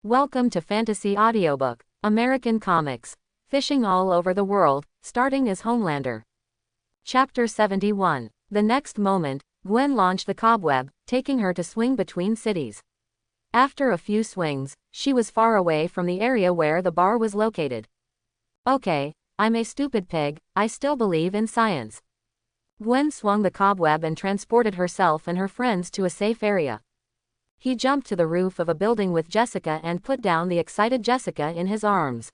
Welcome to Fantasy Audiobook, American Comics. Fishing all over the world, starting as Homelander. Chapter 71. The next moment, Gwen launched the cobweb, taking her to swing between cities. After a few swings, she was far away from the area where the bar was located. Okay, I'm a stupid pig, I still believe in science. Gwen swung the cobweb and transported herself and her friends to a safe area. He jumped to the roof of a building with Jessica and put down the excited Jessica in his arms.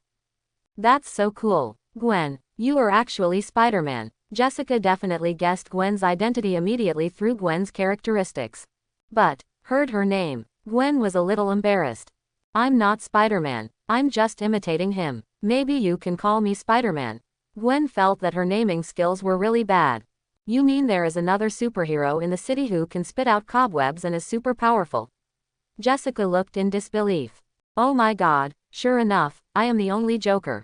That's so cool. Gwen, you are actually Spider-Man. Jessica definitely guessed Gwen's identity immediately through Gwen's characteristics. But, heard her name. Gwen was a little embarrassed. I'm not Spider-Man, I'm just imitating him. Maybe you can call me Spider-Man. Gwen felt that her naming skills were really bad. You mean there is another superhero in the city who can spit out cobwebs and is super powerful? Jessica looked in disbelief. Oh my god, sure enough, I am the only Joker.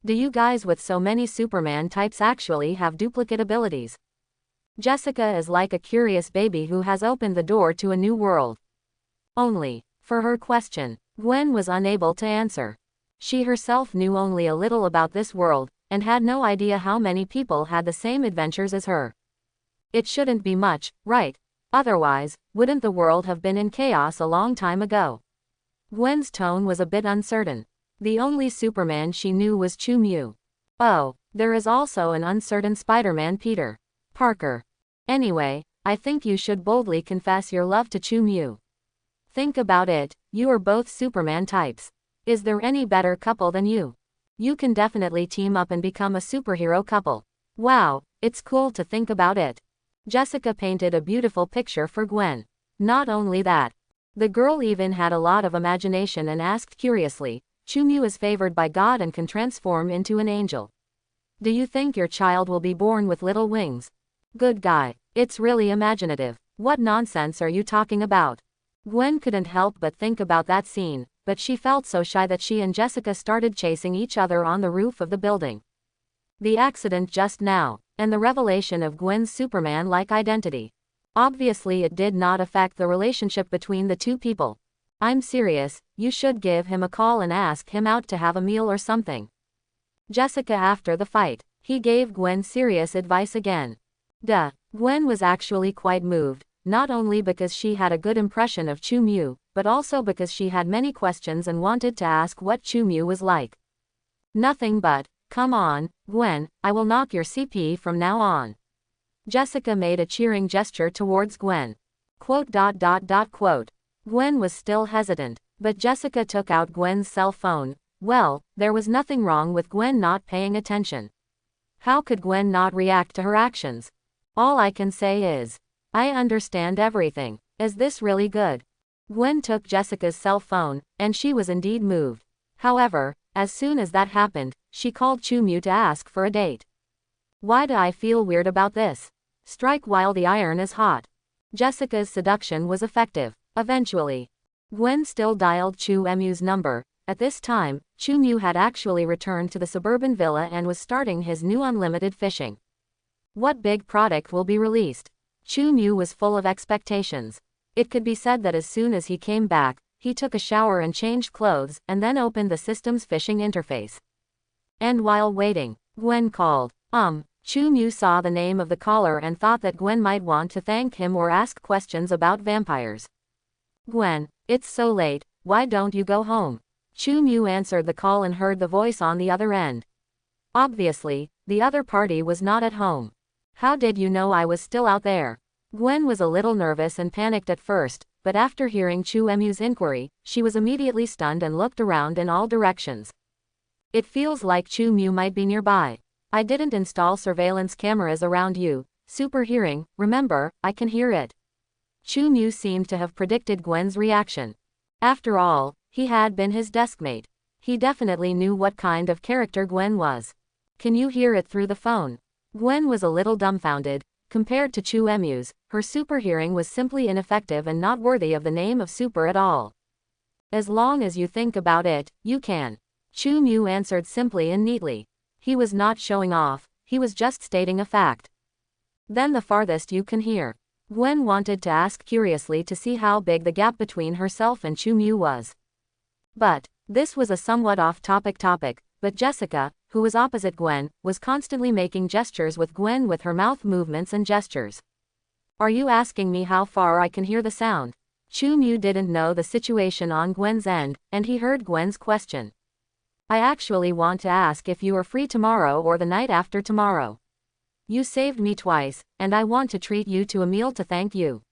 Do you guys with so many Superman types actually have duplicate abilities? Jessica is like a curious baby who has opened the door to a new world. Only, for her question, Gwen was unable to answer. She herself knew only a little about this world, and had no idea how many people had the same adventures as her. It shouldn't be much, right? Otherwise, wouldn't the world have been in chaos a long time ago? Gwen's tone was a bit uncertain. The only Superman she knew was Chu-Mew. Oh, there is also an uncertain Spider-Man, Peter Parker. Anyway, I think you should boldly confess your love to Chu-Mew. Think about it, you are both Superman types. Is there any better couple than you? You can definitely team up and become a superhero couple. Wow, it's cool to think about it. Jessica painted a beautiful picture for Gwen. Not only that, the girl even had a lot of imagination and asked curiously, Chu-Mew is favored by God and can transform into an angel. Do you think your child will be born with little wings? Good guy, it's really imaginative. What nonsense are you talking about? Gwen couldn't help but think about that scene, but she felt so shy that she and Jessica started chasing each other on the roof of the building. The accident just now, and the revelation of Gwen's Superman-like identity. Obviously it did not affect the relationship between the two people. I'm serious, you should give him a call and ask him out to have a meal or something. Jessica after the fight, he gave Gwen serious advice again. Duh, Gwen was actually quite moved, not only because she had a good impression of Chu-Mew, but also because she had many questions and wanted to ask what Chu-Mew was like. Nothing but, come on, Gwen, I will knock your CP from now on. Jessica made a cheering gesture towards Gwen. Quote. Gwen was still hesitant, but Jessica took out Gwen's cell phone. Well, there was nothing wrong with Gwen not paying attention. How could Gwen not react to her actions? All I can say is, I understand everything. Is this really good? Gwen took Jessica's cell phone, and she was indeed moved. However, as soon as that happened, she called Chu-Mew to ask for a date. Why do I feel weird about this? Strike while the iron is hot. Jessica's seduction was effective. Eventually, Gwen still dialed Chu-Mew's number. At this time, Chu-Mew had actually returned to the suburban villa and was starting his new unlimited fishing. What big product will be released? Chu-Mew was full of expectations. It could be said that as soon as he came back, he took a shower and changed clothes, and then opened the system's fishing interface. And while waiting, Gwen called. Chu-Mew saw the name of the caller and thought that Gwen might want to thank him or ask questions about vampires. Gwen, it's so late, why don't you go home? Chu-Mew answered the call and heard the voice on the other end. Obviously, the other party was not at home. How did you know I was still out there? Gwen was a little nervous and panicked at first, but after hearing Chu-Mew's inquiry, she was immediately stunned and looked around in all directions. It feels like Chu-Mew might be nearby. I didn't install surveillance cameras around you. Super hearing, remember, I can hear it. Chu-Mew seemed to have predicted Gwen's reaction. After all, he had been his deskmate. He definitely knew what kind of character Gwen was. Can you hear it through the phone? Gwen was a little dumbfounded. Compared to Chu-Mew's, her super hearing was simply ineffective and not worthy of the name of super at all. As long as you think about it, you can. Chu-Mew answered simply and neatly. He was not showing off, he was just stating a fact. Then the farthest you can hear. Gwen wanted to ask curiously to see how big the gap between herself and Chu-Mew was. But this was a somewhat off-topic topic, but Jessica, who was opposite Gwen, was constantly making gestures with Gwen with her mouth movements and gestures. Are you asking me how far I can hear the sound? Chu-Mu didn't know the situation on Gwen's end, and he heard Gwen's question. I actually want to ask if you are free tomorrow or the night after tomorrow. You saved me twice, and I want to treat you to a meal to thank you.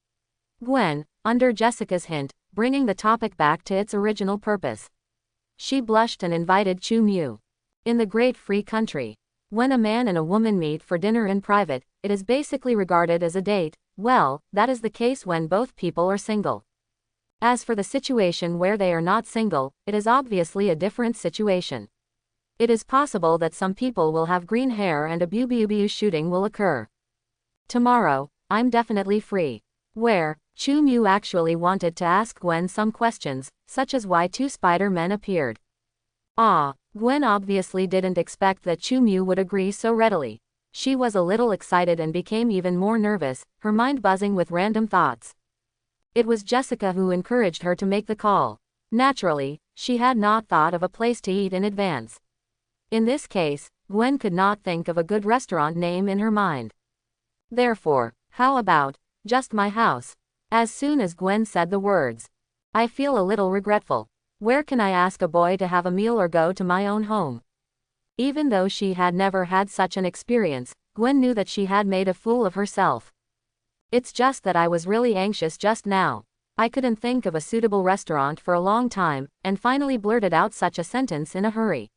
Gwen, under Jessica's hint, bringing the topic back to its original purpose. She blushed and invited Chu-Mu. In the great free country, when a man and a woman meet for dinner in private, it is basically regarded as a date. Well, that is the case when both people are single. As for the situation where they are not single, it is obviously a different situation. It is possible that some people will have green hair and a bu shooting will occur. Tomorrow, I'm definitely free. Where, Chu-Mu actually wanted to ask Gwen some questions, such as why two Spider-Men appeared. Gwen obviously didn't expect that Chu-Mu would agree so readily. She was a little excited and became even more nervous, her mind buzzing with random thoughts. It was Jessica who encouraged her to make the call. Naturally, she had not thought of a place to eat in advance. In this case, Gwen could not think of a good restaurant name in her mind. Therefore, how about just my house? As soon as Gwen said the words, I feel a little regretful. Where can I ask a boy to have a meal or go to my own home? Even though she had never had such an experience, Gwen knew that she had made a fool of herself. It's just that I was really anxious just now. I couldn't think of a suitable restaurant for a long time, and finally blurted out such a sentence in a hurry.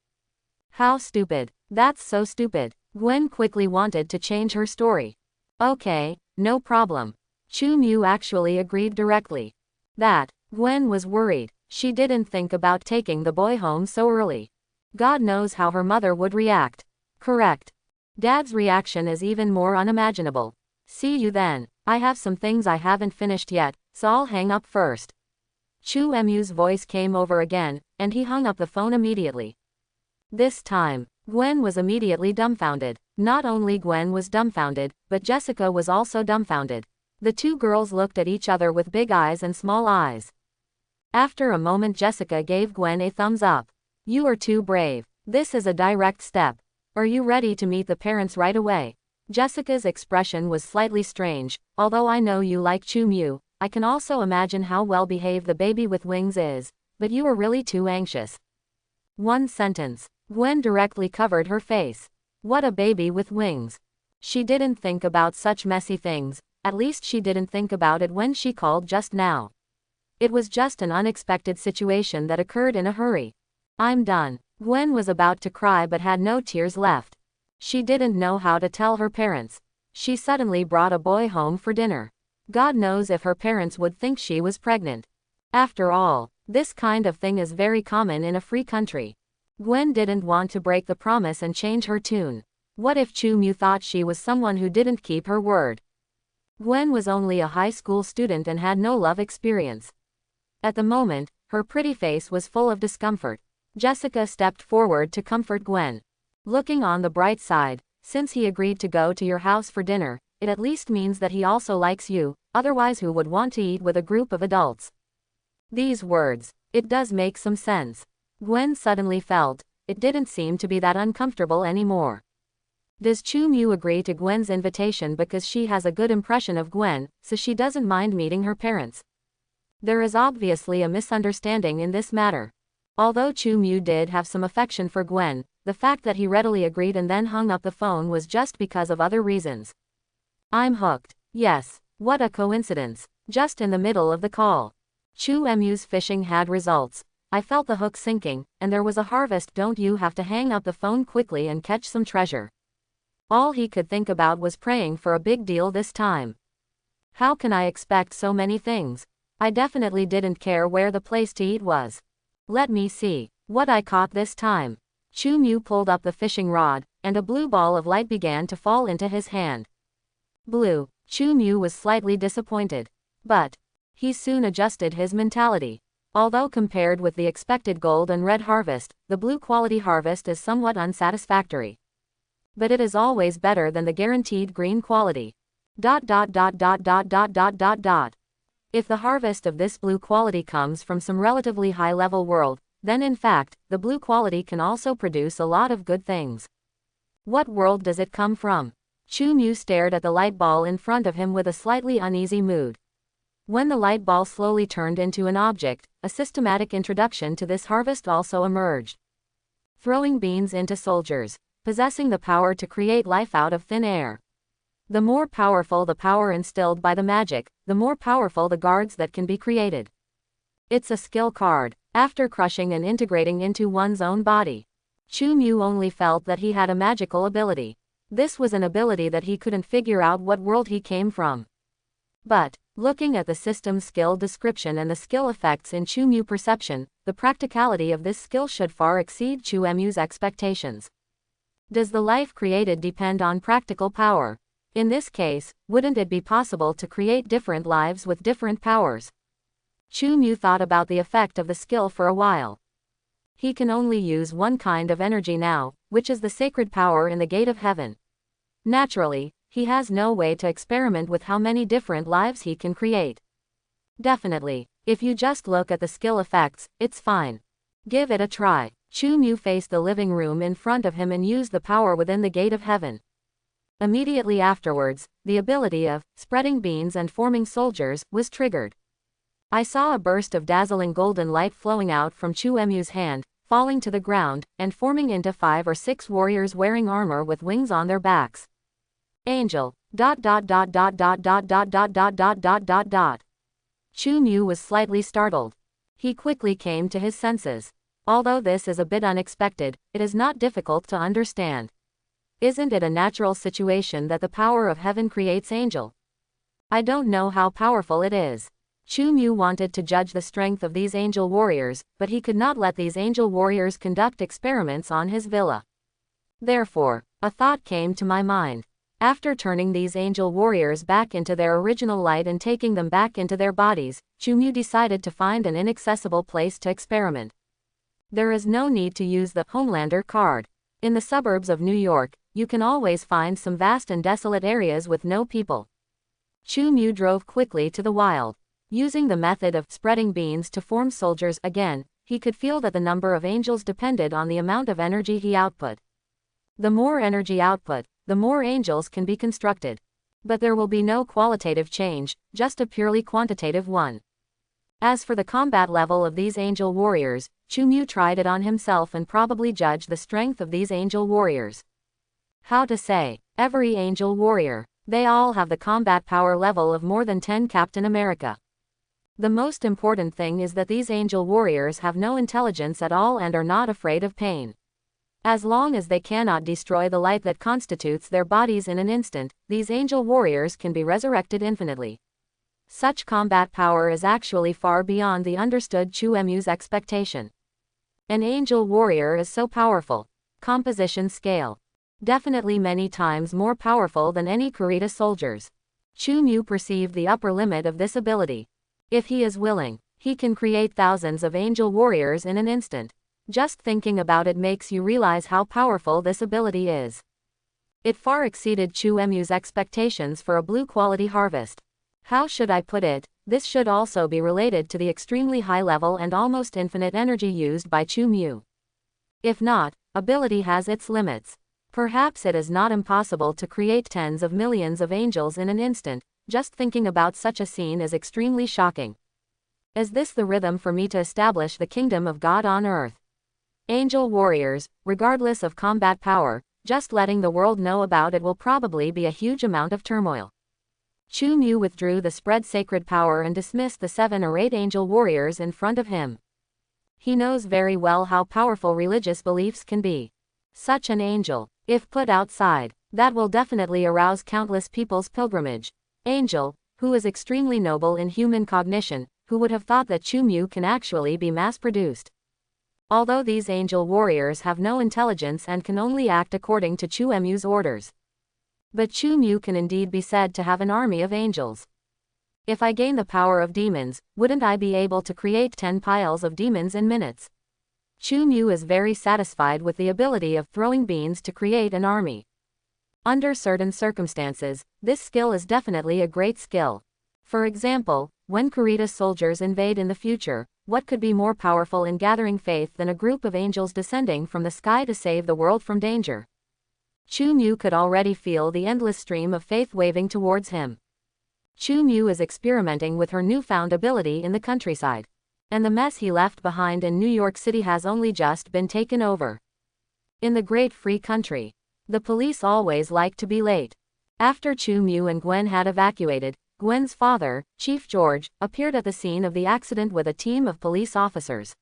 How stupid. That's so stupid. Gwen quickly wanted to change her story. Okay, no problem. Chu-Mu actually agreed directly. That, Gwen was worried. She didn't think about taking the boy home so early. God knows how her mother would react. Correct. Dad's reaction is even more unimaginable. See you then. I have some things I haven't finished yet, so I'll hang up first. Chu-Mu's voice came over again, and he hung up the phone immediately. This time, Gwen was immediately dumbfounded. Not only Gwen was dumbfounded, but Jessica was also dumbfounded. The two girls looked at each other with big eyes and small eyes. After a moment, Jessica gave Gwen a thumbs up. You are too brave. This is a direct step. Are you ready to meet the parents right away? Jessica's expression was slightly strange. Although I know you like Chu-Mu, I can also imagine how well behaved the baby with wings is, but you are really too anxious. One sentence. Gwen directly covered her face. What a baby with wings. She didn't think about such messy things, at least she didn't think about it when she called just now. It was just an unexpected situation that occurred in a hurry. I'm done. Gwen was about to cry but had no tears left. She didn't know how to tell her parents. She suddenly brought a boy home for dinner. God knows if her parents would think she was pregnant. After all, this kind of thing is very common in a free country. Gwen didn't want to break the promise and change her tune. What if Chu-Mu thought she was someone who didn't keep her word? Gwen was only a high school student and had no love experience. At the moment, her pretty face was full of discomfort. Jessica stepped forward to comfort Gwen. Looking on the bright side, since he agreed to go to your house for dinner, it at least means that he also likes you, otherwise who would want to eat with a group of adults? These words, it does make some sense. Gwen suddenly felt, it didn't seem to be that uncomfortable anymore. Does Chu-Mu agree to Gwen's invitation because she has a good impression of Gwen, so she doesn't mind meeting her parents? There is obviously a misunderstanding in this matter. Although Chu-Mu did have some affection for Gwen, the fact that he readily agreed and then hung up the phone was just because of other reasons. I'm hooked. Yes, what a coincidence. Just in the middle of the call. Chu-Mu's fishing had results. I felt the hook sinking, and there was a harvest. Don't you have to hang up the phone quickly and catch some treasure? All he could think about was praying for a big deal this time. How can I expect so many things? I definitely didn't care where the place to eat was. Let me see what I caught this time. Chu-Mu pulled up the fishing rod, and a blue ball of light began to fall into his hand. Blue. Chu-Mu was slightly disappointed. But he soon adjusted his mentality. Although compared with the expected gold and red harvest, the blue quality harvest is somewhat unsatisfactory. But it is always better than the guaranteed green quality. If the harvest of this blue quality comes from some relatively high-level world, then in fact, the blue quality can also produce a lot of good things. What world does it come from? Chu Mu stared at the light ball in front of him with a slightly uneasy mood. When the light ball slowly turned into an object, a systematic introduction to this harvest also emerged. Throwing beans into soldiers, possessing the power to create life out of thin air. The more powerful the power instilled by the magic, the more powerful the guards that can be created. It's a skill card. After crushing and integrating into one's own body, Chu Mu only felt that he had a magical ability. This was an ability that he couldn't figure out what world he came from. But, looking at the system's skill description and the skill effects in Chu Mu perception, the practicality of this skill should far exceed Chu Mu's expectations. Does the life created depend on practical power? In this case, wouldn't it be possible to create different lives with different powers? Chu Mu thought about the effect of the skill for a while. He can only use one kind of energy now, which is the sacred power in the gate of heaven. Naturally, he has no way to experiment with how many different lives he can create. Definitely, if you just look at the skill effects, it's fine. Give it a try. Chu Mu faced the living room in front of him and used the power within the gate of heaven. Immediately afterwards, the ability of spreading beans and forming soldiers was triggered. I saw a burst of dazzling golden light flowing out from Chu Mu's hand, falling to the ground, and forming into 5 or 6 warriors wearing armor with wings on their backs. Angel. Chu Mu was slightly startled. He quickly came to his senses. Although this is a bit unexpected, it is not difficult to understand. Isn't it a natural situation that the power of heaven creates angel? I don't know how powerful it is. Chu Mu wanted to judge the strength of these angel warriors, but he could not let these angel warriors conduct experiments on his villa. Therefore, a thought came to my mind. After turning these angel warriors back into their original light and taking them back into their bodies, Chu Mu decided to find an inaccessible place to experiment. There is no need to use the Homelander card. In the suburbs of New York, you can always find some vast and desolate areas with no people. Chu Mu drove quickly to the wild. Using the method of spreading beans to form soldiers again, he could feel that the number of angels depended on the amount of energy he output. The more energy output, the more angels can be constructed. But there will be no qualitative change, just a purely quantitative one. As for the combat level of these angel warriors, Chu Mu tried it on himself and probably judged the strength of these angel warriors. How to say, every angel warrior, they all have the combat power level of more than 10 Captain America. The most important thing is that these angel warriors have no intelligence at all and are not afraid of pain. As long as they cannot destroy the light that constitutes their bodies in an instant, these angel warriors can be resurrected infinitely. Such combat power is actually far beyond the understood Chu Mu's expectation. An angel warrior is so powerful. Composition scale. Definitely many times more powerful than any Kurita soldiers. Chu Mu perceived the upper limit of this ability. If he is willing, he can create thousands of angel warriors in an instant. Just thinking about it makes you realize how powerful this ability is. It far exceeded Chu Mu's expectations for a blue quality harvest. How should I put it? This should also be related to the extremely high level and almost infinite energy used by Chu Mu. If not, ability has its limits. Perhaps it is not impossible to create tens of millions of angels in an instant. Just thinking about such a scene is extremely shocking. Is this the rhythm for me to establish the kingdom of God on earth? Angel warriors, regardless of combat power, just letting the world know about it will probably be a huge amount of turmoil. Chu Mu withdrew the spread sacred power and dismissed the 7 or 8 angel warriors in front of him. He knows very well how powerful religious beliefs can be. Such an angel, if put outside, that will definitely arouse countless people's pilgrimage. Angel, who is extremely noble in human cognition, who would have thought that Chu Mu can actually be mass-produced. Although these angel warriors have no intelligence and can only act according to Chu Mu's orders. But Chu Mu can indeed be said to have an army of angels. If I gain the power of demons, wouldn't I be able to create 10 piles of demons in minutes? Chu Mu is very satisfied with the ability of throwing beans to create an army. Under certain circumstances, this skill is definitely a great skill. For example, when Kurita soldiers invade in the future, what could be more powerful in gathering faith than a group of angels descending from the sky to save the world from danger? Chu Mu could already feel the endless stream of faith waving towards him. Chu Mu is experimenting with her newfound ability in the countryside. And the mess he left behind in New York City has only just been taken over. In the great free country, the police always like to be late. After Chu Mu and Gwen had evacuated, Gwen's father, Chief George, appeared at the scene of the accident with a team of police officers.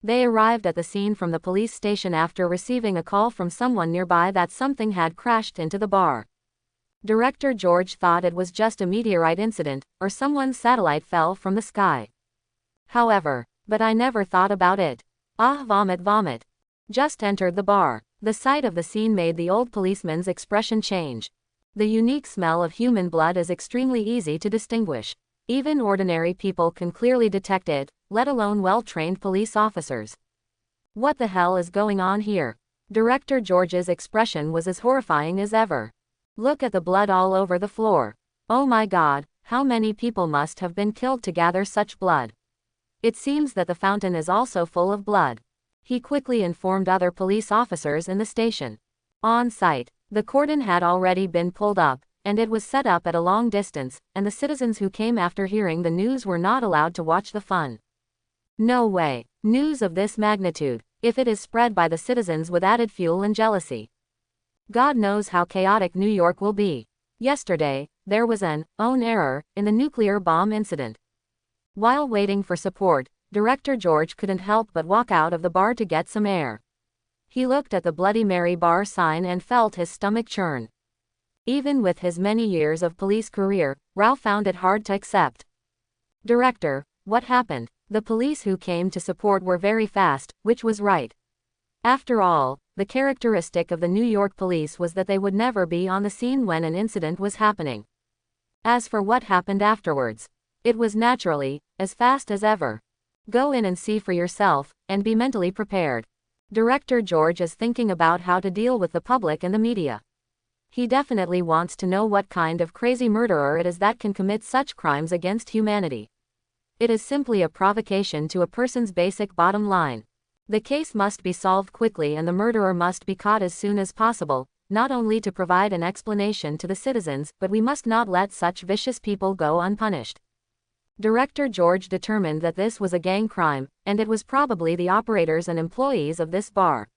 They arrived at the scene from the police station after receiving a call from someone nearby that something had crashed into the bar. Director George thought it was just a meteorite incident, or someone's satellite fell from the sky. However, but I never thought about it. Ah, vomit, vomit. Just entered the bar. The sight of the scene made the old policeman's expression change. The unique smell of human blood is extremely easy to distinguish. Even ordinary people can clearly detect it, let alone well-trained police officers. What the hell is going on here? Director George's expression was as horrifying as ever. Look at the blood all over the floor. Oh my God, how many people must have been killed to gather such blood? It seems that the fountain is also full of blood. He quickly informed other police officers in the station. On site, the cordon had already been pulled up, and it was set up at a long distance, and the citizens who came after hearing the news were not allowed to watch the fun. No way. News of this magnitude, if it is spread by the citizens with added fuel and jealousy. God knows how chaotic New York will be. Yesterday, there was an own error in the nuclear bomb incident. While waiting for support, Director George couldn't help but walk out of the bar to get some air. He looked at the Bloody Mary bar sign and felt his stomach churn. Even with his many years of police career, Rao found it hard to accept. Director, what happened? The police who came to support were very fast, which was right. After all, the characteristic of the New York police was that they would never be on the scene when an incident was happening. As for what happened afterwards, it was naturally, as fast as ever. Go in and see for yourself, and be mentally prepared. Director George is thinking about how to deal with the public and the media. He definitely wants to know what kind of crazy murderer it is that can commit such crimes against humanity. It is simply a provocation to a person's basic bottom line. The case must be solved quickly and the murderer must be caught as soon as possible, not only to provide an explanation to the citizens, but we must not let such vicious people go unpunished. Director George determined that this was a gang crime, and it was probably the operators and employees of this bar.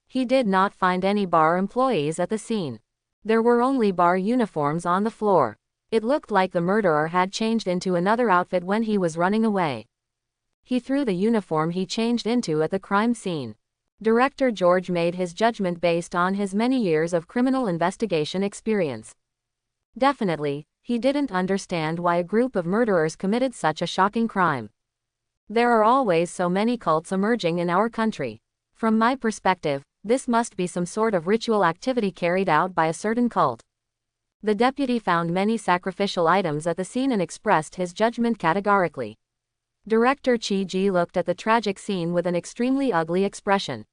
He did not find any bar employees at the scene. There were only bar uniforms on the floor. It looked like the murderer had changed into another outfit when he was running away. He threw the uniform he changed into at the crime scene. Director George made his judgment based on his many years of criminal investigation experience. Definitely, he didn't understand why a group of murderers committed such a shocking crime. There are always so many cults emerging in our country. From my perspective, this must be some sort of ritual activity carried out by a certain cult. The deputy found many sacrificial items at the scene and expressed his judgment categorically. Director Chi Ji looked at the tragic scene with an extremely ugly expression.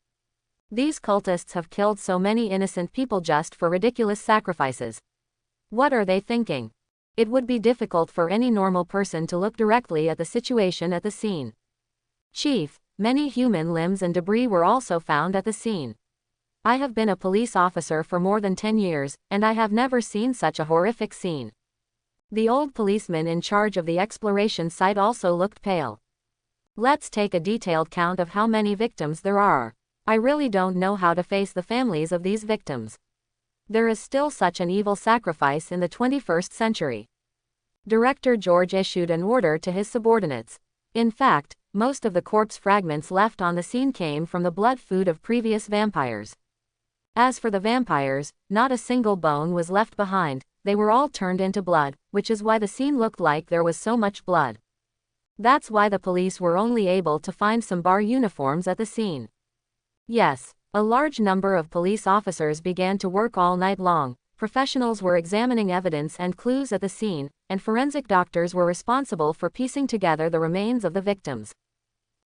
These cultists have killed so many innocent people just for ridiculous sacrifices. What are they thinking? It would be difficult for any normal person to look directly at the situation at the scene. Chief, many human limbs and debris were also found at the scene. I have been a police officer for more than 10 years, and I have never seen such a horrific scene. The old policeman in charge of the exploration site also looked pale. Let's take a detailed count of how many victims there are. I really don't know how to face the families of these victims. There is still such an evil sacrifice in the 21st century. Director George issued an order to his subordinates. In fact, most of the corpse fragments left on the scene came from the blood food of previous vampires. As for the vampires, not a single bone was left behind, they were all turned into blood, which is why the scene looked like there was so much blood. That's why the police were only able to find some bar uniforms at the scene. Yes. A large number of police officers began to work all night long, professionals were examining evidence and clues at the scene, and forensic doctors were responsible for piecing together the remains of the victims.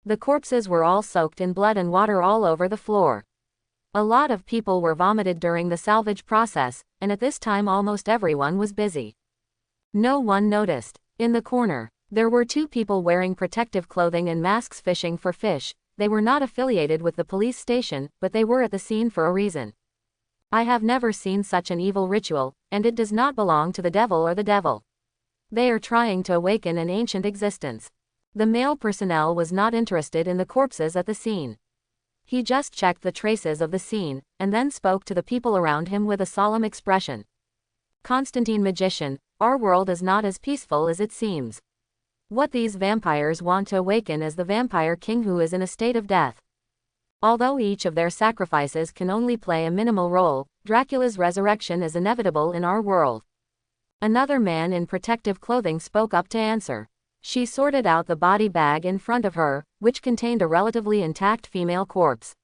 The corpses were all soaked in blood and water all over the floor. A lot of people were vomited during the salvage process, and at this time almost everyone was busy. No one noticed. In the corner, There were two people wearing protective clothing and masks fishing for fish. They were not affiliated with the police station, but they were at the scene for a reason. I have never seen such an evil ritual, and it does not belong to the devil or the devil. They are trying to awaken an ancient existence. The male personnel was not interested in the corpses at the scene. He just checked the traces of the scene, and then spoke to the people around him with a solemn expression. Constantine Magician, our world is not as peaceful as it seems. What these vampires want to awaken is the vampire king who is in a state of death. Although each of their sacrifices can only play a minimal role, Dracula's resurrection is inevitable in our world. Another man in protective clothing spoke up to answer. She sorted out the body bag in front of her, which contained a relatively intact female corpse.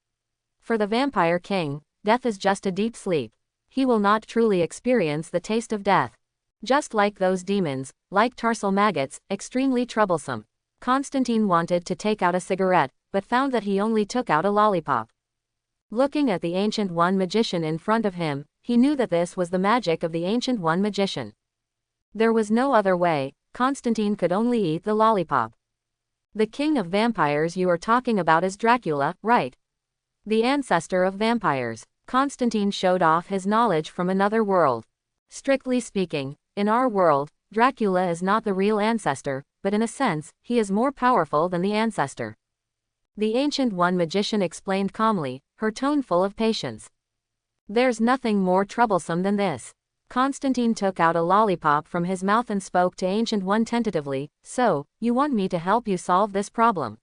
For the vampire king, death is just a deep sleep. He will not truly experience the taste of death. Just like those demons, like tarsal maggots, extremely troublesome. Constantine wanted to take out a cigarette, but found that he only took out a lollipop. Looking at the Ancient One magician in front of him, he knew that this was the magic of the Ancient One magician. There was no other way. Constantine could only eat the lollipop. The king of vampires you are talking about is Dracula, right? The ancestor of vampires. Constantine showed off his knowledge from another world. Strictly speaking, in our world, Dracula is not the real ancestor, but in a sense, he is more powerful than the ancestor. The Ancient One magician explained calmly, her tone full of patience. There's nothing more troublesome than this. Constantine took out a lollipop from his mouth and spoke to Ancient One tentatively, so, you want me to help you solve this problem?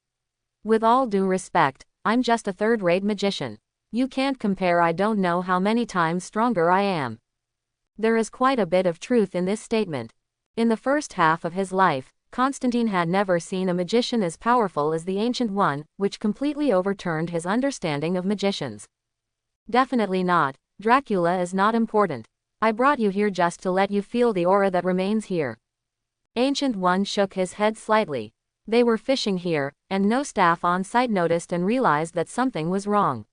With all due respect, I'm just a third-rate magician. You can't compare. I don't know how many times stronger I am. There is quite a bit of truth in this statement. In the first half of his life, Constantine had never seen a magician as powerful as the Ancient One, which completely overturned his understanding of magicians. Definitely not. Dracula is not important. I brought you here just to let you feel the aura that remains here. Ancient One shook his head slightly. They were fishing here, and no staff on site noticed and realized that something was wrong.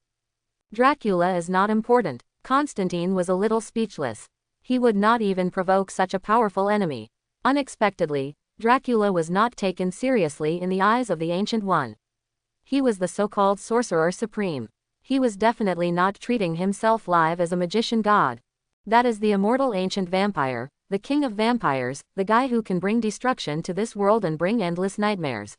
Dracula is not important. Constantine was a little speechless. He would not even provoke such a powerful enemy. Unexpectedly, Dracula was not taken seriously in the eyes of the Ancient One. He was the so-called sorcerer supreme. He was definitely not treating himself live as a magician god. That is the immortal ancient vampire, the king of vampires, the guy who can bring destruction to this world and bring endless nightmares.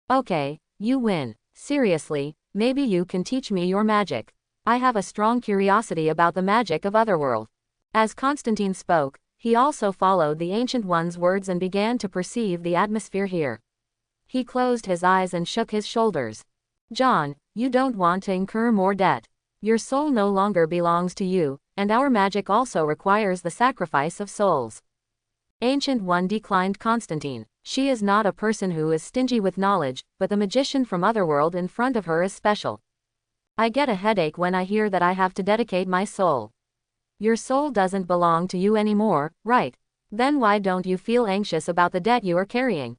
Okay, you win. Seriously, maybe you can teach me your magic. I have a strong curiosity about the magic of Otherworld. As Constantine spoke, he also followed the Ancient One's words and began to perceive the atmosphere here. He closed his eyes and shook his shoulders. John, you don't want to incur more debt. Your soul no longer belongs to you, and our magic also requires the sacrifice of souls. Ancient One declined Constantine. She is not a person who is stingy with knowledge, but the magician from Otherworld in front of her is special. I get a headache when I hear that I have to dedicate my soul. Your soul doesn't belong to you anymore, right? Then why don't you feel anxious about the debt you are carrying?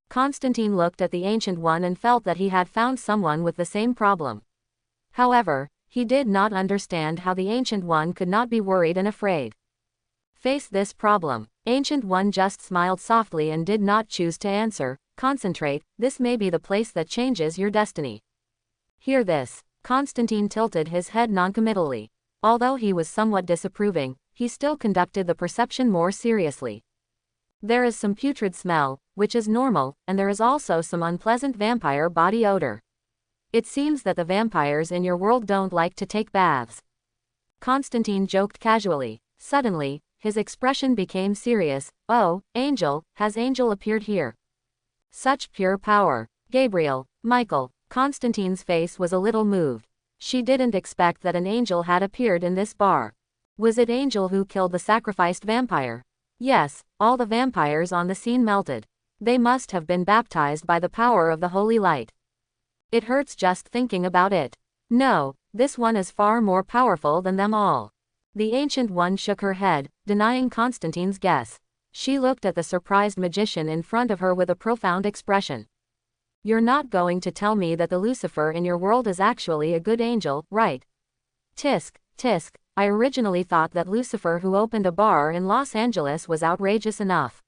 Constantine looked at the Ancient One and felt that he had found someone with the same problem. However, he did not understand how the Ancient One could not be worried and afraid. Face this problem. Ancient One just smiled softly and did not choose to answer. Concentrate, this may be the place that changes your destiny. Hear this. Constantine tilted his head noncommittally. Although he was somewhat disapproving, he still conducted the perception more seriously. There is some putrid smell, which is normal, and there is also some unpleasant vampire body odor. It seems that the vampires in your world don't like to take baths. Constantine joked casually. Suddenly, his expression became serious. Oh, Angel, has Angel appeared here? Such pure power. Gabriel, Michael. Constantine's face was a little moved. She didn't expect that an angel had appeared in this bar. Was it Angel who killed the sacrificed vampire? Yes, all the vampires on the scene melted. They must have been baptized by the power of the holy light. It hurts just thinking about it. No, this one is far more powerful than them all. The Ancient One shook her head, denying Constantine's guess. She looked at the surprised magician in front of her with a profound expression. You're not going to tell me that the Lucifer in your world is actually a good angel, right? Tisk, tisk, I originally thought that Lucifer who opened a bar in Los Angeles was outrageous enough.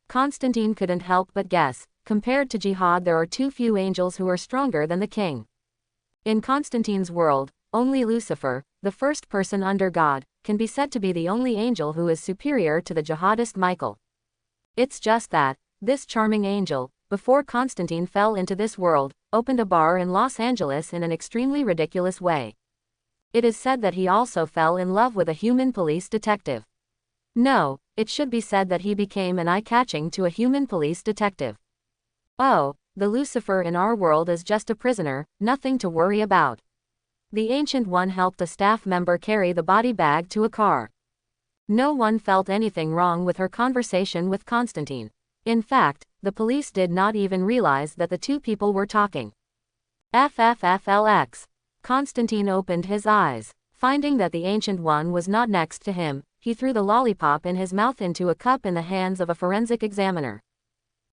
Constantine couldn't help but guess, compared to Jihad there are too few angels who are stronger than the king. In Constantine's world, only Lucifer, the first person under God, can be said to be the only angel who is superior to the jihadist Michael. It's just that, this charming angel, before Constantine fell into this world, opened a bar in Los Angeles in an extremely ridiculous way. It is said that he also fell in love with a human police detective. No, it should be said that he became an eye-catching to a human police detective. Oh, the Lucifer in our world is just a prisoner, nothing to worry about. The Ancient One helped a staff member carry the body bag to a car. No one felt anything wrong with her conversation with Constantine. In fact, the police did not even realize that the two people were talking. FFFLX. Constantine opened his eyes. Finding that the Ancient One was not next to him, he threw the lollipop in his mouth into a cup in the hands of a forensic examiner.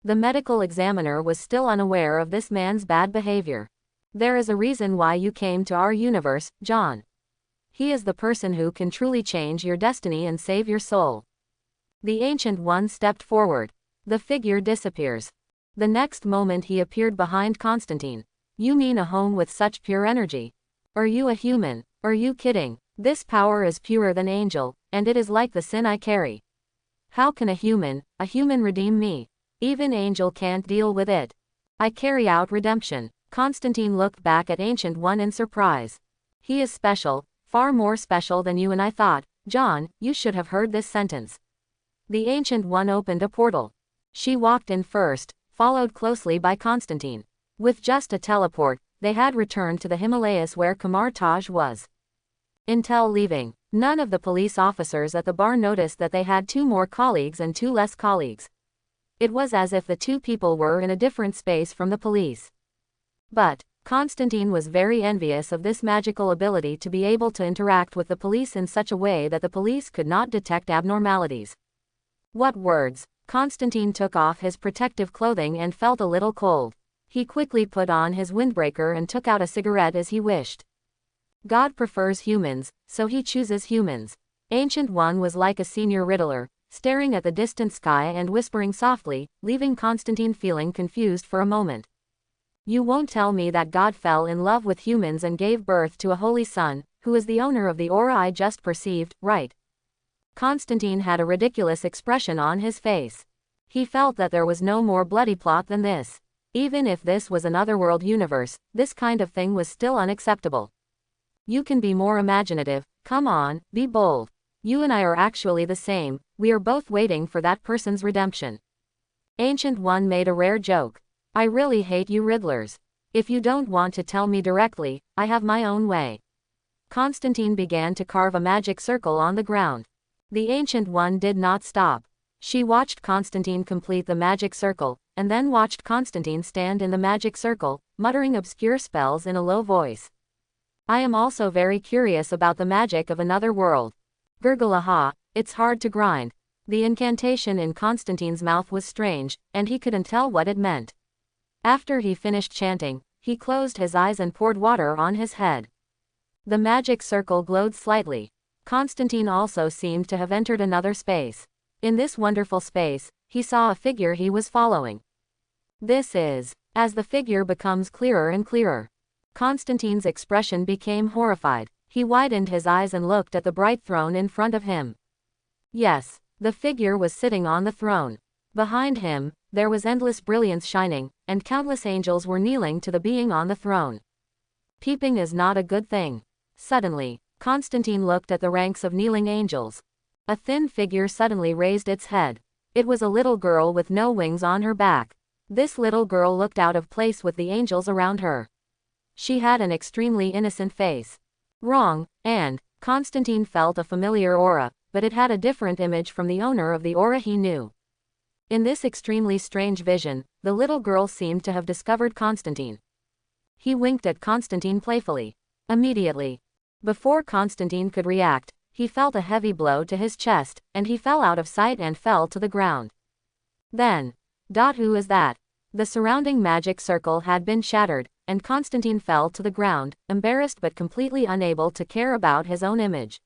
The medical examiner was still unaware of this man's bad behavior. There is a reason why you came to our universe, John. He is the person who can truly change your destiny and save your soul. The Ancient One stepped forward. The figure disappears. The next moment he appeared behind Constantine. You mean a home with such pure energy? Are you a human? Are you kidding? This power is purer than angel, and it is like the sin I carry. How can a human redeem me? Even angel can't deal with it. I carry out redemption. Constantine looked back at Ancient One in surprise. He is special, far more special than you and I thought. John, you should have heard this sentence. The Ancient One opened a portal. She walked in first, followed closely by Constantine. With just a teleport, they had returned to the Himalayas where Kamar Taj was. Until leaving, none of the police officers at the bar noticed that they had two more colleagues and two less colleagues. It was as if the two people were in a different space from the police. But Constantine was very envious of this magical ability to be able to interact with the police in such a way that the police could not detect abnormalities. What words! Constantine took off his protective clothing and felt a little cold. He quickly put on his windbreaker and took out a cigarette as he wished. God prefers humans, so he chooses humans. Ancient One was like a senior riddler, staring at the distant sky and whispering softly, leaving Constantine feeling confused for a moment. You won't tell me that God fell in love with humans and gave birth to a holy son, who is the owner of the aura I just perceived, right? Constantine had a ridiculous expression on his face. He felt that there was no more bloody plot than this. Even if this was an otherworld universe, this kind of thing was still unacceptable. You can be more imaginative, come on, be bold. You and I are actually the same, we are both waiting for that person's redemption. Ancient One made a rare joke. I really hate you riddlers. If you don't want to tell me directly, I have my own way. Constantine began to carve a magic circle on the ground. The Ancient One did not stop. She watched Constantine complete the magic circle, and then watched Constantine stand in the magic circle, muttering obscure spells in a low voice. I am also very curious about the magic of another world. Gurgulaha, it's hard to grind. The incantation in Constantine's mouth was strange, and he couldn't tell what it meant. After he finished chanting, he closed his eyes and poured water on his head. The magic circle glowed slightly. Constantine also seemed to have entered another space. In this wonderful space, he saw a figure he was following. This is, as the figure becomes clearer and clearer. Constantine's expression became horrified. He widened his eyes and looked at the bright throne in front of him. Yes, the figure was sitting on the throne. Behind him, there was endless brilliance shining, and countless angels were kneeling to the being on the throne. Peeping is not a good thing. Suddenly, Constantine looked at the ranks of kneeling angels. A thin figure suddenly raised its head. It was a little girl with no wings on her back. This little girl looked out of place with the angels around her. She had an extremely innocent face. Wrong, and Constantine felt a familiar aura, but it had a different image from the owner of the aura he knew. In this extremely strange vision, the little girl seemed to have discovered Constantine. He winked at Constantine playfully. Immediately, before Constantine could react, he felt a heavy blow to his chest, and he fell out of sight and fell to the ground. Then, who is that? The surrounding magic circle had been shattered, and Constantine fell to the ground, embarrassed but completely unable to care about his own image.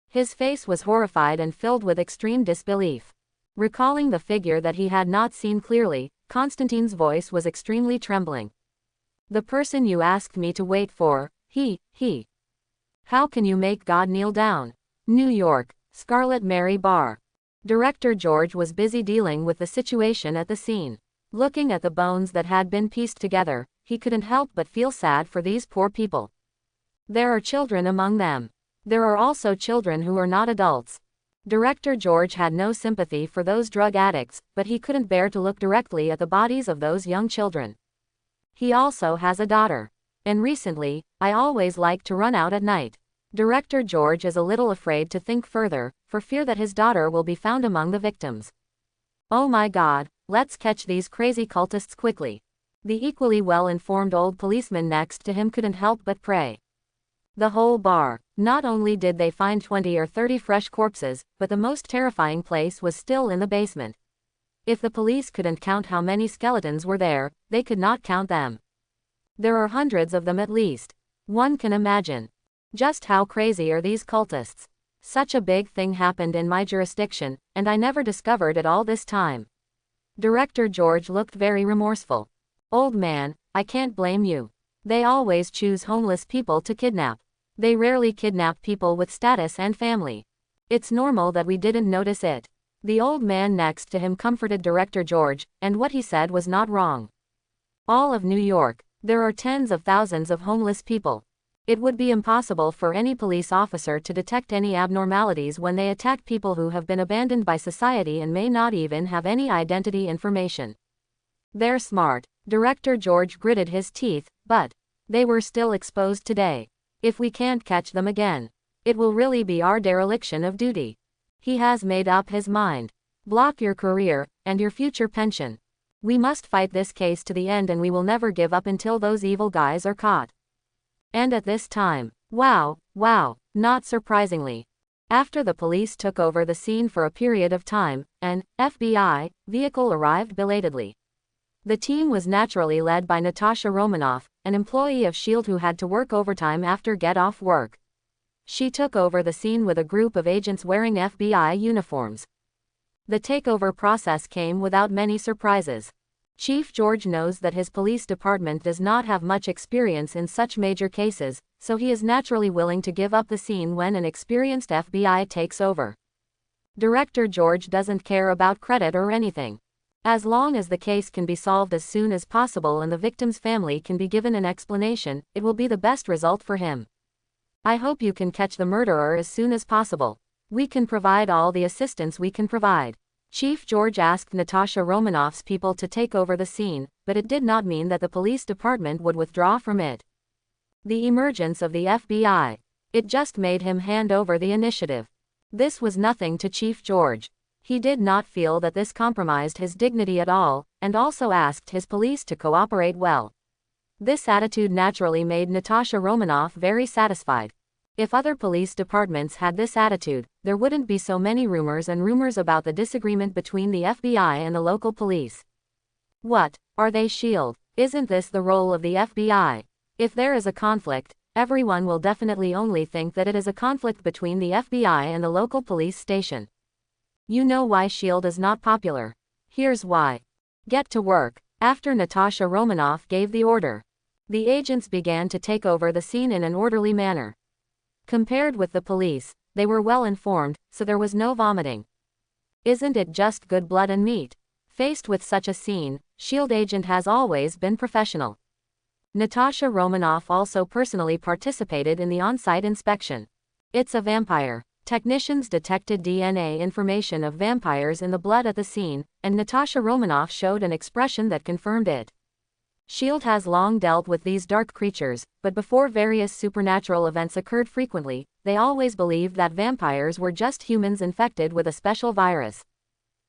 His face was horrified and filled with extreme disbelief. Recalling the figure that he had not seen clearly, Konstantin's voice was extremely trembling. The person you asked me to wait for, he. How can you make God kneel down? New York, Scarlet Mary Bar. Director George was busy dealing with the situation at the scene. Looking at the bones that had been pieced together, he couldn't help but feel sad for these poor people. There are children among them. There are also children who are not adults. Director George had no sympathy for those drug addicts, but he couldn't bear to look directly at the bodies of those young children. He also has a daughter. And recently, I always like to run out at night. Director George is a little afraid to think further, for fear that his daughter will be found among the victims. Oh my God, let's catch these crazy cultists quickly. The equally well-informed old policeman next to him couldn't help but pray. The whole bar. Not only did they find 20 or 30 fresh corpses, but the most terrifying place was still in the basement. If the police couldn't count how many skeletons were there, they could not count them. There are hundreds of them at least. One can imagine. Just how crazy are these cultists? Such a big thing happened in my jurisdiction, and I never discovered it all this time. Director George looked very remorseful. Old man, I can't blame you. They always choose homeless people to kidnap. They rarely kidnap people with status and family. It's normal that we didn't notice it. The old man next to him comforted Director George, and what he said was not wrong. All of New York, there are tens of thousands of homeless people. It would be impossible for any police officer to detect any abnormalities when they attack people who have been abandoned by society and may not even have any identity information. They're smart. Director George gritted his teeth, but they were still exposed today. If we can't catch them again, it will really be our dereliction of duty. He has made up his mind. Block your career, and your future pension. We must fight this case to the end, and we will never give up until those evil guys are caught. And at this time, wow, not surprisingly. After the police took over the scene for a period of time, an FBI vehicle arrived belatedly. The team was naturally led by Natasha Romanoff, an employee of S.H.I.E.L.D. who had to work overtime after get-off work. She took over the scene with a group of agents wearing FBI uniforms. The takeover process came without many surprises. Chief George knows that his police department does not have much experience in such major cases, so he is naturally willing to give up the scene when an experienced FBI takes over. Director George doesn't care about credit or anything. As long as the case can be solved as soon as possible and the victim's family can be given an explanation, it will be the best result for him. I hope you can catch the murderer as soon as possible. We can provide all the assistance we can provide. Chief George asked Natasha Romanoff's people to take over the scene, but it did not mean that the police department would withdraw from it. The emergence of the FBI. It just made him hand over the initiative. This was nothing to Chief George. He did not feel that this compromised his dignity at all, and also asked his police to cooperate well. This attitude naturally made Natasha Romanoff very satisfied. If other police departments had this attitude, there wouldn't be so many rumors about the disagreement between the FBI and the local police. What, are they S.H.I.E.L.D.? Isn't this the role of the FBI? If there is a conflict, everyone will definitely only think that it is a conflict between the FBI and the local police station. You know why S.H.I.E.L.D. is not popular. Here's why. Get to work. After Natasha Romanoff gave the order, the agents began to take over the scene in an orderly manner. Compared with the police, they were well informed, so there was no vomiting. Isn't it just good blood and meat? Faced with such a scene, S.H.I.E.L.D. agent has always been professional. Natasha Romanoff also personally participated in the on-site inspection. It's a vampire. Technicians detected DNA information of vampires in the blood at the scene, and Natasha Romanoff showed an expression that confirmed it. S.H.I.E.L.D. has long dealt with these dark creatures, but before various supernatural events occurred frequently, they always believed that vampires were just humans infected with a special virus.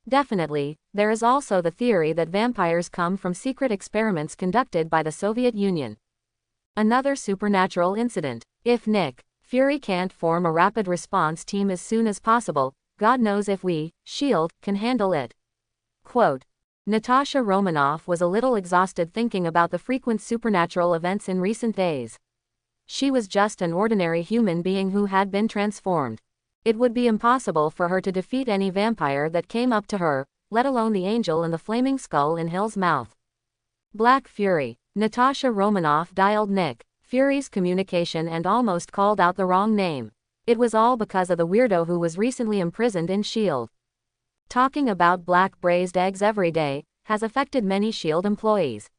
Definitely, there is also the theory that vampires come from secret experiments conducted by the Soviet Union. Another supernatural incident. If Nick Fury can't form a rapid response team as soon as possible, God knows if we, S.H.I.E.L.D., can handle it. Quote. Natasha Romanoff was a little exhausted thinking about the frequent supernatural events in recent days. She was just an ordinary human being who had been transformed. It would be impossible for her to defeat any vampire that came up to her, let alone the angel in the flaming skull in Hill's mouth. Black Fury. Natasha Romanoff dialed Nick Fury's communication and almost called out the wrong name. It was all because of the weirdo who was recently imprisoned in S.H.I.E.L.D. Talking about black braised eggs every day has affected many S.H.I.E.L.D. employees.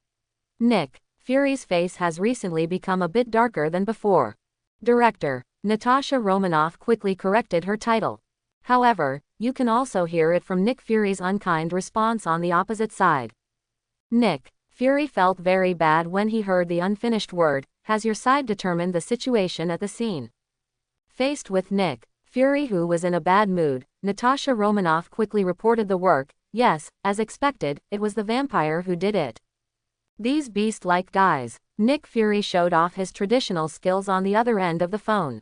Nick Fury's face has recently become a bit darker than before. Director. Natasha Romanoff quickly corrected her title. However, you can also hear it from Nick Fury's unkind response on the opposite side. Nick Fury felt very bad when he heard the unfinished word. Has your side determined the situation at the scene? Faced with Nick Fury, who was in a bad mood, Natasha Romanoff quickly reported the work. Yes, as expected, it was the vampire who did it. These beast-like guys. Nick Fury showed off his traditional skills on the other end of the phone.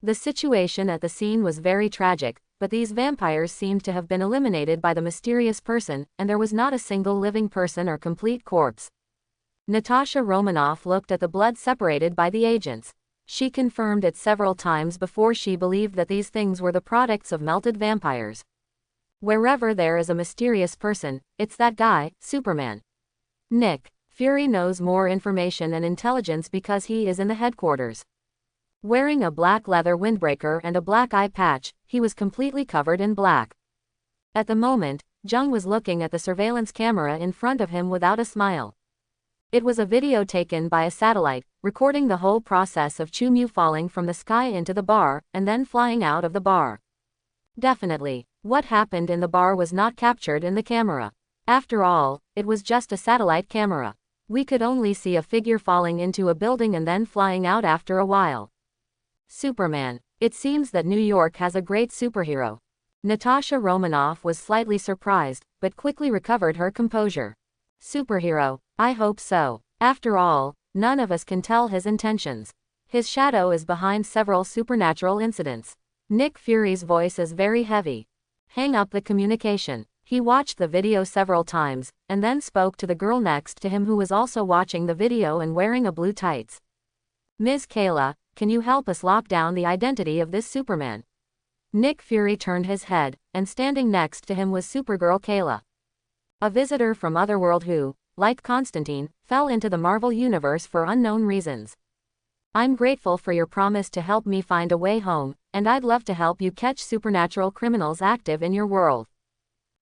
The situation at the scene was very tragic, but these vampires seemed to have been eliminated by the mysterious person, and there was not a single living person or complete corpse. Natasha Romanoff looked at the blood separated by the agents. She confirmed it several times before she believed that these things were the products of melted vampires. Wherever there is a mysterious person, it's that guy, Superman. Nick Fury knows more information and intelligence because he is in the headquarters. Wearing a black leather windbreaker and a black eye patch, he was completely covered in black. At the moment, Jung was looking at the surveillance camera in front of him without a smile. It was a video taken by a satellite, recording the whole process of Chu-Mu falling from the sky into the bar, and then flying out of the bar. Definitely, what happened in the bar was not captured in the camera. After all, it was just a satellite camera. We could only see a figure falling into a building and then flying out after a while. Superman. It seems that New York has a great superhero. Natasha Romanoff was slightly surprised, but quickly recovered her composure. Superhero. I hope so. After all, none of us can tell his intentions. His shadow is behind several supernatural incidents. Nick Fury's voice is very heavy. Hang up the communication. He watched the video several times, and then spoke to the girl next to him who was also watching the video and wearing a blue tights. Ms. Kayla, can you help us lock down the identity of this Superman? Nick Fury turned his head, and standing next to him was Supergirl Kayla. A visitor from Otherworld who, like Constantine, fell into the Marvel Universe for unknown reasons. I'm grateful for your promise to help me find a way home, and I'd love to help you catch supernatural criminals active in your world.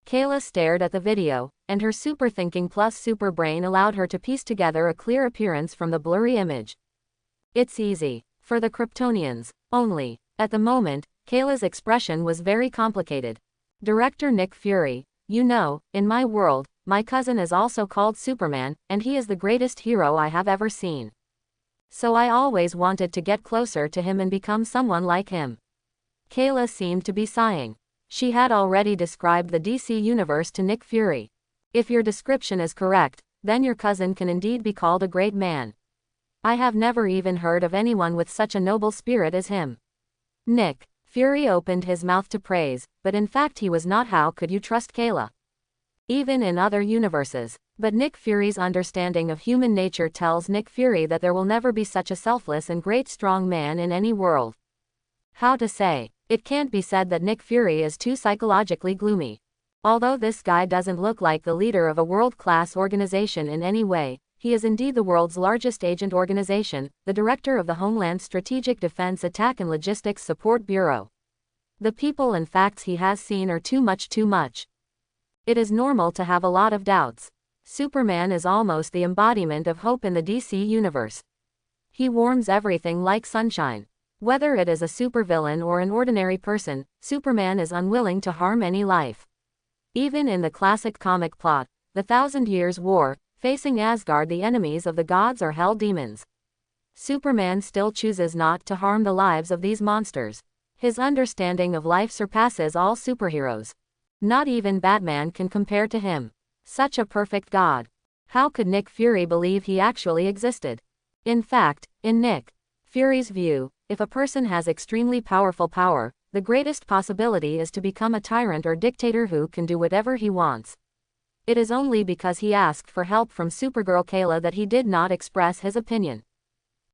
Kayla stared at the video, and her super thinking plus super brain allowed her to piece together a clear appearance from the blurry image. It's easy. For the Kryptonians. Only. At the moment, Kayla's expression was very complicated. Director Nick Fury. You know, in my world, my cousin is also called Superman, and he is the greatest hero I have ever seen. So I always wanted to get closer to him and become someone like him. Kayla seemed to be sighing. She had already described the DC universe to Nick Fury. If your description is correct, then your cousin can indeed be called a great man. I have never even heard of anyone with such a noble spirit as him. Nick Fury opened his mouth to praise, but in fact he was not. How could you trust Kayla? Even in other universes. But Nick Fury's understanding of human nature tells Nick Fury that there will never be such a selfless and great strong man in any world. How to say? It can't be said that Nick Fury is too psychologically gloomy. Although this guy doesn't look like the leader of a world-class organization in any way, he is indeed the world's largest agent organization, the director of the Homeland Strategic Defense Attack and Logistics Support Bureau. The people and facts he has seen are too much. It is normal to have a lot of doubts. Superman is almost the embodiment of hope in the DC universe. He warms everything like sunshine. Whether it is a supervillain or an ordinary person, Superman is unwilling to harm any life. Even in the classic comic plot, the Thousand Years' War, facing Asgard, the enemies of the gods are hell demons. Superman still chooses not to harm the lives of these monsters. His understanding of life surpasses all superheroes. Not even Batman can compare to him. Such a perfect god. How could Nick Fury believe he actually existed? In fact, in Nick Fury's view, if a person has extremely powerful power, the greatest possibility is to become a tyrant or dictator who can do whatever he wants. It is only because he asked for help from Supergirl Kayla that he did not express his opinion.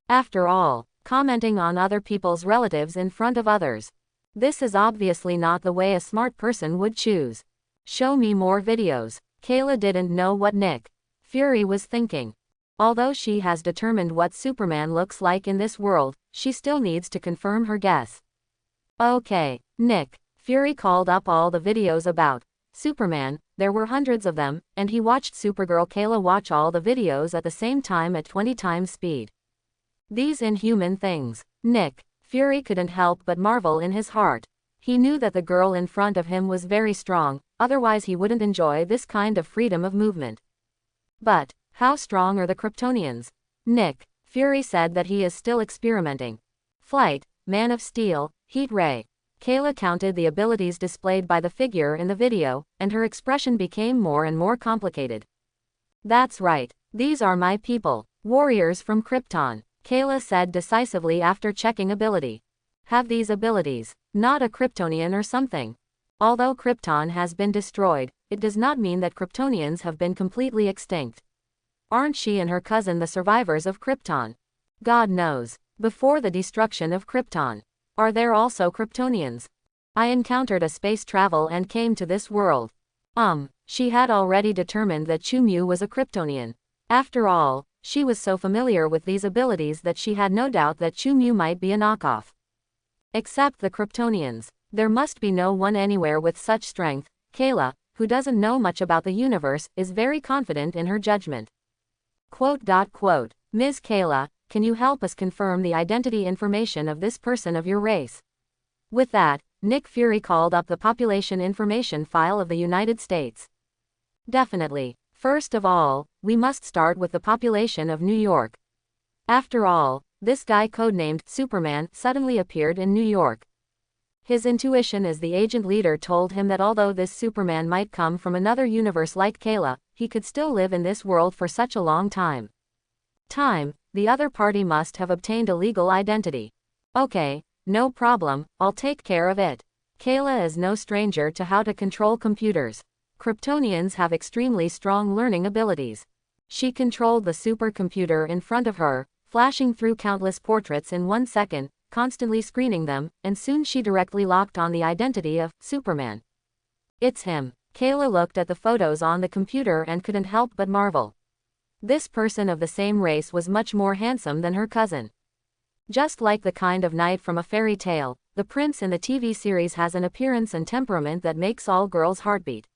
After all, commenting on other people's relatives in front of others. This is obviously not the way a smart person would choose. Show me more videos. Kayla didn't know what Nick Fury was thinking. Although she has determined what Superman looks like in this world, she still needs to confirm her guess. Okay, Nick Fury called up all the videos about Superman. There were hundreds of them, and he watched Supergirl Kayla watch all the videos at the same time at 20 times speed. These inhuman things. Nick Fury couldn't help but marvel in his heart. He knew that the girl in front of him was very strong, otherwise he wouldn't enjoy this kind of freedom of movement. But how strong are the Kryptonians? Nick Fury said that he is still experimenting. Flight, Man of Steel, Heat Ray. Kayla counted the abilities displayed by the figure in the video, and her expression became more and more complicated. That's right, these are my people, warriors from Krypton, Kayla said decisively after checking ability. Have these abilities, not a Kryptonian or something. Although Krypton has been destroyed, it does not mean that Kryptonians have been completely extinct. Aren't she and her cousin the survivors of Krypton? God knows. Before the destruction of Krypton. Are there also Kryptonians? I encountered a space travel and came to this world. She had already determined that Chu-Mu was a Kryptonian. After all, she was so familiar with these abilities that she had no doubt that Chu-Mu might be a knockoff. Except the Kryptonians. There must be no one anywhere with such strength. Kayla, who doesn't know much about the universe, is very confident in her judgment. Ms. Kayla, can you help us confirm the identity information of this person of your race? With that, Nick Fury called up the population information file of the United States. Definitely. First of all, we must start with the population of New York. After all, this guy codenamed Superman suddenly appeared in New York. His intuition as the agent leader told him that although this Superman might come from another universe like Kayla, he could still live in this world for such a long time. The other party must have obtained a legal identity. Okay, no problem, I'll take care of it. Kayla is no stranger to how to control computers. Kryptonians have extremely strong learning abilities. She controlled the supercomputer in front of her, flashing through countless portraits in 1 second, constantly screening them, and soon she directly locked on the identity of Superman. It's him. Kayla looked at the photos on the computer and couldn't help but marvel. This person of the same race was much more handsome than her cousin. Just like the kind of knight from a fairy tale, the prince in the TV series has an appearance and temperament that makes all girls' heartbeat.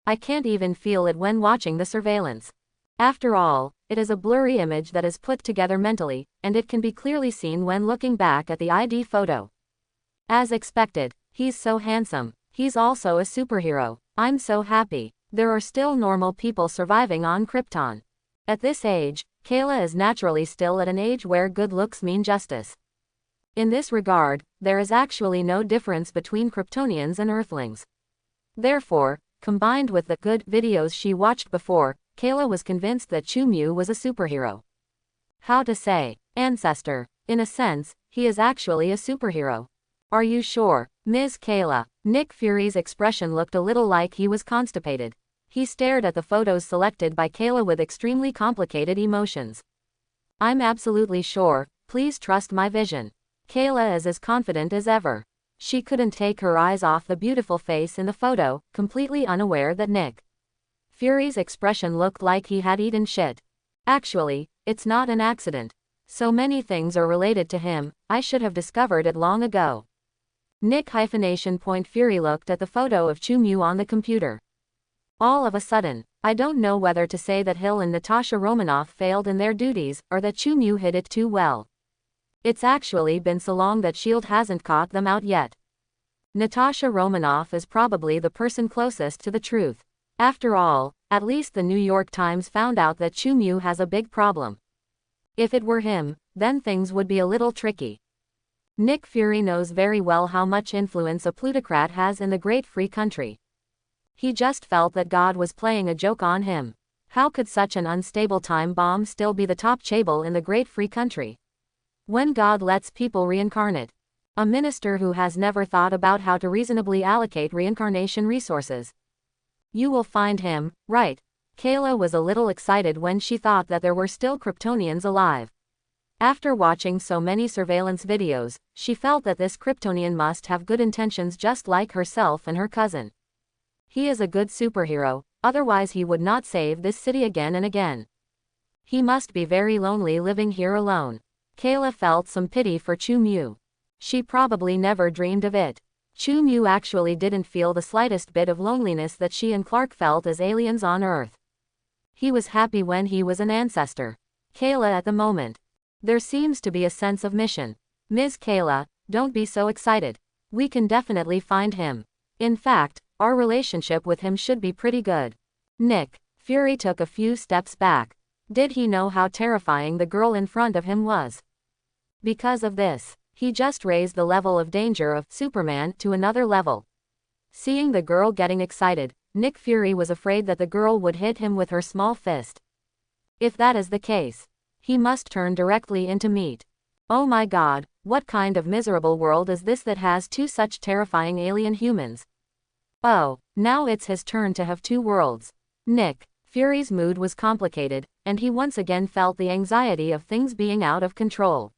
I can't even feel it when watching the surveillance. After all, it is a blurry image that is put together mentally, and it can be clearly seen when looking back at the ID photo. As expected, he's so handsome. He's also a superhero. I'm so happy. There are still normal people surviving on Krypton. At this age, Kayla is naturally still at an age where good looks mean justice. In this regard, there is actually no difference between Kryptonians and Earthlings. Therefore, combined with the good videos she watched before, Kayla was convinced that Chu-Mu was a superhero. How to say, ancestor. In a sense, he is actually a superhero. Are you sure, Ms. Kayla? Nick Fury's expression looked a little like he was constipated. He stared at the photos selected by Kayla with extremely complicated emotions. I'm absolutely sure, please trust my vision. Kayla is as confident as ever. She couldn't take her eyes off the beautiful face in the photo, completely unaware that Nick Fury's expression looked like he had eaten shit. Actually, it's not an accident. So many things are related to him, I should have discovered it long ago. Fury looked at the photo of Chu-Mu on the computer. All of a sudden, I don't know whether to say that Hill and Natasha Romanoff failed in their duties, or that Chu-Mu hid it too well. It's actually been so long that S.H.I.E.L.D. hasn't caught them out yet. Natasha Romanoff is probably the person closest to the truth. After all, at least the New York Times found out that Chu-Mu has a big problem. If it were him, then things would be a little tricky. Nick Fury knows very well how much influence a plutocrat has in the great free country. He just felt that God was playing a joke on him. How could such an unstable time bomb still be the top chaebol in the great free country? When God lets people reincarnate. A minister who has never thought about how to reasonably allocate reincarnation resources. You will find him, right? Kayla was a little excited when she thought that there were still Kryptonians alive. After watching so many surveillance videos, she felt that this Kryptonian must have good intentions just like herself and her cousin. He is a good superhero, otherwise he would not save this city again and again. He must be very lonely living here alone. Kayla felt some pity for Chu-Mu. She probably never dreamed of it. Chu-Mu actually didn't feel the slightest bit of loneliness that she and Clark felt as aliens on Earth. He was happy when he was an ancestor. Kayla at the moment. There seems to be a sense of mission. Ms. Kayla, don't be so excited. We can definitely find him. In fact, our relationship with him should be pretty good. Nick Fury took a few steps back. Did he know how terrifying the girl in front of him was? Because of this, he just raised the level of danger of Superman to another level. Seeing the girl getting excited, Nick Fury was afraid that the girl would hit him with her small fist. If that is the case, he must turn directly into meat. Oh my god, what kind of miserable world is this that has two such terrifying alien humans? Oh, now it's his turn to have two worlds. Nick Fury's mood was complicated, and he once again felt the anxiety of things being out of control.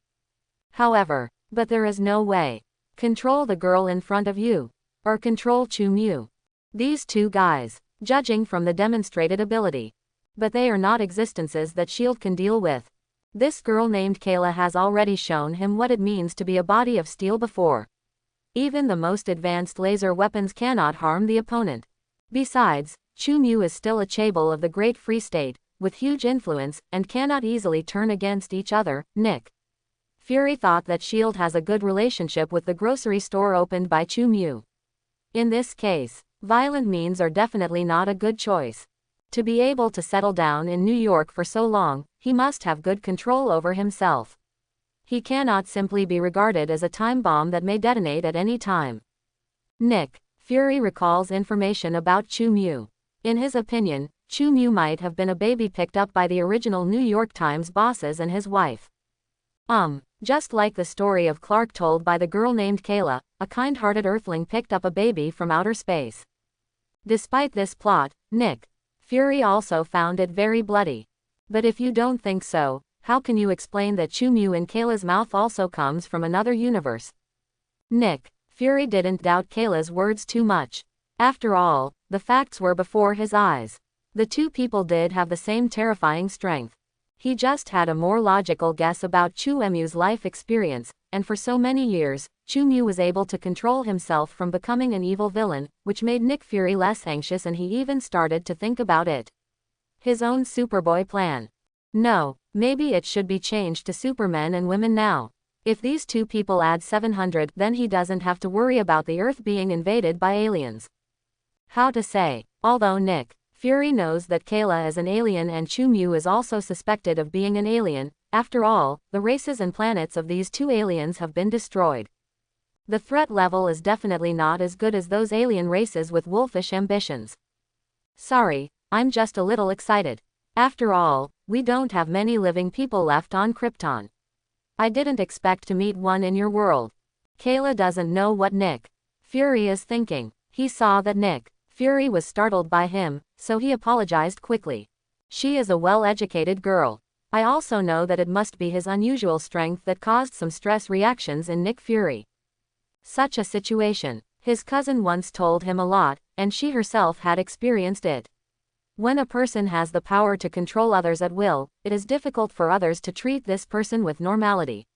However, but there is no way. Control the girl in front of you. Or control Chu-Mu. These two guys, judging from the demonstrated ability. But they are not existences that S.H.I.E.L.D. can deal with. This girl named Kayla has already shown him what it means to be a body of steel before. Even the most advanced laser weapons cannot harm the opponent. Besides, Chu-Mu is still a chaebol of the Great Free State, with huge influence, and cannot easily turn against each other. Nick Fury thought that S.H.I.E.L.D. has a good relationship with the grocery store opened by Chu-Mu. In this case, violent means are definitely not a good choice. To be able to settle down in New York for so long, he must have good control over himself. He cannot simply be regarded as a time bomb that may detonate at any time. Nick Fury recalls information about Chu-Mu. In his opinion, Chu-Mu might have been a baby picked up by the original New York Times bosses and his wife. Just like the story of Clark told by the girl named Kayla, a kind-hearted earthling picked up a baby from outer space. Despite this plot, Nick Fury also found it very bloody. But if you don't think so, how can you explain that Chu-Mu in Kayla's mouth also comes from another universe? Nick Fury didn't doubt Kayla's words too much. After all, the facts were before his eyes. The two people did have the same terrifying strength. He just had a more logical guess about Chu-Mu's life experience, and for so many years, Chu-Mu was able to control himself from becoming an evil villain, which made Nick Fury less anxious, and he even started to think about it. His own Superboy plan. No, maybe it should be changed to Supermen and Women now. If these two people add 700, then he doesn't have to worry about the Earth being invaded by aliens. How to say, although Nick Fury knows that Kayla is an alien and Chu-Mu is also suspected of being an alien, after all, the races and planets of these two aliens have been destroyed. The threat level is definitely not as good as those alien races with wolfish ambitions. Sorry, I'm just a little excited. After all, we don't have many living people left on Krypton. I didn't expect to meet one in your world. Kayla doesn't know what Nick Fury is thinking. He saw that Nick Fury was startled by him, so he apologized quickly. She is a well-educated girl. I also know that it must be his unusual strength that caused some stress reactions in Nick Fury. Such a situation. His cousin once told him a lot, and she herself had experienced it. When a person has the power to control others at will, it is difficult for others to treat this person with normality.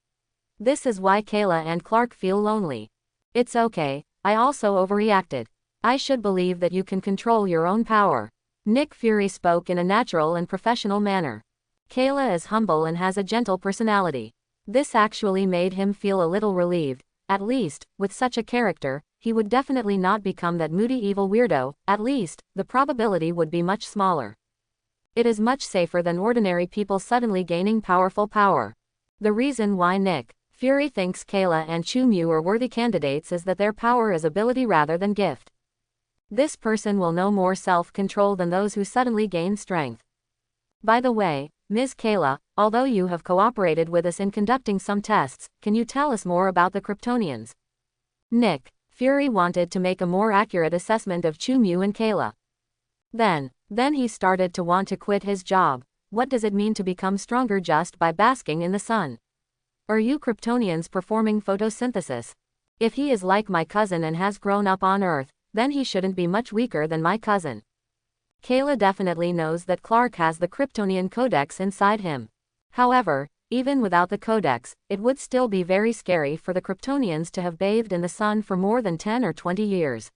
This is why Kayla and Clark feel lonely. It's okay, I also overreacted. I should believe that you can control your own power. Nick Fury spoke in a natural and professional manner. Kayla is humble and has a gentle personality. This actually made him feel a little relieved. At least, with such a character, he would definitely not become that moody evil weirdo. At least, the probability would be much smaller. It is much safer than ordinary people suddenly gaining powerful power. The reason why Nick Fury thinks Kayla and Chu-Mu are worthy candidates is that their power is ability rather than gift. This person will know more self-control than those who suddenly gain strength. By the way, Ms. Kayla, although you have cooperated with us in conducting some tests, can you tell us more about the Kryptonians? Nick Fury wanted to make a more accurate assessment of Chu-Mu and Kayla. Then he started to want to quit his job. What does it mean to become stronger just by basking in the sun? Are you Kryptonians performing photosynthesis? If he is like my cousin and has grown up on Earth, then he shouldn't be much weaker than my cousin. Kayla definitely knows that Clark has the Kryptonian Codex inside him. However, even without the Codex, it would still be very scary for the Kryptonians to have bathed in the sun for more than 10 or 20 years.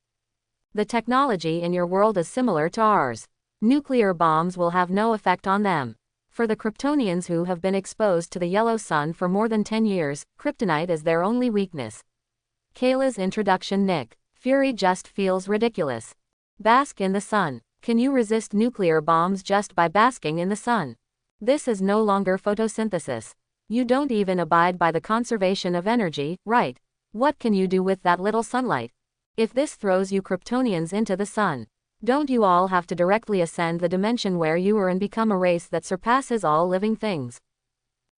The technology in your world is similar to ours. Nuclear bombs will have no effect on them. For the Kryptonians who have been exposed to the yellow sun for more than 10 years, kryptonite is their only weakness. Kayla's introduction. Nick Fury just feels ridiculous. Bask in the sun. Can you resist nuclear bombs just by basking in the sun? This is no longer photosynthesis. You don't even abide by the conservation of energy, right? What can you do with that little sunlight? If this throws you Kryptonians into the sun, don't you all have to directly ascend the dimension where you are and become a race that surpasses all living things?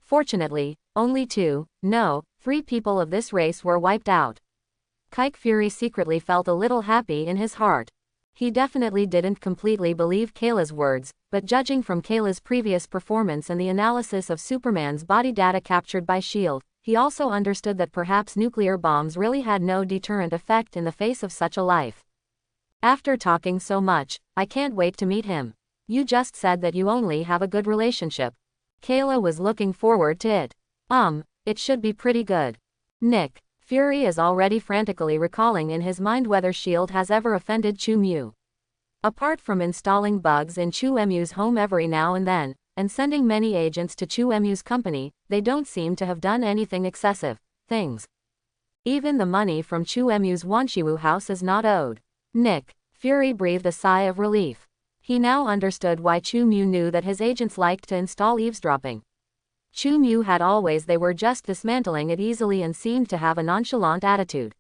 Fortunately, only 3 people of this race were wiped out. Kike Fury secretly felt a little happy in his heart. He definitely didn't completely believe Kayla's words, but judging from Kayla's previous performance and the analysis of Superman's body data captured by S.H.I.E.L.D., he also understood that perhaps nuclear bombs really had no deterrent effect in the face of such a life. After talking so much, I can't wait to meet him. You just said that you only have a good relationship. Kayla was looking forward to it. It should be pretty good. Nick Fury is already frantically recalling in his mind whether S.H.I.E.L.D. has ever offended Chu-Mu. Apart from installing bugs in Chu-Mu's home every now and then, and sending many agents to Chu-Mu's company, they don't seem to have done anything excessive things. Even the money from Chu-Mu's Wanshiwu house is not owed. Nick Fury breathed a sigh of relief. He now understood why Chu-Mu knew that his agents liked to install eavesdropping. Chu-Mu had always they were just dismantling it easily and seemed to have a nonchalant attitude.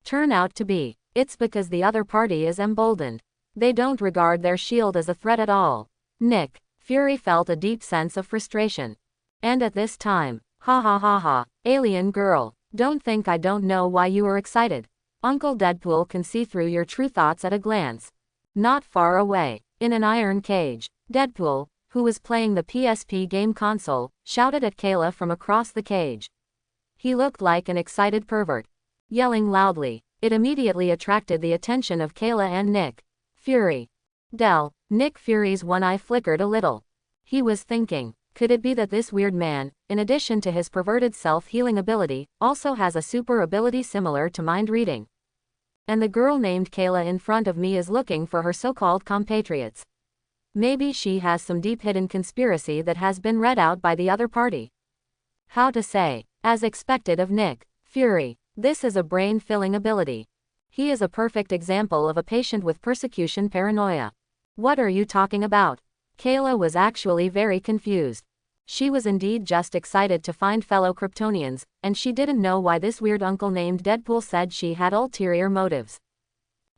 Turn out to be, it's because the other party is emboldened. They don't regard their shield as a threat at all. Nick Fury felt a deep sense of frustration. And at this time, ha ha ha ha, alien girl, don't think I don't know why you are excited. Uncle Deadpool can see through your true thoughts at a glance. Not far away, in an iron cage, Deadpool, who was playing the PSP game console, shouted at Kayla from across the cage. He looked like an excited pervert. Yelling loudly, it immediately attracted the attention of Kayla and Nick Fury. Nick Fury's one eye flickered a little. He was thinking, could it be that this weird man, in addition to his perverted self-healing ability, also has a super ability similar to mind reading? And the girl named Kayla in front of me is looking for her so-called compatriots. Maybe she has some deep hidden conspiracy that has been read out by the other party. How to say, as expected of Nick Fury, this is a brain-filling ability. He is a perfect example of a patient with persecution paranoia. What are you talking about? Kayla was actually very confused. She was indeed just excited to find fellow Kryptonians, and she didn't know why this weird uncle named Deadpool said she had ulterior motives.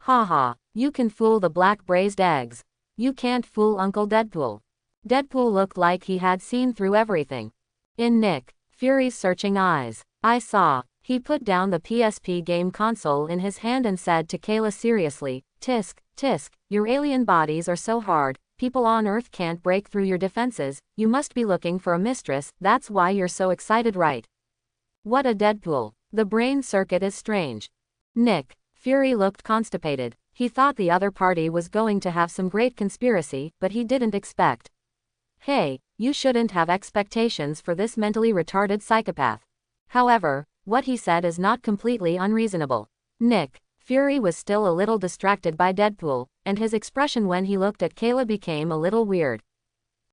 Haha, you can fool the black braised eggs. You can't fool Uncle Deadpool. Deadpool looked like he had seen through everything. In Nick Fury's searching eyes, I saw. He put down the PSP game console in his hand and said to Kayla seriously, Tisk, your alien bodies are so hard, people on Earth can't break through your defenses, you must be looking for a mistress, that's why you're so excited, right? What a Deadpool. The brain circuit is strange. Nick Fury looked constipated. He thought the other party was going to have some great conspiracy, but he didn't expect. Hey, you shouldn't have expectations for this mentally retarded psychopath. However, what he said is not completely unreasonable. Nick Fury was still a little distracted by Deadpool, and his expression when he looked at Kayla became a little weird.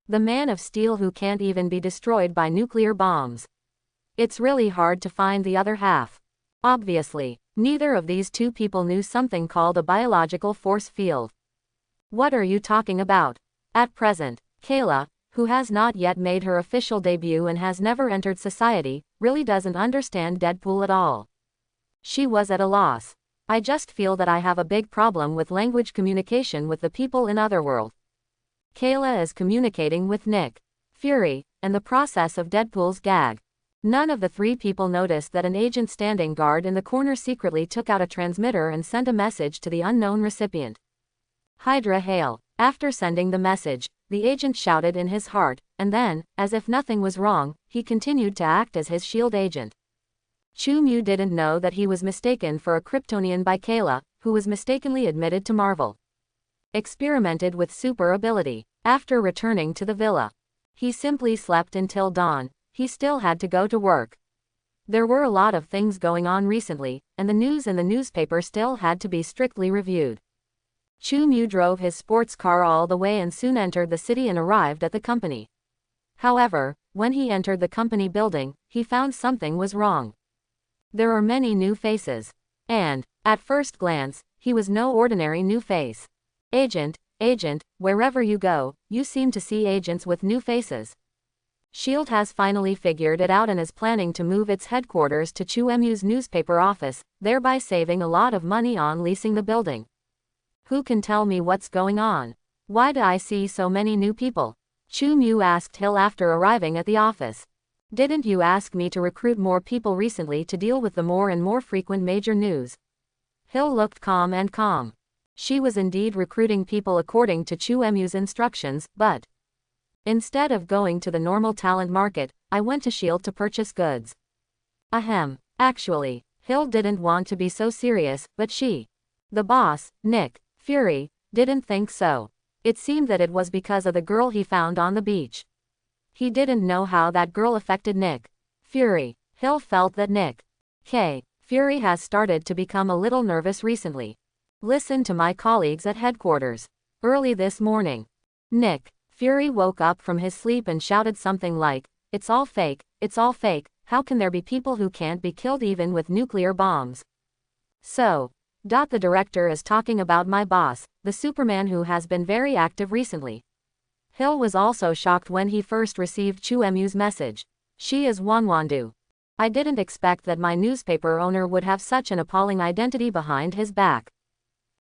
The Man of Steel who can't even be destroyed by nuclear bombs. It's really hard to find the other half. Obviously, neither of these two people knew something called a biological force field. What are you talking about? At present, Kayla, who has not yet made her official debut and has never entered society, really doesn't understand Deadpool at all. She was at a loss. I just feel that I have a big problem with language communication with the people in Otherworld. Kayla is communicating with Nick Fury, and the process of Deadpool's gag. None of the three people noticed that an agent standing guard in the corner secretly took out a transmitter and sent a message to the unknown recipient. Hydra Hail. After sending the message, the agent shouted in his heart, and then, as if nothing was wrong, he continued to act as his shield agent. Chu-Mu didn't know that he was mistaken for a Kryptonian by Kayla, who was mistakenly admitted to Marvel. Experimented with super ability. After returning to the villa, he simply slept until dawn. He still had to go to work. There were a lot of things going on recently, and the news in the newspaper still had to be strictly reviewed. Chu-Mu drove his sports car all the way and soon entered the city and arrived at the company. However, when he entered the company building, he found something was wrong. There are many new faces. And, at first glance, he was no ordinary new face. Agent, wherever you go, you seem to see agents with new faces. S.H.I.E.L.D. has finally figured it out and is planning to move its headquarters to Chu-Mu's newspaper office, thereby saving a lot of money on leasing the building. Who can tell me what's going on? Why do I see so many new people? Chu-Mu asked Hill after arriving at the office. Didn't you ask me to recruit more people recently to deal with the more and more frequent major news? Hill looked calm and calm. She was indeed recruiting people according to Chu-Mu's instructions, but instead of going to the normal talent market, I went to S.H.I.E.L.D. to purchase goods. Ahem. Actually, Hill didn't want to be so serious, but the boss, Nick Fury, didn't think so. It seemed that it was because of the girl he found on the beach. He didn't know how that girl affected Nick Fury. Hill felt that Nick Fury has started to become a little nervous recently. Listen to my colleagues at headquarters. Early this morning, Nick Fury woke up from his sleep and shouted something like, "It's all fake, it's all fake, how can there be people who can't be killed even with nuclear bombs?" So, the director is talking about my boss, the Superman who has been very active recently. Hill was also shocked when he first received Chu-Mu's message. She is Wanwandu. I didn't expect that my newspaper owner would have such an appalling identity behind his back.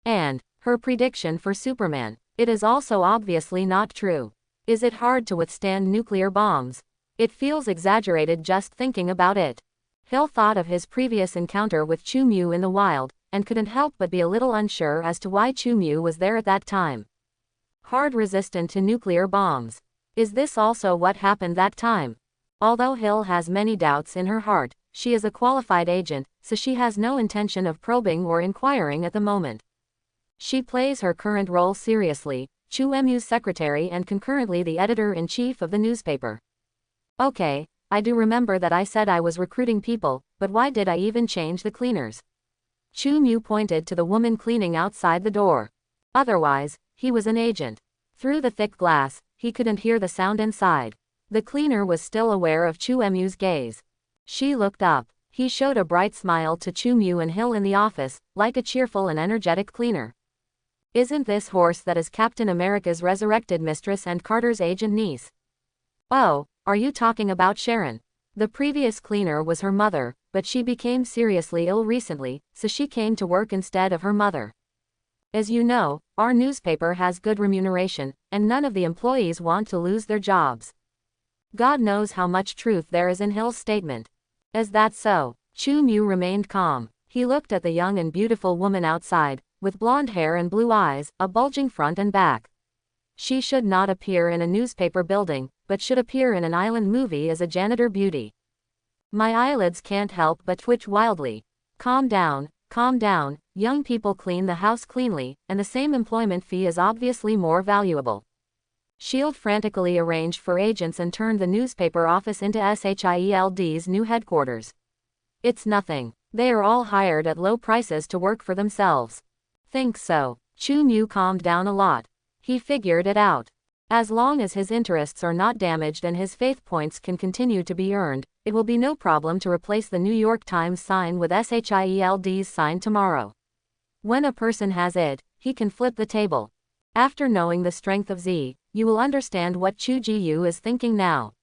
And her prediction for Superman, it is also obviously not true. Is it hard to withstand nuclear bombs? It feels exaggerated just thinking about it. Hill thought of his previous encounter with Chu-Mu in the wild, and couldn't help but be a little unsure as to why Chu-Mu was there at that time. Hard resistant to nuclear bombs. Is this also what happened that time? Although Hill has many doubts in her heart, she is a qualified agent, so she has no intention of probing or inquiring at the moment. She plays her current role seriously, Chu-Mu's secretary and concurrently the editor-in-chief of the newspaper. Okay, I do remember that I said I was recruiting people, but why did I even change the cleaners? Chu-Mu pointed to the woman cleaning outside the door. Otherwise, he was an agent. Through the thick glass, he couldn't hear the sound inside. The cleaner was still aware of Chu-Mu's gaze. She looked up. He showed a bright smile to Chu-Mu and Hill in the office, like a cheerful and energetic cleaner. Isn't this horse that is Captain America's resurrected mistress and Carter's agent niece? Oh, are you talking about Sharon? The previous cleaner was her mother, but she became seriously ill recently, so she came to work instead of her mother. As you know, our newspaper has good remuneration, and none of the employees want to lose their jobs. God knows how much truth there is in Hill's statement. Is that so? Chu-Mu remained calm. He looked at the young and beautiful woman outside, with blonde hair and blue eyes, a bulging front and back. She should not appear in a newspaper building, but should appear in an island movie as a janitor beauty. My eyelids can't help but twitch wildly. Calm down, young people clean the house cleanly, and the same employment fee is obviously more valuable. S.H.I.E.L.D. frantically arranged for agents and turned the newspaper office into S.H.I.E.L.D.'s new headquarters. It's nothing. They are all hired at low prices to work for themselves. Think so. Chu-Mu calmed down a lot. He figured it out. As long as his interests are not damaged and his faith points can continue to be earned, it will be no problem to replace the New York Times sign with S.H.I.E.L.D.'s sign tomorrow. When a person has it, he can flip the table. After knowing the strength of Z, you will understand what Chu-Ji-Yu is thinking now.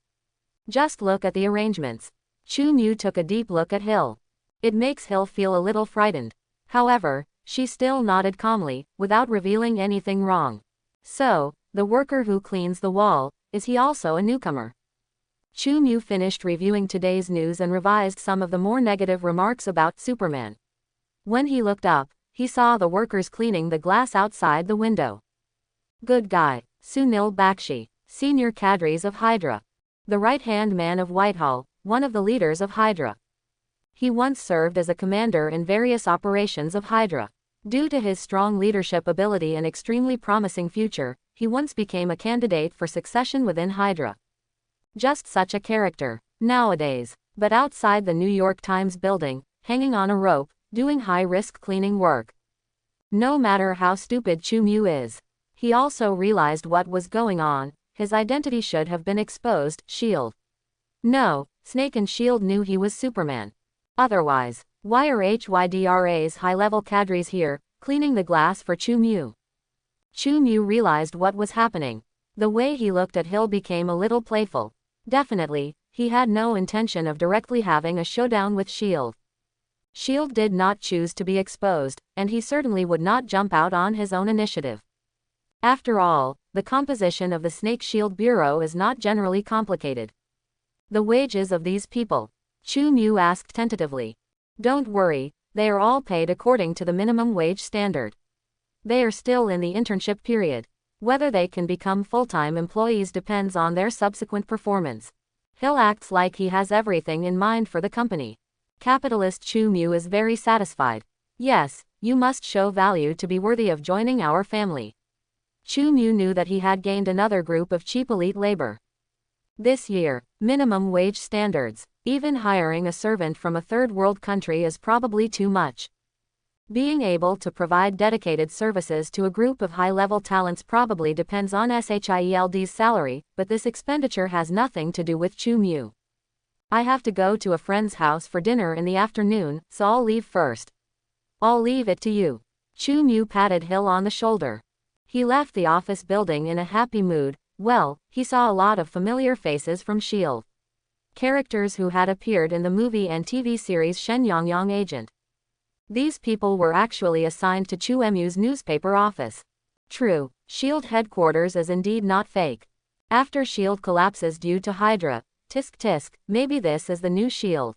Just look at the arrangements. Chu-Mu took a deep look at Hill. It makes Hill feel a little frightened. However, she still nodded calmly, without revealing anything wrong. So, the worker who cleans the wall, is he also a newcomer? Chu-Mu finished reviewing today's news and revised some of the more negative remarks about Superman. When he looked up, he saw the workers cleaning the glass outside the window. Good guy. Sunil Bakshi, senior cadres of Hydra. The right-hand man of Whitehall, one of the leaders of Hydra. He once served as a commander in various operations of Hydra. Due to his strong leadership ability and extremely promising future, he once became a candidate for succession within Hydra. Just such a character, nowadays, but outside the New York Times building, hanging on a rope, doing high-risk cleaning work. No matter how stupid Chu Mu is, he also realized what was going on. His identity should have been exposed. S.H.I.E.L.D. No, Snake and S.H.I.E.L.D. knew he was Superman. Otherwise, why are HYDRA's high-level cadres here, cleaning the glass for Chu Mu? Chu Mu realized what was happening. The way he looked at Hill became a little playful. Definitely, he had no intention of directly having a showdown with S.H.I.E.L.D. S.H.I.E.L.D. did not choose to be exposed, and he certainly would not jump out on his own initiative. After all, the composition of the Snake S.H.I.E.L.D. Bureau is not generally complicated. The wages of these people? Chu Mu asked tentatively. Don't worry, they are all paid according to the minimum wage standard. They are still in the internship period. Whether they can become full-time employees depends on their subsequent performance. Hill acts like he has everything in mind for the company. Capitalist Chu Mu is very satisfied. Yes, you must show value to be worthy of joining our family. Chu Mu knew that he had gained another group of cheap elite labor. This year, minimum wage standards. Even hiring a servant from a third world country is probably too much. Being able to provide dedicated services to a group of high-level talents probably depends on S.H.I.E.L.D's salary, but this expenditure has nothing to do with Chu Mu. I have to go to a friend's house for dinner in the afternoon, so I'll leave first. I'll leave it to you. Chu Mu patted Hill on the shoulder. He left the office building in a happy mood. Well, he saw a lot of familiar faces from S.H.I.E.L.D. Characters who had appeared in the movie and TV series Shen Yongyang Agent. These people were actually assigned to Chu Mu's newspaper office. True, S.H.I.E.L.D. headquarters is indeed not fake. After S.H.I.E.L.D. collapses due to Hydra, tisk tisk, maybe this is the new S.H.I.E.L.D.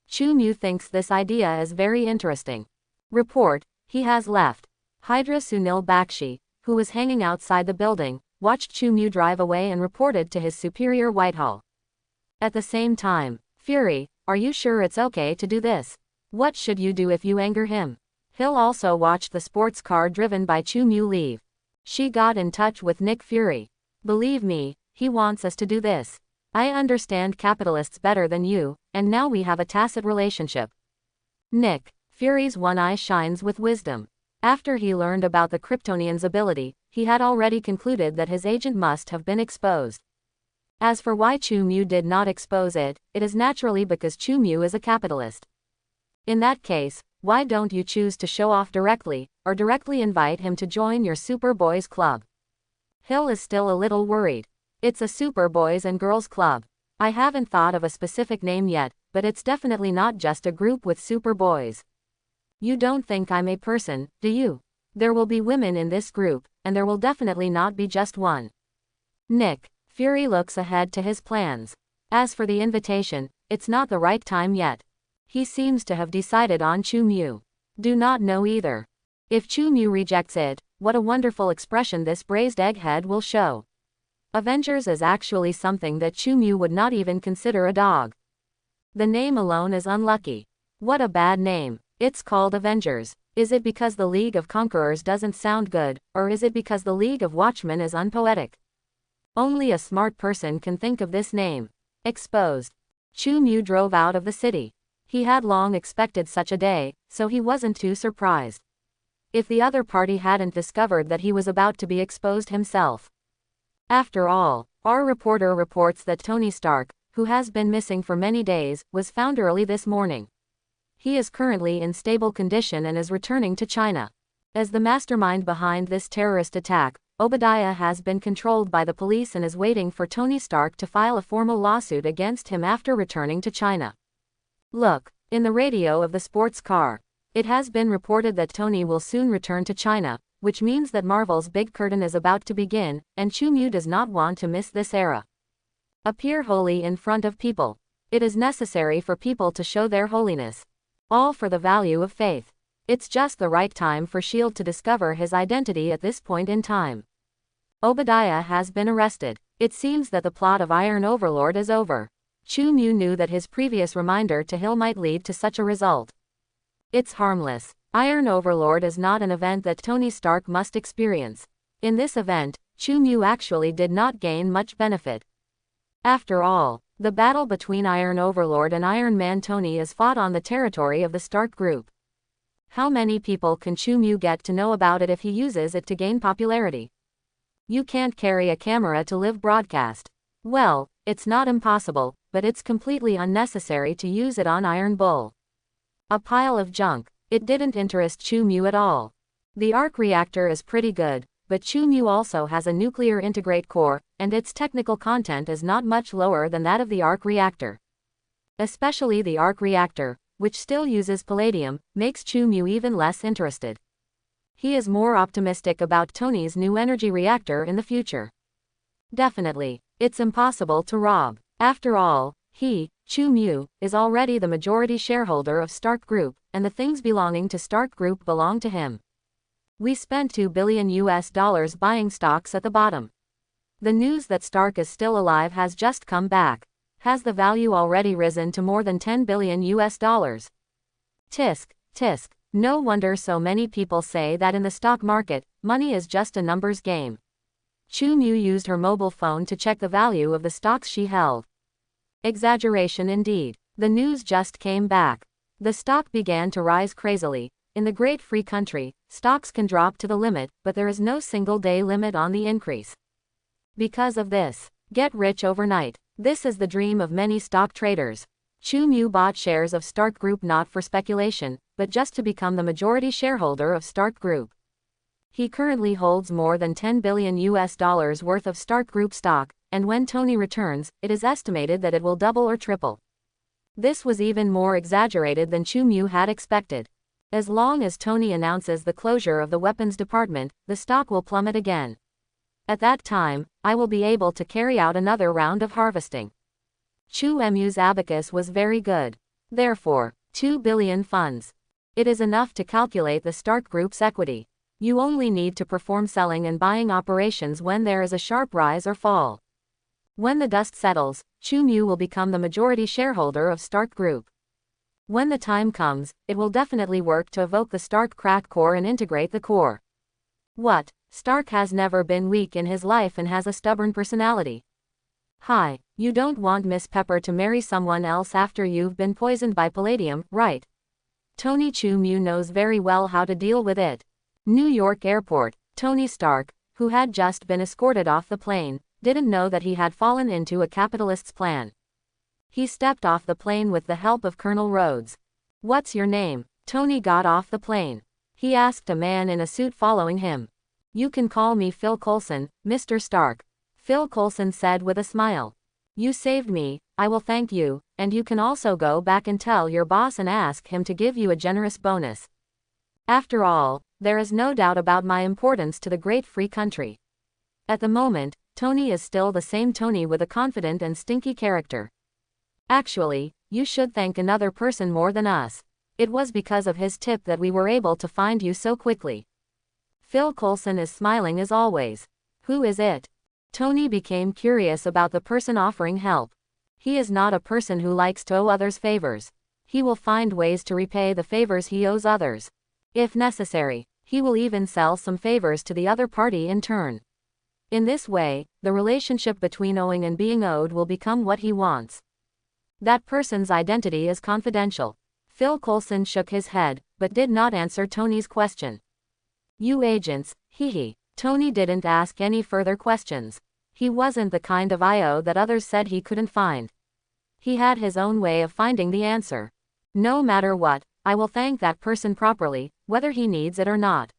Chu Mu thinks this idea is very interesting. Report, he has left. Hydra Sunil Bakshi, who was hanging outside the building, watched Chu Mu drive away and reported to his superior Whitehall. At the same time, Fury, are you sure it's okay to do this? What should you do if you anger him? Hill also watched the sports car driven by Chu Mu leave. She got in touch with Nick Fury. Believe me, he wants us to do this. I understand capitalists better than you, and now we have a tacit relationship. Nick Fury's one eye shines with wisdom. After he learned about the Kryptonian's ability, he had already concluded that his agent must have been exposed. As for why Chu Mu did not expose it, it is naturally because Chu Mu is a capitalist. In that case, why don't you choose to show off directly, or directly invite him to join your Super Boys Club? Hill is still a little worried. It's a Super Boys and Girls Club. I haven't thought of a specific name yet, but it's definitely not just a group with Super Boys. You don't think I'm a person, do you? There will be women in this group, and there will definitely not be just one. Nick Fury looks ahead to his plans. As for the invitation, it's not the right time yet. He seems to have decided on Chu Mu. Do not know either. If Chu Mu rejects it, what a wonderful expression this braised egghead will show. Avengers is actually something that Chu Mu would not even consider a dog. The name alone is unlucky. What a bad name. It's called Avengers. Is it because the League of Conquerors doesn't sound good, or is it because the League of Watchmen is unpoetic? Only a smart person can think of this name. Exposed. Chu Mu drove out of the city. He had long expected such a day, so he wasn't too surprised. If the other party hadn't discovered that he was about to be exposed himself. After all, our reporter reports that Tony Stark, who has been missing for many days, was found early this morning. He is currently in stable condition and is returning to China. As the mastermind behind this terrorist attack, Obadiah has been controlled by the police and is waiting for Tony Stark to file a formal lawsuit against him after returning to China. Look, in the radio of the sports car. It has been reported that Tony will soon return to China, which means that Marvel's big curtain is about to begin, and Chu Mu does not want to miss this era. Appear holy in front of people. It is necessary for people to show their holiness. All for the value of faith. It's just the right time for S.H.I.E.L.D. to discover his identity at this point in time. Obadiah has been arrested. It seems that the plot of Iron Overlord is over. Chu Mu knew that his previous reminder to Hill might lead to such a result. It's harmless. Iron Overlord is not an event that Tony Stark must experience. In this event, Chu Mu actually did not gain much benefit. After all, the battle between Iron Overlord and Iron Man Tony is fought on the territory of the Stark Group. How many people can Chu Mu get to know about it if he uses it to gain popularity? You can't carry a camera to live broadcast. Well, it's not impossible, but it's completely unnecessary to use it on Iron Bull. A pile of junk. It didn't interest Chu Mu at all. The arc reactor is pretty good, but Chu Mu also has a nuclear integrate core, and its technical content is not much lower than that of the arc reactor. Especially the arc reactor, which still uses palladium, makes Chu Mu even less interested. He is more optimistic about Tony's new energy reactor in the future. Definitely, it's impossible to rob. After all, he, Chu Mu, is already the majority shareholder of Stark Group, and the things belonging to Stark Group belong to him. We spent $2 billion buying stocks at the bottom. The news that Stark is still alive has just come back. Has the value already risen to more than $10 billion? Tisk, tisk. No wonder so many people say that in the stock market, money is just a numbers game. Chu Mu used her mobile phone to check the value of the stocks she held. Exaggeration indeed. The news just came back. The stock began to rise crazily. In the great free country, stocks can drop to the limit, but there is no single-day limit on the increase. Because of this, get rich overnight. This is the dream of many stock traders. Chu Mu bought shares of Stark Group not for speculation, but just to become the majority shareholder of Stark Group. He currently holds more than $10 billion worth of Stark Group stock, and when Tony returns, it is estimated that it will double or triple. This was even more exaggerated than Chu Mu had expected. As long as Tony announces the closure of the weapons department, the stock will plummet again. At that time, I will be able to carry out another round of harvesting. Chu Mu's abacus was very good. Therefore, 2 billion funds. It is enough to calculate the Stark Group's equity. You only need to perform selling and buying operations when there is a sharp rise or fall. When the dust settles, Chu Mu will become the majority shareholder of Stark Group. When the time comes, it will definitely work to evoke the Stark crack core and integrate the core. What? Stark has never been weak in his life and has a stubborn personality. Hi, you don't want Miss Pepper to marry someone else after you've been poisoned by palladium, right? Tony Chu Mu knows very well how to deal with it. New York Airport. Tony Stark, who had just been escorted off the plane, didn't know that he had fallen into a capitalist's plan. He stepped off the plane with the help of Colonel Rhodes. What's your name? Tony got off the plane. He asked a man in a suit following him. You can call me Phil Coulson, Mr. Stark. Phil Coulson said with a smile. You saved me, I will thank you, and you can also go back and tell your boss and ask him to give you a generous bonus. After all, there is no doubt about my importance to the great free country. At the moment, Tony is still the same Tony with a confident and stinky character. Actually, you should thank another person more than us. It was because of his tip that we were able to find you so quickly. Phil Coulson is smiling as always. Who is it? Tony became curious about the person offering help. He is not a person who likes to owe others favors. He will find ways to repay the favors he owes others. If necessary, he will even sell some favors to the other party in turn. In this way, the relationship between owing and being owed will become what he wants. That person's identity is confidential. Phil Coulson shook his head, but did not answer Tony's question. You agents, hee. Tony didn't ask any further questions. He wasn't the kind of IO that others said he couldn't find. He had his own way of finding the answer. No matter what, I will thank that person properly, whether he needs it or not.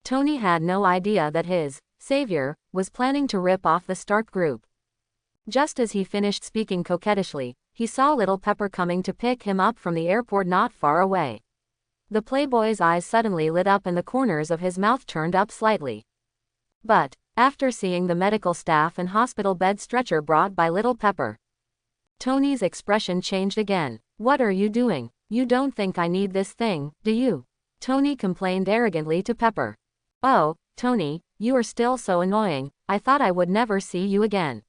Tony had no idea that his savior was planning to rip off the Stark Group. Just as he finished speaking coquettishly, he saw Little Pepper coming to pick him up from the airport not far away. The playboy's eyes suddenly lit up and the corners of his mouth turned up slightly. But, after seeing the medical staff and hospital bed stretcher brought by Little Pepper, Tony's expression changed again. What are you doing? You don't think I need this thing, do you? Tony complained arrogantly to Pepper. Oh, Tony, You are still so annoying, I thought I would never see you again.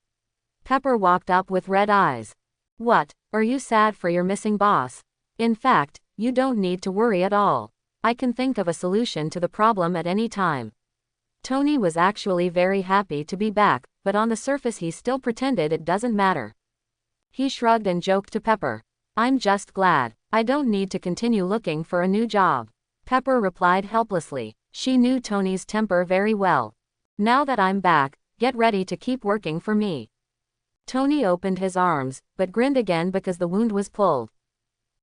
Pepper walked up with red eyes. What, are you sad for your missing boss? In fact, you don't need to worry at all. I can think of a solution to the problem at any time. Tony was actually very happy to be back, but on the surface he still pretended it doesn't matter. He shrugged and joked to Pepper. I'm just glad. I don't need to continue looking for a new job. Pepper replied helplessly. She knew Tony's temper very well. Now that I'm back, get ready to keep working for me. Tony opened his arms, but grinned again because the wound was pulled.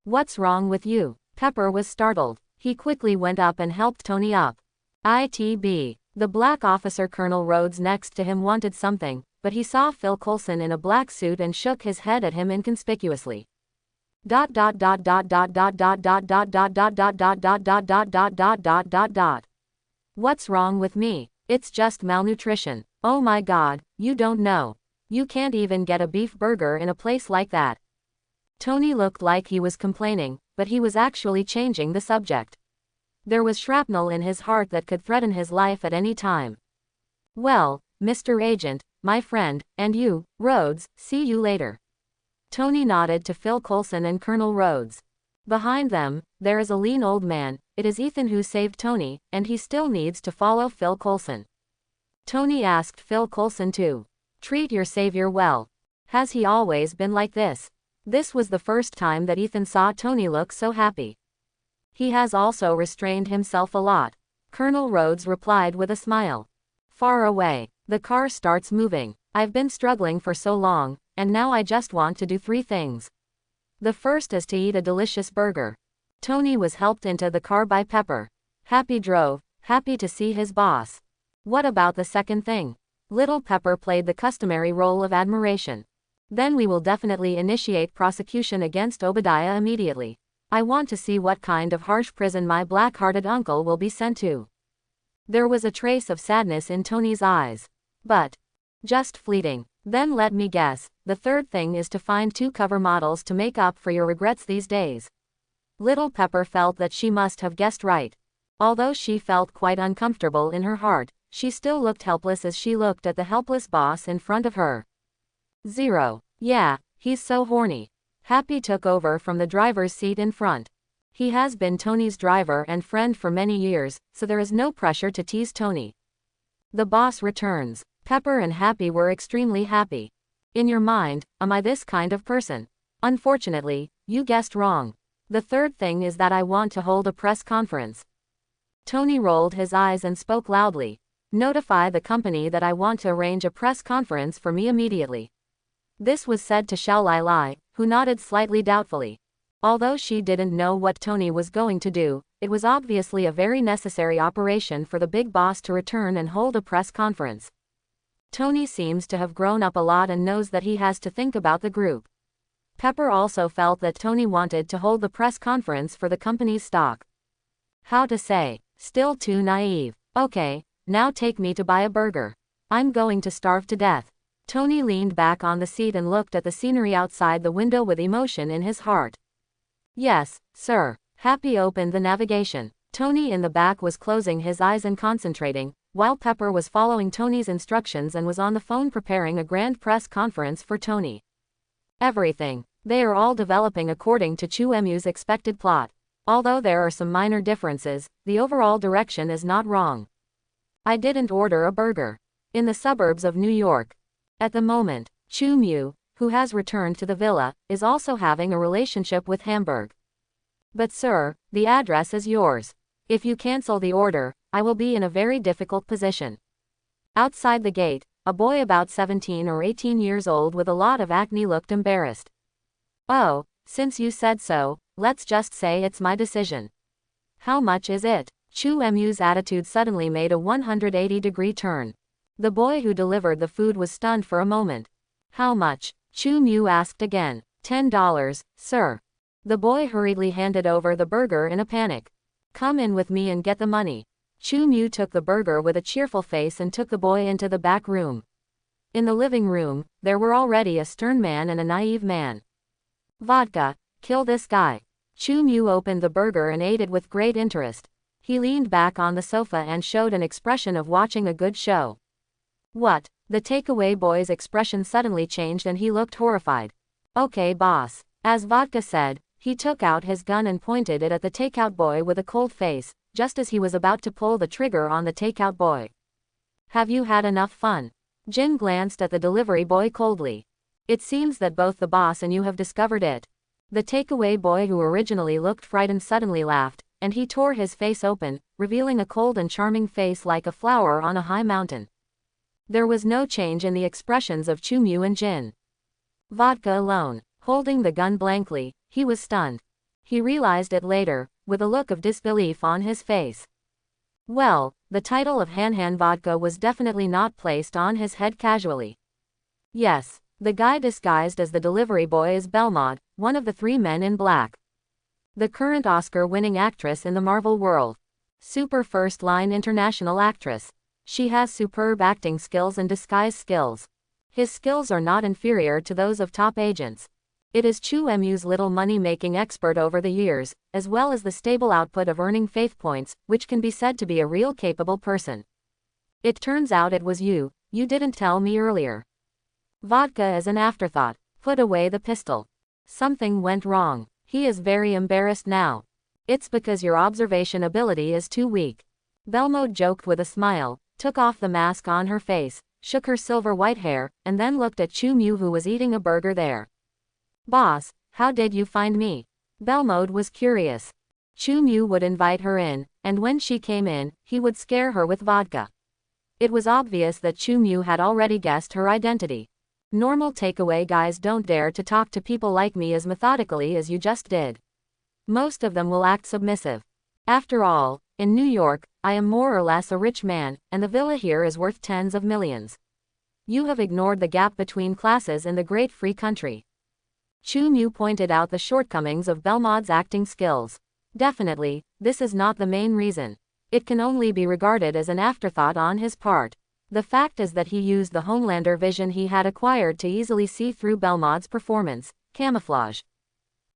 What's wrong with you? Pepper was startled. He quickly went up and helped Tony up. ITB. The black officer Colonel Rhodes next to him wanted something, but he saw Phil Coulson in a black suit and shook his head at him inconspicuously. What's wrong with me? It's just malnutrition. Oh my God, you don't know. You can't even get a beef burger in a place like that. Tony looked like he was complaining, but he was actually changing the subject. There was shrapnel in his heart that could threaten his life at any time. Well, Mr. Agent, my friend, and you, Rhodes, see you later. Tony nodded to Phil Coulson and Colonel Rhodes. Behind them, there is a lean old man. It is Ethan who saved Tony, and he still needs to follow Phil Coulson. Tony asked Phil Coulson to treat your savior well. Has he always been like this? This was the first time that Ethan saw Tony look so happy. He has also restrained himself a lot. Colonel Rhodes replied with a smile. Far away, the car starts moving. I've been struggling for so long, and now I just want to do 3 things. The first is to eat a delicious burger. Tony was helped into the car by Pepper. Happy drove, happy to see his boss. What about the second thing? Little Pepper played the customary role of admiration. Then we will definitely initiate prosecution against Obadiah immediately. I want to see what kind of harsh prison my black-hearted uncle will be sent to. There was a trace of sadness in Tony's eyes. But just fleeting. Then let me guess, the third thing is to find 2 cover models to make up for your regrets these days. Little Pepper felt that she must have guessed right. Although she felt quite uncomfortable in her heart, she still looked helpless as she looked at the helpless boss in front of her. 0. Yeah, he's so horny. Happy took over from the driver's seat in front. He has been Tony's driver and friend for many years, so there is no pressure to tease Tony. The boss returns. Pepper and Happy were extremely happy. In your mind, am I this kind of person? Unfortunately, you guessed wrong. The third thing is that I want to hold a press conference. Tony rolled his eyes and spoke loudly. Notify the company that I want to arrange a press conference for me immediately. This was said to Shalai, who nodded slightly doubtfully. Although she didn't know what Tony was going to do, it was obviously a very necessary operation for the big boss to return and hold a press conference. Tony seems to have grown up a lot and knows that he has to think about the group. Pepper also felt that Tony wanted to hold the press conference for the company's stock. How to say? Still too naive. Okay, now take me to buy a burger. I'm going to starve to death. Tony leaned back on the seat and looked at the scenery outside the window with emotion in his heart. Yes, sir. Happy opened the navigation. Tony in the back was closing his eyes and concentrating, while Pepper was following Tony's instructions and was on the phone preparing a grand press conference for Tony. Everything. They are all developing according to Chu Emu's expected plot. Although there are some minor differences, the overall direction is not wrong. I didn't order a burger. In the suburbs of New York. At the moment, Chu Mu, who has returned to the villa, is also having a relationship with Hamburg. But sir, the address is yours. If you cancel the order, I will be in a very difficult position. Outside the gate, a boy about 17 or 18 years old with a lot of acne looked embarrassed. Oh, since you said so, let's just say it's my decision. How much is it? Chu Emu's attitude suddenly made a 180-degree turn. The boy who delivered the food was stunned for a moment. How much? Chu Mu asked again. $10, sir. The boy hurriedly handed over the burger in a panic. Come in with me and get the money. Chu Mu took the burger with a cheerful face and took the boy into the back room. In the living room, there were already a stern man and a naive man. Vodka, kill this guy. Chu Mu opened the burger and ate it with great interest. He leaned back on the sofa and showed an expression of watching a good show. What? The takeaway boy's expression suddenly changed and he looked horrified. Okay, boss. As Vodka said, he took out his gun and pointed it at the takeout boy with a cold face, just as he was about to pull the trigger on the takeout boy. Have you had enough fun? Jin glanced at the delivery boy coldly. It seems that both the boss and you have discovered it. The takeaway boy, who originally looked frightened, suddenly laughed, and he tore his face open, revealing a cold and charming face like a flower on a high mountain. There was no change in the expressions of Chu-Mu and Jin. Vodka alone, holding the gun blankly, he was stunned. He realized it later, with a look of disbelief on his face. Well, the title of Han Vodka was definitely not placed on his head casually. Yes, the guy disguised as the delivery boy is Belmont, one of the 3 men in black. The current Oscar-winning actress in the Marvel world. Super first-line international actress. She has superb acting skills and disguise skills. His skills are not inferior to those of top agents. It is Chu-Mu's little money-making expert over the years, as well as the stable output of earning faith points, which can be said to be a real capable person. It turns out it was you didn't tell me earlier. Vodka as an afterthought, put away the pistol. Something went wrong. He is very embarrassed now. It's because your observation ability is too weak. Belmont joked with a smile, took off the mask on her face, shook her silver white hair, and then looked at Chu-Mu, who was eating a burger there. Boss, how did you find me? Belmont was curious. Chu-Mu would invite her in, and when she came in, he would scare her with vodka. It was obvious that Chu-Mu had already guessed her identity. Normal takeaway guys don't dare to talk to people like me as methodically as you just did. Most of them will act submissive. After all, in New York, I am more or less a rich man, and the villa here is worth tens of millions. You have ignored the gap between classes in the great free country. Chu-Mu pointed out the shortcomings of Belmont's acting skills. Definitely, this is not the main reason. It can only be regarded as an afterthought on his part. The fact is that he used the Homelander vision he had acquired to easily see through Belmont's performance, camouflage.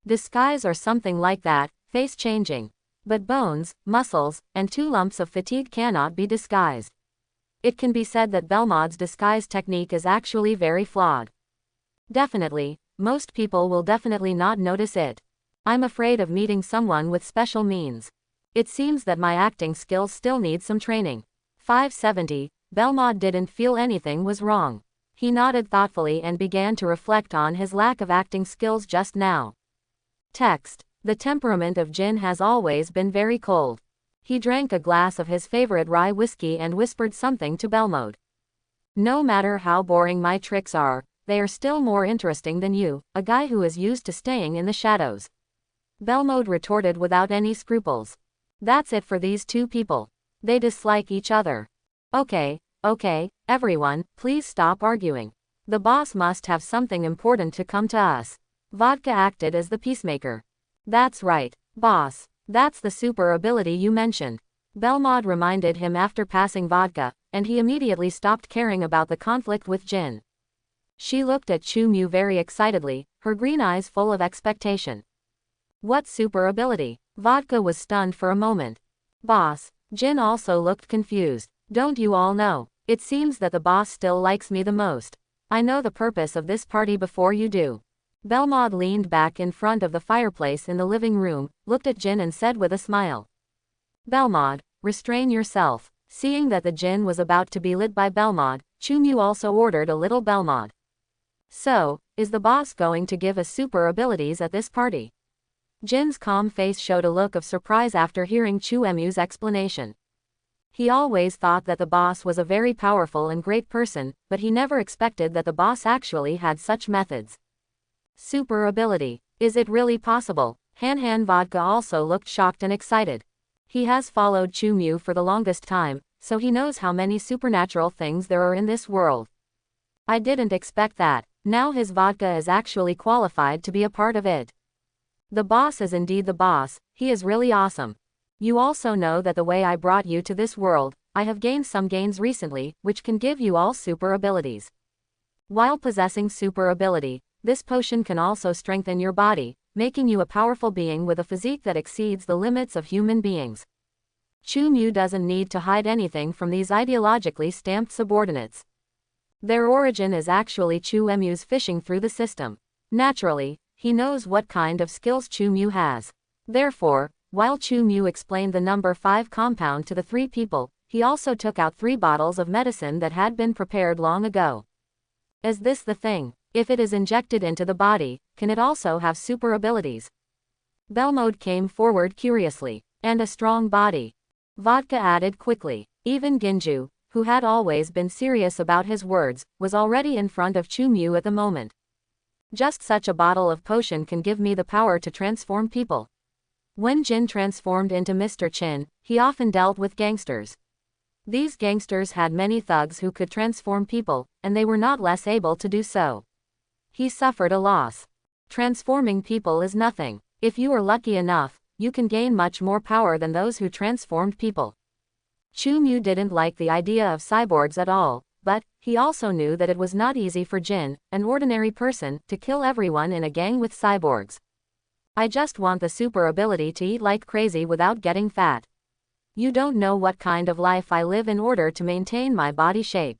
Disguise or something like that, face changing. But bones, muscles, and 2 lumps of fatigue cannot be disguised. It can be said that Belmont's disguise technique is actually very flawed. Definitely, most people will definitely not notice it. I'm afraid of meeting someone with special means. It seems that my acting skills still need some training. 570. Belmont didn't feel anything was wrong. He nodded thoughtfully and began to reflect on his lack of acting skills just now. Text. The temperament of Jin has always been very cold. He drank a glass of his favorite rye whiskey and whispered something to Belmont. No matter how boring my tricks are, they are still more interesting than you, a guy who is used to staying in the shadows. Belmont retorted without any scruples. That's it for these 2 people. They dislike each other. Okay, everyone, please stop arguing. The boss must have something important to come to us. Vodka acted as the peacemaker. That's right, boss. That's the super ability you mentioned. Belmont reminded him after passing Vodka, and he immediately stopped caring about the conflict with Jin. She looked at Chu-Mu very excitedly, her green eyes full of expectation. What super ability? Vodka was stunned for a moment. Boss. Jin also looked confused. Don't you all know? It seems that the boss still likes me the most. I know the purpose of this party before you do. Belmont leaned back in front of the fireplace in the living room, looked at Jin and said with a smile. Belmont, restrain yourself. Seeing that the Jin was about to be lit by Belmont, Chu-Mu also ordered a little Belmont. So, is the boss going to give us super abilities at this party? Jin's calm face showed a look of surprise after hearing Chu-Mu's explanation. He always thought that the boss was a very powerful and great person, but he never expected that the boss actually had such methods. Super ability. Is it really possible? Han Vodka also looked shocked and excited. He has followed Chu-Mu for the longest time, so he knows how many supernatural things there are in this world. I didn't expect that. Now his vodka is actually qualified to be a part of it. The boss is indeed the boss, he is really awesome. You also know that the way I brought you to this world, I have gained some gains recently, which can give you all super abilities. While possessing super ability, this potion can also strengthen your body, making you a powerful being with a physique that exceeds the limits of human beings. Chu Mu doesn't need to hide anything from these ideologically stamped subordinates. Their origin is actually Chu Mu's fishing through the system. Naturally, he knows what kind of skills Chu Mu has. Therefore, while Chu Mu explained the number 5 compound to the 3 people, he also took out 3 bottles of medicine that had been prepared long ago. Is this the thing? If it is injected into the body, can it also have super abilities? Belmode came forward curiously. And a strong body. Vodka added quickly. Even Ginju, who had always been serious about his words, was already in front of Chu Mu at the moment. Just such a bottle of potion can give me the power to transform people. When Jin transformed into Mr. Chin, he often dealt with gangsters. These gangsters had many thugs who could transform people, and they were not less able to do so. He suffered a loss. Transforming people is nothing. If you are lucky enough, you can gain much more power than those who transformed people. Chu Mu didn't like the idea of cyborgs at all, but he also knew that it was not easy for Jin, an ordinary person, to kill everyone in a gang with cyborgs. I just want the super ability to eat like crazy without getting fat. You don't know what kind of life I live in order to maintain my body shape.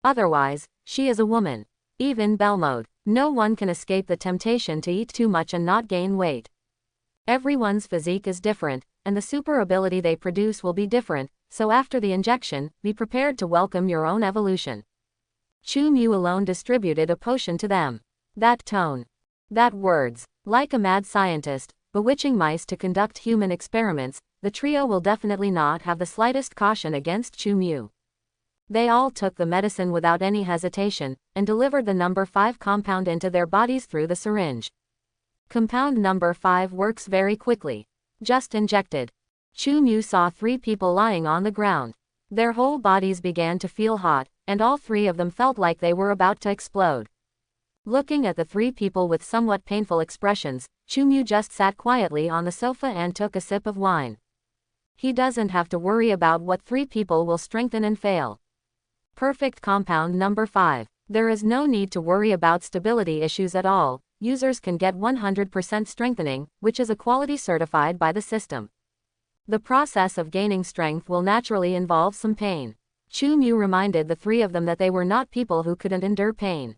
Otherwise, she is a woman. Even Belmode. No one can escape the temptation to eat too much and not gain weight. Everyone's physique is different, and the super ability they produce will be different, so after the injection, be prepared to welcome your own evolution. Chu Mu alone distributed a potion to them. That tone. That words. Like a mad scientist, bewitching mice to conduct human experiments, the trio will definitely not have the slightest caution against Chu Mu. They all took the medicine without any hesitation, and delivered the number 5 compound into their bodies through the syringe. Compound number 5 works very quickly. Just injected. Chu Mu saw 3 people lying on the ground. Their whole bodies began to feel hot, and all 3 of them felt like they were about to explode. Looking at the 3 people with somewhat painful expressions, Chu Mu just sat quietly on the sofa and took a sip of wine. He doesn't have to worry about what 3 people will strengthen and fail. Perfect compound number 5. There is no need to worry about stability issues at all. Users can get 100% strengthening, which is a quality certified by the system. The process of gaining strength will naturally involve some pain. Chu Mu reminded the 3 of them that they were not people who couldn't endure pain.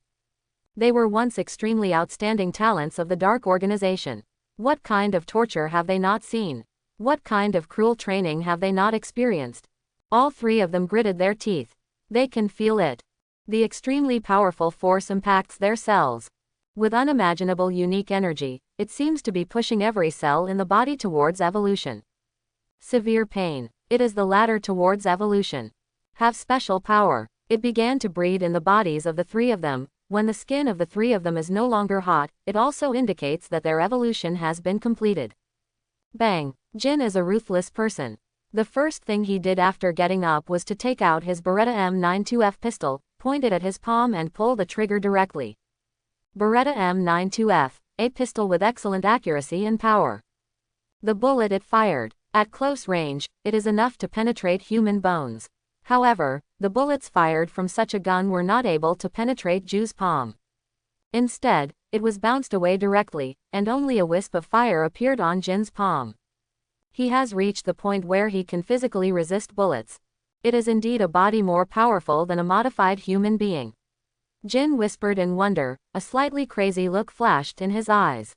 They were once extremely outstanding talents of the Dark Organization. What kind of torture have they not seen? What kind of cruel training have they not experienced? All 3 of them gritted their teeth. They can feel it. The extremely powerful force impacts their cells. With unimaginable unique energy, it seems to be pushing every cell in the body towards evolution. Severe pain. It is the ladder towards evolution. Have special power. It began to breed in the bodies of the 3 of them. When the skin of the 3 of them is no longer hot, it also indicates that their evolution has been completed. Bang. Jin is a ruthless person. The first thing he did after getting up was to take out his Beretta M92F pistol, point it at his palm and pull the trigger directly. Beretta M92F, a pistol with excellent accuracy and power. The bullet it fired. At close range, it is enough to penetrate human bones. However, the bullets fired from such a gun were not able to penetrate Ju's palm. Instead, it was bounced away directly, and only a wisp of fire appeared on Jin's palm. He has reached the point where he can physically resist bullets. It is indeed a body more powerful than a modified human being. Jin whispered in wonder, a slightly crazy look flashed in his eyes.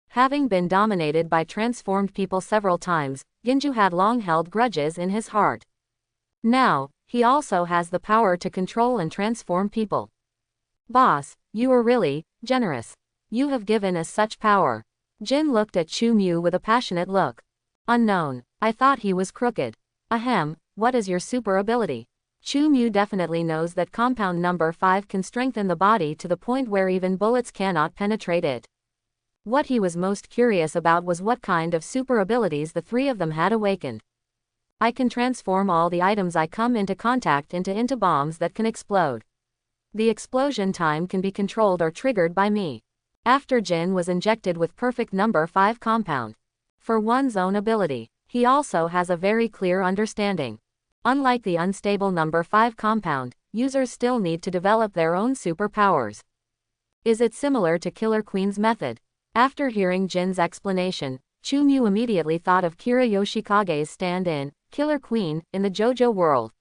Having been dominated by transformed people several times, Ginju had long held grudges in his heart. Now, he also has the power to control and transform people. Boss, you are really generous. You have given us such power. Jin looked at Chu Mu with a passionate look. Unknown. I thought he was crooked. Ahem, what is your super ability? Chu Mu definitely knows that compound number 5 can strengthen the body to the point where even bullets cannot penetrate it. What he was most curious about was what kind of super abilities the 3 of them had awakened. I can transform all the items I come into contact into bombs that can explode. The explosion time can be controlled or triggered by me. After Jin was injected with perfect number 5 compound. For one's own ability, he also has a very clear understanding. Unlike the unstable number 5 compound, users still need to develop their own superpowers. Is it similar to Killer Queen's method? After hearing Jin's explanation, Chumyu immediately thought of Kira Yoshikage's stand-in, Killer Queen, in the JoJo world.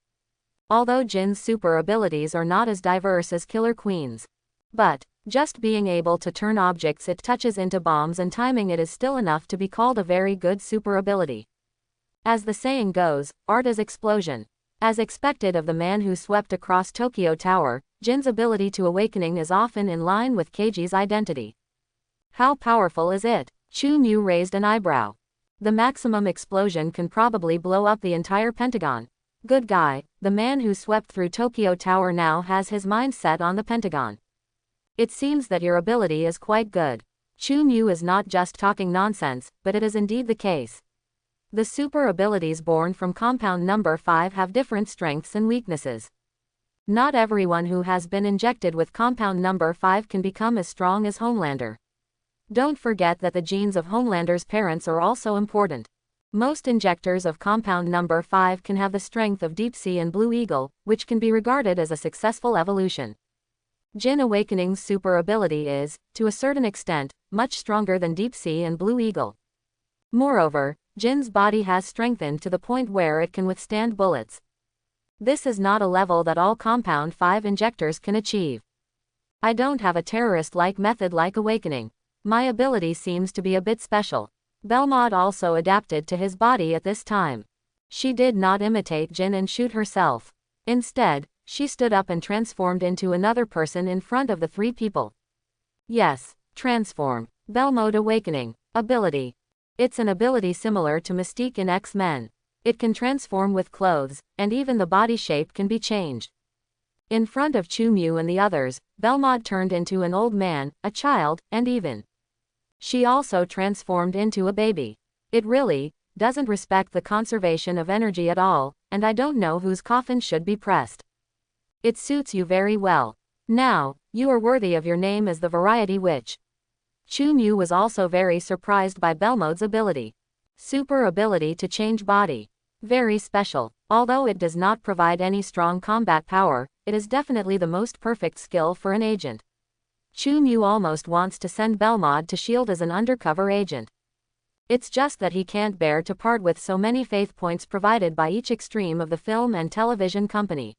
Although Jin's super abilities are not as diverse as Killer Queen's. But, just being able to turn objects it touches into bombs and timing it is still enough to be called a very good super ability. As the saying goes, art is explosion. As expected of the man who swept across Tokyo Tower, Jin's ability to awakening is often in line with Keiji's identity. How powerful is it? Chumyu raised an eyebrow. The maximum explosion can probably blow up the entire Pentagon. Good guy, the man who swept through Tokyo Tower now has his mind set on the Pentagon. It seems that your ability is quite good. Chumyu is not just talking nonsense, but it is indeed the case. The super abilities born from compound number 5 have different strengths and weaknesses. Not everyone who has been injected with compound number 5 can become as strong as Homelander. Don't forget that the genes of Homelander's parents are also important. Most injectors of compound number 5 can have the strength of Deep Sea and Blue Eagle, which can be regarded as a successful evolution. Jin Awakening's super ability is, to a certain extent, much stronger than Deep Sea and Blue Eagle. Moreover, Jin's body has strengthened to the point where it can withstand bullets. This is not a level that all compound 5 injectors can achieve. I don't have a terrorist-like method like Awakening. My ability seems to be a bit special. Belmont also adapted to his body at this time. She did not imitate Jin and shoot herself. Instead, she stood up and transformed into another person in front of the 3 people. Yes, transform. Belmont Awakening. Ability. It's an ability similar to Mystique in X-Men. It can transform with clothes, and even the body shape can be changed. In front of Chumyu and the others, Belmont turned into an old man, a child, and even she also transformed into a baby. It really doesn't respect the conservation of energy at all, and I don't know whose coffin should be pressed. It suits you very well. Now, you are worthy of your name as the Variety Witch. Chumyu was also very surprised by Belmode's ability. Super ability to change body. Very special. Although it does not provide any strong combat power, it is definitely the most perfect skill for an agent. Chumyu almost wants to send Belmont to S.H.I.E.L.D. as an undercover agent. It's just that he can't bear to part with so many faith points provided by each extreme of the film and television company.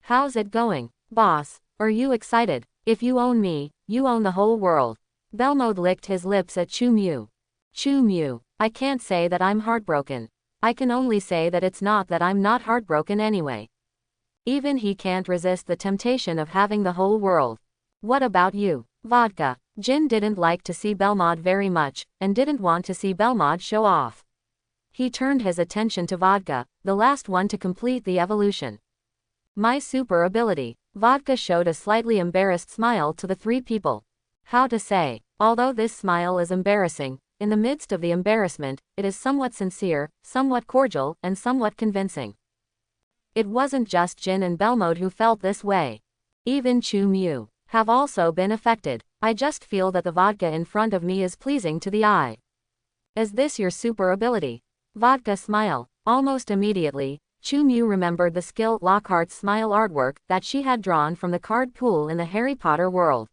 How's it going, boss? Are you excited? If you own me, you own the whole world. Belmont licked his lips at Chumyu. Chumyu, I can't say that I'm heartbroken. I can only say that it's not that I'm not heartbroken anyway. Even he can't resist the temptation of having the whole world. What about you? Vodka. Jin didn't like to see Belmont very much, and didn't want to see Belmont show off. He turned his attention to Vodka, the last one to complete the evolution. My super ability. Vodka showed a slightly embarrassed smile to the 3 people. How to say? Although this smile is embarrassing, in the midst of the embarrassment, it is somewhat sincere, somewhat cordial, and somewhat convincing. It wasn't just Jin and Belmont who felt this way. Even Chumyu have also been affected. I just feel that the vodka in front of me is pleasing to the eye. Is this your super ability? Vodka smile. Almost immediately, Chumyu remembered the skill Lockhart's smile artwork that she had drawn from the card pool in the Harry Potter world.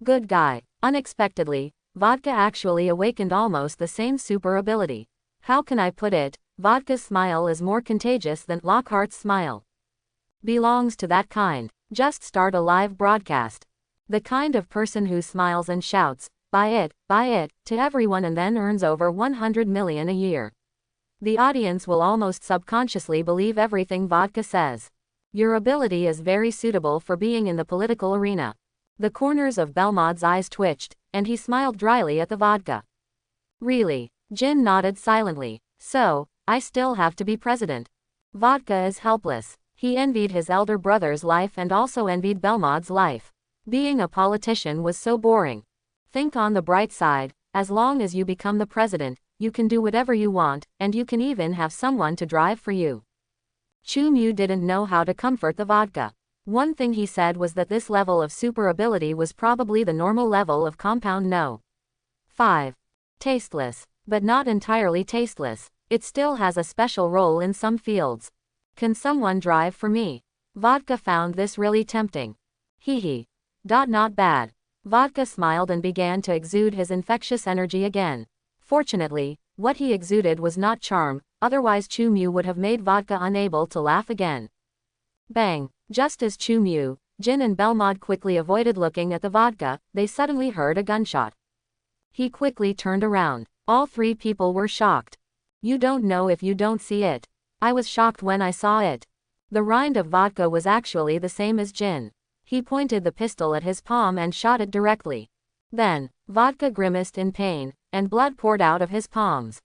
Good guy. Unexpectedly, Vodka actually awakened almost the same super ability. How can I put it? Vodka's smile is more contagious than Lockhart's smile. Belongs to that kind. Just start a live broadcast. The kind of person who smiles and shouts, buy it, to everyone and then earns over 100 million a year. The audience will almost subconsciously believe everything Vodka says. Your ability is very suitable for being in the political arena. The corners of Belmont's eyes twitched, and he smiled dryly at the Vodka. Really? Jin nodded silently. So, I still have to be president. Vodka is helpless. He envied his elder brother's life and also envied Belmont's life. Being a politician was so boring. Think on the bright side, as long as you become the president, you can do whatever you want, and you can even have someone to drive for you. Chumyu didn't know how to comfort the Vodka. One thing he said was that this level of super ability was probably the normal level of compound No. 5. Tasteless. But not entirely tasteless. It still has a special role in some fields. Can someone drive for me? Vodka found this really tempting. Hee. Not bad. Vodka smiled and began to exude his infectious energy again. Fortunately, what he exuded was not charm, otherwise Chu Mu would have made vodka unable to laugh again. Bang! Just as Chu Mu, Jin and Belmod quickly avoided looking at the vodka, they suddenly heard a gunshot. He quickly turned around. All three people were shocked. You don't know if you don't see it. I was shocked when I saw it. The rind of vodka was actually the same as Jin. He pointed the pistol at his palm and shot it directly. Then, vodka grimaced in pain, and blood poured out of his palms.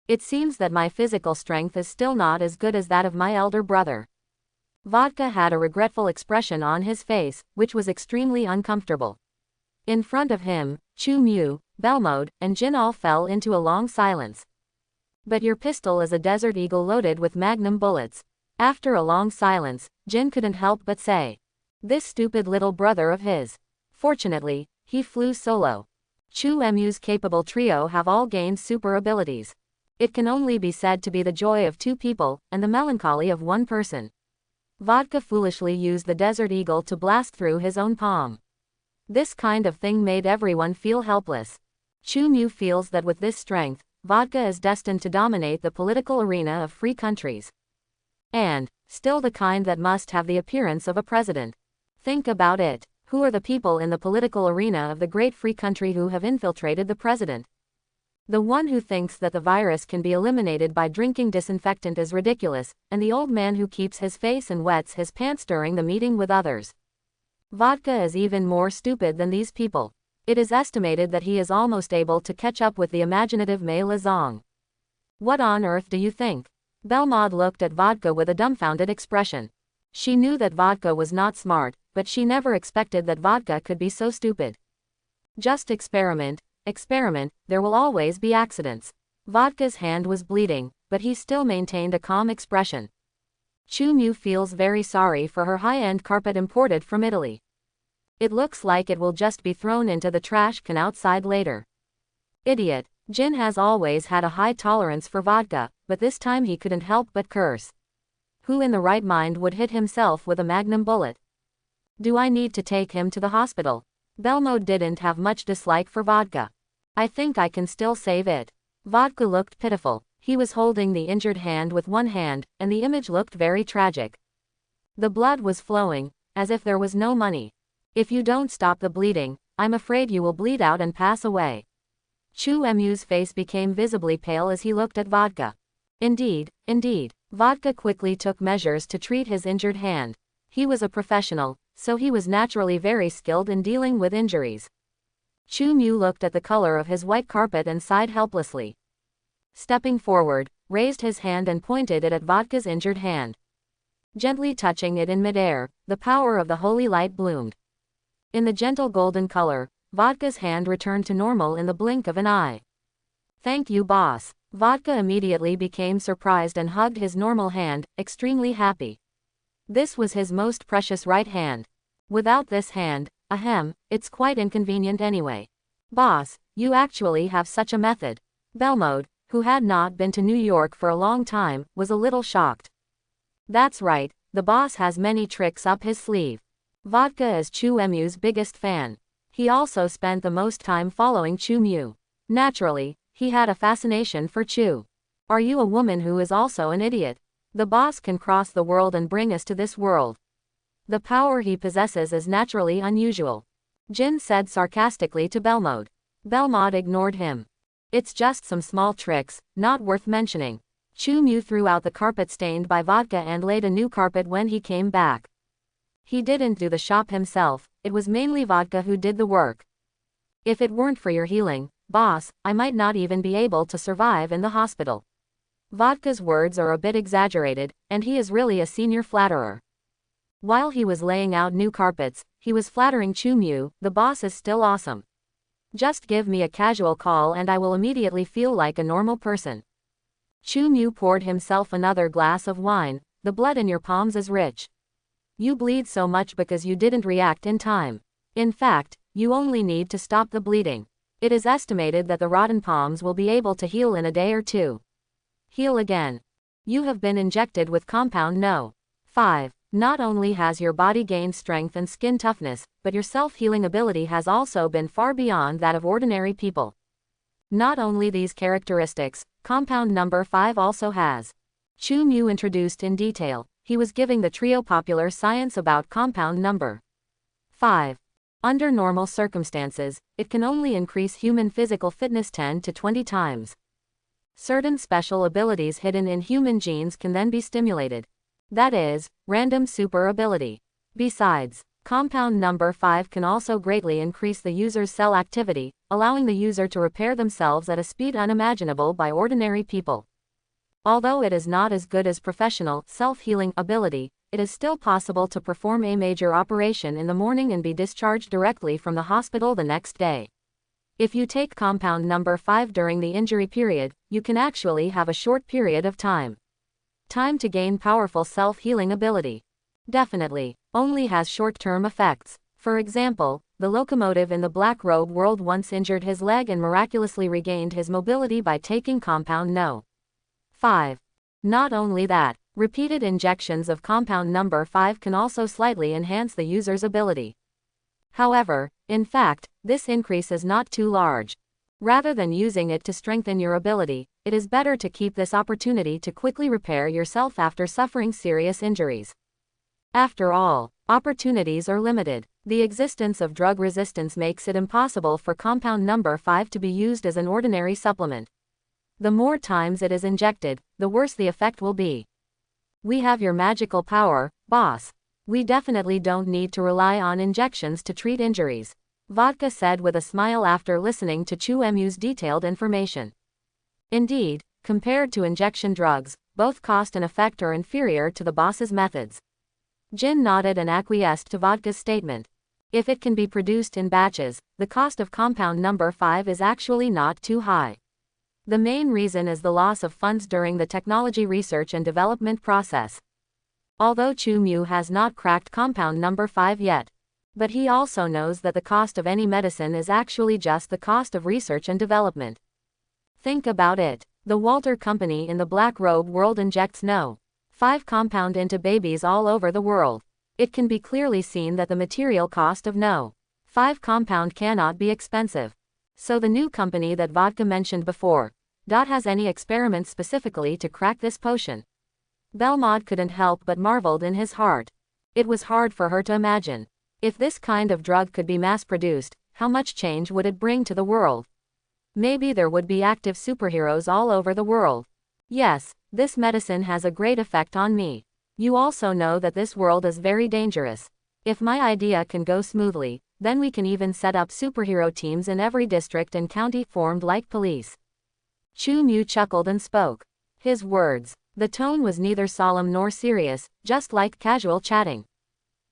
It seems that my physical strength is still not as good as that of my elder brother. Vodka had a regretful expression on his face, which was extremely uncomfortable. In front of him, Chu Mu, Belmode, and Jin all fell into a long silence. But your pistol is a Desert Eagle loaded with magnum bullets. After a long silence, Jin couldn't help but say. This stupid little brother of his. Fortunately, he flew solo. Chu Mu's capable trio have all gained super abilities. It can only be said to be the joy of two people, and the melancholy of one person. Vodka foolishly used the Desert Eagle to blast through his own palm. This kind of thing made everyone feel helpless. Chu Mu feels that with this strength, vodka is destined to dominate the political arena of free countries. And, still the kind that must have the appearance of a president. Think about it. Who are the people in the political arena of the great free country who have infiltrated the president? The one who thinks that the virus can be eliminated by drinking disinfectant is ridiculous, and the old man who keeps his face and wets his pants during the meeting with others. Vodka is even more stupid than these people. It is estimated that he is almost able to catch up with the imaginative Mei Lezong. What on earth do you think? Belmod looked at Vodka with a dumbfounded expression. She knew that Vodka was not smart, but she never expected that Vodka could be so stupid. Just experiment, there will always be accidents. Vodka's hand was bleeding, but he still maintained a calm expression. Chu Mu feels very sorry for her high-end carpet imported from Italy. It looks like it will just be thrown into the trash can outside later. Idiot. Jin has always had a high tolerance for vodka, but this time he couldn't help but curse. Who in the right mind would hit himself with a magnum bullet? Do I need to take him to the hospital? Belmode didn't have much dislike for vodka. I think I can still save it. Vodka looked pitiful. He was holding the injured hand with one hand, and the image looked very tragic. The blood was flowing, as if there was no money. If you don't stop the bleeding, I'm afraid you will bleed out and pass away. Chu Mu's face became visibly pale as he looked at Vodka. Indeed. Vodka quickly took measures to treat his injured hand. He was a professional, so he was naturally very skilled in dealing with injuries. Chu Mu looked at the color of his white carpet and sighed helplessly. Stepping forward, raised his hand and pointed it at Vodka's injured hand. Gently touching it in midair, the power of the holy light bloomed. In the gentle golden color, Vodka's hand returned to normal in the blink of an eye. Thank you, boss. Vodka immediately became surprised and hugged his normal hand, extremely happy. This was his most precious right hand. Without this hand, it's quite inconvenient anyway. Boss, you actually have such a method. Belmode, who had not been to New York for a long time, was a little shocked. That's right, the boss has many tricks up his sleeve. Vodka is Chu Mu's biggest fan. He also spent the most time following Chu Mu. Naturally, he had a fascination for Chu. Are you a woman who is also an idiot? The boss can cross the world and bring us to this world. The power he possesses is naturally unusual. Jin said sarcastically to Belmode. Belmode ignored him. It's just some small tricks, not worth mentioning. Chu Mu threw out the carpet stained by vodka and laid a new carpet when he came back. He didn't do the shop himself, it was mainly Vodka who did the work. If it weren't for your healing, boss, I might not even be able to survive in the hospital. Vodka's words are a bit exaggerated, and he is really a senior flatterer. While he was laying out new carpets, he was flattering Chu Mu, the boss is still awesome. Just give me a casual call and I will immediately feel like a normal person. Chu Mu poured himself another glass of wine. The blood in your palms is rich. You bleed so much because you didn't react in time. In fact, you only need to stop the bleeding. It is estimated that the rotten palms will be able to heal in a day or two. Heal again. You have been injected with compound No. 5. Not only has your body gained strength and skin toughness, but your self-healing ability has also been far beyond that of ordinary people. Not only these characteristics, compound number 5 also has. Chu Mu introduced in detail. He was giving the trio popular science about compound number 5. Under normal circumstances, it can only increase human physical fitness 10 to 20 times. Certain special abilities hidden in human genes can then be stimulated. That is, random super ability. Besides, compound number 5 can also greatly increase the user's cell activity, allowing the user to repair themselves at a speed unimaginable by ordinary people. Although it is not as good as professional, self-healing ability, it is still possible to perform a major operation in the morning and be discharged directly from the hospital the next day. If you take compound number 5 during the injury period, you can actually have a short period of time to gain powerful self-healing ability. Definitely, only has short-term effects. For example, the locomotive in the Black Robe world once injured his leg and miraculously regained his mobility by taking compound No. 5. Not only that, repeated injections of compound number 5 can also slightly enhance the user's ability. However, in fact, this increase is not too large. Rather than using it to strengthen your ability, it is better to keep this opportunity to quickly repair yourself after suffering serious injuries. After all, opportunities are limited. The existence of drug resistance makes it impossible for compound number 5 to be used as an ordinary supplement. The more times it is injected, the worse the effect will be. We have your magical power, boss. We definitely don't need to rely on injections to treat injuries, Vodka said with a smile after listening to Chu Mu's detailed information. Indeed, compared to injection drugs, both cost and effect are inferior to the boss's methods. Jin nodded and acquiesced to Vodka's statement. If it can be produced in batches, the cost of compound number 5 is actually not too high. The main reason is the loss of funds during the technology research and development process. Although Chu Mu has not cracked compound number 5 yet, but he also knows that the cost of any medicine is actually just the cost of research and development. Think about it. The Walter Company in the Black Robe world injects No. 5 compound into babies all over the world. It can be clearly seen that the material cost of No. 5 compound cannot be expensive. So the new company that Vodka mentioned before, has any experiments specifically to crack this potion? Belmont couldn't help but marveled in his heart. It was hard for her to imagine. If this kind of drug could be mass-produced, how much change would it bring to the world? Maybe there would be active superheroes all over the world. Yes, this medicine has a great effect on me. You also know that this world is very dangerous. If my idea can go smoothly, then we can even set up superhero teams in every district and county formed like police. Chu Mu chuckled and spoke. His words, the tone was neither solemn nor serious, just like casual chatting.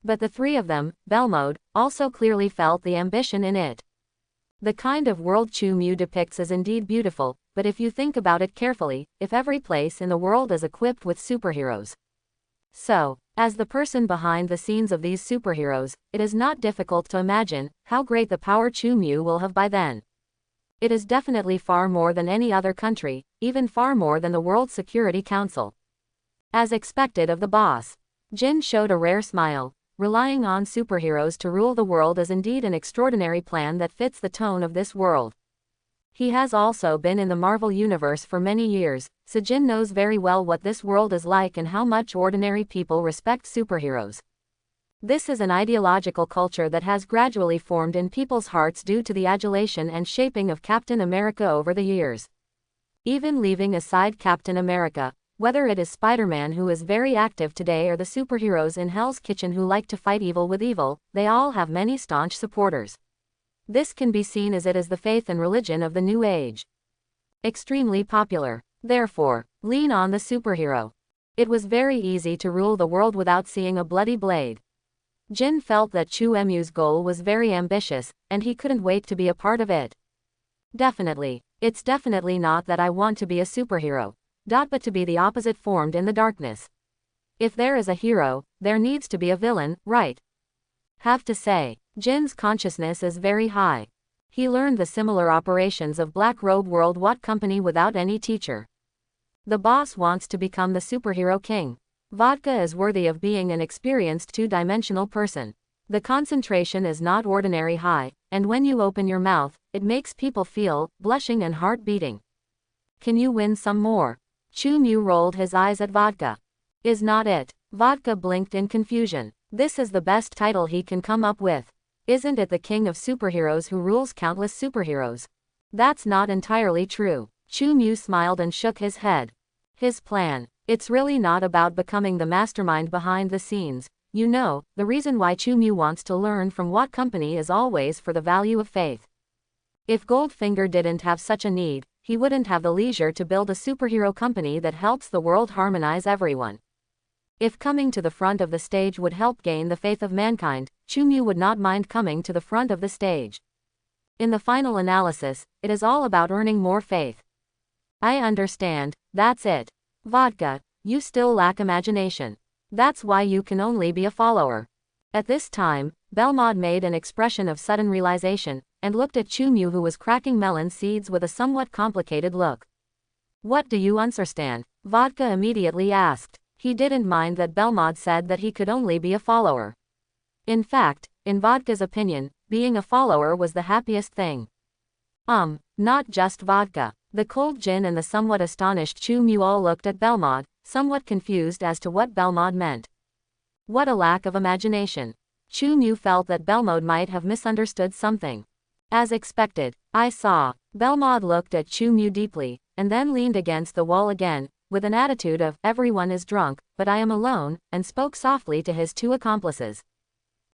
But the three of them, Belmode, also clearly felt the ambition in it. The kind of world Chu Mu depicts is indeed beautiful, but if you think about it carefully, if every place in the world is equipped with superheroes. So, as the person behind the scenes of these superheroes, it is not difficult to imagine how great the power Chu Mu will have by then. It is definitely far more than any other country, even far more than the World Security Council. As expected of the boss, Jin showed a rare smile. Relying on superheroes to rule the world is indeed an extraordinary plan that fits the tone of this world. He has also been in the Marvel Universe for many years, so Jin knows very well what this world is like and how much ordinary people respect superheroes. This is an ideological culture that has gradually formed in people's hearts due to the adulation and shaping of Captain America over the years. Even leaving aside Captain America, whether it is Spider-Man who is very active today or the superheroes in Hell's Kitchen who like to fight evil with evil, they all have many staunch supporters. This can be seen as it is the faith and religion of the new age. Extremely popular. Therefore, lean on the superhero. It was very easy to rule the world without seeing a bloody blade. Jin felt that Chu Mu's goal was very ambitious, and he couldn't wait to be a part of it. Definitely. It's definitely not that I want to be a superhero, but to be the opposite formed in the darkness. If there is a hero, there needs to be a villain, right? Have to say, Jin's consciousness is very high. He learned the similar operations of Black Robe World What Company without any teacher. The boss wants to become the superhero king. Vodka is worthy of being an experienced two-dimensional person. The concentration is not ordinary high, and when you open your mouth, it makes people feel, blushing and heart beating. Can you win some more? Chu Mu rolled his eyes at Vodka. Is not it? Vodka blinked in confusion. This is the best title he can come up with. Isn't it the king of superheroes who rules countless superheroes? That's not entirely true. Chu Mu smiled and shook his head. His plan. It's really not about becoming the mastermind behind the scenes. You know, the reason why Chu Mu wants to learn from what company is always for the value of faith. If Goldfinger didn't have such a need, he wouldn't have the leisure to build a superhero company that helps the world harmonize everyone. If coming to the front of the stage would help gain the faith of mankind, Chu Mu would not mind coming to the front of the stage. In the final analysis, it is all about earning more faith. I understand, that's it. Vodka, you still lack imagination. That's why you can only be a follower. At this time, Belmod made an expression of sudden realization, and looked at Chu Mu, who was cracking melon seeds with a somewhat complicated look. What do you understand? Vodka immediately asked. He didn't mind that Belmod said that he could only be a follower. In fact, in Vodka's opinion, being a follower was the happiest thing. Not just Vodka. The cold gin and the somewhat astonished Chu Mu all looked at Belmod, somewhat confused as to what Belmod meant. What a lack of imagination. Chu Mu felt that Belmod might have misunderstood something. As expected, I saw. Belmod looked at Chu Mu deeply, and then leaned against the wall again, with an attitude of, everyone is drunk, but I am alone, and spoke softly to his two accomplices.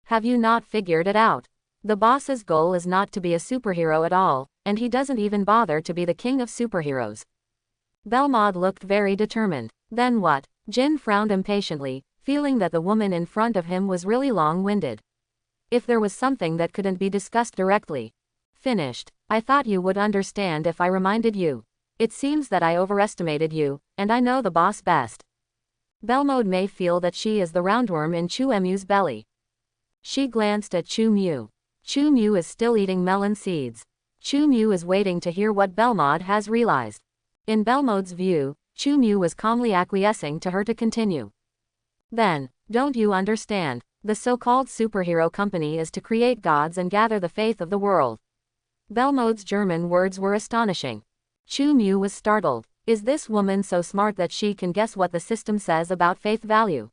Have you not figured it out? The boss's goal is not to be a superhero at all, and he doesn't even bother to be the king of superheroes. Belmod looked very determined. Then what? Jin frowned impatiently, feeling that the woman in front of him was really long-winded. If there was something that couldn't be discussed directly. Finished. I thought you would understand if I reminded you. It seems that I overestimated you, and I know the boss best. Belmod may feel that she is the roundworm in Chu Mu's belly. She glanced at Chu Mu. Chu Mu is still eating melon seeds. Chu Mu is waiting to hear what Belmod has realized. In Belmod's view, Chu Mu was calmly acquiescing to her to continue. Then, don't you understand? The so-called superhero company is to create gods and gather the faith of the world. Belmod's German words were astonishing. Chu Mu was startled. Is this woman so smart that she can guess what the system says about faith value?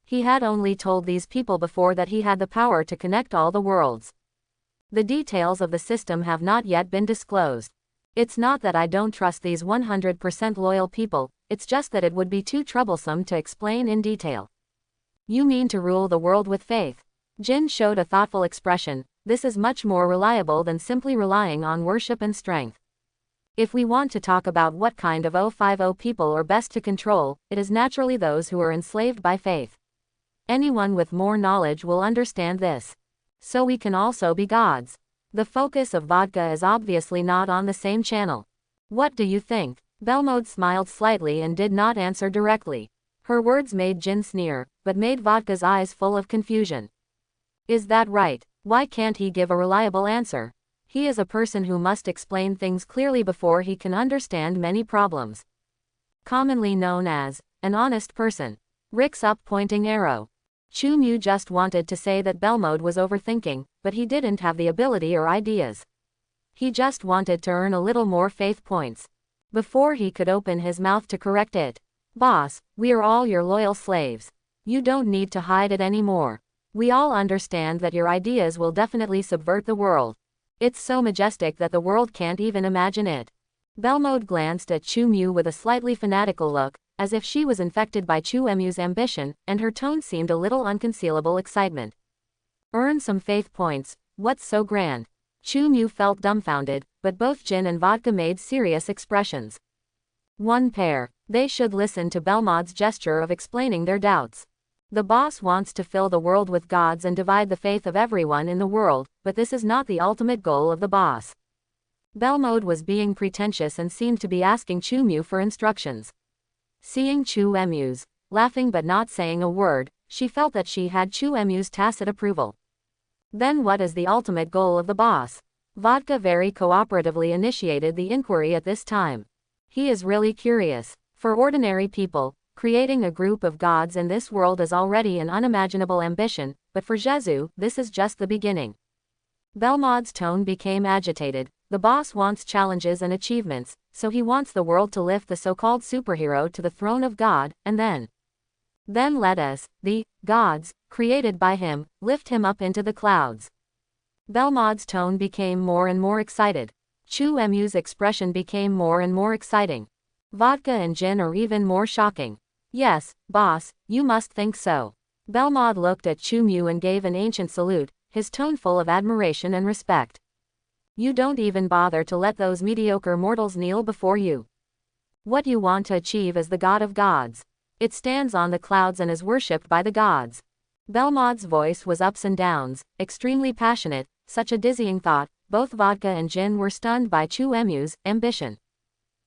He had only told these people before that he had the power to connect all the worlds. The details of the system have not yet been disclosed. It's not that I don't trust these 100% loyal people, it's just that it would be too troublesome to explain in detail. You mean to rule the world with faith? Jin showed a thoughtful expression. This is much more reliable than simply relying on worship and strength. If we want to talk about what kind of 050 people are best to control, it is naturally those who are enslaved by faith. Anyone with more knowledge will understand this. So we can also be gods. The focus of Vodka is obviously not on the same channel. What do you think? Belmod smiled slightly and did not answer directly. Her words made Jin sneer, but made Vodka's eyes full of confusion. Is that right? Why can't he give a reliable answer? He is a person who must explain things clearly before he can understand many problems. Commonly known as an honest person. Rick's up pointing arrow. Chu Mu just wanted to say that Belmod was overthinking, but he didn't have the ability or ideas. He just wanted to earn a little more faith points. Before he could open his mouth to correct it. Boss, we are all your loyal slaves. You don't need to hide it anymore. We all understand that your ideas will definitely subvert the world. It's so majestic that the world can't even imagine it. Belmod glanced at Chu Mu with a slightly fanatical look, as if she was infected by Chu Mu's ambition, and her tone seemed a little unconcealable excitement. Earn some faith points, what's so grand? Chu Mu felt dumbfounded, but both Jin and Vodka made serious expressions. One pair. They should listen to Belmod's gesture of explaining their doubts. The boss wants to fill the world with gods and divide the faith of everyone in the world, but this is not the ultimate goal of the boss. Belmod was being pretentious and seemed to be asking Chu Mu for instructions. Seeing Chu Mu's laughing but not saying a word, she felt that she had Chu Mu's tacit approval. Then what is the ultimate goal of the boss? Vodka very cooperatively initiated the inquiry at this time. He is really curious. For ordinary people, creating a group of gods in this world is already an unimaginable ambition, but for Jezu, this is just the beginning. Belmont's tone became agitated. The boss wants challenges and achievements, so he wants the world to lift the so-called superhero to the throne of God, and then let us, the gods, created by him, lift him up into the clouds. Belmont's tone became more and more excited. Chu Emu's expression became more and more exciting. Vodka and gin are even more shocking. Yes, boss, you must think so. Belmont looked at Chu Mu and gave an ancient salute, his tone full of admiration and respect. You don't even bother to let those mediocre mortals kneel before you. What you want to achieve is the god of gods. It stands on the clouds and is worshipped by the gods. Belmont's voice was ups and downs, extremely passionate, such a dizzying thought. Both Vodka and Jin were stunned by Chu Emu's ambition.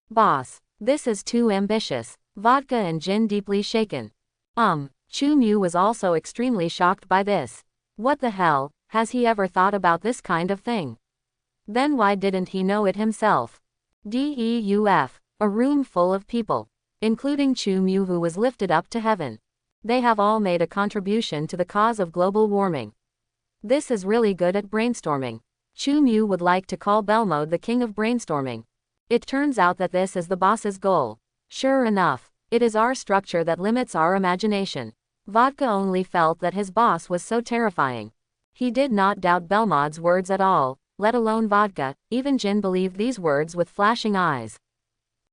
Boss, this is too ambitious. Vodka and Jin deeply shaken. Chu Mu was also extremely shocked by this. What the hell, has he ever thought about this kind of thing? Then why didn't he know it himself? DEUF, a room full of people, including Chu Mu, who was lifted up to heaven. They have all made a contribution to the cause of global warming. This is really good at brainstorming. Chu Mu would like to call Belmode the king of brainstorming. It turns out that this is the boss's goal. Sure enough, it is our structure that limits our imagination. Vodka only felt that his boss was so terrifying. He did not doubt Belmode's words at all, let alone Vodka. Even Jin believed these words with flashing eyes.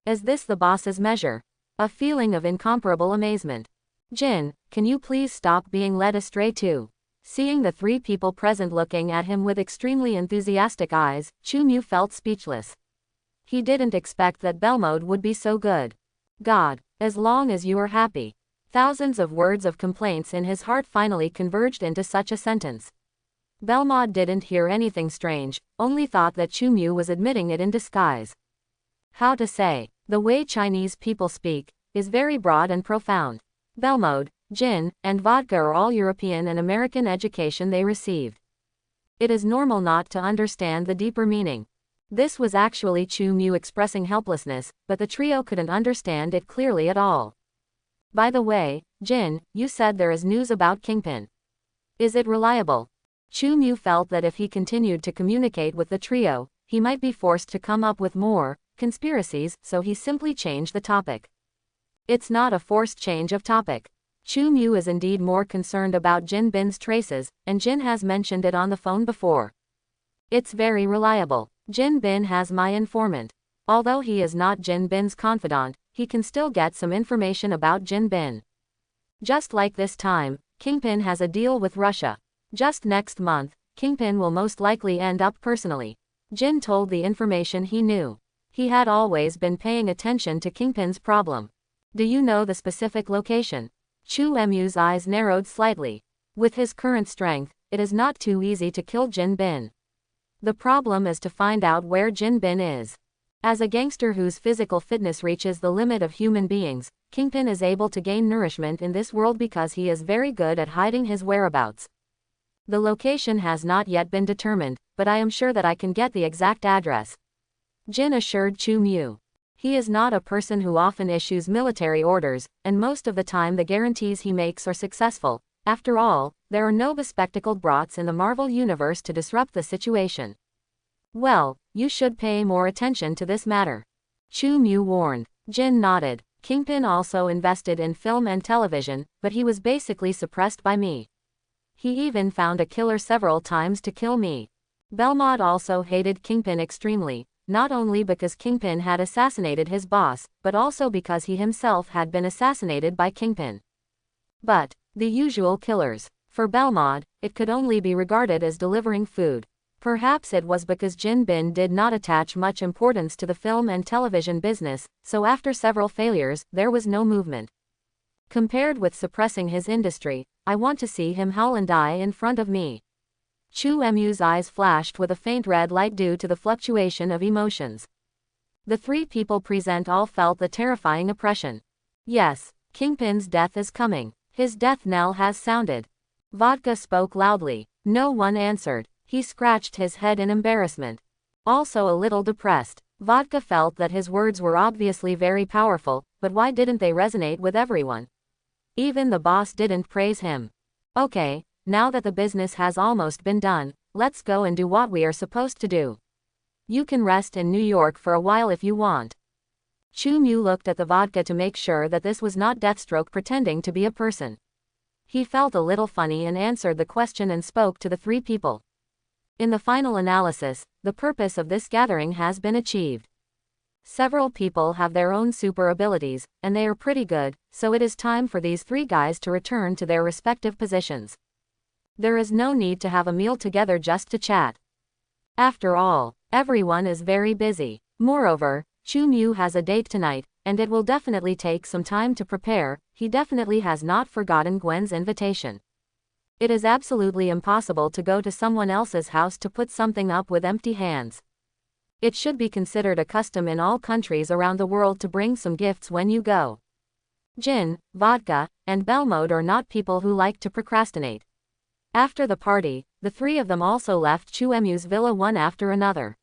Is this the boss's measure? A feeling of incomparable amazement. Jin, can you please stop being led astray too? Seeing the three people present looking at him with extremely enthusiastic eyes, Chu Mu felt speechless. He didn't expect that Belmode would be so good. God, as long as you are happy. Thousands of words of complaints in his heart finally converged into such a sentence. Belmode didn't hear anything strange, only thought that Chu Mu was admitting it in disguise. How to say, the way Chinese people speak, is very broad and profound. Belmode, Jin, and Vodka are all European and American education they received. It is normal not to understand the deeper meaning. This was actually Chu Mu expressing helplessness, but the trio couldn't understand it clearly at all. By the way, Jin, you said there is news about Kingpin. Is it reliable? Chu Mu felt that if he continued to communicate with the trio, he might be forced to come up with more conspiracies, so he simply changed the topic. It's not a forced change of topic. Chu Mu is indeed more concerned about Jin Bin's traces, and Jin has mentioned it on the phone before. It's very reliable. Jin Bin has my informant. Although he is not Jin Bin's confidant, he can still get some information about Jin Bin. Just like this time, Kingpin has a deal with Russia. Just next month, Kingpin will most likely end up personally. Jin told the information he knew. He had always been paying attention to Kingpin's problem. Do you know the specific location? Chu Emu's eyes narrowed slightly. With his current strength, it is not too easy to kill Jin Bin. The problem is to find out where Jin Bin is. As a gangster whose physical fitness reaches the limit of human beings, Kingpin is able to gain nourishment in this world because he is very good at hiding his whereabouts. The location has not yet been determined, but I am sure that I can get the exact address. Jin assured Chu Mu. He is not a person who often issues military orders, and most of the time the guarantees he makes are successful. After all, there are no bespectacled brats in the Marvel universe to disrupt the situation. Well, you should pay more attention to this matter. Chu Mu warned. Jin nodded. Kingpin also invested in film and television, but he was basically suppressed by me. He even found a killer several times to kill me. Belmont also hated Kingpin extremely, not only because Kingpin had assassinated his boss, but also because he himself had been assassinated by Kingpin. But the usual killers. For Belmont, it could only be regarded as delivering food. Perhaps it was because Jin Bin did not attach much importance to the film and television business, so after several failures, there was no movement. Compared with suppressing his industry, I want to see him howl and die in front of me. Chu Emu's eyes flashed with a faint red light due to the fluctuation of emotions. The three people present all felt the terrifying oppression. Yes, Kingpin's death is coming. His death knell has sounded. Vodka spoke loudly. No one answered. He scratched his head in embarrassment. Also a little depressed. Vodka felt that his words were obviously very powerful, but why didn't they resonate with everyone? Even the boss didn't praise him. Okay, now that the business has almost been done, let's go and do what we are supposed to do. You can rest in New York for a while if you want. Chu Mu looked at the vodka to make sure that this was not Deathstroke pretending to be a person. He felt a little funny and answered the question and spoke to the three people. In the final analysis, the purpose of this gathering has been achieved. Several people have their own super abilities, and they are pretty good, so it is time for these three guys to return to their respective positions. There is no need to have a meal together just to chat. After all, everyone is very busy. Moreover, Chu Mu has a date tonight, and it will definitely take some time to prepare. He definitely has not forgotten Gwen's invitation. It is absolutely impossible to go to someone else's house to put something up with empty hands. It should be considered a custom in all countries around the world to bring some gifts when you go. Gin, vodka, and Belmode are not people who like to procrastinate. After the party, the three of them also left Chu Mu's villa one after another.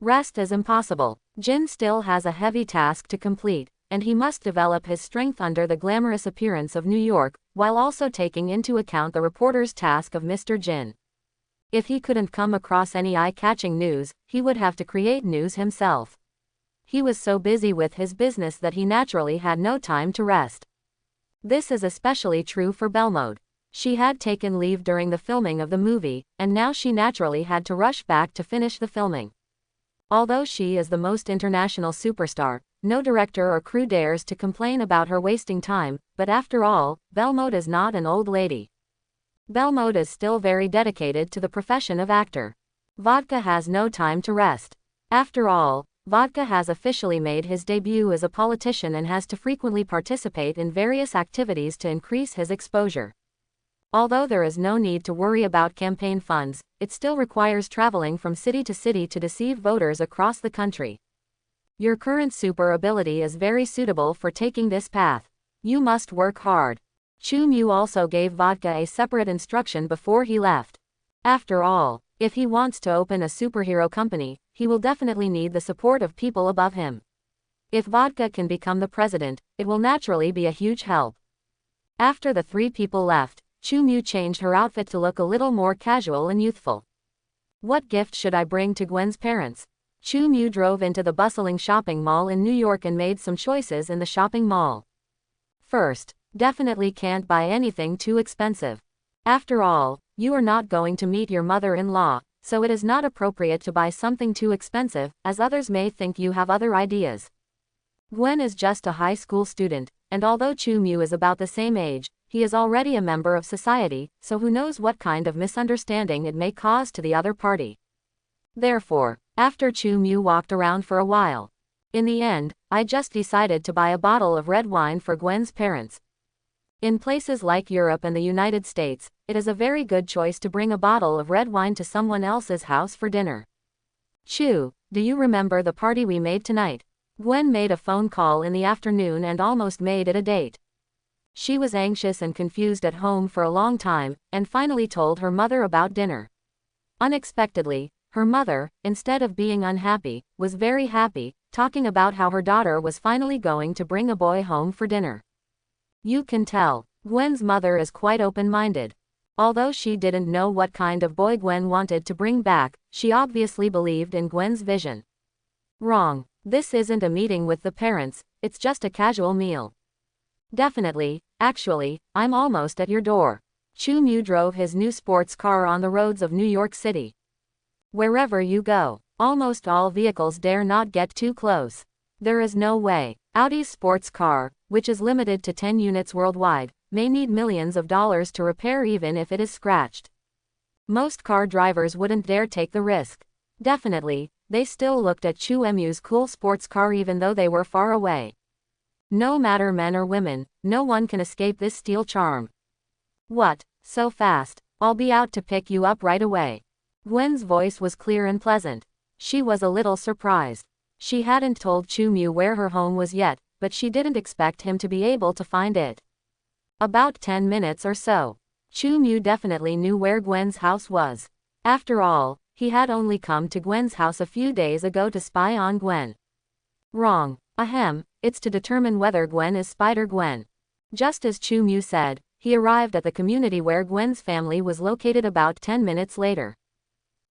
Rest is impossible. Jin still has a heavy task to complete, and he must develop his strength under the glamorous appearance of New York, while also taking into account the reporter's task of Mr. Jin. If he couldn't come across any eye-catching news, he would have to create news himself. He was so busy with his business that he naturally had no time to rest. This is especially true for Belmode. She had taken leave during the filming of the movie, and now she naturally had to rush back to finish the filming. Although she is the most international superstar, no director or crew dares to complain about her wasting time, but after all, Belmode is not an old lady. Belmode is still very dedicated to the profession of actor. Vodka has no time to rest. After all, Vodka has officially made his debut as a politician and has to frequently participate in various activities to increase his exposure. Although there is no need to worry about campaign funds, it still requires traveling from city to city to deceive voters across the country. Your current super ability is very suitable for taking this path. You must work hard. Chu Mu also gave Vodka a separate instruction before he left. After all, if he wants to open a superhero company, he will definitely need the support of people above him. If Vodka can become the president, it will naturally be a huge help. After the three people left, Chu Mu changed her outfit to look a little more casual and youthful. What gift should I bring to Gwen's parents? Chu Mu drove into the bustling shopping mall in New York and made some choices in the shopping mall. First, definitely can't buy anything too expensive. After all, you are not going to meet your mother-in-law, so it is not appropriate to buy something too expensive, as others may think you have other ideas. Gwen is just a high school student, and although Chu Mu is about the same age, he is already a member of society, so who knows what kind of misunderstanding it may cause to the other party. Therefore, after Chu Mu walked around for a while, in the end, I just decided to buy a bottle of red wine for Gwen's parents. In places like Europe and the United States, it is a very good choice to bring a bottle of red wine to someone else's house for dinner. Chu, do you remember the party we made tonight? Gwen made a phone call in the afternoon and almost made it a date. She was anxious and confused at home for a long time, and finally told her mother about dinner. Unexpectedly, her mother, instead of being unhappy, was very happy, talking about how her daughter was finally going to bring a boy home for dinner. You can tell, Gwen's mother is quite open-minded. Although she didn't know what kind of boy Gwen wanted to bring back, she obviously believed in Gwen's vision. Wrong. This isn't a meeting with the parents, it's just a casual meal. Definitely, actually, I'm almost at your door. Chu Mu drove his new sports car on the roads of New York City. Wherever you go, almost all vehicles dare not get too close. There is no way. Audi's sports car, which is limited to 10 units worldwide, may need millions of dollars to repair even if it is scratched. Most car drivers wouldn't dare take the risk. Definitely, they still looked at Chu Mu's cool sports car even though they were far away. No matter men or women, no one can escape this steel charm. What, so fast? I'll be out to pick you up right away. Gwen's voice was clear and pleasant. She was a little surprised. She hadn't told Chu Mu where her home was yet, but she didn't expect him to be able to find it. About 10 minutes or so. Chu Mu definitely knew where Gwen's house was. After all, he had only come to Gwen's house a few days ago to spy on Gwen. Wrong. Ahem, it's to determine whether Gwen is Spider-Gwen. Just as Chu Mu said, he arrived at the community where Gwen's family was located about 10 minutes later.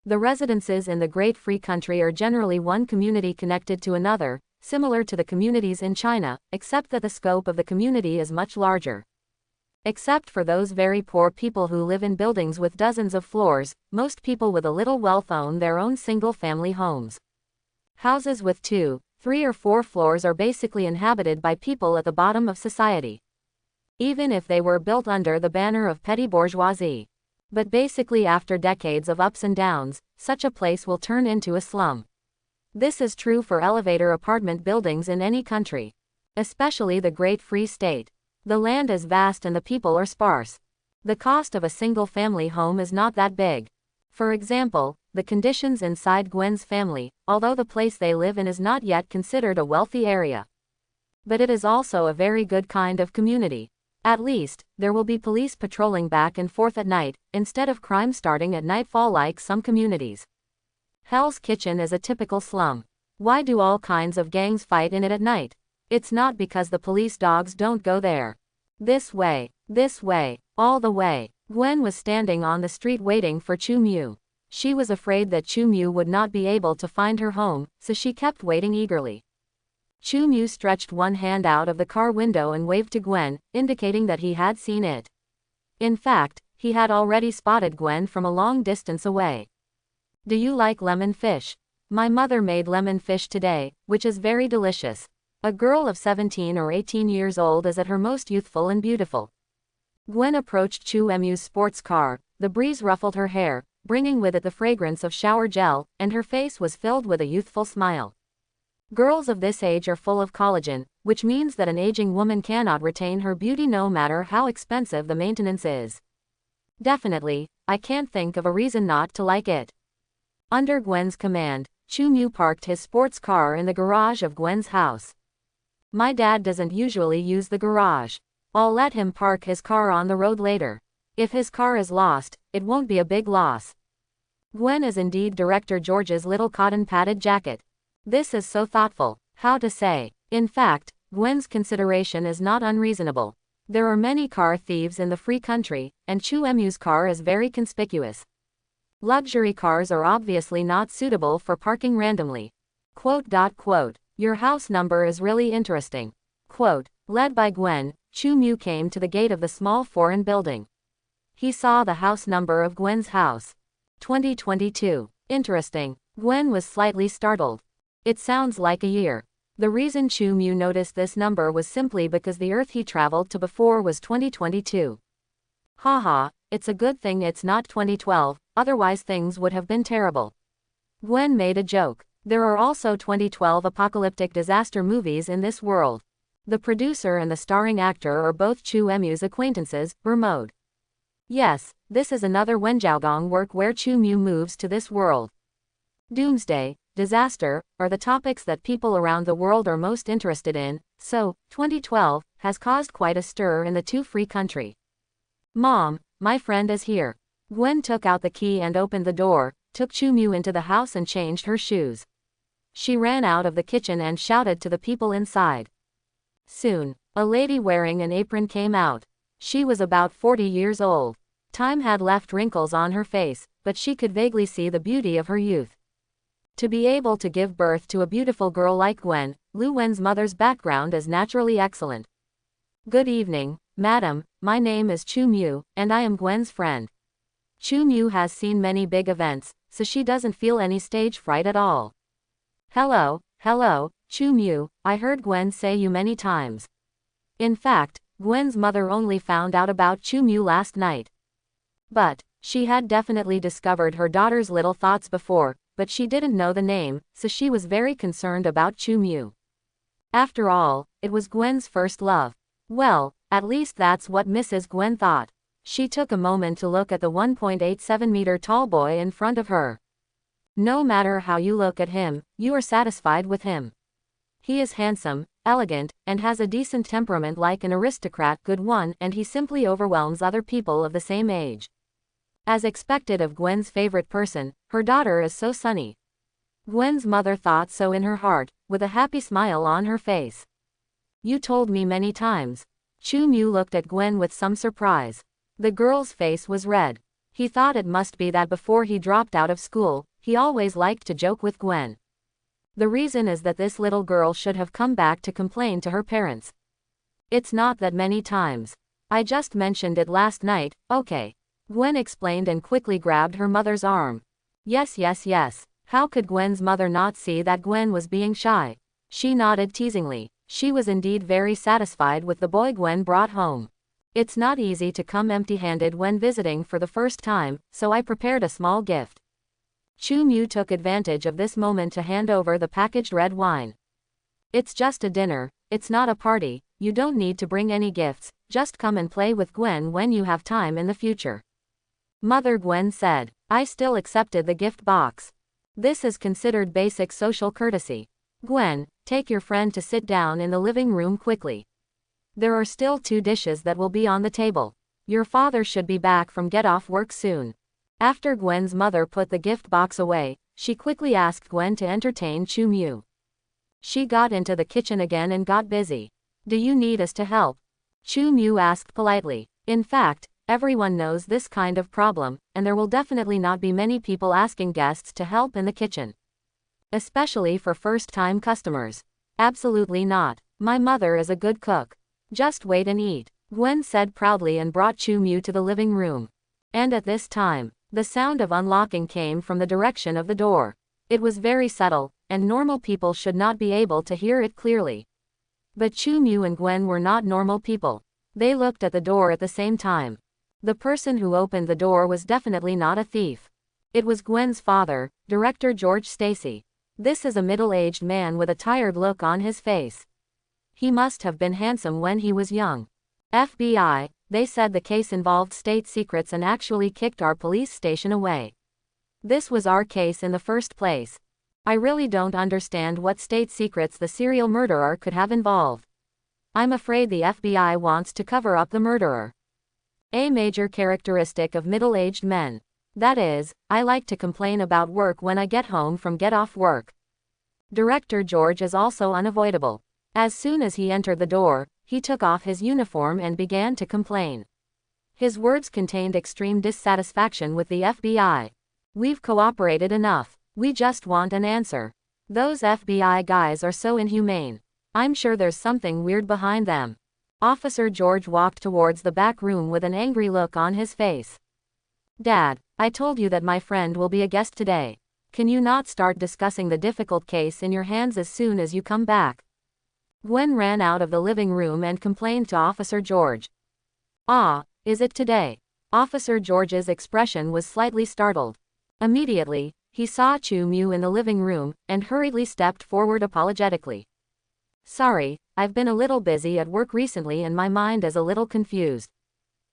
The residences in the Great Free Country are generally one community connected to another, similar to the communities in China, except that the scope of the community is much larger. Except for those very poor people who live in buildings with dozens of floors, most people with a little wealth own their own single-family homes. Houses with 2, 3 or 4 floors are basically inhabited by people at the bottom of society. Even if they were built under the banner of petty bourgeoisie. But basically after decades of ups and downs, such a place will turn into a slum. This is true for elevator apartment buildings in any country. Especially the Great Free State. The land is vast and the people are sparse. The cost of a single-family home is not that big. For example, the conditions inside Gwen's family, although the place they live in is not yet considered a wealthy area. But it is also a very good kind of community. At least, there will be police patrolling back and forth at night, instead of crime starting at nightfall like some communities. Hell's Kitchen is a typical slum. Why do all kinds of gangs fight in it at night? It's not because the police dogs don't go there. This way, all the way. Gwen was standing on the street waiting for Chu Mu. She was afraid that Chu Mu would not be able to find her home, so she kept waiting eagerly. Chu Mu stretched one hand out of the car window and waved to Gwen, indicating that he had seen it. In fact, he had already spotted Gwen from a long distance away. Do you like lemon fish? My mother made lemon fish today, which is very delicious. A girl of 17 or 18 years old is at her most youthful and beautiful. Gwen approached Chu Mu's sports car. The breeze ruffled her hair, bringing with it the fragrance of shower gel, and her face was filled with a youthful smile. Girls of this age are full of collagen, which means that an aging woman cannot retain her beauty no matter how expensive the maintenance is. Definitely, I can't think of a reason not to like it. Under Gwen's command, Chu Mu parked his sports car in the garage of Gwen's house. My dad doesn't usually use the garage. I'll let him park his car on the road later. If his car is lost, it won't be a big loss. Gwen is indeed Director George's little cotton-padded jacket. This is so thoughtful, how to say. In fact, Gwen's consideration is not unreasonable. There are many car thieves in the free country, and Chu Mu's car is very conspicuous. Luxury cars are obviously not suitable for parking randomly. Your house number is really interesting. Led by Gwen, Chu Mu came to the gate of the small foreign building. He saw the house number of Gwen's house. 2022. Interesting. Gwen was slightly startled. It sounds like a year. The reason Chu Mu noticed this number was simply because the Earth he traveled to before was 2022. Haha, it's a good thing it's not 2012, otherwise things would have been terrible. Gwen made a joke. There are also 2012 apocalyptic disaster movies in this world. The producer and the starring actor are both Chu Mu's acquaintances, Bermode. Yes, this is another Wenjiaogong work where Chu Mu moves to this world. Doomsday, disaster, are the topics that people around the world are most interested in, so, 2012, has caused quite a stir in the two free country. Mom, my friend is here. Gwen took out the key and opened the door, took Chu Mu into the house and changed her shoes. She ran out of the kitchen and shouted to the people inside. Soon, a lady wearing an apron came out. She was about 40 years old. Time had left wrinkles on her face, but she could vaguely see the beauty of her youth. To be able to give birth to a beautiful girl like Gwen, Lu Wen's mother's background is naturally excellent. Good evening, madam, my name is Chu Mu, and I am Gwen's friend. Chu Mu has seen many big events, so she doesn't feel any stage fright at all. Hello, Chu Mu, I heard Gwen say you many times. In fact, Gwen's mother only found out about Chu Mu last night. But, she had definitely discovered her daughter's little thoughts before, but she didn't know the name, so she was very concerned about Chu Mu. After all, it was Gwen's first love. Well, at least that's what Mrs. Gwen thought. She took a moment to look at the 1.87-meter tall boy in front of her. No matter how you look at him, you are satisfied with him. He is handsome, elegant, and has a decent temperament like an aristocrat good one, and he simply overwhelms other people of the same age. As expected of Gwen's favorite person, her daughter is so sunny. Gwen's mother thought so in her heart, with a happy smile on her face. You told me many times. Chu Mu looked at Gwen with some surprise. The girl's face was red. He thought it must be that before he dropped out of school, he always liked to joke with Gwen. The reason is that this little girl should have come back to complain to her parents. It's not that many times. I just mentioned it last night, okay. Gwen explained and quickly grabbed her mother's arm. Yes. How could Gwen's mother not see that Gwen was being shy? She nodded teasingly. She was indeed very satisfied with the boy Gwen brought home. It's not easy to come empty-handed when visiting for the first time, so I prepared a small gift. Chu Mu took advantage of this moment to hand over the packaged red wine. It's just a dinner, it's not a party, you don't need to bring any gifts, just come and play with Gwen when you have time in the future. Mother Gwen said. I still accepted the gift box. This is considered basic social courtesy. Gwen, take your friend to sit down in the living room quickly. There are still 2 dishes that will be on the table. Your father should be back from get off work soon. After Gwen's mother put the gift box away, she quickly asked Gwen to entertain Chu Mu. She got into the kitchen again and got busy. Do you need us to help? Chu Mu asked politely. In fact, everyone knows this kind of problem, and there will definitely not be many people asking guests to help in the kitchen. Especially for first-time customers. Absolutely not. My mother is a good cook. Just wait and eat, Gwen said proudly and brought Chu Mu to the living room. And at this time, the sound of unlocking came from the direction of the door. It was very subtle, and normal people should not be able to hear it clearly. But Chu Mu and Gwen were not normal people. They looked at the door at the same time. The person who opened the door was definitely not a thief. It was Gwen's father, Director George Stacy. This is a middle-aged man with a tired look on his face. He must have been handsome when he was young. FBI, they said the case involved state secrets and actually kicked our police station away. This was our case in the first place. I really don't understand what state secrets the serial murderer could have involved. I'm afraid the FBI wants to cover up the murderer. A major characteristic of middle-aged men. That is, I like to complain about work when I get home from get off work. Director George is also unavoidable. As soon as he entered the door, he took off his uniform and began to complain. His words contained extreme dissatisfaction with the FBI. We've cooperated enough. We just want an answer. Those FBI guys are so inhumane. I'm sure there's something weird behind them. Officer George walked towards the back room with an angry look on his face. Dad, I told you that my friend will be a guest today. Can you not start discussing the difficult case in your hands as soon as you come back? Gwen ran out of the living room and complained to Officer George. Ah, is it today? Officer George's expression was slightly startled. Immediately, he saw Chu Mu in the living room, and hurriedly stepped forward apologetically. Sorry, I've been a little busy at work recently and my mind is a little confused.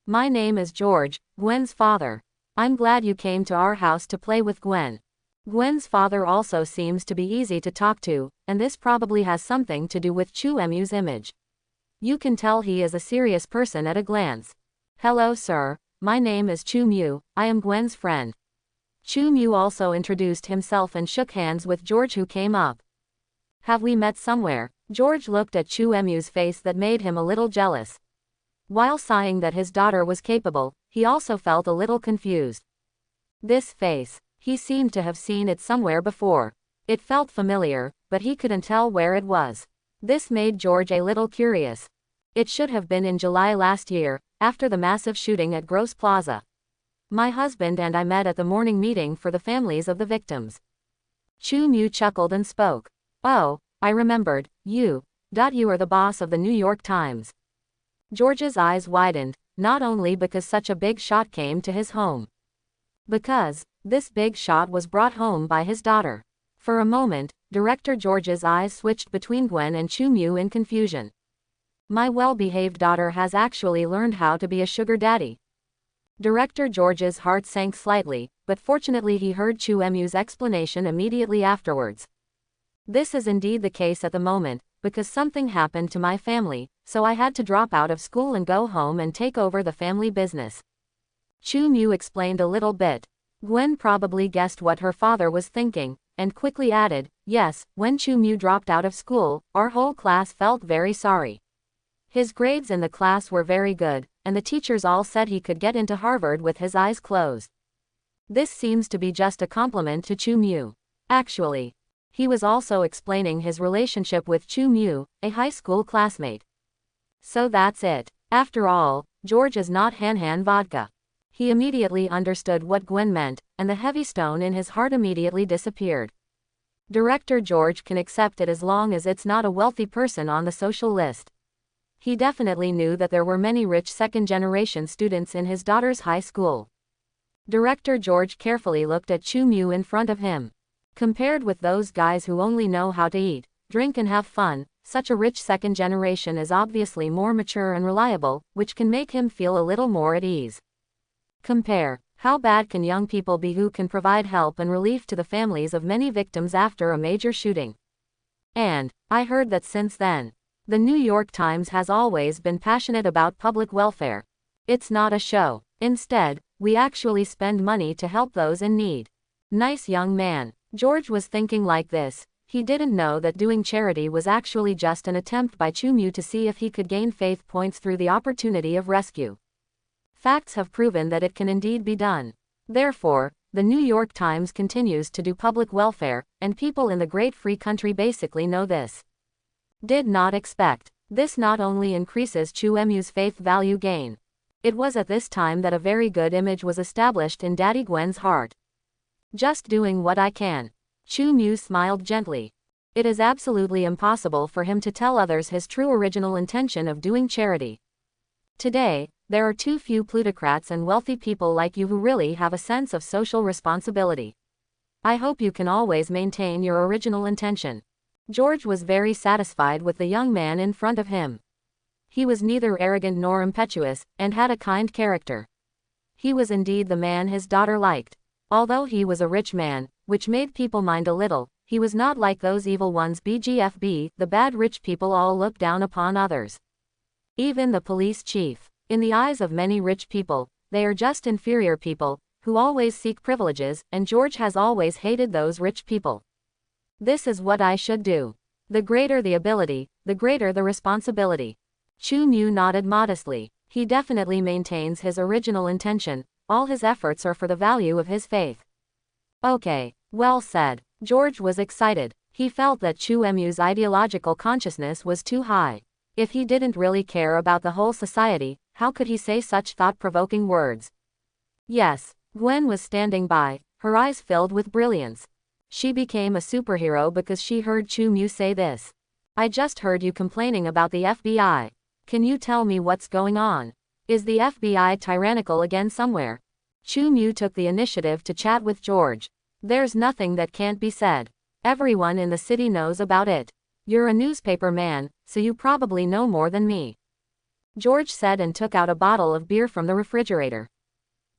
My name is George, Gwen's father. I'm glad you came to our house to play with Gwen. Gwen's father also seems to be easy to talk to, and this probably has something to do with Chu Mu's image. You can tell he is a serious person at a glance. Hello sir, my name is Chu Mu, I am Gwen's friend. Chu Mu also introduced himself and shook hands with George who came up. Have we met somewhere? George looked at Chu Mu's face that made him a little jealous. While sighing that his daughter was capable, he also felt a little confused. This face, he seemed to have seen it somewhere before. It felt familiar, but he couldn't tell where it was. This made George a little curious. It should have been in July last year, after the massive shooting at Gross Plaza. My husband and I met at the morning meeting for the families of the victims. Chu Mu chuckled and spoke. Oh, I remembered, you are the boss of the New York Times. George's eyes widened, not only because such a big shot came to his home. Because, this big shot was brought home by his daughter. For a moment, Director George's eyes switched between Gwen and Chu Mu in confusion. My well-behaved daughter has actually learned how to be a sugar daddy. Director George's heart sank slightly, but fortunately he heard Chu Mu's explanation immediately afterwards. This is indeed the case at the moment, because something happened to my family, so I had to drop out of school and go home and take over the family business. Chu Mu explained a little bit. Gwen probably guessed what her father was thinking, and quickly added, yes, when Chu Mu dropped out of school, our whole class felt very sorry. His grades in the class were very good, and the teachers all said he could get into Harvard with his eyes closed. This seems to be just a compliment to Chu Mu. Actually, he was also explaining his relationship with Chu Mu, a high school classmate. So that's it. After all, George is not Han vodka. He immediately understood what Gwen meant, and the heavy stone in his heart immediately disappeared. Director George can accept it as long as it's not a wealthy person on the social list. He definitely knew that there were many rich second-generation students in his daughter's high school. Director George carefully looked at Chu Mu in front of him. Compared with those guys who only know how to eat, drink and have fun, such a rich second generation is obviously more mature and reliable, which can make him feel a little more at ease. Compare, how bad can young people be who can provide help and relief to the families of many victims after a major shooting? And, I heard that since then, the New York Times has always been passionate about public welfare. It's not a show. Instead, we actually spend money to help those in need. Nice young man. George was thinking like this. He didn't know that doing charity was actually just an attempt by Chu Mu to see if he could gain faith points through the opportunity of rescue. Facts have proven that it can indeed be done. Therefore, the New York Times continues to do public welfare, and people in the great free country basically know this. Did not expect. This not only increases Chu Mu's faith value gain. It was at this time that a very good image was established in Daddy Gwen's heart. Just doing what I can. Chu Mu smiled gently. It is absolutely impossible for him to tell others his true original intention of doing charity. Today, there are too few plutocrats and wealthy people like you who really have a sense of social responsibility. I hope you can always maintain your original intention. George was very satisfied with the young man in front of him. He was neither arrogant nor impetuous, and had a kind character. He was indeed the man his daughter liked. Although he was a rich man, which made people mind a little, he was not like those evil ones BGFB, the bad rich people all look down upon others. Even the police chief. In the eyes of many rich people, they are just inferior people, who always seek privileges, and George has always hated those rich people. This is what I should do. The greater the ability, the greater the responsibility. Chu Mu nodded modestly. He definitely maintains his original intention. All his efforts are for the value of his faith. Okay, well said. George was excited. He felt that Chu Mu's ideological consciousness was too high. If he didn't really care about the whole society, how could he say such thought-provoking words? Yes, Gwen was standing by, her eyes filled with brilliance. She became a superhero because she heard Chu Mu say this. I just heard you complaining about the FBI. Can you tell me what's going on? Is the FBI tyrannical again somewhere? Chu Mu took the initiative to chat with George. There's nothing that can't be said. Everyone in the city knows about it. You're a newspaper man, so you probably know more than me. George said and took out a bottle of beer from the refrigerator.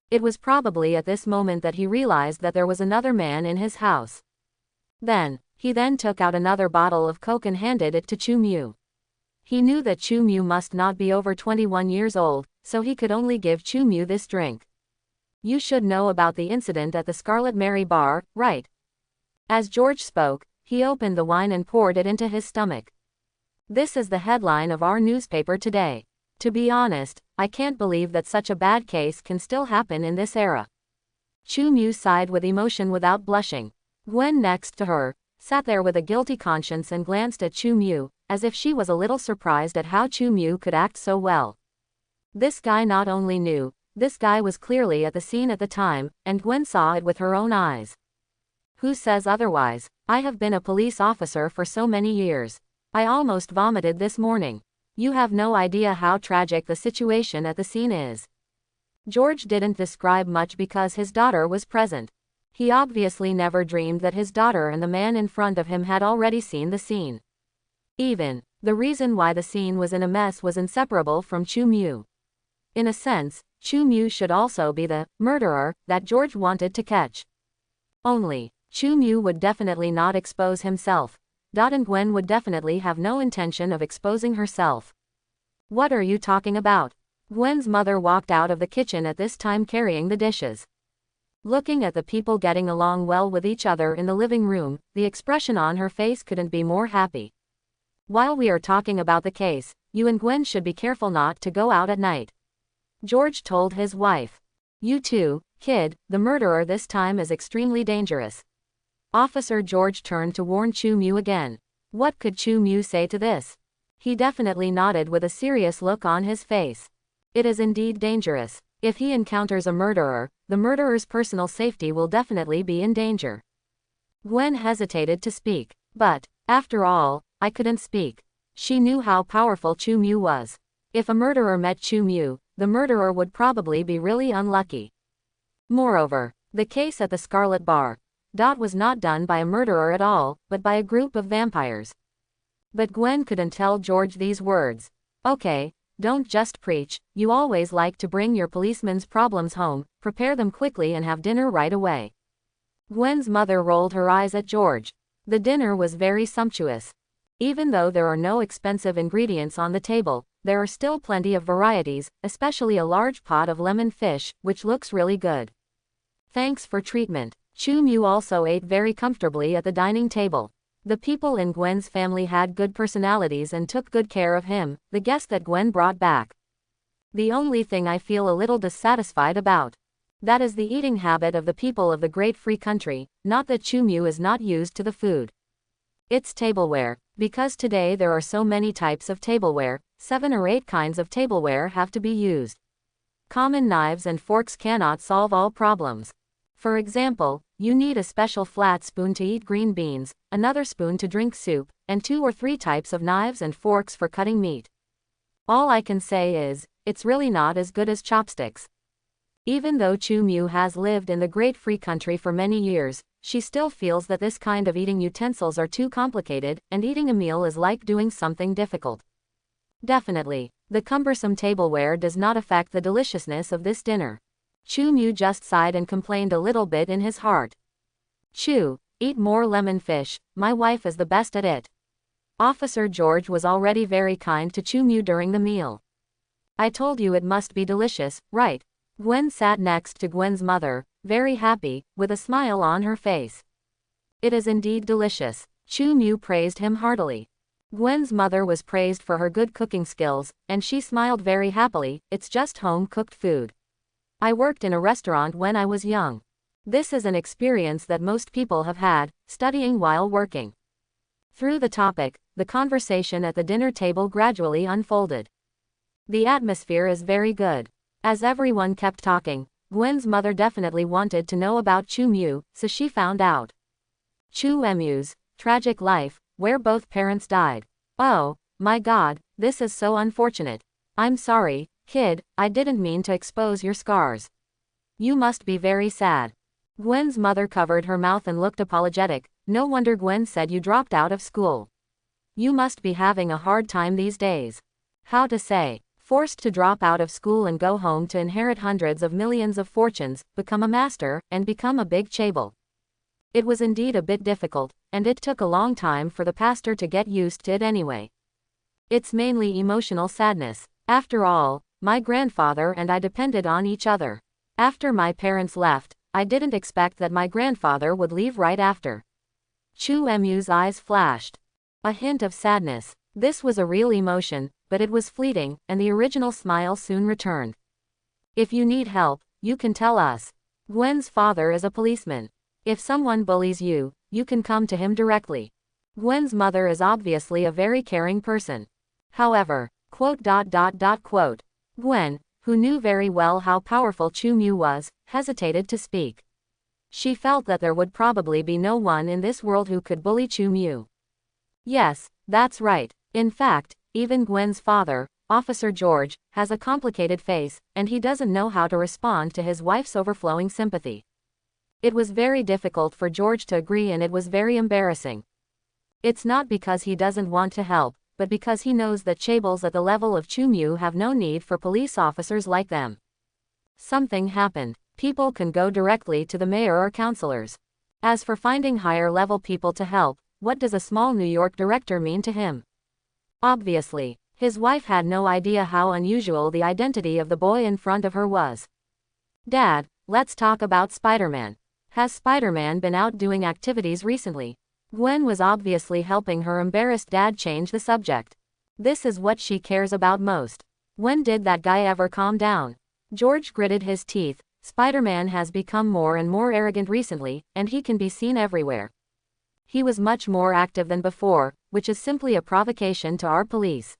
It was probably at this moment that he realized that there was another man in his house. He then took out another bottle of Coke and handed it to Chu Mu. He knew that Chu Mu must not be over 21 years old, so he could only give Chu Mu this drink. You should know about the incident at the Scarlet Mary bar, right? As George spoke, he opened the wine and poured it into his stomach. This is the headline of our newspaper today. To be honest, I can't believe that such a bad case can still happen in this era. Chu Mu sighed with emotion without blushing. Gwen next to her, sat there with a guilty conscience and glanced at Chu Mu, as if she was a little surprised at how Chu Mu could act so well. This guy not only knew, this guy was clearly at the scene at the time, and Gwen saw it with her own eyes. Who says otherwise? I have been a police officer for so many years. I almost vomited this morning. You have no idea how tragic the situation at the scene is. George didn't describe much because his daughter was present. He obviously never dreamed that his daughter and the man in front of him had already seen the scene. Even, the reason why the scene was in a mess was inseparable from Chu Mu. In a sense, Chu Mu should also be the murderer that George wanted to catch. Only, Chu Mu would definitely not expose himself. And Gwen would definitely have no intention of exposing herself. What are you talking about? Gwen's mother walked out of the kitchen at this time carrying the dishes. Looking at the people getting along well with each other in the living room, the expression on her face couldn't be more happy. While we are talking about the case, you and Gwen should be careful not to go out at night. George told his wife. You too, kid, the murderer this time is extremely dangerous. Officer George turned to warn Chu Mu again. What could Chu Mu say to this? He definitely nodded with a serious look on his face. It is indeed dangerous. If he encounters a murderer, the murderer's personal safety will definitely be in danger. Gwen hesitated to speak. But, after all, I couldn't speak. She knew how powerful Chu Mu was. If a murderer met Chu Mu, the murderer would probably be really unlucky. Moreover, the case at the Scarlet Bar was not done by a murderer at all, but by a group of vampires. But Gwen couldn't tell George these words. Okay, don't just preach, you always like to bring your policeman's problems home, prepare them quickly and have dinner right away. Gwen's mother rolled her eyes at George. The dinner was very sumptuous. Even though there are no expensive ingredients on the table, there are still plenty of varieties, especially a large pot of lemon fish, which looks really good. Thanks for treatment. Chu Mu also ate very comfortably at the dining table. The people in Gwen's family had good personalities and took good care of him, the guest that Gwen brought back. The only thing I feel a little dissatisfied about. That is the eating habit of the people of the great free country, not that Chu Mu is not used to the food. It's tableware. Because today there are so many types of tableware, 7 or 8 kinds of tableware have to be used. Common knives and forks cannot solve all problems. For example, you need a special flat spoon to eat green beans, another spoon to drink soup, and 2 or 3 types of knives and forks for cutting meat. All I can say is, it's really not as good as chopsticks. Even though Chu Mu has lived in the great free country for many years, she still feels that this kind of eating utensils are too complicated, and eating a meal is like doing something difficult. Definitely, the cumbersome tableware does not affect the deliciousness of this dinner. Chu Mu just sighed and complained a little bit in his heart. Chu, eat more lemon fish, my wife is the best at it. Officer George was already very kind to Chu Mu during the meal. I told you it must be delicious, right? Gwen sat next to Gwen's mother, very happy, with a smile on her face. It is indeed delicious. Chu Mu praised him heartily. Gwen's mother was praised for her good cooking skills, and she smiled very happily. It's just home-cooked food. I worked in a restaurant when I was young. This is an experience that most people have had, studying while working. Through the topic, the conversation at the dinner table gradually unfolded. The atmosphere is very good. As everyone kept talking, Gwen's mother definitely wanted to know about Chu Mu, so she found out. Chu Mu's tragic life, where both parents died. Oh, my God, this is so unfortunate. I'm sorry, kid, I didn't mean to expose your scars. You must be very sad. Gwen's mother covered her mouth and looked apologetic. No wonder Gwen said you dropped out of school. You must be having a hard time these days. How to say? Forced to drop out of school and go home to inherit hundreds of millions of fortunes, become a master, and become a big chaebol. It was indeed a bit difficult, and it took a long time for the pastor to get used to it anyway. It's mainly emotional sadness. After all, my grandfather and I depended on each other. After my parents left, I didn't expect that my grandfather would leave right after. Chu Mu's eyes flashed. A hint of sadness. This was a real emotion, but it was fleeting, and the original smile soon returned. If you need help, you can tell us. Gwen's father is a policeman. If someone bullies you, you can come to him directly. Gwen's mother is obviously a very caring person. However, Gwen, who knew very well how powerful Chu Mu was, hesitated to speak. She felt that there would probably be no one in this world who could bully Chu Mu. Yes, that's right. In fact, even Gwen's father, Officer George, has a complicated face, and he doesn't know how to respond to his wife's overflowing sympathy. It was very difficult for George to agree, and it was very embarrassing. It's not because he doesn't want to help, but because he knows that chaebols at the level of Chu Mu have no need for police officers like them. Something happened. People can go directly to the mayor or councilors. As for finding higher-level people to help, what does a small New York director mean to him? Obviously, his wife had no idea how unusual the identity of the boy in front of her was. Dad, let's talk about Spider-Man. Has Spider-Man been out doing activities recently? Gwen was obviously helping her embarrassed dad change the subject. This is what she cares about most. When did that guy ever calm down? George gritted his teeth. Spider-Man has become more and more arrogant recently, and he can be seen everywhere. He was much more active than before, which is simply a provocation to our police.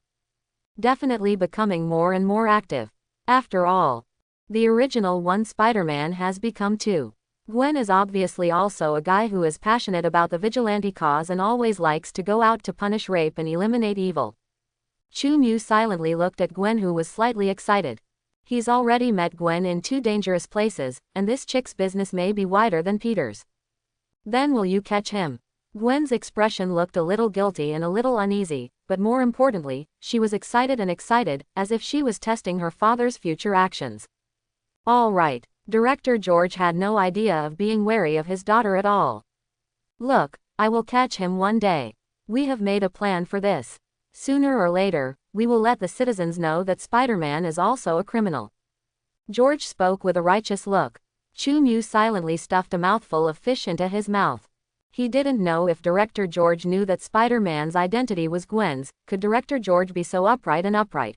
Definitely becoming more and more active. After all, the original one Spider-Man has become too. Gwen is obviously also a guy who is passionate about the vigilante cause and always likes to go out to punish rape and eliminate evil. Chu Mu silently looked at Gwen, who was slightly excited. He's already met Gwen in 2 dangerous places, and this chick's business may be wider than Peter's. Then will you catch him? Gwen's expression looked a little guilty and a little uneasy, but more importantly, she was excited, as if she was testing her father's future actions. All right. Director George had no idea of being wary of his daughter at all. Look, I will catch him one day. We have made a plan for this. Sooner or later, we will let the citizens know that Spider-Man is also a criminal. George spoke with a righteous look. Chu Mu silently stuffed a mouthful of fish into his mouth. He didn't know if Director George knew that Spider-Man's identity was Gwen's. Could Director George be so upright?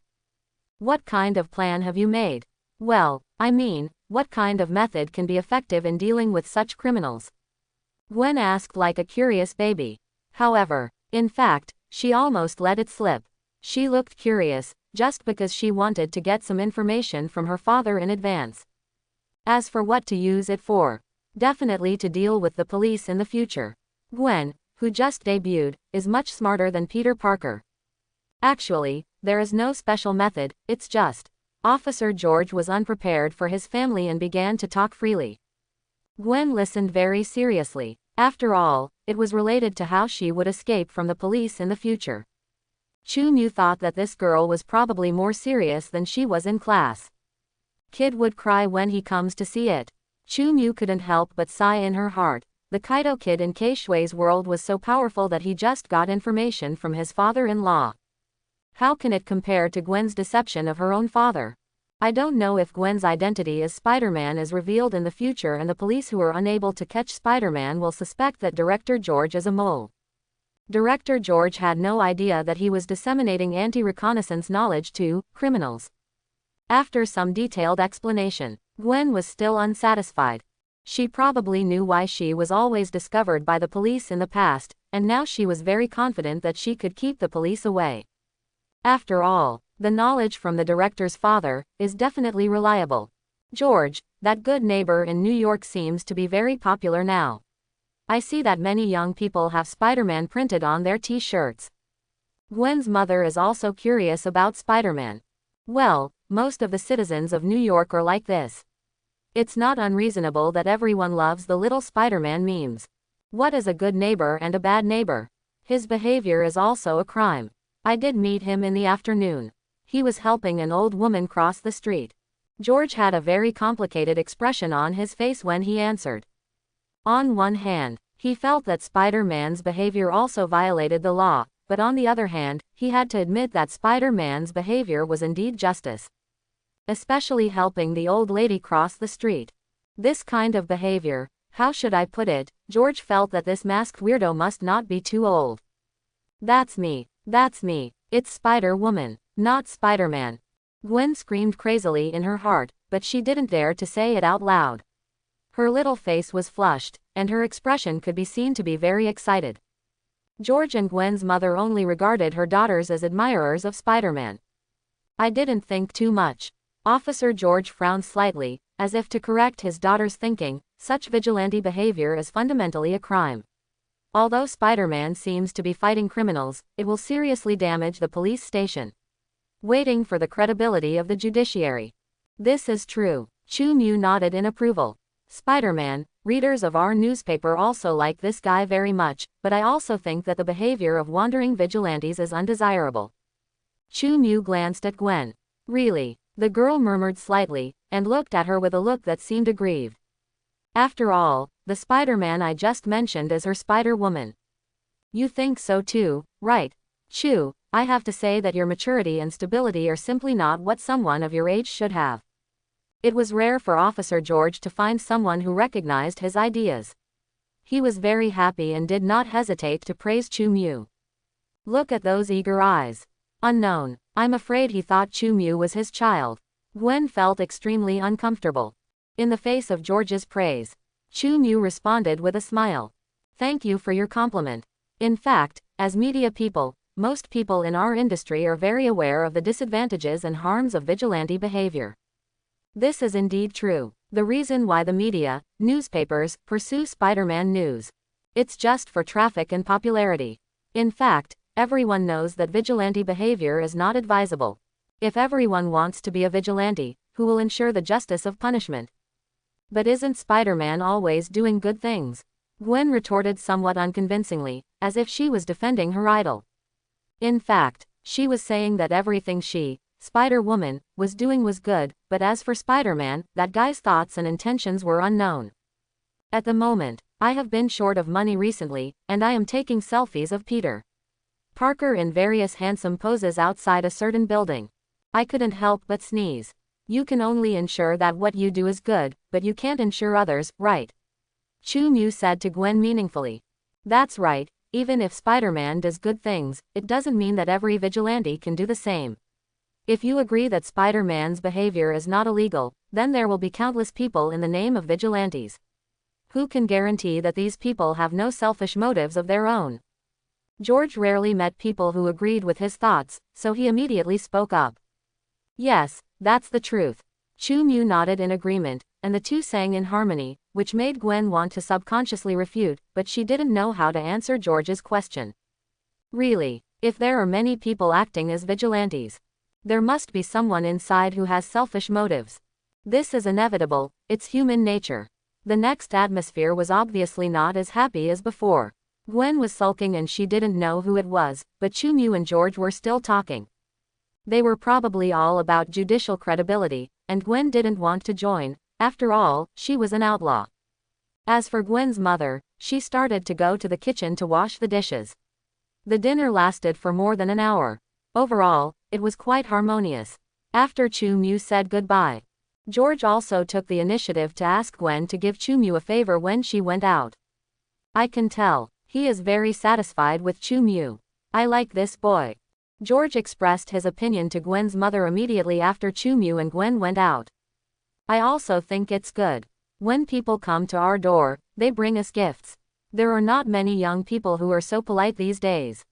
What kind of plan have you made? Well, I mean, what kind of method can be effective in dealing with such criminals? Gwen asked like a curious baby. However, in fact, she almost let it slip. She looked curious, just because she wanted to get some information from her father in advance. As for what to use it for, definitely to deal with the police in the future. Gwen, who just debuted, is much smarter than Peter Parker. Actually, there is no special method, it's just. Officer George was unprepared for his family and began to talk freely. Gwen listened very seriously. After all, it was related to how she would escape from the police in the future. Chu Mu thought that this girl was probably more serious than she was in class. Kid would cry when he comes to see it. Chu Mu couldn't help but sigh in her heart. The Kaido kid in Kei Shui's world was so powerful that he just got information from his father-in-law. How can it compare to Gwen's deception of her own father? I don't know if Gwen's identity as Spider-Man is revealed in the future and the police who are unable to catch Spider-Man will suspect that Director George is a mole. Director George had no idea that he was disseminating anti-reconnaissance knowledge to criminals. After some detailed explanation, Gwen was still unsatisfied. She probably knew why she was always discovered by the police in the past, and now she was very confident that she could keep the police away. After all, the knowledge from the director's father is definitely reliable. George, that good neighbor in New York, seems to be very popular now. I see that many young people have Spider-Man printed on their t-shirts. Gwen's mother is also curious about Spider-Man. Well, most of the citizens of New York are like this. It's not unreasonable that everyone loves the little Spider-Man memes. What is a good neighbor and a bad neighbor? His behavior is also a crime. I did meet him in the afternoon. He was helping an old woman cross the street. George had a very complicated expression on his face when he answered. On one hand, he felt that Spider-Man's behavior also violated the law, but on the other hand, he had to admit that Spider-Man's behavior was indeed justice. Especially helping the old lady cross the street. This kind of behavior, how should I put it, George felt that this masked weirdo must not be too old. That's me. It's Spider-Woman, not Spider-Man. Gwen screamed crazily in her heart, but she didn't dare to say it out loud. Her little face was flushed, and her expression could be seen to be very excited. George and Gwen's mother only regarded her daughters as admirers of Spider-Man. I didn't think too much. Officer George frowned slightly, as if to correct his daughter's thinking. Such vigilante behavior is fundamentally a crime. Although Spider-Man seems to be fighting criminals, it will seriously damage the police station. Waiting for the credibility of the judiciary. This is true. Chu Mu nodded in approval. Spider-Man, readers of our newspaper also like this guy very much, but I also think that the behavior of wandering vigilantes is undesirable. Chu Mu glanced at Gwen. Really? The girl murmured slightly, and looked at her with a look that seemed aggrieved. After all, the Spider-Man I just mentioned is her Spider-Woman. You think so too, right? Chu, I have to say that your maturity and stability are simply not what someone of your age should have. It was rare for Officer George to find someone who recognized his ideas. He was very happy and did not hesitate to praise Chu Mu. Look at those eager eyes. Unknown. I'm afraid he thought Chu Mu was his child. Gwen felt extremely uncomfortable. In the face of George's praise, Chu Mu responded with a smile. Thank you for your compliment. In fact, as media people, most people in our industry are very aware of the disadvantages and harms of vigilante behavior. This is indeed true. The reason why the media, newspapers, pursue Spider-Man news. It's just for traffic and popularity. In fact, everyone knows that vigilante behavior is not advisable. If everyone wants to be a vigilante, who will ensure the justice of punishment? But isn't Spider-Man always doing good things? Gwen retorted somewhat unconvincingly, as if she was defending her idol. In fact, she was saying that everything she, Spider-Woman, was doing was good, but as for Spider-Man, that guy's thoughts and intentions were unknown. At the moment, I have been short of money recently, and I am taking selfies of Peter Parker in various handsome poses outside a certain building. I couldn't help but sneeze. You can only ensure that what you do is good, but you can't ensure others, right? Chu Mu said to Gwen meaningfully. That's right, even if Spider-Man does good things, it doesn't mean that every vigilante can do the same. If you agree that Spider-Man's behavior is not illegal, then there will be countless people in the name of vigilantes. Who can guarantee that these people have no selfish motives of their own? George rarely met people who agreed with his thoughts, so he immediately spoke up. Yes, that's the truth. Chu Mu nodded in agreement, and the two sang in harmony, which made Gwen want to subconsciously refute, but she didn't know how to answer George's question. Really, if there are many people acting as vigilantes, there must be someone inside who has selfish motives. This is inevitable, it's human nature. The next atmosphere was obviously not as happy as before. Gwen was sulking and she didn't know who it was, but Chu Mu and George were still talking. They were probably all about judicial credibility, and Gwen didn't want to join. After all, she was an outlaw. As for Gwen's mother, she started to go to the kitchen to wash the dishes. The dinner lasted for more than an hour. Overall, it was quite harmonious. After Chu Mu said goodbye, George also took the initiative to ask Gwen to give Chu Mu a favor when she went out. I can tell, he is very satisfied with Chu Mu. I like this boy. George expressed his opinion to Gwen's mother immediately after Chu Mu and Gwen went out. I also think it's good. When people come to our door, they bring us gifts. There are not many young people who are so polite these days.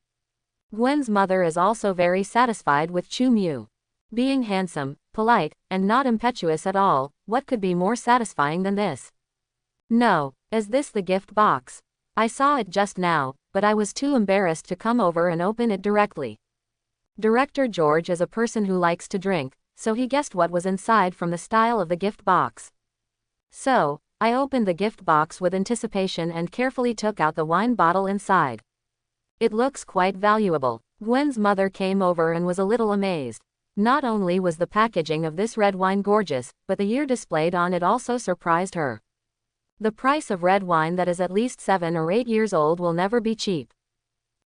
Gwen's mother is also very satisfied with Chu Mu. Being handsome, polite, and not impetuous at all, what could be more satisfying than this? No, is this the gift box? I saw it just now, but I was too embarrassed to come over and open it directly. Director George is a person who likes to drink, so he guessed what was inside from the style of the gift box. So, I opened the gift box with anticipation and carefully took out the wine bottle inside. It looks quite valuable. Gwen's mother came over and was a little amazed. Not only was the packaging of this red wine gorgeous, but the year displayed on it also surprised her. The price of red wine that is at least 7 or 8 years old will never be cheap.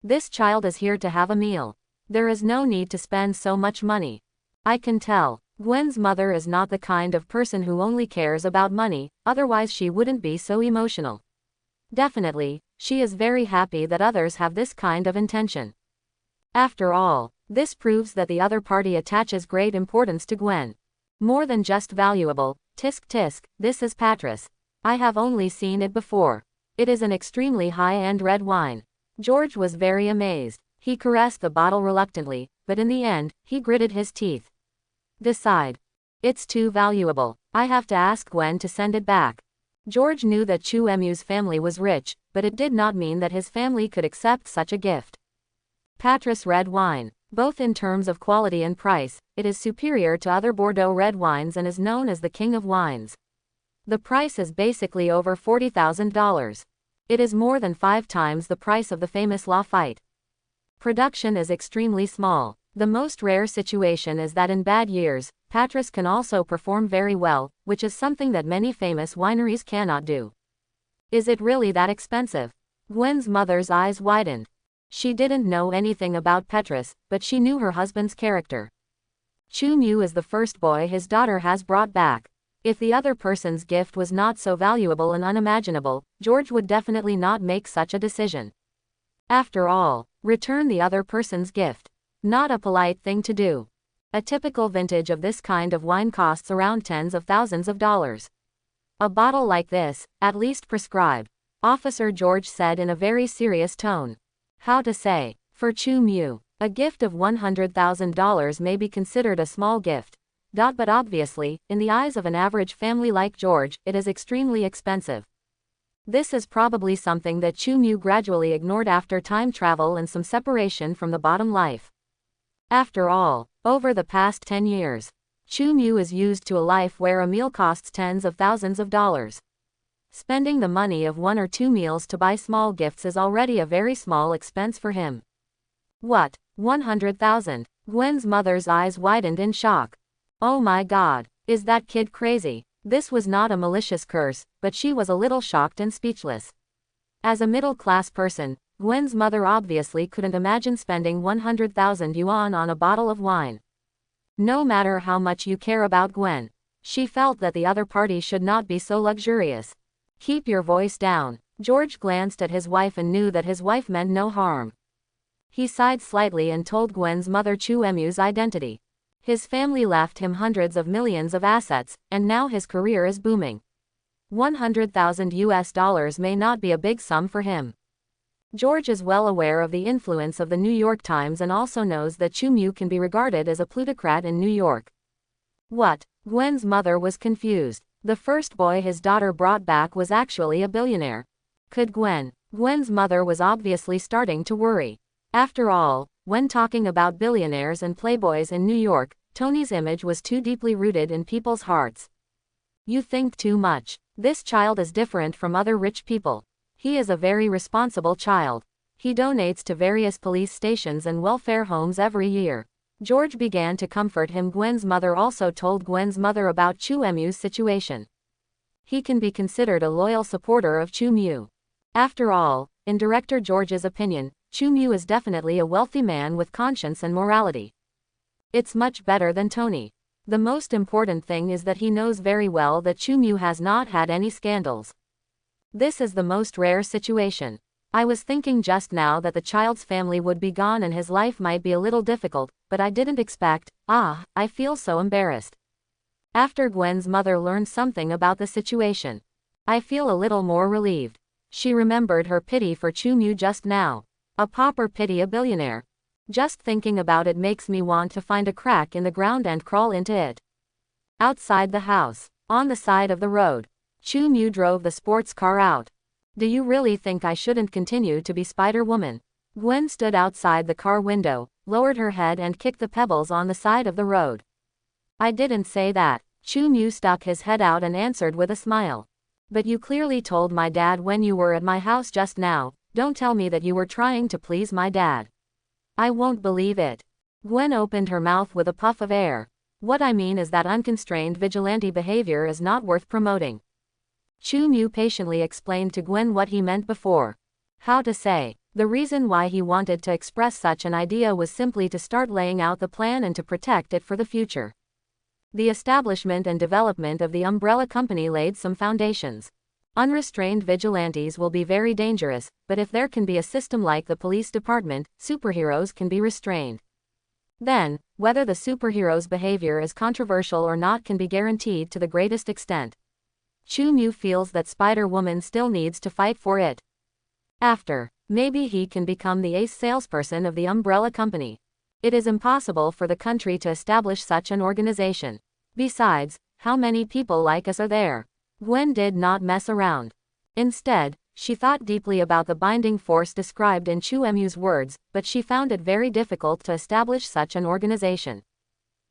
This child is here to have a meal. There is no need to spend so much money. I can tell. Gwen's mother is not the kind of person who only cares about money, otherwise she wouldn't be so emotional. Definitely, she is very happy that others have this kind of intention. After all, this proves that the other party attaches great importance to Gwen. More than just valuable. Tisk tisk, this is Patras. I have only seen it before. It is an extremely high-end red wine. George was very amazed. He caressed the bottle reluctantly, but in the end, he gritted his teeth. Decide. It's too valuable. I have to ask Gwen to send it back. George knew that Chu Mu's family was rich, but it did not mean that his family could accept such a gift. Patras red wine. Both in terms of quality and price, it is superior to other Bordeaux red wines and is known as the king of wines. The price is basically over $40,000. It is more than 5 times the price of the famous Lafite. Production is extremely small. The most rare situation is that in bad years, Patras can also perform very well, which is something that many famous wineries cannot do. Is it really that expensive? Gwen's mother's eyes widened. She didn't know anything about Patras, but she knew her husband's character. Chu Mu is the first boy his daughter has brought back. If the other person's gift was not so valuable and unimaginable, George would definitely not make such a decision. After all, return the other person's gift. Not a polite thing to do. A typical vintage of this kind of wine costs around tens of thousands of dollars. A bottle like this, at least prescribed, Officer George said in a very serious tone. How to say, for Chu Mu, a gift of $100,000 may be considered a small gift. But obviously, in the eyes of an average family like George, it is extremely expensive. This is probably something that Chu Mu gradually ignored after time travel and some separation from the bottom life. After all, over the past 10 years, Chu Mu is used to a life where a meal costs tens of thousands of dollars. Spending the money of 1 or 2 meals to buy small gifts is already a very small expense for him. What? 100,000? Gwen's mother's eyes widened in shock. Oh my God, is that kid crazy? This was not a malicious curse, but she was a little shocked and speechless. As a middle-class person, Gwen's mother obviously couldn't imagine spending 100,000 yuan on a bottle of wine. No matter how much you care about Gwen, she felt that the other party should not be so luxurious. Keep your voice down. George glanced at his wife and knew that his wife meant no harm. He sighed slightly and told Gwen's mother Chu Mu's identity. His family left him hundreds of millions of assets, and now his career is booming. 100,000 US dollars may not be a big sum for him. George is well aware of the influence of the New York Times and also knows that Chu Mu can be regarded as a plutocrat in New York. What? Gwen's mother was confused. The first boy his daughter brought back was actually a billionaire. Could Gwen's mother was obviously starting to worry. After all, when talking about billionaires and playboys in New York, Tony's image was too deeply rooted in people's hearts. You think too much. This child is different from other rich people. He is a very responsible child. He donates to various police stations and welfare homes every year. George began to comfort him. Gwen's mother also told Gwen's mother about Chu Mu's situation. He can be considered a loyal supporter of Chu Mu. After all, in Director George's opinion, Chu Mu is definitely a wealthy man with conscience and morality. It's much better than Tony. The most important thing is that he knows very well that Chu Mu has not had any scandals. This is the most rare situation. I was thinking just now that the child's family would be gone and his life might be a little difficult, but I didn't expect. I feel so embarrassed. After Gwen's mother learned something about the situation, I feel a little more relieved. She remembered her pity for Chu Mu just now. A pauper pity a billionaire. Just thinking about it makes me want to find a crack in the ground and crawl into it. Outside the house, on the side of the road, Chu Mu drove the sports car out. Do you really think I shouldn't continue to be Spider-Woman? Gwen stood outside the car window, lowered her head and kicked the pebbles on the side of the road. I didn't say that. Chu Mu stuck his head out and answered with a smile. But you clearly told my dad when you were at my house just now. Don't tell me that you were trying to please my dad. I won't believe it. Gwen opened her mouth with a puff of air. What I mean is that unconstrained vigilante behavior is not worth promoting. Chu Mu patiently explained to Gwen what he meant before. How to say, the reason why he wanted to express such an idea was simply to start laying out the plan and to protect it for the future. The establishment and development of the umbrella company laid some foundations. Unrestrained vigilantes will be very dangerous, but if there can be a system like the police department, superheroes can be restrained. Then, whether the superhero's behavior is controversial or not can be guaranteed to the greatest extent. Chu Mu feels that Spider-Woman still needs to fight for it. Maybe he can become the ace salesperson of the umbrella company. It is impossible for the country to establish such an organization. Besides, how many people like us are there? Gwen did not mess around. Instead, she thought deeply about the binding force described in Chu Mu's words, but she found it very difficult to establish such an organization.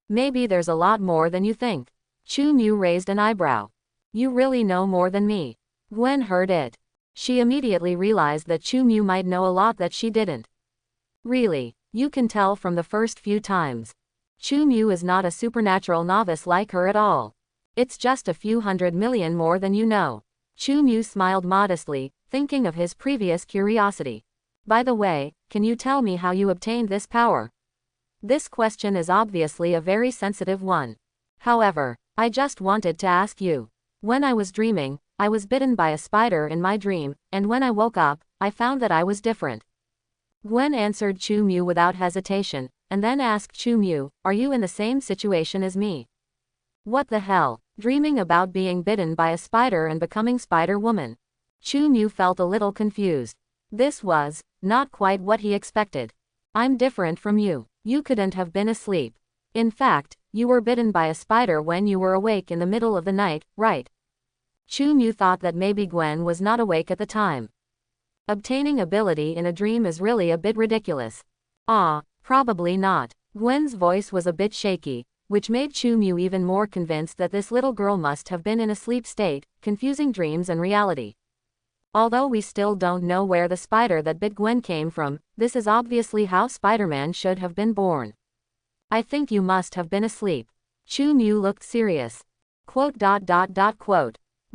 Maybe there's a lot more than you think. Chu Mu raised an eyebrow. You really know more than me. Gwen heard it. She immediately realized that Chu Mu might know a lot that she didn't. Really, you can tell from the first few times. Chu Mu is not a supernatural novice like her at all. It's just a few 100 million more than you know. Chu Mu smiled modestly, thinking of his previous curiosity. By the way, can you tell me how you obtained this power? This question is obviously a very sensitive one. However, I just wanted to ask you. When I was dreaming, I was bitten by a spider in my dream, and when I woke up, I found that I was different. Gwen answered Chu Mu without hesitation. and then asked Chu Mu, "Are you in the same situation as me?" What the hell? Dreaming about being bitten by a spider and becoming Spider-Woman. Chu Mu felt a little confused. This was not quite what he expected. "I'm different from you. You couldn't have been asleep. In fact, you were bitten by a spider when you were awake in the middle of the night, right?" Chu Mu thought that maybe Gwen was not awake at the time. Obtaining ability in a dream is really a bit ridiculous. Probably not. Gwen's voice was a bit shaky, which made Chu Mu even more convinced that this little girl must have been in a sleep state, confusing dreams and reality. Although we still don't know where the spider that bit Gwen came from, this is obviously how Spider-Man should have been born. "I think you must have been asleep." Chu Mu looked serious. Quote.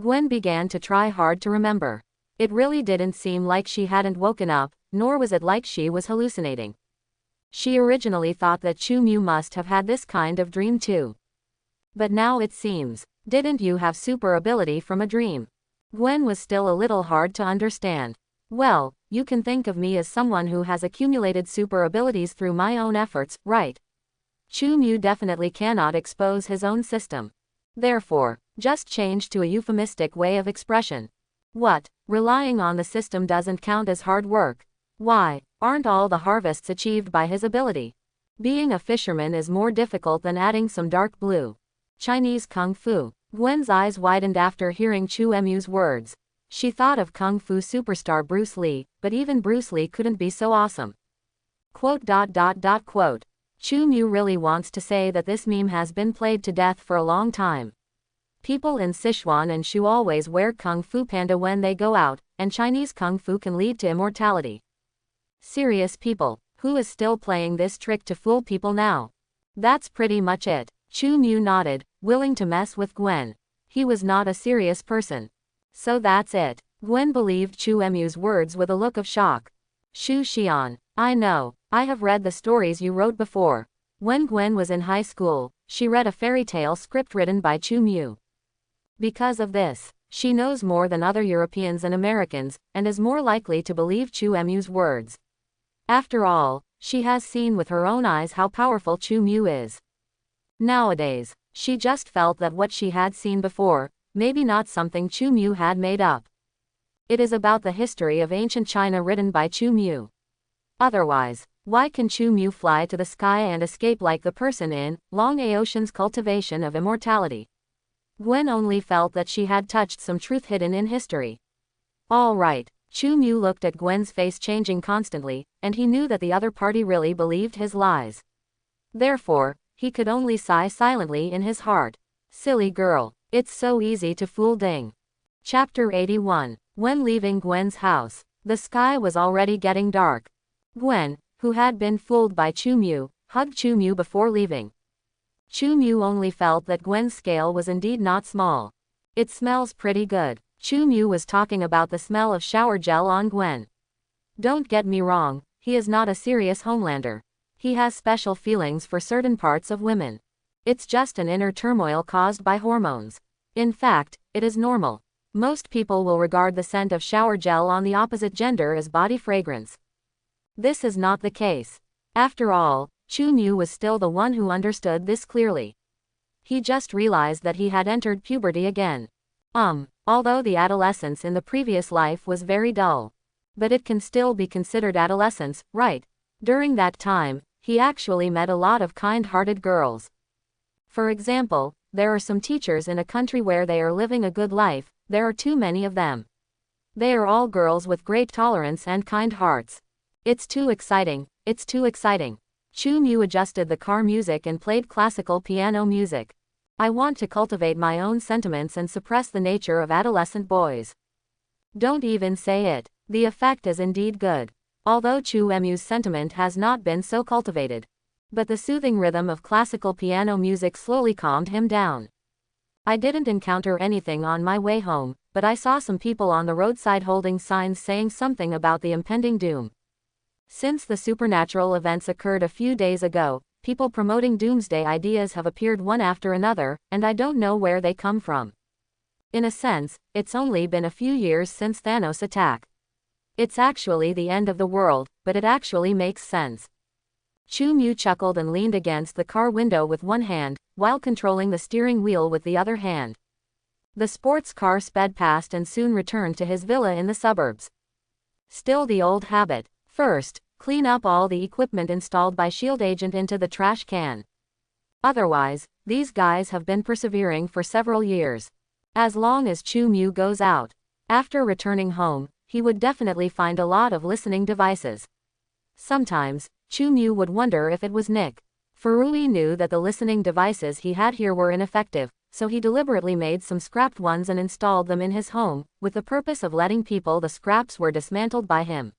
Gwen began to try hard to remember. It really didn't seem like she hadn't woken up, nor was it like she was hallucinating. She originally thought that Chu Mu must have had this kind of dream too. But now it seems, didn't you have super ability from a dream? Gwen was still a little hard to understand. "Well, you can think of me as someone who has accumulated super abilities through my own efforts, right?" Chu Mu definitely cannot expose his own system. Therefore, just change to a euphemistic way of expression. What, relying on the system doesn't count as hard work? Why, aren't all the harvests achieved by his ability? Being a fisherman is more difficult than adding some dark blue Chinese kung fu. Gwen's eyes widened after hearing Chu Mu's words. She thought of kung fu superstar Bruce Lee, but even Bruce Lee couldn't be so awesome. Quote. Chu Mu really wants to say that this meme has been played to death for a long time. People in Sichuan and Shu always wear kung fu panda when they go out, and Chinese kung fu can lead to immortality. Serious people, who is still playing this trick to fool people now? That's pretty much it. Chu Mu nodded, willing to mess with Gwen. He was not a serious person. So that's it. Gwen believed Chu Mu's words with a look of shock. "Shu Xian, I know, I have read the stories you wrote before." When Gwen was in high school, she read a fairy tale script written by Chu Mu. Because of this, she knows more than other Europeans and Americans, and is more likely to believe Chu Mu's words. After all, she has seen with her own eyes how powerful Chu Mu is. Nowadays, she just felt that what she had seen before, maybe not something Chu Mu had made up. It is about the history of ancient China written by Chu Mu. Otherwise, why can Chu Mu fly to the sky and escape like the person in Long Aocean's Cultivation of Immortality? Gwen only felt that she had touched some truth hidden in history. All right. Chu Mu looked at Gwen's face changing constantly, and he knew that the other party really believed his lies. Therefore, he could only sigh silently in his heart. Silly girl. It's so easy to fool Ding. Chapter 81. When leaving Gwen's house, the sky was already getting dark. Gwen, who had been fooled by Chu Mu, hugged Chu Mu before leaving. Chu Mu only felt that Gwen's scale was indeed not small. "It smells pretty good." Chu Mu was talking about the smell of shower gel on Gwen. Don't get me wrong, he is not a serious Homelander. He has special feelings for certain parts of women. It's just an inner turmoil caused by hormones. In fact, it is normal. Most people will regard the scent of shower gel on the opposite gender as body fragrance. This is not the case. After all, Chu Mu was still the one who understood this clearly. He just realized that he had entered puberty again. Although the adolescence in the previous life was very dull. But it can still be considered adolescence, right? During that time, he actually met a lot of kind-hearted girls. For example, there are some teachers in a country where they are living a good life, there are too many of them. They are all girls with great tolerance and kind hearts. It's too exciting, it's too exciting. Chu Mu adjusted the car music and played classical piano music. "I want to cultivate my own sentiments and suppress the nature of adolescent boys." Don't even say it. The effect is indeed good. Although Chu Mu's sentiment has not been so cultivated. But the soothing rhythm of classical piano music slowly calmed him down. "I didn't encounter anything on my way home, but I saw some people on the roadside holding signs saying something about the impending doom. Since the supernatural events occurred a few days ago, people promoting doomsday ideas have appeared one after another, and I don't know where they come from. In a sense, it's only been a few years since Thanos' attack. It's actually the end of the world, but it actually makes sense." Chu Mu chuckled and leaned against the car window with one hand, while controlling the steering wheel with the other hand. The sports car sped past and soon returned to his villa in the suburbs. Still the old habit. First, clean up all the equipment installed by S.H.I.E.L.D. agent into the trash can. Otherwise, these guys have been persevering for several years. As long as Chu Mu goes out. After returning home, he would definitely find a lot of listening devices. Sometimes, Chu Mu would wonder if it was Nick. Furui knew that the listening devices he had here were ineffective, so he deliberately made some scrapped ones and installed them in his home, with the purpose of letting people the scraps were dismantled by him.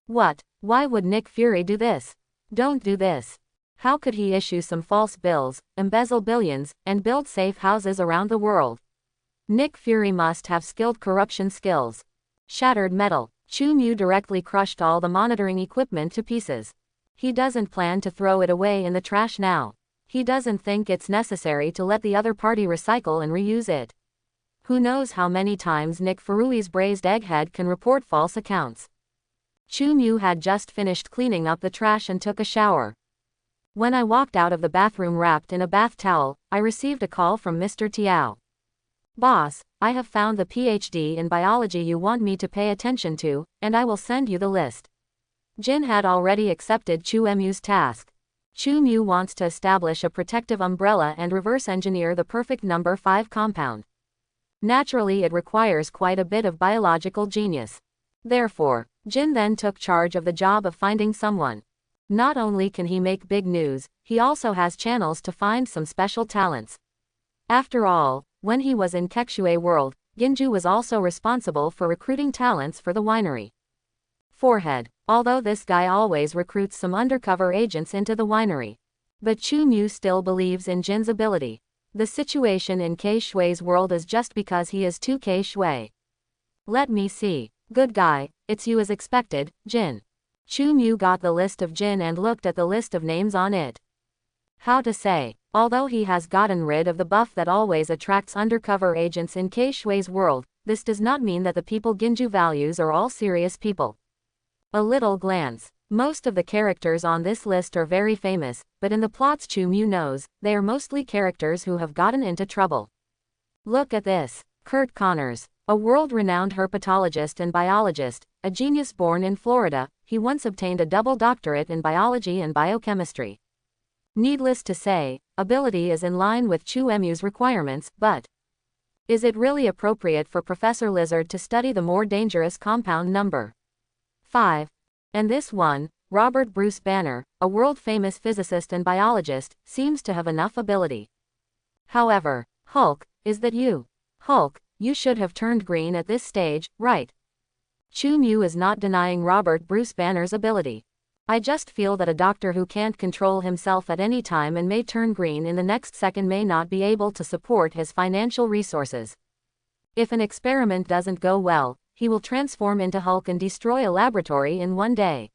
What? Why would Nick Fury do this? Don't do this. How could he issue some false bills, embezzle billions, and build safe houses around the world? Nick Fury must have skilled corruption skills. Shattered metal. Chu Mu directly crushed all the monitoring equipment to pieces. He doesn't plan to throw it away in the trash now. He doesn't think it's necessary to let the other party recycle and reuse it. Who knows how many times Nick Fury's braised egghead can report false accounts. Chu Mu had just finished cleaning up the trash and took a shower. When I walked out of the bathroom wrapped in a bath towel, I received a call from Mr. Tiao. Boss, I have found the PhD in biology you want me to pay attention to, and I will send you the list. Jin had already accepted Chu Mu's task. Chu Mu wants to establish a protective umbrella and reverse engineer the perfect number 5 compound. Naturally, it requires quite a bit of biological genius. Therefore, Jin then took charge of the job of finding someone. Not only can he make big news, he also has channels to find some special talents. After all, when he was in Kexue World, Ginju was also responsible for recruiting talents for the winery. Forehead. Although this guy always recruits some undercover agents into the winery. But Chu Mu still believes in Jin's ability. The situation in Keishui's world is just because he is too Keishui. Let me see. Good guy, it's you as expected, Jin. Chu Mu got the list of Jin and looked at the list of names on it. How to say, although he has gotten rid of the buff that always attracts undercover agents in Keishui's world, this does not mean that the people Ginju values are all serious people. A little glance. Most of the characters on this list are very famous, but in the plots Chu Mu knows, they are mostly characters who have gotten into trouble. Look at this. Kurt Connors. A world-renowned herpetologist and biologist, a genius born in Florida, he once obtained a double doctorate in biology and biochemistry. Needless to say, ability is in line with Chu Mu's requirements, but is it really appropriate for Professor Lizard to study the more dangerous compound number 5? And this one, Robert Bruce Banner, a world-famous physicist and biologist, seems to have enough ability. However, Hulk, is that you? Hulk, you should have turned green at this stage, right? Chu Mu is not denying Robert Bruce Banner's ability. I just feel that a doctor who can't control himself at any time and may turn green in the next second may not be able to support his financial resources. If an experiment doesn't go well, he will transform into Hulk and destroy a laboratory in one day.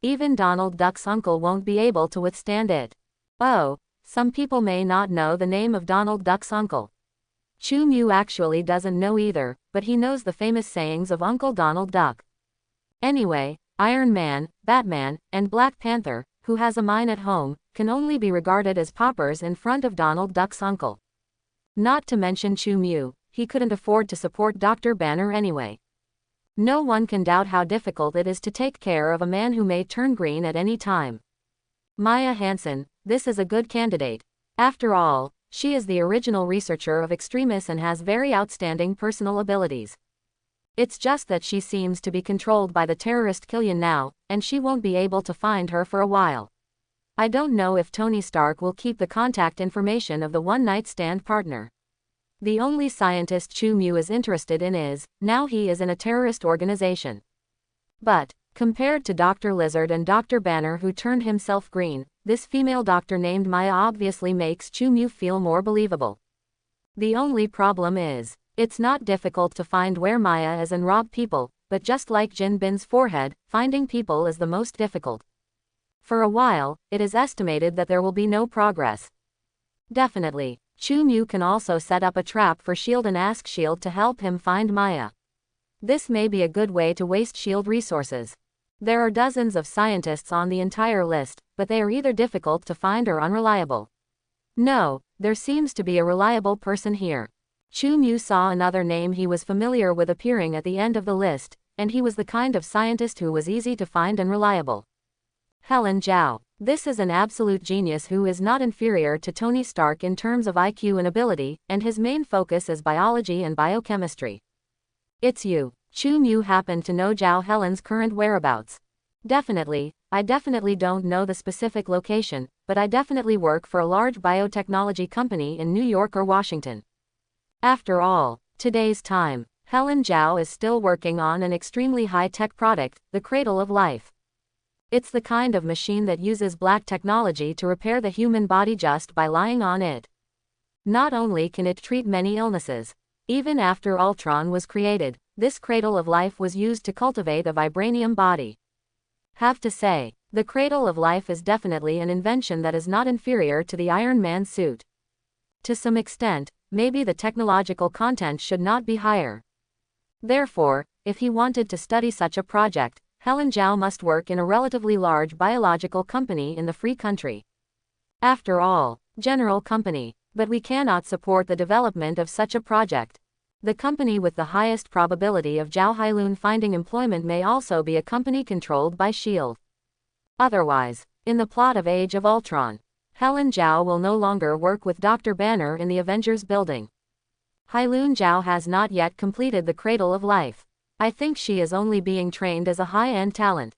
Even Donald Duck's uncle won't be able to withstand it. Oh, some people may not know the name of Donald Duck's uncle. Chu Mu actually doesn't know either, but he knows the famous sayings of Uncle Donald Duck. Anyway, Iron Man, Batman, and Black Panther, who has a mine at home, can only be regarded as paupers in front of Donald Duck's uncle. Not to mention Chu Mu, he couldn't afford to support Dr. Banner anyway. No one can doubt how difficult it is to take care of a man who may turn green at any time. Maya Hansen, this is a good candidate. After all, she is the original researcher of Extremis and has very outstanding personal abilities. It's just that she seems to be controlled by the terrorist Killian now, and she won't be able to find her for a while. I don't know if Tony Stark will keep the contact information of the one-night stand partner. The only scientist Chu Mu is interested in is, now he is in a terrorist organization. But, compared to Dr. Lizard and Dr. Banner who turned himself green, this female doctor named Maya obviously makes Chu Mu feel more believable. The only problem is, it's not difficult to find where Maya is and rob people, but just like Jin Bin's forehead, finding people is the most difficult. For a while, it is estimated that there will be no progress. Definitely, Chu Mu can also set up a trap for S.H.I.E.L.D. and ask S.H.I.E.L.D. to help him find Maya. This may be a good way to waste S.H.I.E.L.D. resources. There are dozens of scientists on the entire list, but they are either difficult to find or unreliable. No, there seems to be a reliable person here. Chu Mu saw another name he was familiar with appearing at the end of the list, and he was the kind of scientist who was easy to find and reliable. Helen Zhao. This is an absolute genius who is not inferior to Tony Stark in terms of IQ and ability, and his main focus is biology and biochemistry. It's you. Chu Mu happened to know Zhao Helen's current whereabouts. Definitely, I definitely don't know the specific location, but I definitely work for a large biotechnology company in New York or Washington. After all, today's time, Helen Zhao is still working on an extremely high-tech product, the Cradle of Life. It's the kind of machine that uses black technology to repair the human body just by lying on it. Not only can it treat many illnesses, even after Ultron was created, this Cradle of Life was used to cultivate a vibranium body. Have to say, the Cradle of Life is definitely an invention that is not inferior to the Iron Man suit. To some extent, maybe the technological content should not be higher. Therefore, if he wanted to study such a project, Helen Zhao must work in a relatively large biological company in the free country. After all, general company, but we cannot support the development of such a project. The company with the highest probability of Zhao Hailun finding employment may also be a company controlled by S.H.I.E.L.D. Otherwise, in the plot of Age of Ultron, Helen Zhao will no longer work with Dr. Banner in the Avengers building. Hailun Zhao has not yet completed the Cradle of Life. I think she is only being trained as a high-end talent.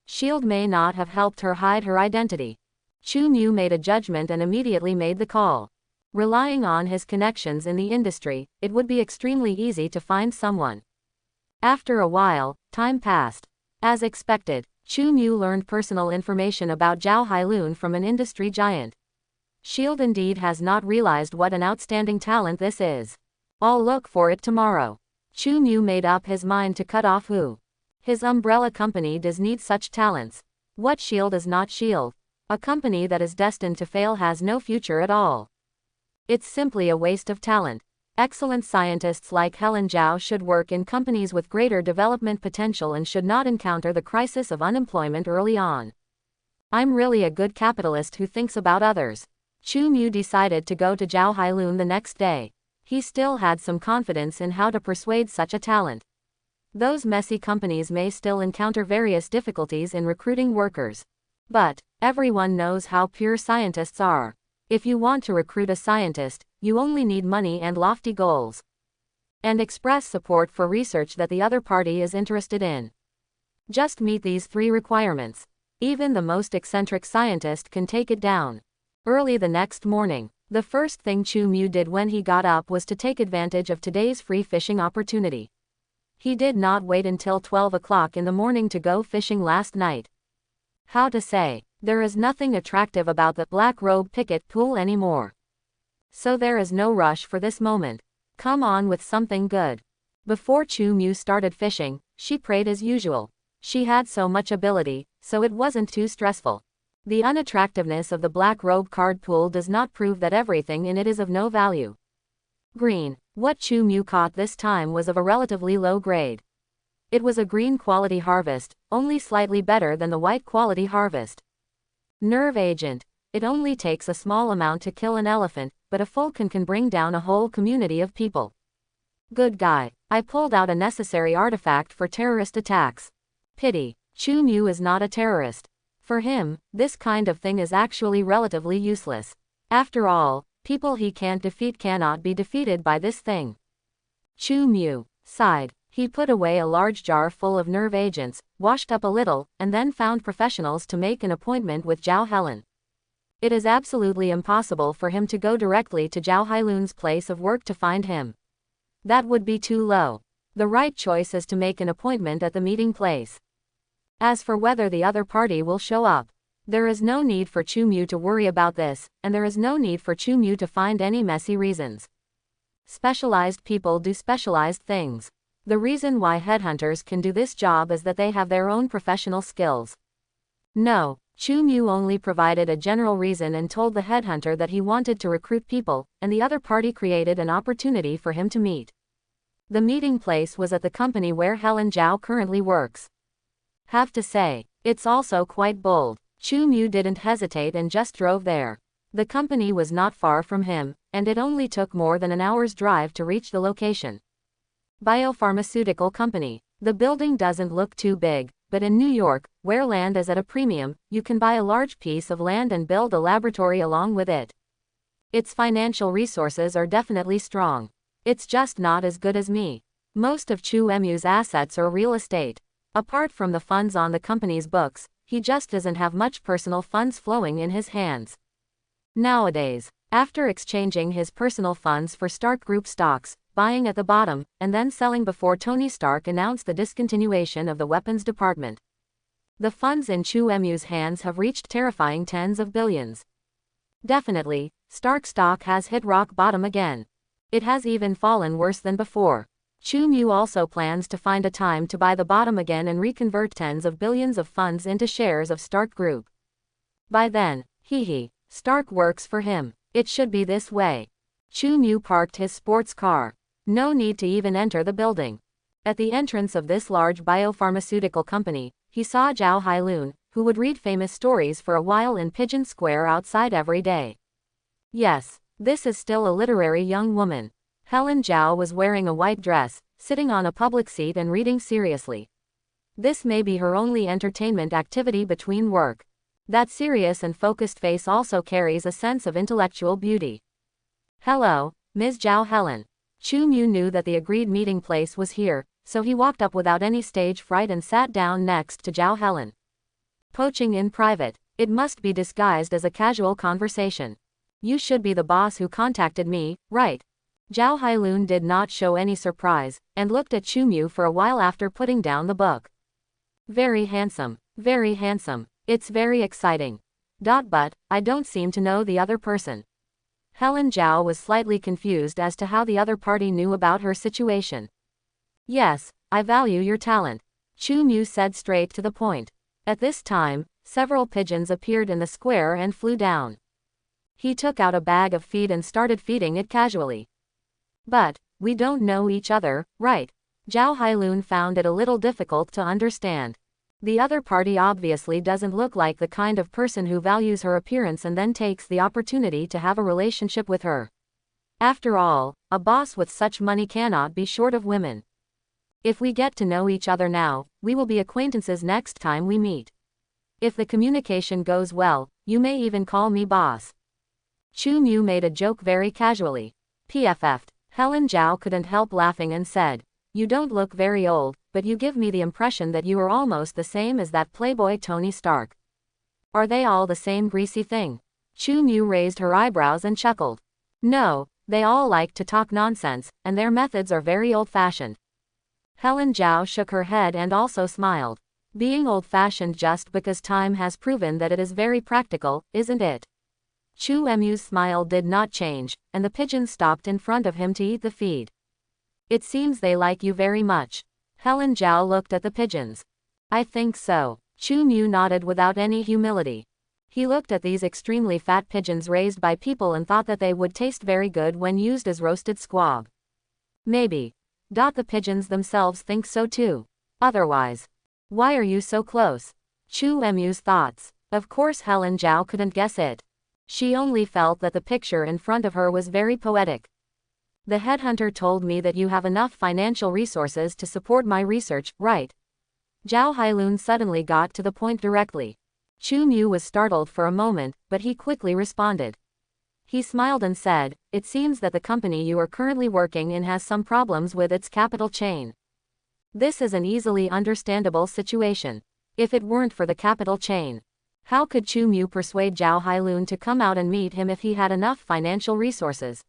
S.H.I.E.L.D. may not have helped her hide her identity. Chu Mu made a judgment and immediately made the call. Relying on his connections in the industry, it would be extremely easy to find someone. After a while, time passed. As expected, Chu Mu learned personal information about Zhao Hailun from an industry giant. S.H.I.E.L.D. indeed has not realized what an outstanding talent this is. I'll look for it tomorrow. Chu Mu made up his mind to cut off Wu. His umbrella company does need such talents. What S.H.I.E.L.D. is not S.H.I.E.L.D. A company that is destined to fail has no future at all. It's simply a waste of talent. Excellent scientists like Helen Zhao should work in companies with greater development potential and should not encounter the crisis of unemployment early on. I'm really a good capitalist who thinks about others. Chu Mu decided to go to Zhao Hailun the next day. He still had some confidence in how to persuade such a talent. Those messy companies may still encounter various difficulties in recruiting workers. But everyone knows how pure scientists are. If you want to recruit a scientist, you only need money and lofty goals. And express support for research that the other party is interested in. Just meet these 3 requirements. Even the most eccentric scientist can take it down. Early the next morning, the first thing Chu Mu did when he got up was to take advantage of today's free fishing opportunity. He did not wait until 12 o'clock in the morning to go fishing last night. How to say, there is nothing attractive about the Black Robe Picket Pool anymore. So there is no rush for this moment. Come on with something good. Before Chu Mu started fishing, she prayed as usual. She had so much ability, so it wasn't too stressful. The unattractiveness of the Black Robe card pool does not prove that everything in it is of no value. Green. What Chu Mu caught this time was of a relatively low grade. It was a green quality harvest, only slightly better than the white quality harvest. Nerve agent. It only takes a small amount to kill an elephant, but a full can bring down a whole community of people. Good guy. I pulled out a necessary artifact for terrorist attacks. Pity. Chu Mu is not a terrorist. For him, this kind of thing is actually relatively useless. After all, people he can't defeat cannot be defeated by this thing. Chu Mu sighed. He put away a large jar full of nerve agents, washed up a little, and then found professionals to make an appointment with Zhao Helen. It is absolutely impossible for him to go directly to Zhao Hailun's place of work to find him. That would be too low. The right choice is to make an appointment at the meeting place. As for whether the other party will show up, there is no need for Chu Mu to worry about this, and there is no need for Chu Mu to find any messy reasons. Specialized people do specialized things. The reason why headhunters can do this job is that they have their own professional skills. No, Chu Mu only provided a general reason and told the headhunter that he wanted to recruit people, and the other party created an opportunity for him to meet. The meeting place was at the company where Helen Zhao currently works. Have to say, it's also quite bold. Chu Mu didn't hesitate and just drove there. The company was not far from him, and it only took more than an hour's drive to reach the location. Biopharmaceutical company. The building doesn't look too big, but in New York, where land is at a premium, you can buy a large piece of land and build a laboratory along with it. Its financial resources are definitely strong. It's just not as good as me. Most of Chu Mu's assets are real estate. Apart from the funds on the company's books, he just doesn't have much personal funds flowing in his hands. Nowadays, after exchanging his personal funds for Stark Group stocks, buying at the bottom, and then selling before Tony Stark announced the discontinuation of the weapons department, the funds in Chu Mu's hands have reached terrifying tens of billions. Definitely, Stark stock has hit rock bottom again. It has even fallen worse than before. Chu Mu also plans to find a time to buy the bottom again and reconvert tens of billions of funds into shares of Stark Group. By then, Stark works for him. It should be this way. Chu Mu parked his sports car. No need to even enter the building. At the entrance of this large biopharmaceutical company, he saw Zhao Hailun, who would read famous stories for a while in Pigeon Square outside every day. Yes, this is still a literary young woman. Helen Zhao was wearing a white dress, sitting on a public seat and reading seriously. This may be her only entertainment activity between work. That serious and focused face also carries a sense of intellectual beauty. Hello, Ms. Zhao Helen. Chu Mu knew that the agreed meeting place was here, so he walked up without any stage fright and sat down next to Zhao Helen. Poaching in private. It must be disguised as a casual conversation. You should be the boss who contacted me, right? Zhao Hailun did not show any surprise, and looked at Chu Mu for a while after putting down the book. Very handsome. Very handsome. It's very exciting. But, I don't seem to know the other person. Helen Zhao was slightly confused as to how the other party knew about her situation. Yes, I value your talent. Chu Mu said straight to the point. At this time, several pigeons appeared in the square and flew down. He took out a bag of feed and started feeding it casually. But, we don't know each other, right? Zhao Hailun found it a little difficult to understand. The other party obviously doesn't look like the kind of person who values her appearance and then takes the opportunity to have a relationship with her. After all, a boss with such money cannot be short of women. If we get to know each other now, we will be acquaintances next time we meet. If the communication goes well, you may even call me boss. Chu Mu made a joke very casually. PFF'd. Helen Zhao couldn't help laughing and said, "You don't look very old, but you give me the impression that you are almost the same as that playboy Tony Stark. Are they all the same greasy thing?" Chu Mu raised her eyebrows and chuckled. "No, they all like to talk nonsense, and their methods are very old-fashioned." Helen Zhao shook her head and also smiled. Being old-fashioned just because time has proven that it is very practical, isn't it? Chu Mu's smile did not change, and the pigeons stopped in front of him to eat the feed. "It seems they like you very much." Helen Zhao looked at the pigeons. "I think so." Chu Mu nodded without any humility. He looked at these extremely fat pigeons raised by people and thought that they would taste very good when used as roasted squab. Maybe. The pigeons themselves think so too. Otherwise, why are you so close? Chu Mu's thoughts. Of course Helen Zhao couldn't guess it. She only felt that the picture in front of her was very poetic. "The headhunter told me that you have enough financial resources to support my research, right?" Zhao Hailun suddenly got to the point directly. Chu Mu was startled for a moment, but he quickly responded. He smiled and said, "It seems that the company you are currently working in has some problems with its capital chain. This is an easily understandable situation. If it weren't for the capital chain, how could Chu Mu persuade Zhao Hailun to come out and meet him if he had enough financial resources?"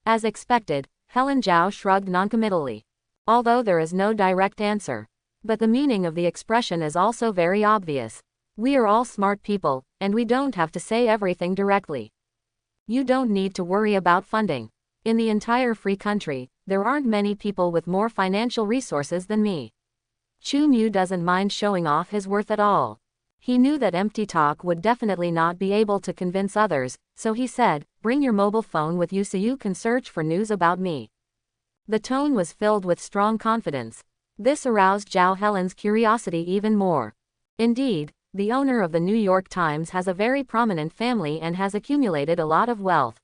As expected, Helen Zhao shrugged noncommittally. Although there is no direct answer. But the meaning of the expression is also very obvious. We are all smart people, and we don't have to say everything directly. You don't need to worry about funding. In the entire free country, there aren't many people with more financial resources than me. Chu Mu doesn't mind showing off his worth at all. He knew that empty talk would definitely not be able to convince others, so he said, "Bring your mobile phone with you so you can search for news about me." The tone was filled with strong confidence. This aroused Zhao Helen's curiosity even more. Indeed, the owner of the New York Times, has a very prominent family and has accumulated a lot of wealth.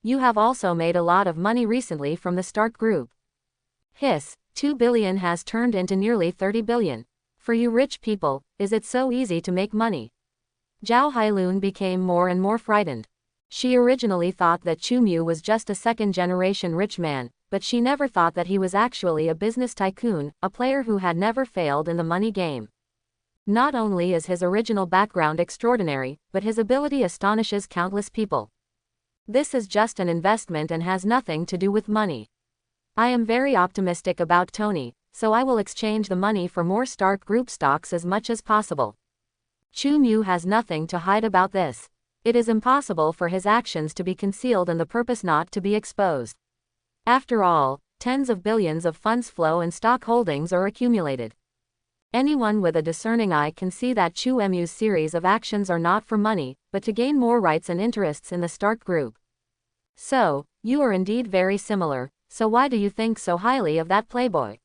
You have also made a lot of money recently from the Stark Group. Hiss, 2 billion has turned into nearly 30 billion. For you rich people, is it so easy to make money? Zhao Hailun became more and more frightened. She originally thought that Chu Mu was just a second-generation rich man, but she never thought that he was actually a business tycoon, a player who had never failed in the money game. Not only is his original background extraordinary, but his ability astonishes countless people. This is just an investment and has nothing to do with money. I am very optimistic about Tony, so I will exchange the money for more Stark Group stocks as much as possible. Chu Mu has nothing to hide about this. It is impossible for his actions to be concealed and the purpose not to be exposed. After all, tens of billions of funds flow and stock holdings are accumulated. Anyone with a discerning eye can see that Chu Mu's series of actions are not for money, but to gain more rights and interests in the Stark Group. So, you are indeed very similar, so why do you think so highly of that playboy?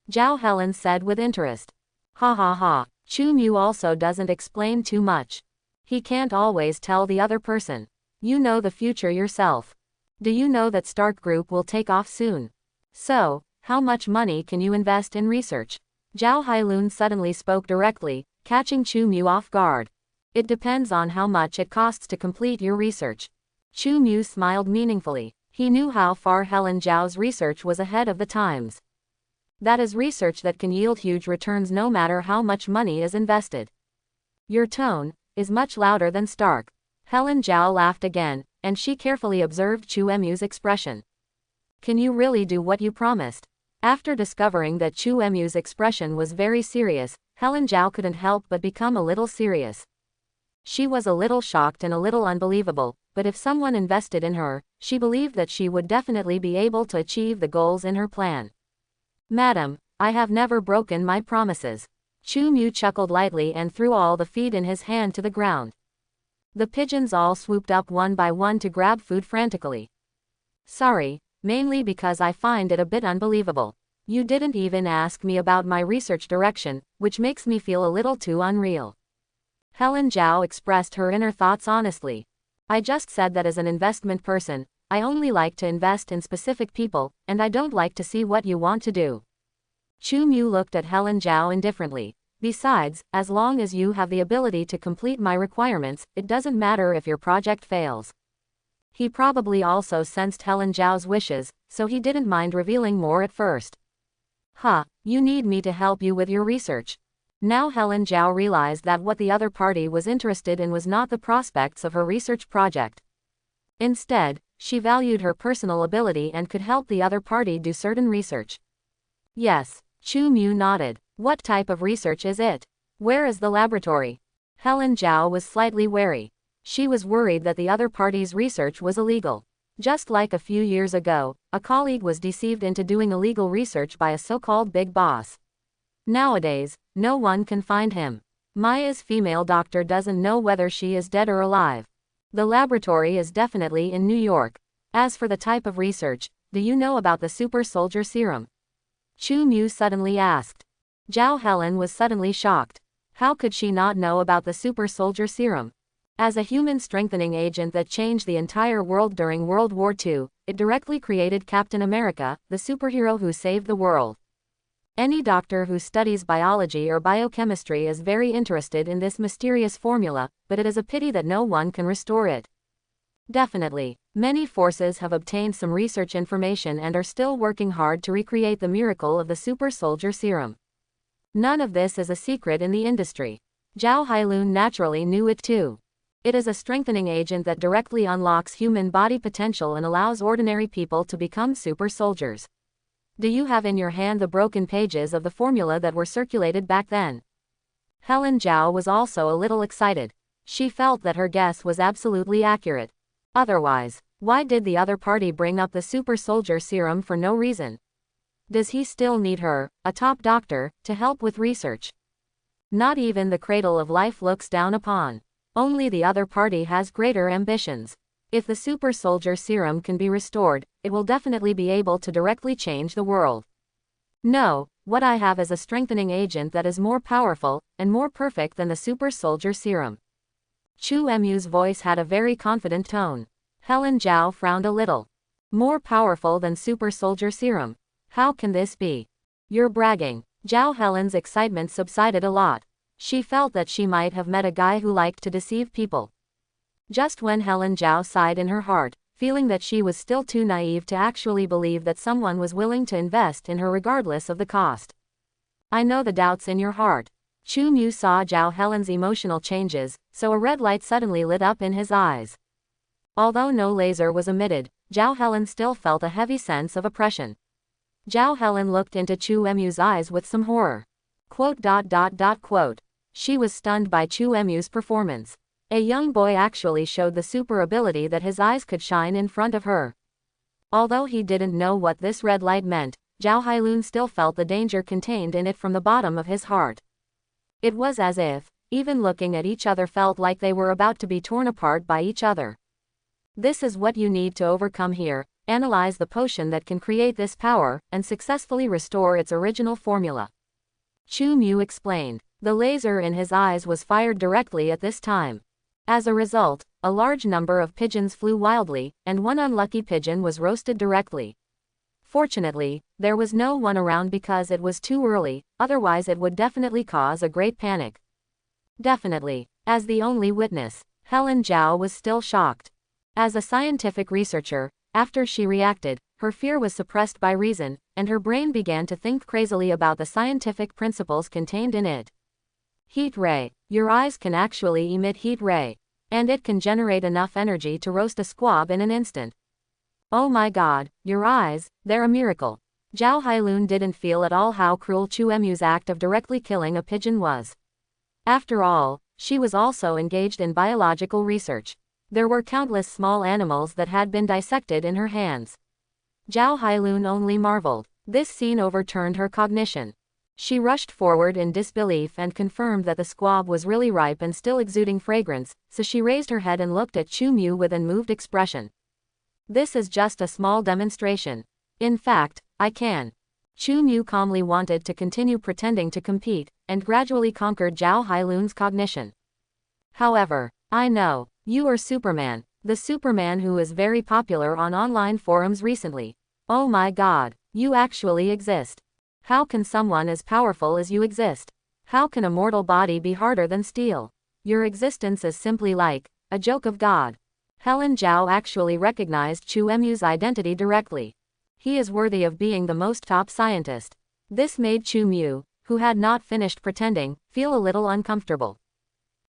Zhao Helen said with interest. Ha ha ha, Chu Mu also doesn't explain too much. He can't always tell the other person. You know the future yourself. Do you know that Stark Group will take off soon? So, how much money can you invest in research? Zhao Hailun suddenly spoke directly, catching Chu Mu off guard. It depends on how much it costs to complete your research. Chu Mu smiled meaningfully. He knew how far Helen Zhao's research was ahead of the times. That is research that can yield huge returns no matter how much money is invested. Your tone is much louder than Stark. Helen Zhao laughed again, and she carefully observed Chu Mu's expression. Can you really do what you promised? After discovering that Chu Mu's expression was very serious, Helen Zhao couldn't help but become a little serious. She was a little shocked and a little unbelievable, but if someone invested in her, she believed that she would definitely be able to achieve the goals in her plan. Madam, I have never broken my promises. Chu Mu chuckled lightly and threw all the feed in his hand to the ground. The pigeons all swooped up one by one to grab food frantically. Sorry, mainly because I find it a bit unbelievable. You didn't even ask me about my research direction, which makes me feel a little too unreal. Helen Zhao expressed her inner thoughts honestly. I just said that as an investment person, I only like to invest in specific people, and I don't like to see what you want to do. Chu Mu looked at Helen Zhao indifferently. Besides, as long as you have the ability to complete my requirements, it doesn't matter if your project fails. He probably also sensed Helen Zhao's wishes, so he didn't mind revealing more at first. You need me to help you with your research. Now Helen Zhao realized that what the other party was interested in was not the prospects of her research project. Instead, she valued her personal ability and could help the other party do certain research. Yes, Chu Mu nodded. What type of research is it? Where is the laboratory? Helen Zhao was slightly wary. She was worried that the other party's research was illegal. Just like a few years ago, a colleague was deceived into doing illegal research by a so-called big boss. Nowadays, no one can find him. Maya's female doctor doesn't know whether she is dead or alive. The laboratory is definitely in New York. As for the type of research, do you know about the super soldier serum? Chu Mu suddenly asked. Zhao Helen was suddenly shocked. How could she not know about the super soldier serum? As a human strengthening agent that changed the entire world during World War II, it directly created Captain America, the superhero who saved the world. Any doctor who studies biology or biochemistry is very interested in this mysterious formula, but it is a pity that no one can restore it. Definitely, many forces have obtained some research information and are still working hard to recreate the miracle of the super soldier serum. None of this is a secret in the industry. Zhao Hailun naturally knew it too. It is a strengthening agent that directly unlocks human body potential and allows ordinary people to become super soldiers. Do you have in your hand the broken pages of the formula that were circulated back then? Helen Zhao was also a little excited. She felt that her guess was absolutely accurate. Otherwise, why did the other party bring up the super soldier serum for no reason? Does he still need her, a top doctor, to help with research? Not even the cradle of life looks down upon. Only the other party has greater ambitions. If the super soldier serum can be restored, it will definitely be able to directly change the world. No, what I have is a strengthening agent that is more powerful and more perfect than the super soldier serum. Chu Emu's voice had a very confident tone. Helen Zhao frowned a little. More powerful than super soldier serum? How can this be? You're bragging. Zhao Helen's excitement subsided a lot. She felt that she might have met a guy who liked to deceive people. Just when Helen Zhao sighed in her heart, feeling that she was still too naive to actually believe that someone was willing to invest in her regardless of the cost. I know the doubts in your heart. Chu Mu saw Zhao Helen's emotional changes, so a red light suddenly lit up in his eyes. Although no laser was emitted, Zhao Helen still felt a heavy sense of oppression. Zhao Helen looked into Chu Emu's eyes with some horror. Quote. She was stunned by Chu Emu's performance. A young boy actually showed the super ability that his eyes could shine in front of her. Although he didn't know what this red light meant, Zhao Hailun still felt the danger contained in it from the bottom of his heart. It was as if, even looking at each other felt like they were about to be torn apart by each other. This is what you need to overcome here. Analyze the potion that can create this power, and successfully restore its original formula. Chu Mu explained. The laser in his eyes was fired directly at this time. As a result, a large number of pigeons flew wildly, and one unlucky pigeon was roasted directly. Fortunately, there was no one around because it was too early, otherwise it would definitely cause a great panic. Definitely. As the only witness, Helen Zhao was still shocked. As a scientific researcher, after she reacted, her fear was suppressed by reason, and her brain began to think crazily about the scientific principles contained in it. Heat ray. Your eyes can actually emit heat ray. And it can generate enough energy to roast a squab in an instant. Oh my god, your eyes, they're a miracle. Zhao Hailun didn't feel at all how cruel Chu Emu's act of directly killing a pigeon was. After all, she was also engaged in biological research. There were countless small animals that had been dissected in her hands. Zhao Hailun only marveled. This scene overturned her cognition. She rushed forward in disbelief and confirmed that the squab was really ripe and still exuding fragrance, so she raised her head and looked at Chu Mu with an unmoved expression. This is just a small demonstration. In fact, I can. Chu Mu calmly wanted to continue pretending to compete, and gradually conquered Zhao Hailun's cognition. However, I know. You are Superman, the Superman who is very popular on online forums recently. Oh my god, you actually exist. How can someone as powerful as you exist? How can a mortal body be harder than steel? Your existence is simply like a joke of God. Helen Zhao actually recognized Chu Emu's identity directly. He is worthy of being the most top scientist. This made Chu Mu, who had not finished pretending, feel a little uncomfortable.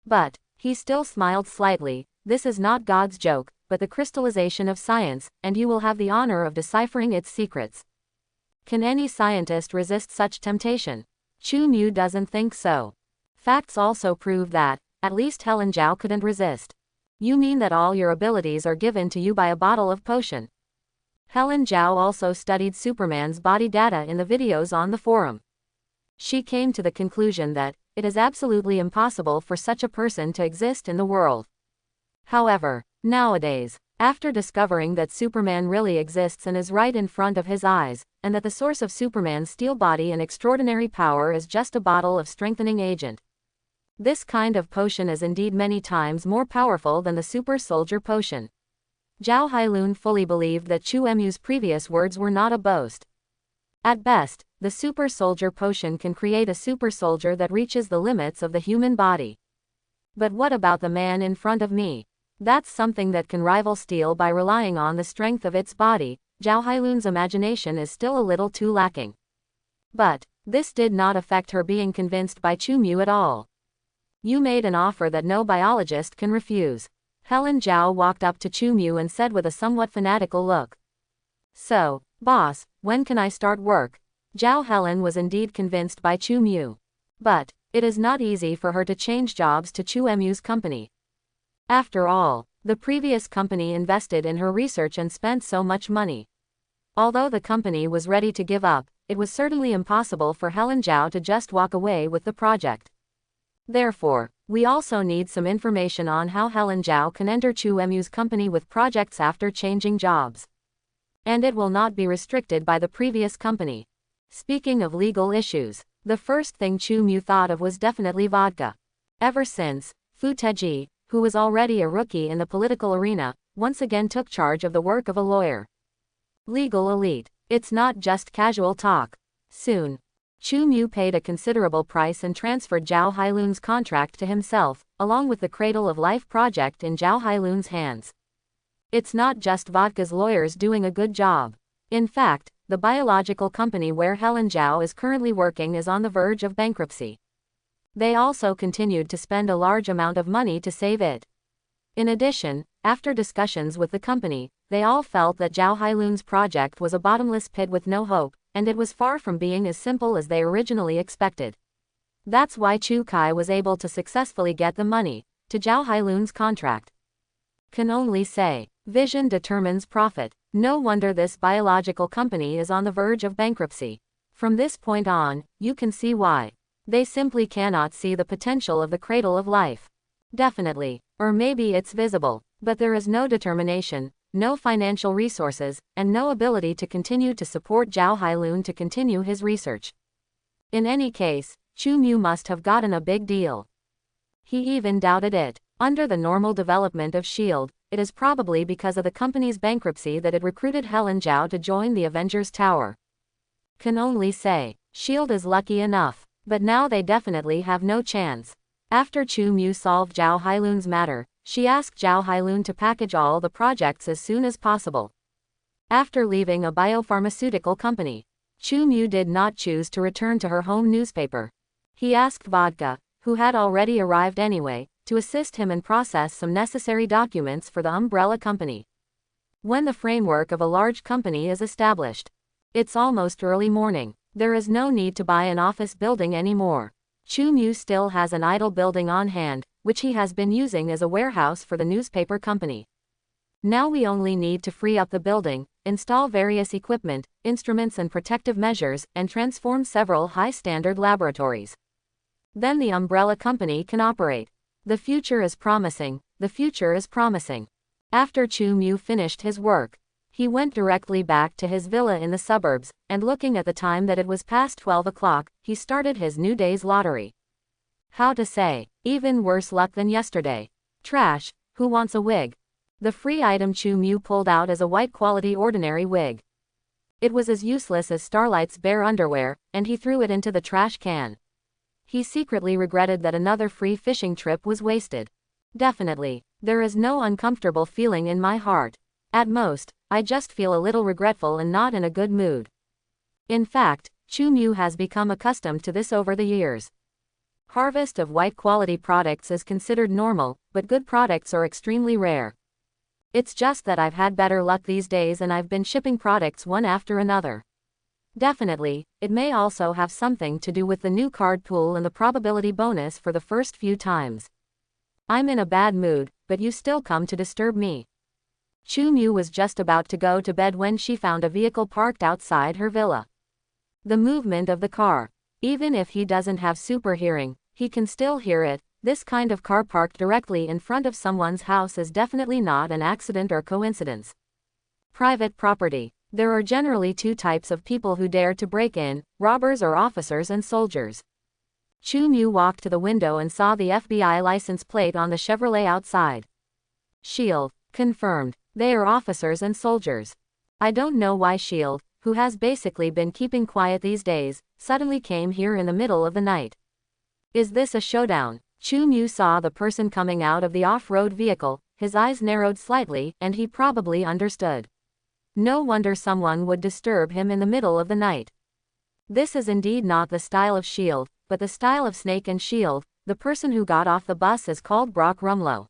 But he still smiled slightly. This is not God's joke, but the crystallization of science, and you will have the honor of deciphering its secrets. Can any scientist resist such temptation? Chu Mu doesn't think so. Facts also prove that, at least Helen Zhao couldn't resist. You mean that all your abilities are given to you by a bottle of potion? Helen Zhao also studied Superman's body data in the videos on the forum. She came to the conclusion that it is absolutely impossible for such a person to exist in the world. However, nowadays, after discovering that Superman really exists and is right in front of his eyes, and that the source of Superman's steel body and extraordinary power is just a bottle of strengthening agent. This kind of potion is indeed many times more powerful than the super soldier potion. Zhao Hailun fully believed that Chu Emu's previous words were not a boast. At best, the super soldier potion can create a super soldier that reaches the limits of the human body. But what about the man in front of me? That's something that can rival steel by relying on the strength of its body. Zhao Hailun's imagination is still a little too lacking. But this did not affect her being convinced by Chu Mu at all. You made an offer that no biologist can refuse. Helen Zhao walked up to Chu Mu and said with a somewhat fanatical look. So, boss, when can I start work? Zhao Helen was indeed convinced by Chu Mu. But it is not easy for her to change jobs to Chu Emu's company. After all, the previous company invested in her research and spent so much money. Although the company was ready to give up, it was certainly impossible for Helen Zhao to just walk away with the project. Therefore, we also need some information on how Helen Zhao can enter Chu Emu's company with projects after changing jobs. And it will not be restricted by the previous company. Speaking of legal issues, the first thing Chu Mu thought of was definitely vodka. Ever since, Fu Teji, who was already a rookie in the political arena, once again took charge of the work of a lawyer. Legal elite. It's not just casual talk. Soon, Chu Mu paid a considerable price and transferred Zhao Hailun's contract to himself, along with the Cradle of Life project in Zhao Hailun's hands. It's not just vodka's lawyers doing a good job. In fact, the biological company where Helen Zhao is currently working is on the verge of bankruptcy. They also continued to spend a large amount of money to save it. In addition, after discussions with the company, they all felt that Zhao Hailun's project was a bottomless pit with no hope, and it was far from being as simple as they originally expected. That's why Chu Kai was able to successfully get the money to Zhao Hailun's contract. Can only say, vision determines profit. No wonder this biological company is on the verge of bankruptcy. From this point on, you can see why. They simply cannot see the potential of the Cradle of Life. Definitely, or maybe it's visible, but there is no determination, no financial resources, and no ability to continue to support Zhao Hailun to continue his research. In any case, Chu Mu must have gotten a big deal. He even doubted it. Under the normal development of S.H.I.E.L.D., it is probably because of the company's bankruptcy that it recruited Helen Zhao to join the Avengers Tower. Can only say, S.H.I.E.L.D. is lucky enough, but now they definitely have no chance. After Chu Mu solved Zhao Hailun's matter, she asked Zhao Hailun to package all the projects as soon as possible. After leaving a biopharmaceutical company, Chu Mu did not choose to return to her home newspaper. He asked Vodka, who had already arrived anyway, to assist him and process some necessary documents for the umbrella company. When the framework of a large company is established, it's almost early morning. There is no need to buy an office building anymore. Chu Mu still has an idle building on hand, which he has been using as a warehouse for the newspaper company. Now we only need to free up the building, install various equipment, instruments and protective measures, and transform several high-standard laboratories. Then the umbrella company can operate. The future is promising, the future is promising. After Chu Mu finished his work, he went directly back to his villa in the suburbs, and looking at the time that it was past 12 o'clock, he started his new day's lottery. How to say, even worse luck than yesterday. Trash, who wants a wig? The free item Chu Mu pulled out as a white quality ordinary wig. It was as useless as Starlight's bare underwear, and he threw it into the trash can. He secretly regretted that another free fishing trip was wasted. Definitely, there is no uncomfortable feeling in my heart. At most, I just feel a little regretful and not in a good mood. In fact, Chu Mu has become accustomed to this over the years. Harvest of white quality products is considered normal, but good products are extremely rare. It's just that I've had better luck these days and I've been shipping products one after another. Definitely, it may also have something to do with the new card pool and the probability bonus for the first few times. I'm in a bad mood, but you still come to disturb me. Chu Mu was just about to go to bed when she found a vehicle parked outside her villa. The movement of the car. Even if he doesn't have super hearing, he can still hear it. This kind of car parked directly in front of someone's house is definitely not an accident or coincidence. Private property. There are generally two types of people who dare to break in, robbers or officers and soldiers. Chu Mu walked to the window and saw the FBI license plate on the Chevrolet outside. S.H.I.E.L.D. Confirmed. They are officers and soldiers. I don't know why S.H.I.E.L.D., who has basically been keeping quiet these days, suddenly came here in the middle of the night. Is this a showdown? Chu Mu saw the person coming out of the off-road vehicle, his eyes narrowed slightly, and he probably understood. No wonder someone would disturb him in the middle of the night. This is indeed not the style of S.H.I.E.L.D., but the style of Snake and S.H.I.E.L.D., the person who got off the bus is called Brock Rumlow.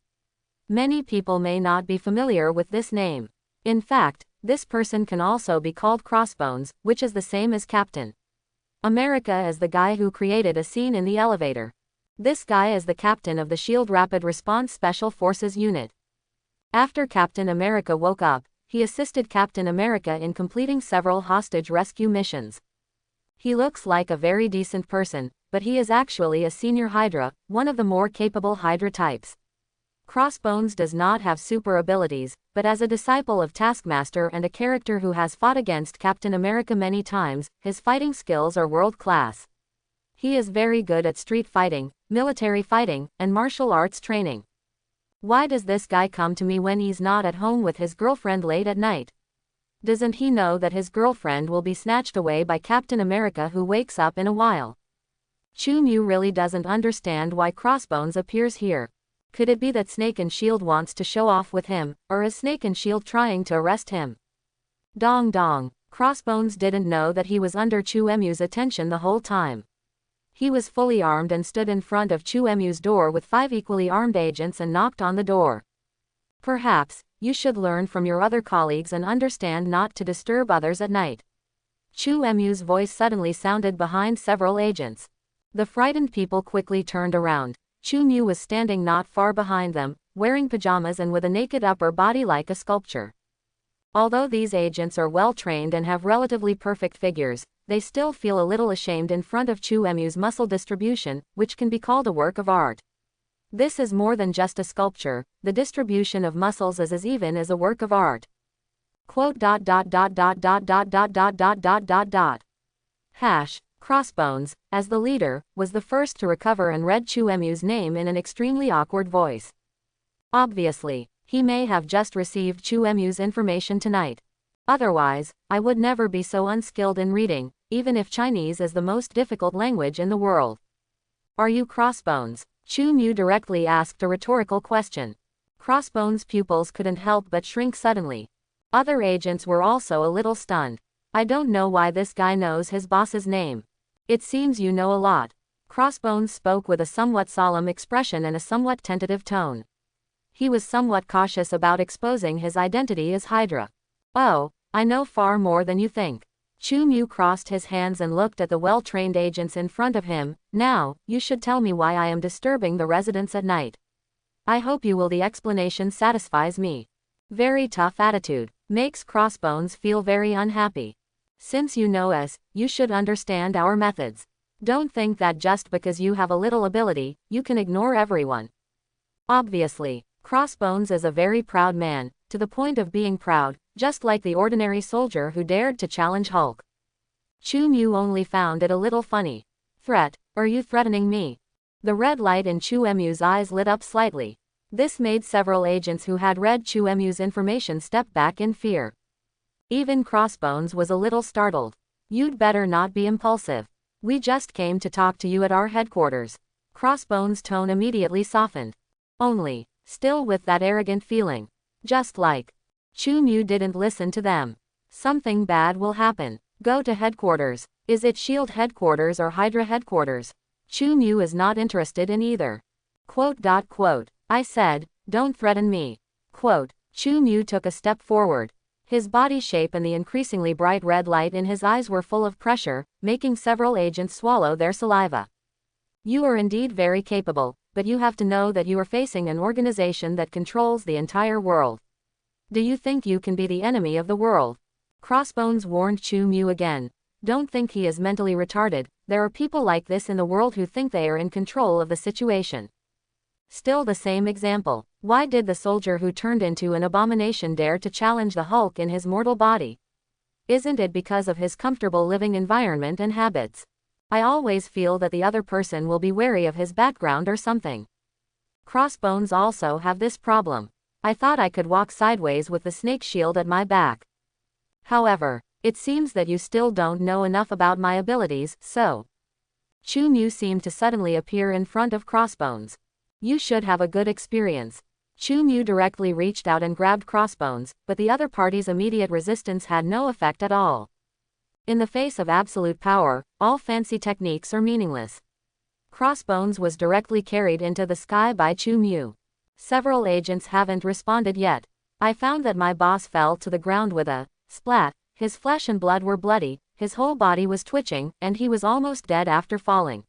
Many people may not be familiar with this name. In fact, this person can also be called Crossbones, which is the same as Captain America is the guy who created a scene in the elevator. This guy is the captain of the S.H.I.E.L.D. Rapid Response Special Forces Unit. After Captain America woke up, he assisted Captain America in completing several hostage rescue missions. He looks like a very decent person, but he is actually a senior Hydra, one of the more capable Hydra types. Crossbones does not have super abilities, but as a disciple of Taskmaster and a character who has fought against Captain America many times, his fighting skills are world-class. He is very good at street fighting, military fighting, and martial arts training. Why does this guy come to me when he's not at home with his girlfriend late at night? Doesn't he know that his girlfriend will be snatched away by Captain America who wakes up in a while? Chu Mu really doesn't understand why Crossbones appears here. Could it be that Snake and Shield wants to show off with him, or is Snake and Shield trying to arrest him? Dong dong. Crossbones didn't know that he was under Chu Mu's attention the whole time. He was fully armed and stood in front of Chu Mu's door with 5 equally armed agents and knocked on the door. Perhaps, you should learn from your other colleagues and understand not to disturb others at night. Chu Mu's voice suddenly sounded behind several agents. The frightened people quickly turned around. Chu Mu was standing not far behind them, wearing pajamas and with a naked upper body like a sculpture. Although these agents are well trained and have relatively perfect figures, they still feel a little ashamed in front of Chu Mu's muscle distribution, which can be called a work of art. This is more than just a sculpture, the distribution of muscles is as even as a work of art. Quote dot dot dot dot dot dot dot dot dot dot dot dot. Hash. Crossbones, as the leader, was the first to recover and read Chu Mu's name in an extremely awkward voice. Obviously, he may have just received Chu Mu's information tonight. Otherwise, I would never be so unskilled in reading, even if Chinese is the most difficult language in the world. Are you Crossbones? Chu Mu directly asked a rhetorical question. Crossbones' pupils couldn't help but shrink suddenly. Other agents were also a little stunned. I don't know why this guy knows his boss's name. It seems you know a lot. Crossbones spoke with a somewhat solemn expression and a somewhat tentative tone. He was somewhat cautious about exposing his identity as Hydra. Oh, I know far more than you think. Chu Mu crossed his hands and looked at the well-trained agents in front of him. Now, you should tell me why I am disturbing the residents at night. I hope you will. The explanation satisfies me. Very tough attitude. Makes Crossbones feel very unhappy. Since you know us, you should understand our methods. Don't think that just because you have a little ability, you can ignore everyone. Obviously, Crossbones is a very proud man, to the point of being proud, just like the ordinary soldier who dared to challenge Hulk. Chu Mu only found it a little funny. Threat? Are you threatening me? The red light in Chu Mu's eyes lit up slightly. This made several agents who had read Chu Mu's information step back in fear. Even Crossbones was a little startled. You'd better not be impulsive. We just came to talk to you at our headquarters. Crossbones' tone immediately softened. Only, still with that arrogant feeling. Just like. Chu Mu didn't listen to them. Something bad will happen. Go to headquarters. Is it SHIELD headquarters or Hydra headquarters? Chu Mu is not interested in either. Quote. I said, don't threaten me. Quote. Chu Mu took a step forward. His body shape and the increasingly bright red light in his eyes were full of pressure, making several agents swallow their saliva. You are indeed very capable, but you have to know that you are facing an organization that controls the entire world. Do you think you can be the enemy of the world? Crossbones warned Chu Mu again. Don't think he is mentally retarded. There are people like this in the world who think they are in control of the situation. Still the same example. Why did the soldier who turned into an abomination dare to challenge the Hulk in his mortal body? Isn't it because of his comfortable living environment and habits? I always feel that the other person will be wary of his background or something. Crossbones also have this problem. I thought I could walk sideways with the snake shield at my back. However, it seems that you still don't know enough about my abilities, so. Chu Mu seemed to suddenly appear in front of Crossbones. You should have a good experience. Chu Mu directly reached out and grabbed Crossbones, but the other party's immediate resistance had no effect at all. In the face of absolute power, all fancy techniques are meaningless. Crossbones was directly carried into the sky by Chu Mu. Several agents haven't responded yet. I found that my boss fell to the ground with a splat. His flesh and blood were bloody, his whole body was twitching, and he was almost dead after falling.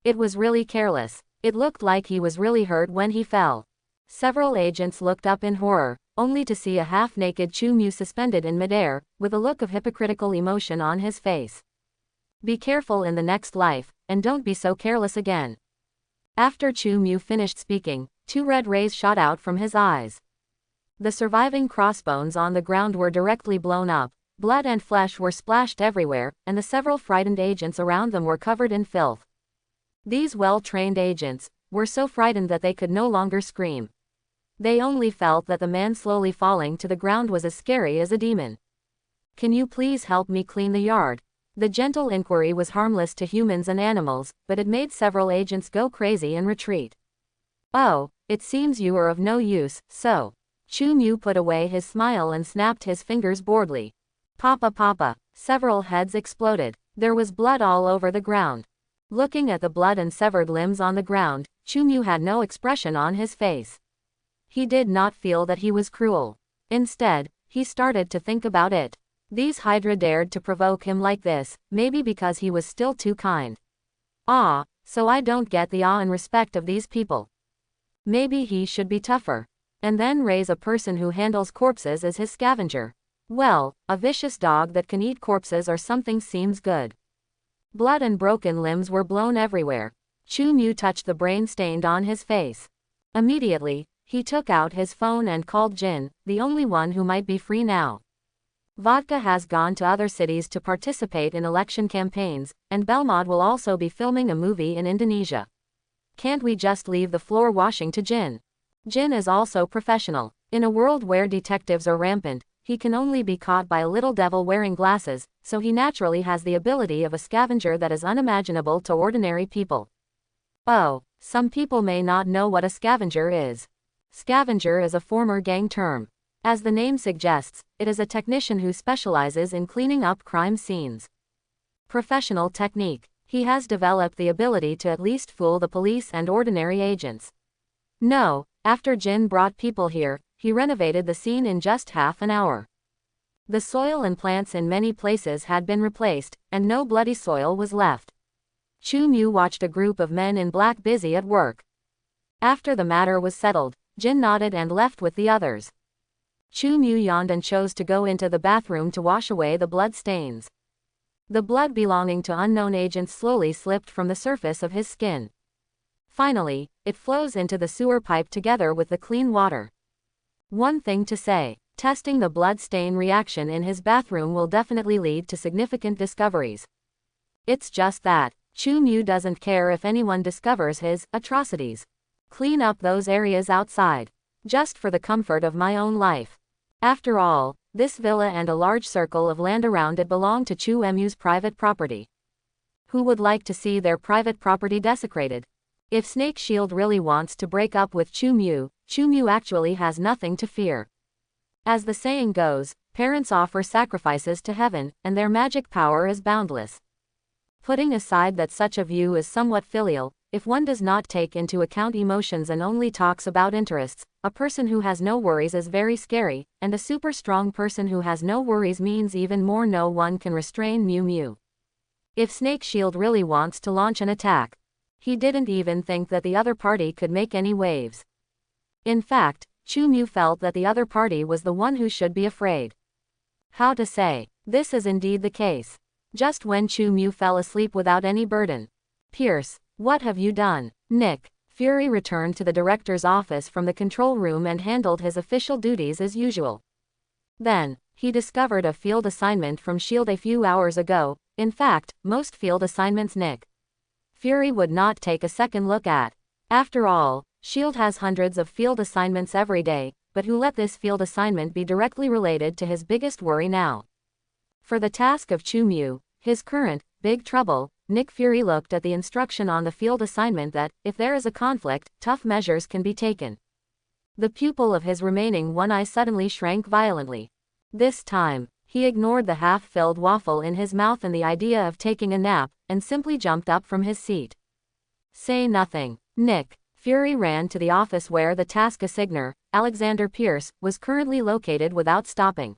It was really careless. It looked like he was really hurt when he fell. Several agents looked up in horror, only to see a half-naked Chu Mu suspended in midair, with a look of hypocritical emotion on his face. Be careful in the next life, and don't be so careless again. After Chu Mu finished speaking, Two red rays shot out from his eyes. The surviving crossbones on the ground were directly blown up, blood and flesh were splashed everywhere, and the several frightened agents around them were covered in filth. These well-trained agents were so frightened that they could no longer scream. They only felt that the man slowly falling to the ground was as scary as a demon. "Can you please help me clean the yard?" The gentle inquiry was harmless to humans and animals, but it made several agents go crazy and retreat. "Oh, it seems you are of no use, so." Chu Mu put away his smile and snapped his fingers boredly. "Papa, papa." Several heads exploded. There was blood all over the ground. Looking at the blood and severed limbs on the ground, Chu Mu had no expression on his face. He did not feel that he was cruel. Instead, he started to think about it. These Hydra dared to provoke him like this, maybe because he was still too kind. So I don't get the awe and respect of these people. Maybe he should be tougher. And then raise a person who handles corpses as his scavenger. Well, a vicious dog that can eat corpses or something seems good. Blood and broken limbs were blown everywhere. Chu Mu touched the brain stained on his face. Immediately, he took out his phone and called Jin, the only one who might be free now. Vodka has gone to other cities to participate in election campaigns, and Belmod will also be filming a movie in Indonesia. Can't we just leave the floor washing to Jin? Jin is also professional. In a world where detectives are rampant, he can only be caught by a little devil wearing glasses, so he naturally has the ability of a scavenger that is unimaginable to ordinary people. Oh, some people may not know what a scavenger is. Scavenger is a former gang term. As the name suggests, it is a technician who specializes in cleaning up crime scenes. Professional technique. He has developed the ability to at least fool the police and ordinary agents. No, after Jin brought people here, he renovated the scene in just half an hour. The soil and plants in many places had been replaced, and no bloody soil was left. Chu Mu watched a group of men in black busy at work. After the matter was settled, Jin nodded and left with the others. Chu Mu yawned and chose to go into the bathroom to wash away the blood stains. The blood belonging to unknown agents slowly slipped from the surface of his skin. Finally, it flows into the sewer pipe together with the clean water. One thing to say, testing the blood stain reaction in his bathroom will definitely lead to significant discoveries. It's just that, Chu Mu doesn't care if anyone discovers his atrocities. Clean up those areas outside. Just for the comfort of my own life. After all, this villa and a large circle of land around it belong to Chu Mu's private property. Who would like to see their private property desecrated? If Snake Shield really wants to break up with Chu Mu actually has nothing to fear. As the saying goes, parents offer sacrifices to heaven, and their magic power is boundless. Putting aside that such a view is somewhat filial, if one does not take into account emotions and only talks about interests, a person who has no worries is very scary, and a super strong person who has no worries means even more. No one can restrain Mew Mew. If Snake Shield really wants to launch an attack, he didn't even think that the other party could make any waves. In fact, Chu Mu felt that the other party was the one who should be afraid. How to say, this is indeed the case. Just when Chu Mu fell asleep without any burden. "Pierce, what have you done?" Nick Fury returned to the director's office from the control room and handled his official duties as usual. Then, he discovered a field assignment from S.H.I.E.L.D. a few hours ago. In fact, most field assignments Nick Fury would not take a second look at. After all, S.H.I.E.L.D. has hundreds of field assignments every day, but who let this field assignment be directly related to his biggest worry now? For the task of Chu Mu, his current big trouble, Nick Fury looked at the instruction on the field assignment that, if there is a conflict, tough measures can be taken. The pupil of his remaining one eye suddenly shrank violently. This time, he ignored the half-filled waffle in his mouth and the idea of taking a nap, and simply jumped up from his seat. Say nothing. Nick Fury ran to the office where the task assigner, Alexander Pierce, was currently located without stopping.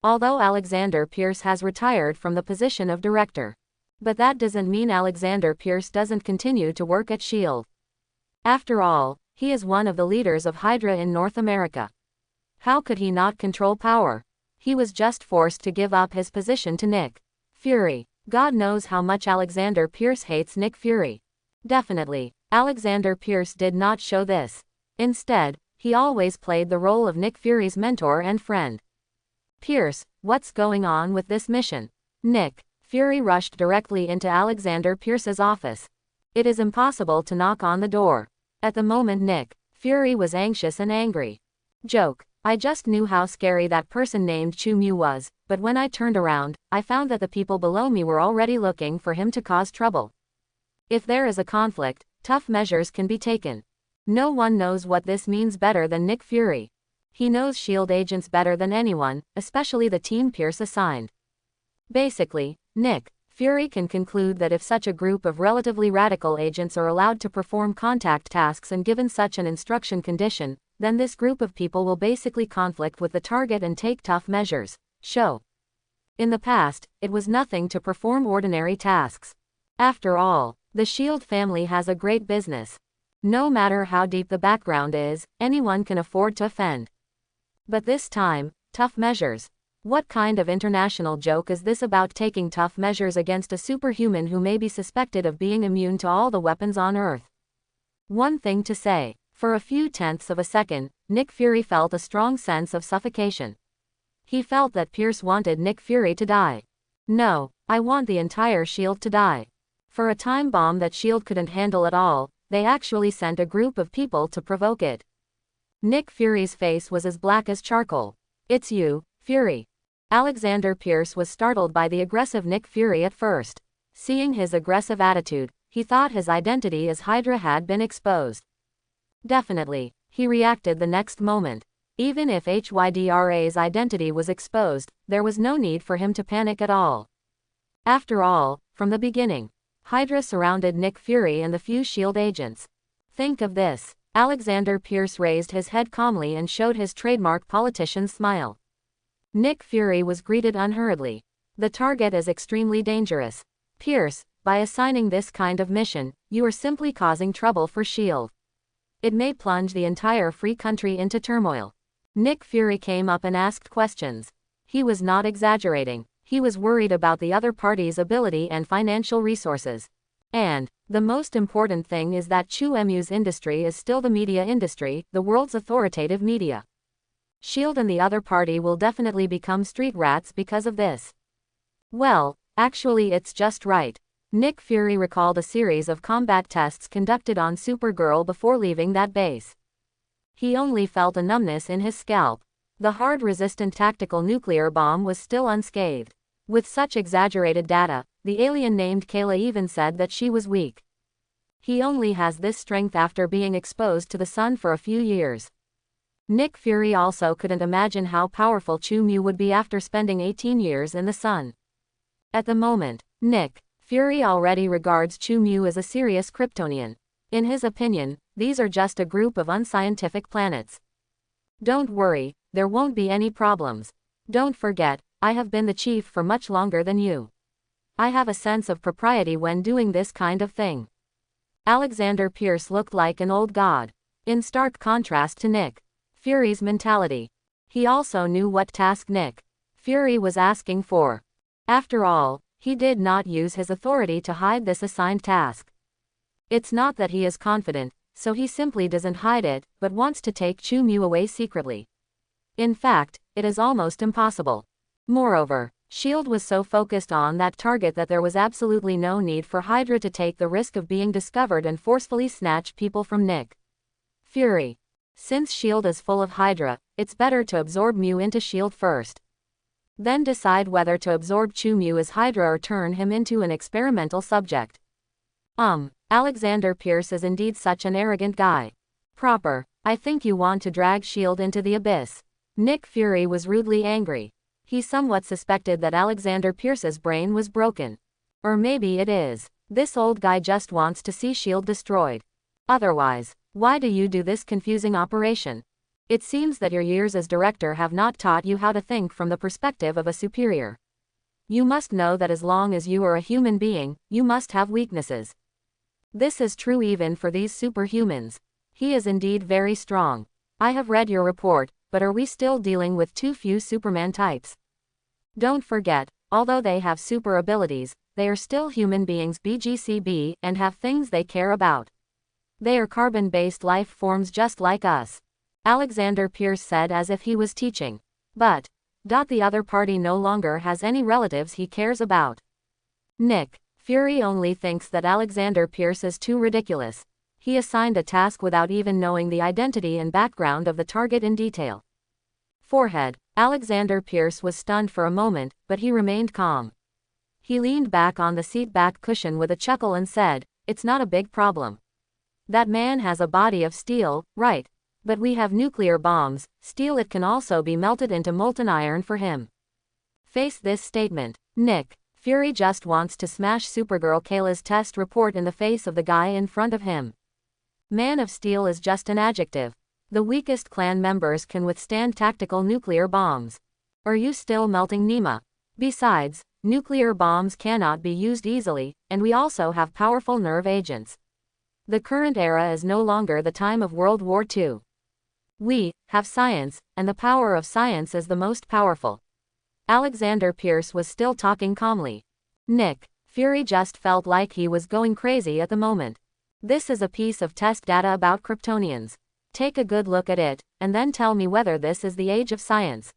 Although Alexander Pierce has retired from the position of director. But that doesn't mean Alexander Pierce doesn't continue to work at S.H.I.E.L.D. After all, he is one of the leaders of Hydra in North America. How could he not control power? He was just forced to give up his position to Nick Fury. God knows how much Alexander Pierce hates Nick Fury. Definitely, Alexander Pierce did not show this. Instead, he always played the role of Nick Fury's mentor and friend. Pierce, what's going on with this mission? Nick Fury rushed directly into Alexander Pierce's office. It is impossible to knock on the door. At the moment Nick Fury was anxious and angry. Joke. I just knew how scary that person named Chu Mu was, but when I turned around, I found that the people below me were already looking for him to cause trouble. If there is a conflict, tough measures can be taken. No one knows what this means better than Nick Fury. He knows S.H.I.E.L.D. agents better than anyone, especially the team Pierce assigned. Basically, Nick Fury can conclude that if such a group of relatively radical agents are allowed to perform contact tasks and given such an instruction condition, then this group of people will basically conflict with the target and take tough measures. In the past, it was nothing to perform ordinary tasks. After all, the S.H.I.E.L.D. family has a great business. No matter how deep the background is, anyone can afford to offend. But this time, tough measures. What kind of international joke is this about taking tough measures against a superhuman who may be suspected of being immune to all the weapons on Earth? One thing to say. For a few tenths of a second, Nick Fury felt a strong sense of suffocation. He felt that Pierce wanted Nick Fury to die. No, I want the entire S.H.I.E.L.D. to die. For a time bomb that S.H.I.E.L.D. couldn't handle at all, they actually sent a group of people to provoke it. Nick Fury's face was as black as charcoal. It's you, Fury. Alexander Pierce was startled by the aggressive Nick Fury at first. Seeing his aggressive attitude, he thought his identity as Hydra had been exposed. Definitely, he reacted the next moment. Even if Hydra's identity was exposed, there was no need for him to panic at all. After all, from the beginning, Hydra surrounded Nick Fury and the few S.H.I.E.L.D. agents. Think of this. Alexander Pierce raised his head calmly and showed his trademark politician's smile. Nick Fury was greeted unhurriedly. The target is extremely dangerous. Pierce, by assigning this kind of mission, you are simply causing trouble for S.H.I.E.L.D. It may plunge the entire free country into turmoil. Nick Fury came up and asked questions. He was not exaggerating. He was worried about the other party's ability and financial resources. And, the most important thing is that Chu Mu's industry is still the media industry, the world's authoritative media. S.H.I.E.L.D. and the other party will definitely become street rats because of this. Well, actually it's just right. Nick Fury recalled a series of combat tests conducted on Supergirl before leaving that base. He only felt a numbness in his scalp. The hard-resistant tactical nuclear bomb was still unscathed. With such exaggerated data, the alien named Kayla even said that she was weak. He only has this strength after being exposed to the sun for a few years. Nick Fury also couldn't imagine how powerful Chu Mu would be after spending 18 years in the sun. At the moment, Nick Fury already regards Chu Mu as a serious Kryptonian. In his opinion, these are just a group of unscientific planets. Don't worry, there won't be any problems. Don't forget, I have been the chief for much longer than you. I have a sense of propriety when doing this kind of thing. Alexander Pierce looked like an old god. In stark contrast to Nick Fury's mentality. He also knew what task Nick Fury was asking for. After all, he did not use his authority to hide this assigned task. It's not that he is confident, so he simply doesn't hide it, but wants to take Chu Mu away secretly. In fact, it is almost impossible. Moreover, S.H.I.E.L.D. was so focused on that target that there was absolutely no need for Hydra to take the risk of being discovered and forcefully snatch people from Nick Fury. Since S.H.I.E.L.D. is full of Hydra, it's better to absorb Mu into S.H.I.E.L.D. first. Then decide whether to absorb Chu Mu as Hydra or turn him into an experimental subject. Alexander Pierce is indeed such an arrogant guy. Proper. I think you want to drag S.H.I.E.L.D. into the abyss. Nick Fury was rudely angry. He somewhat suspected that Alexander Pierce's brain was broken. Or maybe it is. This old guy just wants to see S.H.I.E.L.D. destroyed. Otherwise, why do you do this confusing operation? It seems that your years as director have not taught you how to think from the perspective of a superior. You must know that as long as you are a human being, you must have weaknesses. This is true even for these superhumans. He is indeed very strong. I have read your report, but are we still dealing with too few Superman types? Don't forget, although they have super abilities, they are still human beings BGCB and have things they care about. They are carbon-based life forms just like us. Alexander Pierce said as if he was teaching. But, the other party no longer has any relatives he cares about. Nick Fury only thinks that Alexander Pierce is too ridiculous. He assigned a task without even knowing the identity and background of the target in detail. Forehead. Alexander Pierce was stunned for a moment, but he remained calm. He leaned back on the seat back cushion with a chuckle and said, "It's not a big problem. That man has a body of steel, right? But we have nuclear bombs, steel it can also be melted into molten iron for him." Face this statement. Nick Fury just wants to smash Supergirl Kayla's test report in the face of the guy in front of him. Man of Steel is just an adjective. The weakest clan members can withstand tactical nuclear bombs. Are you still melting Nema? Besides, nuclear bombs cannot be used easily, and we also have powerful nerve agents. The current era is no longer the time of World War II. We have science, and the power of science is the most powerful. Alexander Pierce was still talking calmly. Nick Fury just felt like he was going crazy at the moment. This is a piece of test data about Kryptonians. Take a good look at it, and then tell me whether this is the age of science.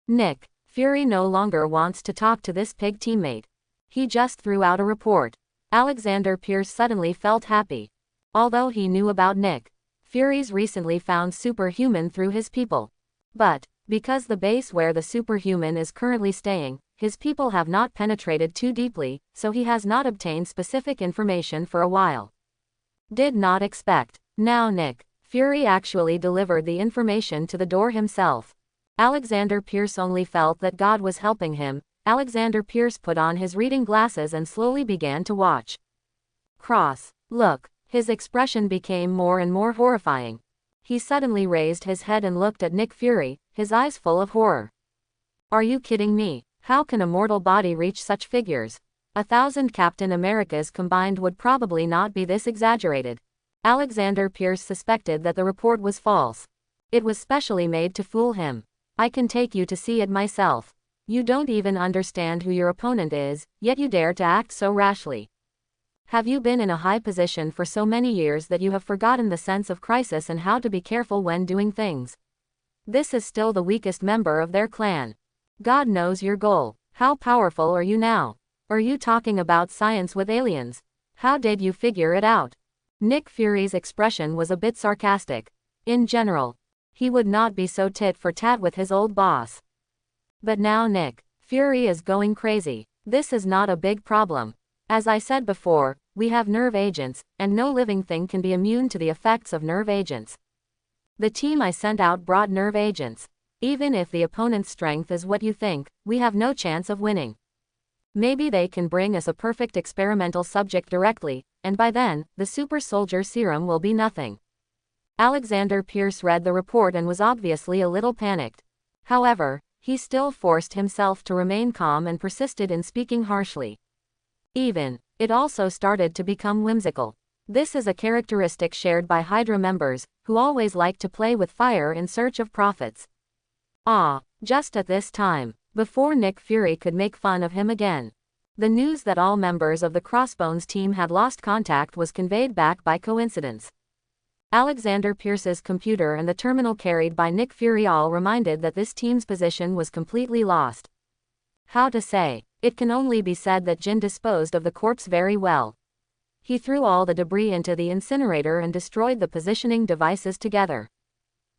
Nick Fury no longer wants to talk to this pig teammate. He just threw out a report. Alexander Pierce suddenly felt happy. Although he knew about Nick Fury's recently found superhuman through his people. But, because the base where the superhuman is currently staying, his people have not penetrated too deeply, so he has not obtained specific information for a while. Did not expect. Now Nick Fury actually delivered the information to the door himself. Alexander Pierce only felt that God was helping him. Alexander Pierce put on his reading glasses and slowly began to watch. Look. His expression became more and more horrifying. He suddenly raised his head and looked at Nick Fury, his eyes full of horror. Are you kidding me? How can a mortal body reach such figures? 1,000 Captain Americas combined would probably not be this exaggerated. Alexander Pierce suspected that the report was false. It was specially made to fool him. I can take you to see it myself. You don't even understand who your opponent is, yet you dare to act so rashly. Have you been in a high position for so many years that you have forgotten the sense of crisis and how to be careful when doing things? This is still the weakest member of their clan. God knows your goal. How powerful are you now? Are you talking about science with aliens? How did you figure it out? Nick Fury's expression was a bit sarcastic. In general, he would not be so tit for tat with his old boss. But now Nick Fury is going crazy. This is not a big problem. As I said before, we have nerve agents, and no living thing can be immune to the effects of nerve agents. The team I sent out brought nerve agents. Even if the opponent's strength is what you think, we have no chance of winning. Maybe they can bring us a perfect experimental subject directly, and by then, the super soldier serum will be nothing. Alexander Pierce read the report and was obviously a little panicked. However, he still forced himself to remain calm and persisted in speaking harshly. It also started to become whimsical. This is a characteristic shared by Hydra members, who always like to play with fire in search of profits. Just at this time, before Nick Fury could make fun of him again, the news that all members of the Crossbones team had lost contact was conveyed back by coincidence. Alexander Pierce's computer and the terminal carried by Nick Fury all reminded that this team's position was completely lost. How to say? It can only be said that Jin disposed of the corpse very well. He threw all the debris into the incinerator and destroyed the positioning devices together.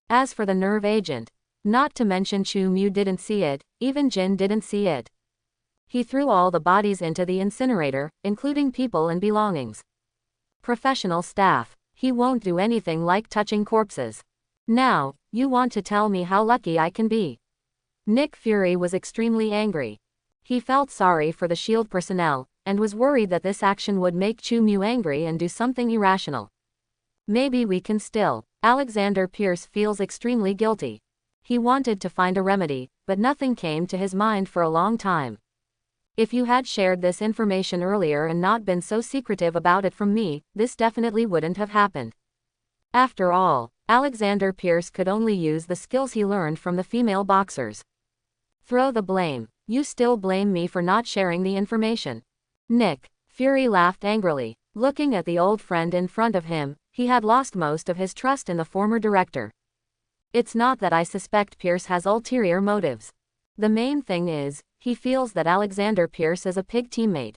As for the nerve agent, not to mention Chu Mu didn't see it, even Jin didn't see it. He threw all the bodies into the incinerator, including people and belongings. Professional staff. He won't do anything like touching corpses. Now, you want to tell me how lucky I can be? Nick Fury was extremely angry. He felt sorry for the SHIELD personnel, and was worried that this action would make Chu Mu angry and do something irrational. Maybe we can still. Alexander Pierce feels extremely guilty. He wanted to find a remedy, but nothing came to his mind for a long time. If you had shared this information earlier and not been so secretive about it from me, this definitely wouldn't have happened. After all, Alexander Pierce could only use the skills he learned from the female boxers. Throw the blame. You still blame me for not sharing the information. Nick Fury laughed angrily. Looking at the old friend in front of him, He had lost most of his trust in the former director. It's not that I suspect Pierce has ulterior motives. The main thing is, he feels that Alexander Pierce is a pig teammate.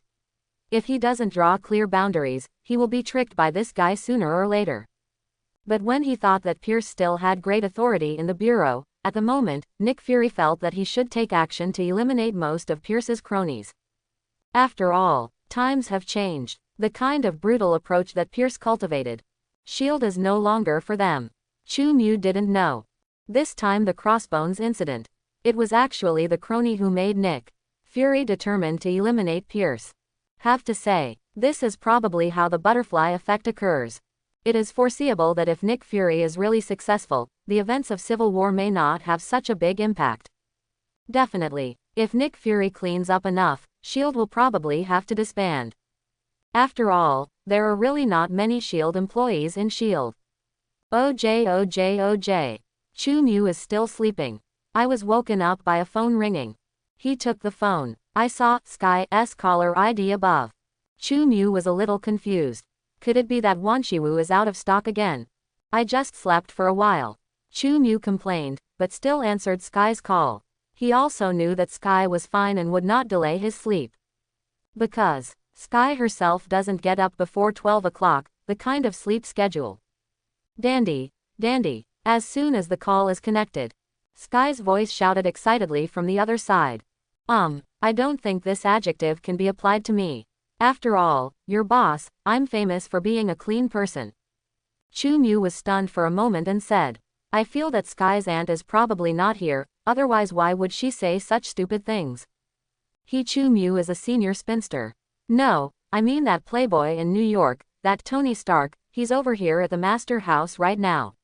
If he doesn't draw clear boundaries, he will be tricked by this guy sooner or later. But when he thought that Pierce still had great authority in the Bureau, at the moment, Nick Fury felt that he should take action to eliminate most of Pierce's cronies. After all, times have changed. The kind of brutal approach that Pierce cultivated. S.H.I.E.L.D. is no longer for them. Chu Mu didn't know. This time the Crossbones incident. It was actually the crony who made Nick Fury determined to eliminate Pierce. Have to say, this is probably how the butterfly effect occurs. It is foreseeable that if Nick Fury is really successful, the events of Civil War may not have such a big impact. Definitely, if Nick Fury cleans up enough, S.H.I.E.L.D. will probably have to disband. After all, there are really not many S.H.I.E.L.D. employees in S.H.I.E.L.D. OJ. Chu Mu is still sleeping. I was woken up by a phone ringing. He took the phone. I saw Sky's caller ID above. Chu Mu was a little confused. Could it be that Wanshiwu is out of stock again? I just slept for a while. Chu Mu complained, but still answered Sky's call. He also knew that Sky was fine and would not delay his sleep. Because Sky herself doesn't get up before 12 o'clock, the kind of sleep schedule. Dandy. As soon as the call is connected, Sky's voice shouted excitedly from the other side. I don't think this adjective can be applied to me. After all, your boss, I'm famous for being a clean person. Chu Mu was stunned for a moment and said, I feel that Sky's aunt is probably not here, otherwise why would she say such stupid things? Chu Mu is a senior spinster. No, I mean that playboy in New York, that Tony Stark, he's over here at the Master House right now.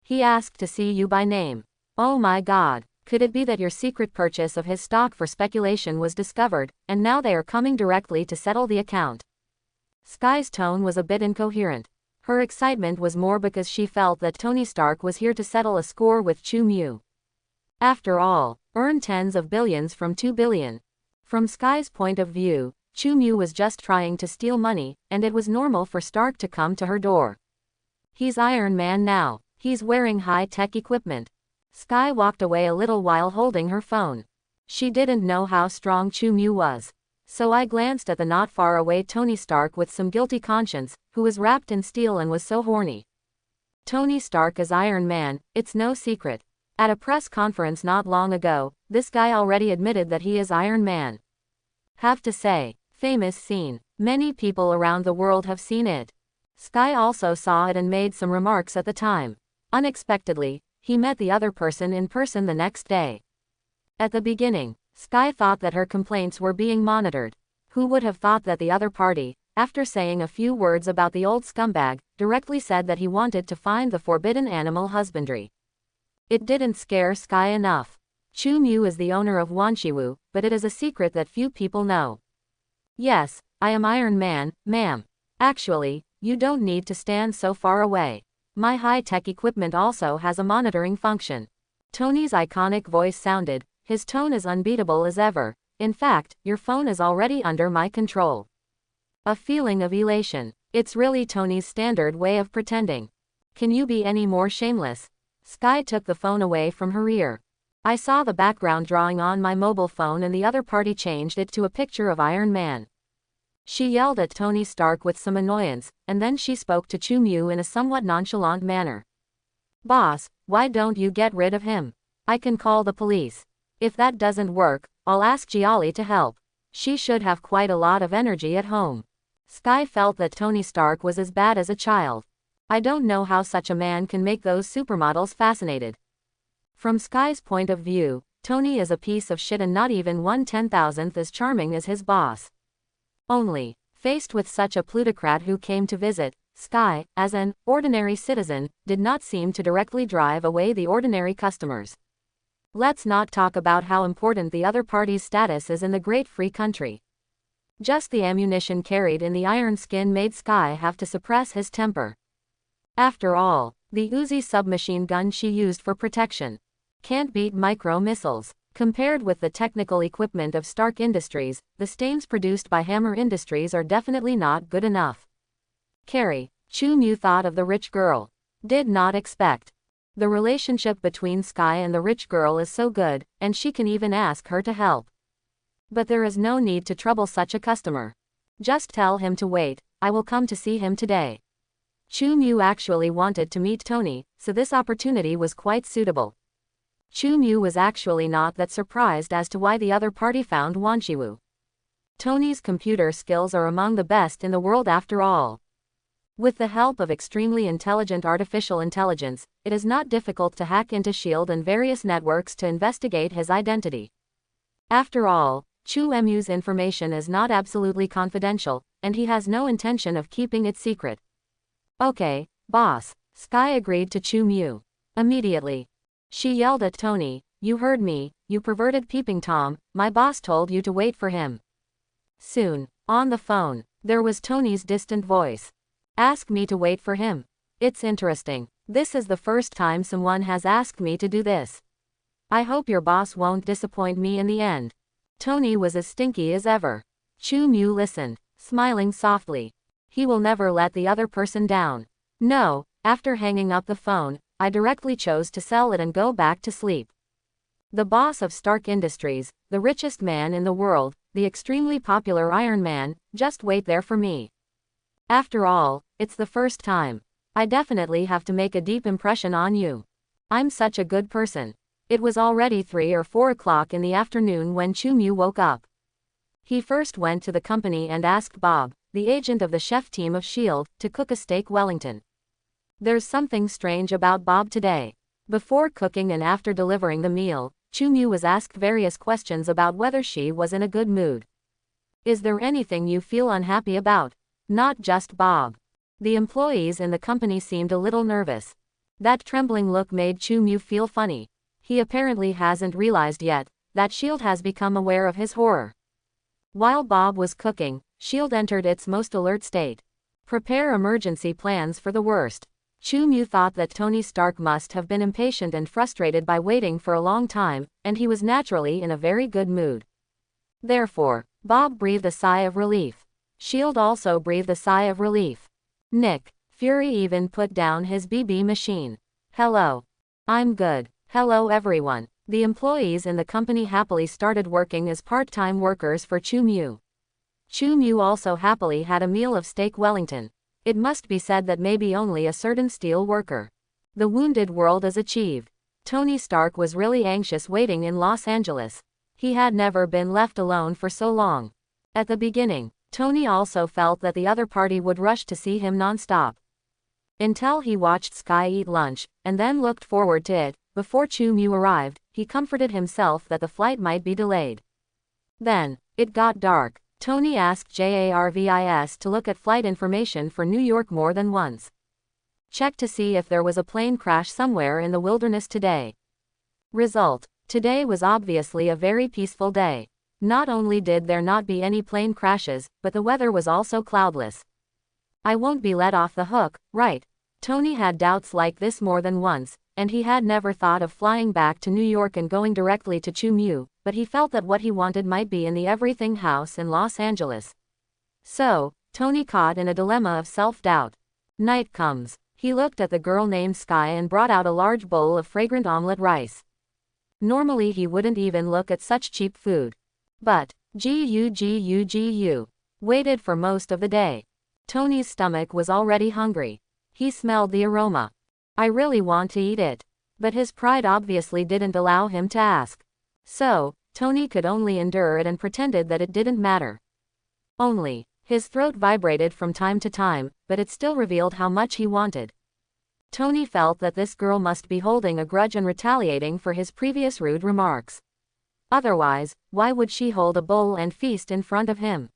He asked to see you by name. Oh my God. Could it be that your secret purchase of his stock for speculation was discovered, and now they are coming directly to settle the account? Sky's tone was a bit incoherent. Her excitement was more because she felt that Tony Stark was here to settle a score with Chu Mu. After all, earn tens of billions from 2 billion. From Sky's point of view, Chu Mu was just trying to steal money, and it was normal for Stark to come to her door. He's Iron Man now. He's wearing high-tech equipment. Sky walked away a little while holding her phone. She didn't know how strong Chu Mu was. So I glanced at the not far away Tony Stark with some guilty conscience, who was wrapped in steel and was so horny. Tony Stark is Iron Man, it's no secret. At a press conference not long ago, this guy already admitted that he is Iron Man. Have to say, famous scene. Many people around the world have seen it. Sky also saw it and made some remarks at the time. Unexpectedly, he met the other person in person the next day. At the beginning, Sky thought that her complaints were being monitored. Who would have thought that the other party, after saying a few words about the old scumbag, directly said that he wanted to find the forbidden animal husbandry. It didn't scare Sky enough. Chu Mu is the owner of Wanshiwu, but it is a secret that few people know. Yes, I am Iron Man, ma'am. Actually, you don't need to stand so far away. My high-tech equipment also has a monitoring function. Tony's iconic voice sounded. His tone is unbeatable as ever. In fact, your phone is already under my control. A feeling of elation. It's really Tony's standard way of pretending. Can you be any more shameless? Sky took the phone away from her ear. I saw the background drawing on my mobile phone and the other party changed it to a picture of Iron Man. She yelled at Tony Stark with some annoyance, and then she spoke to Chu Mu in a somewhat nonchalant manner. Boss, why don't you get rid of him? I can call the police. If that doesn't work, I'll ask Jiali to help. She should have quite a lot of energy at home. Sky felt that Tony Stark was as bad as a child. I don't know how such a man can make those supermodels fascinated. From Sky's point of view, Tony is a piece of shit and not even 1/10,000th as charming as his boss. Only, faced with such a plutocrat who came to visit, Sky, as an ordinary citizen, did not seem to directly drive away the ordinary customers. Let's not talk about how important the other party's status is in the great free country. Just the ammunition carried in the iron skin made Sky have to suppress his temper. After all, the Uzi submachine gun she used for protection can't beat micro-missiles. Compared with the technical equipment of Stark Industries, the stains produced by Hammer Industries are definitely not good enough. Carrie, Chu Mu thought of the rich girl. Did not expect. The relationship between Sky and the rich girl is so good, and she can even ask her to help. But there is no need to trouble such a customer. Just tell him to wait, I will come to see him today. Chu Mu actually wanted to meet Tony, so this opportunity was quite suitable. Chu Mu was actually not that surprised as to why the other party found Wan Shiwu. Tony's computer skills are among the best in the world after all. With the help of extremely intelligent artificial intelligence, it is not difficult to hack into S.H.I.E.L.D. and various networks to investigate his identity. After all, Chu Mu's information is not absolutely confidential, and he has no intention of keeping it secret. Okay, boss. Sky agreed to Chu Mu. Immediately. She yelled at Tony, you heard me, you perverted peeping Tom, my boss told you to wait for him. Soon, on the phone, there was Tony's distant voice. Ask me to wait for him. It's interesting. This is the first time someone has asked me to do this. I hope your boss won't disappoint me in the end. Tony was as stinky as ever. Chu Mu listened, smiling softly. He will never let the other person down. No, after hanging up the phone, I directly chose to sell it and go back to sleep. The boss of Stark Industries, the richest man in the world, the extremely popular Iron Man, just wait there for me. After all, it's the first time. I definitely have to make a deep impression on you. I'm such a good person. It was already 3 or 4 o'clock in the afternoon when Chu Mu woke up. He first went to the company and asked Bob, the agent of the chef team of S.H.I.E.L.D., to cook a steak Wellington. There's something strange about Bob today. Before cooking and after delivering the meal, Chu Mu was asked various questions about whether she was in a good mood. Is there anything you feel unhappy about? Not just Bob. The employees in the company seemed a little nervous. That trembling look made Chu Mu feel funny. He apparently hasn't realized yet that S.H.I.E.L.D. has become aware of his horror. While Bob was cooking, S.H.I.E.L.D. entered its most alert state. Prepare emergency plans for the worst. Chu Mu thought that Tony Stark must have been impatient and frustrated by waiting for a long time, and he was naturally in a very good mood. Therefore, Bob breathed a sigh of relief. S.H.I.E.L.D. also breathed a sigh of relief. Nick Fury even put down his BB machine. Hello. I'm good. Hello everyone. The employees in the company happily started working as part-time workers for Chu Mu. Chu Mu also happily had a meal of steak Wellington. It must be said that maybe only a certain steel worker. The wounded world is achieved. Tony Stark was really anxious waiting in Los Angeles. He had never been left alone for so long. At the beginning, Tony also felt that the other party would rush to see him non-stop. Until he watched Sky eat lunch, and then looked forward to it. Before Chu Mu arrived, he comforted himself that the flight might be delayed. Then, it got dark. Tony asked Jarvis to look at flight information for New York more than once. Check to see if there was a plane crash somewhere in the wilderness today. Result: today was obviously a very peaceful day. Not only did there not be any plane crashes, but the weather was also cloudless. I won't be let off the hook, right? Tony had doubts like this more than once, and he had never thought of flying back to New York and going directly to Chu Mu, but he felt that what he wanted might be in the Everything House in Los Angeles. So, Tony caught in a dilemma of self-doubt. Night comes. He looked at the girl named Sky and brought out a large bowl of fragrant omelette rice. Normally he wouldn't even look at such cheap food. But, waited for most of the day. Tony's stomach was already hungry. He smelled the aroma. I really want to eat it. But his pride obviously didn't allow him to ask. So, Tony could only endure it and pretended that it didn't matter. Only, his throat vibrated from time to time, but it still revealed how much he wanted. Tony felt that this girl must be holding a grudge and retaliating for his previous rude remarks. Otherwise, why would she hold a bowl and feast in front of him?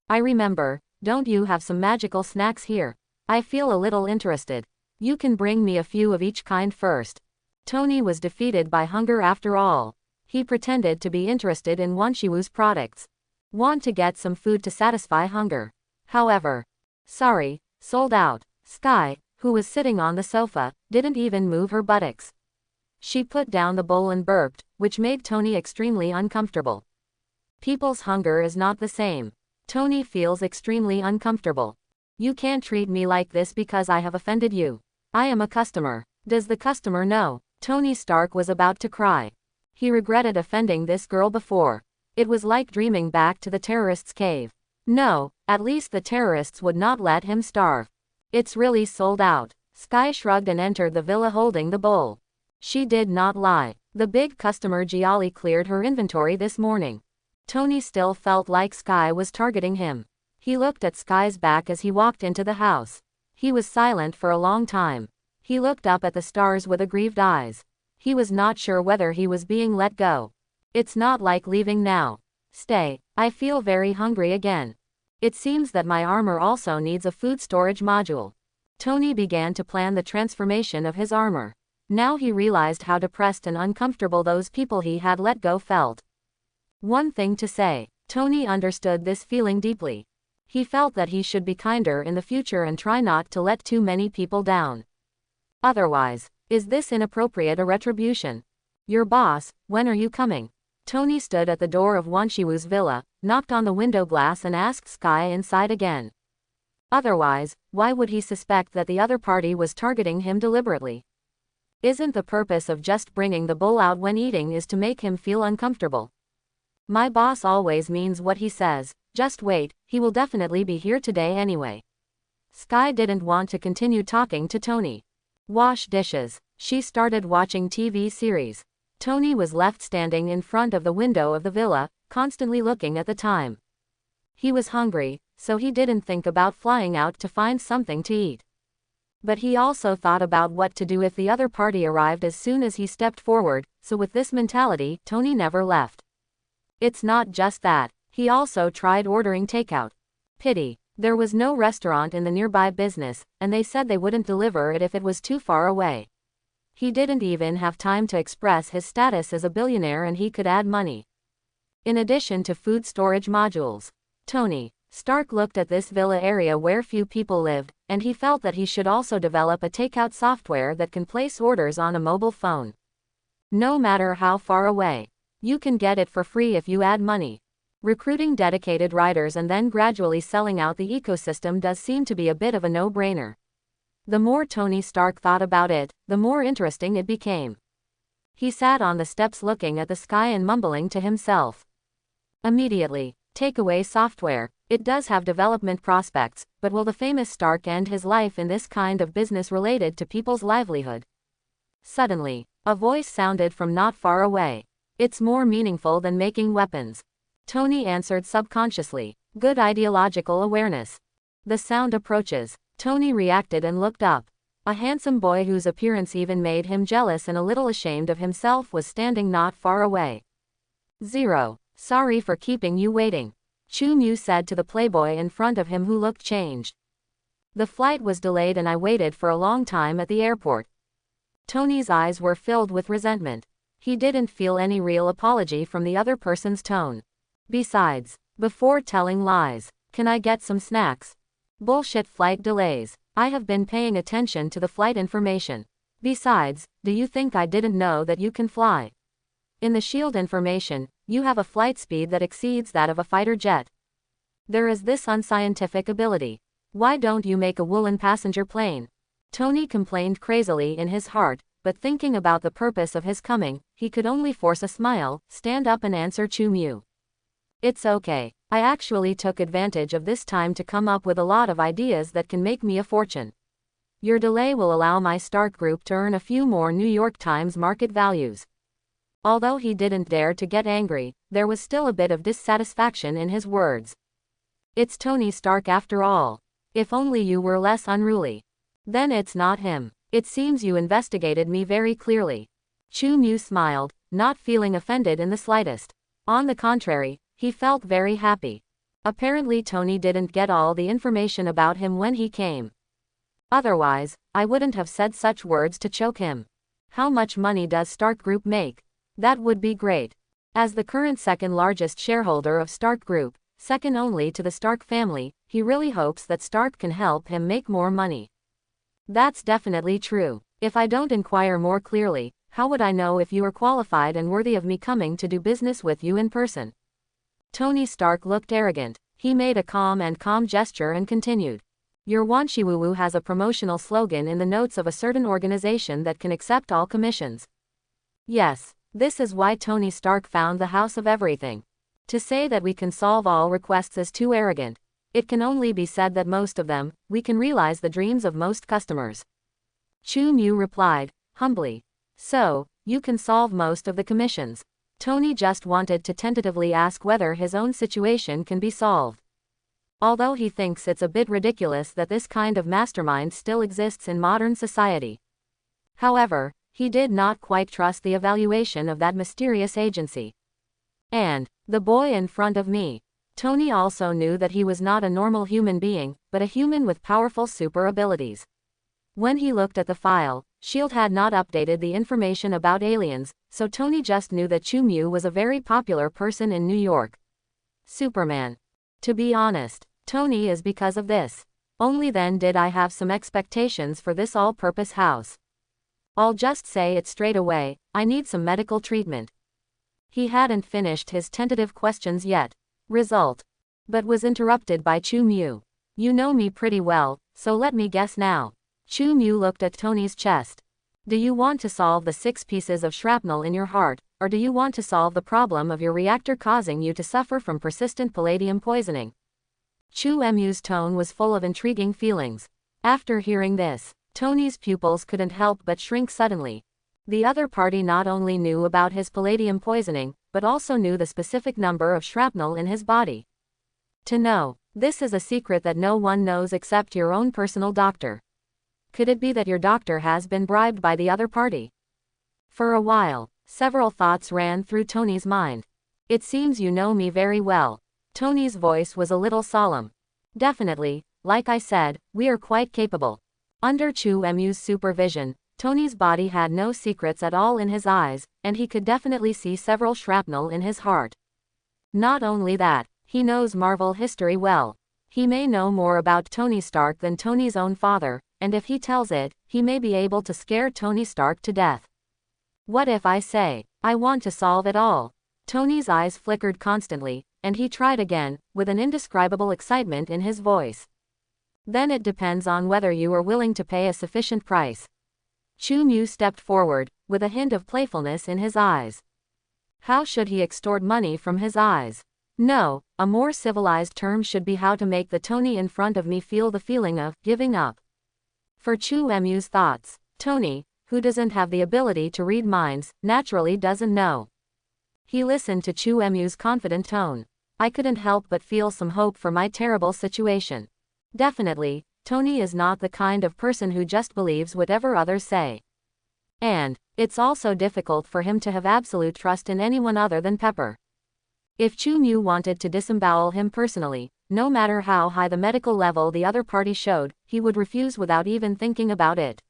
I remember, don't you have some magical snacks here? I feel a little interested. You can bring me a few of each kind first. Tony was defeated by hunger after all. He pretended to be interested in Wan Shiwu's products. Want to get some food to satisfy hunger. However, sorry, sold out. Sky, who was sitting on the sofa, didn't even move her buttocks. She put down the bowl and burped, which made Tony extremely uncomfortable. People's hunger is not the same. Tony feels extremely uncomfortable. You can't treat me like this because I have offended you. I am a customer. Does the customer know? Tony Stark was about to cry. He regretted offending this girl before. It was like dreaming back to the terrorists' cave. No, at least the terrorists would not let him starve. It's really sold out. Sky shrugged and entered the villa holding the bowl. She did not lie. The big customer Giali cleared her inventory this morning. Tony still felt like Sky was targeting him. He looked at Sky's back as he walked into the house. He was silent for a long time. He looked up at the stars with aggrieved eyes. He was not sure whether he was being let go. It's not like leaving now. Stay, I feel very hungry again. It seems that my armor also needs a food storage module. Tony began to plan the transformation of his armor. Now he realized how depressed and uncomfortable those people he had let go felt. One thing to say, Tony understood this feeling deeply. He felt that he should be kinder in the future and try not to let too many people down. Otherwise, is this inappropriate a retribution? Your boss, when are you coming? Tony stood at the door of Wanshiwu's villa, knocked on the window glass and asked Sky inside again. Otherwise, why would he suspect that the other party was targeting him deliberately? Isn't the purpose of just bringing the bowl out when eating is to make him feel uncomfortable? My boss always means what he says. Just wait, he will definitely be here today anyway. Sky didn't want to continue talking to Tony. Wash dishes. She started watching TV series. Tony was left standing in front of the window of the villa, constantly looking at the time. He was hungry, so he didn't think about flying out to find something to eat. But he also thought about what to do if the other party arrived as soon as he stepped forward, so with this mentality, Tony never left. It's not just that, he also tried ordering takeout. Pity, there was no restaurant in the nearby business, and they said they wouldn't deliver it if it was too far away. He didn't even have time to express his status as a billionaire and he could add money. In addition to food storage modules, Tony Stark looked at this villa area where few people lived, and he felt that he should also develop a takeout software that can place orders on a mobile phone. No matter how far away, you can get it for free if you add money. Recruiting dedicated riders and then gradually selling out the ecosystem does seem to be a bit of a no-brainer. The more Tony Stark thought about it, the more interesting it became. He sat on the steps looking at the sky and mumbling to himself. Immediately, takeaway software, it does have development prospects, but will the famous Stark end his life in this kind of business related to people's livelihood? Suddenly, a voice sounded from not far away. It's more meaningful than making weapons. Tony answered subconsciously. Good ideological awareness. The sound approaches. Tony reacted and looked up. A handsome boy whose appearance even made him jealous and a little ashamed of himself was standing not far away. Zero. Sorry for keeping you waiting, Chu Mu said to the playboy in front of him who looked changed. The flight was delayed and I waited for a long time at the airport. Tony's eyes were filled with resentment. He didn't feel any real apology from the other person's tone. Besides, before telling lies, can I get some snacks? Bullshit flight delays. I have been paying attention to the flight information. Besides, do you think I didn't know that you can fly? In the shield information, you have a flight speed that exceeds that of a fighter jet. There is this unscientific ability. Why don't you make a woolen passenger plane? Tony complained crazily in his heart, but thinking about the purpose of his coming, he could only force a smile, stand up and answer Chu Mu. It's okay. I actually took advantage of this time to come up with a lot of ideas that can make me a fortune. Your delay will allow my Stark Group to earn a few more New York Times market values. Although he didn't dare to get angry, there was still a bit of dissatisfaction in his words. It's Tony Stark after all. If only you were less unruly. Then it's not him. It seems you investigated me very clearly. Chu Mu smiled, not feeling offended in the slightest. On the contrary, he felt very happy. Apparently Tony didn't get all the information about him when he came. Otherwise, I wouldn't have said such words to choke him. How much money does Stark Group make? That would be great. As the current second largest shareholder of Stark Group, second only to the Stark family, he really hopes that Stark can help him make more money. That's definitely true. If I don't inquire more clearly, how would I know if you are qualified and worthy of me coming to do business with you in person? Tony Stark looked arrogant. He made a calm gesture and continued. Your Wanshiwuwu has a promotional slogan in the notes of a certain organization that can accept all commissions. Yes, this is why Tony Stark found the House of Everything. To say that we can solve all requests is too arrogant. It can only be said that most of them, we can realize the dreams of most customers. Chu Mu replied, humbly. So, you can solve most of the commissions. Tony just wanted to tentatively ask whether his own situation can be solved. Although he thinks it's a bit ridiculous that this kind of mastermind still exists in modern society. However, he did not quite trust the evaluation of that mysterious agency. And, the boy in front of me. Tony also knew that he was not a normal human being, but a human with powerful super abilities. When he looked at the file, S.H.I.E.L.D. had not updated the information about aliens, so Tony just knew that Chu Mu was a very popular person in New York. Superman. To be honest, Tony is because of this. Only then did I have some expectations for this all-purpose house. I'll just say it straight away, I need some medical treatment. He hadn't finished his tentative questions yet. Result. But was interrupted by Chu Mu. You know me pretty well, so let me guess now. Chu Mu looked at Tony's chest. Do you want to solve the 6 pieces of shrapnel in your heart, or do you want to solve the problem of your reactor causing you to suffer from persistent palladium poisoning? Chu Mu's tone was full of intriguing feelings. After hearing this, Tony's pupils couldn't help but shrink suddenly. The other party not only knew about his palladium poisoning, but also knew the specific number of shrapnel in his body. To know, this is a secret that no one knows except your own personal doctor. Could it be that your doctor has been bribed by the other party? For a while, several thoughts ran through Tony's mind. It seems you know me very well. Tony's voice was a little solemn. Definitely, like I said, we are quite capable. Under Chu Mu's supervision, Tony's body had no secrets at all in his eyes, and he could definitely see several shrapnel in his heart. Not only that, he knows Marvel history well. He may know more about Tony Stark than Tony's own father, and if he tells it, he may be able to scare Tony Stark to death. What if I say, I want to solve it all? Tony's eyes flickered constantly, and he tried again, with an indescribable excitement in his voice. Then it depends on whether you are willing to pay a sufficient price. Chu Mu stepped forward, with a hint of playfulness in his eyes. How should he extort money from his eyes? No, a more civilized term should be how to make the Tony in front of me feel the feeling of giving up. For Chu Mu's thoughts, Tony, who doesn't have the ability to read minds, naturally doesn't know. He listened to Chu Mu's confident tone. I couldn't help but feel some hope for my terrible situation. Definitely, Tony is not the kind of person who just believes whatever others say. And, it's also difficult for him to have absolute trust in anyone other than Pepper. If Chu Mu wanted to disembowel him personally, no matter how high the medical level the other party showed, he would refuse without even thinking about it.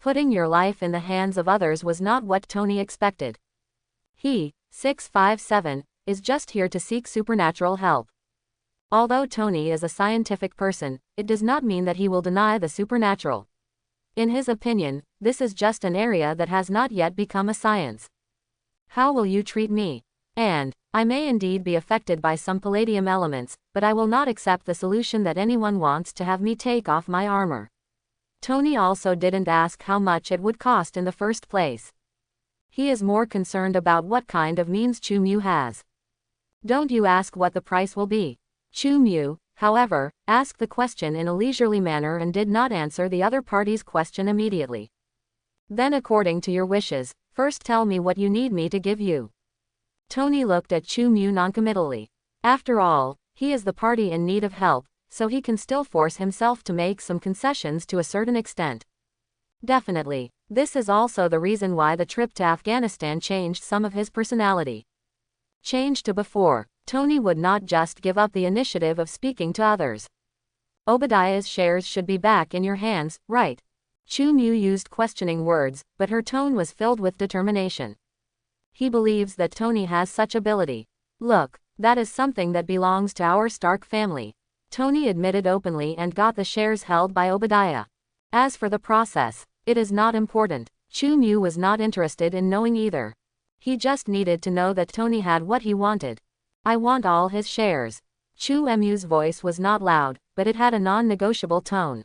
Putting your life in the hands of others was not what Tony expected. He, 657, is just here to seek supernatural help. Although Tony is a scientific person, it does not mean that he will deny the supernatural. In his opinion, this is just an area that has not yet become a science. How will you treat me? And, I may indeed be affected by some palladium elements, but I will not accept the solution that anyone wants to have me take off my armor. Tony also didn't ask how much it would cost in the first place. He is more concerned about what kind of means Chu Mu has. Don't you ask what the price will be. Chu Mu, however, asked the question in a leisurely manner and did not answer the other party's question immediately. Then according to your wishes, first tell me what you need me to give you. Tony looked at Chu Mu noncommittally. After all, he is the party in need of help, so he can still force himself to make some concessions to a certain extent. Definitely, this is also the reason why the trip to Afghanistan changed some of his personality. Changed to before, Tony would not just give up the initiative of speaking to others. Obadiah's shares should be back in your hands, right? Chu Mu used questioning words, but her tone was filled with determination. He believes that Tony has such ability. Look, that is something that belongs to our Stark family. Tony admitted openly and got the shares held by Obadiah. As for the process, it is not important. Chu Mu was not interested in knowing either. He just needed to know that Tony had what he wanted. I want all his shares. Chu Mu's voice was not loud, but it had a non-negotiable tone.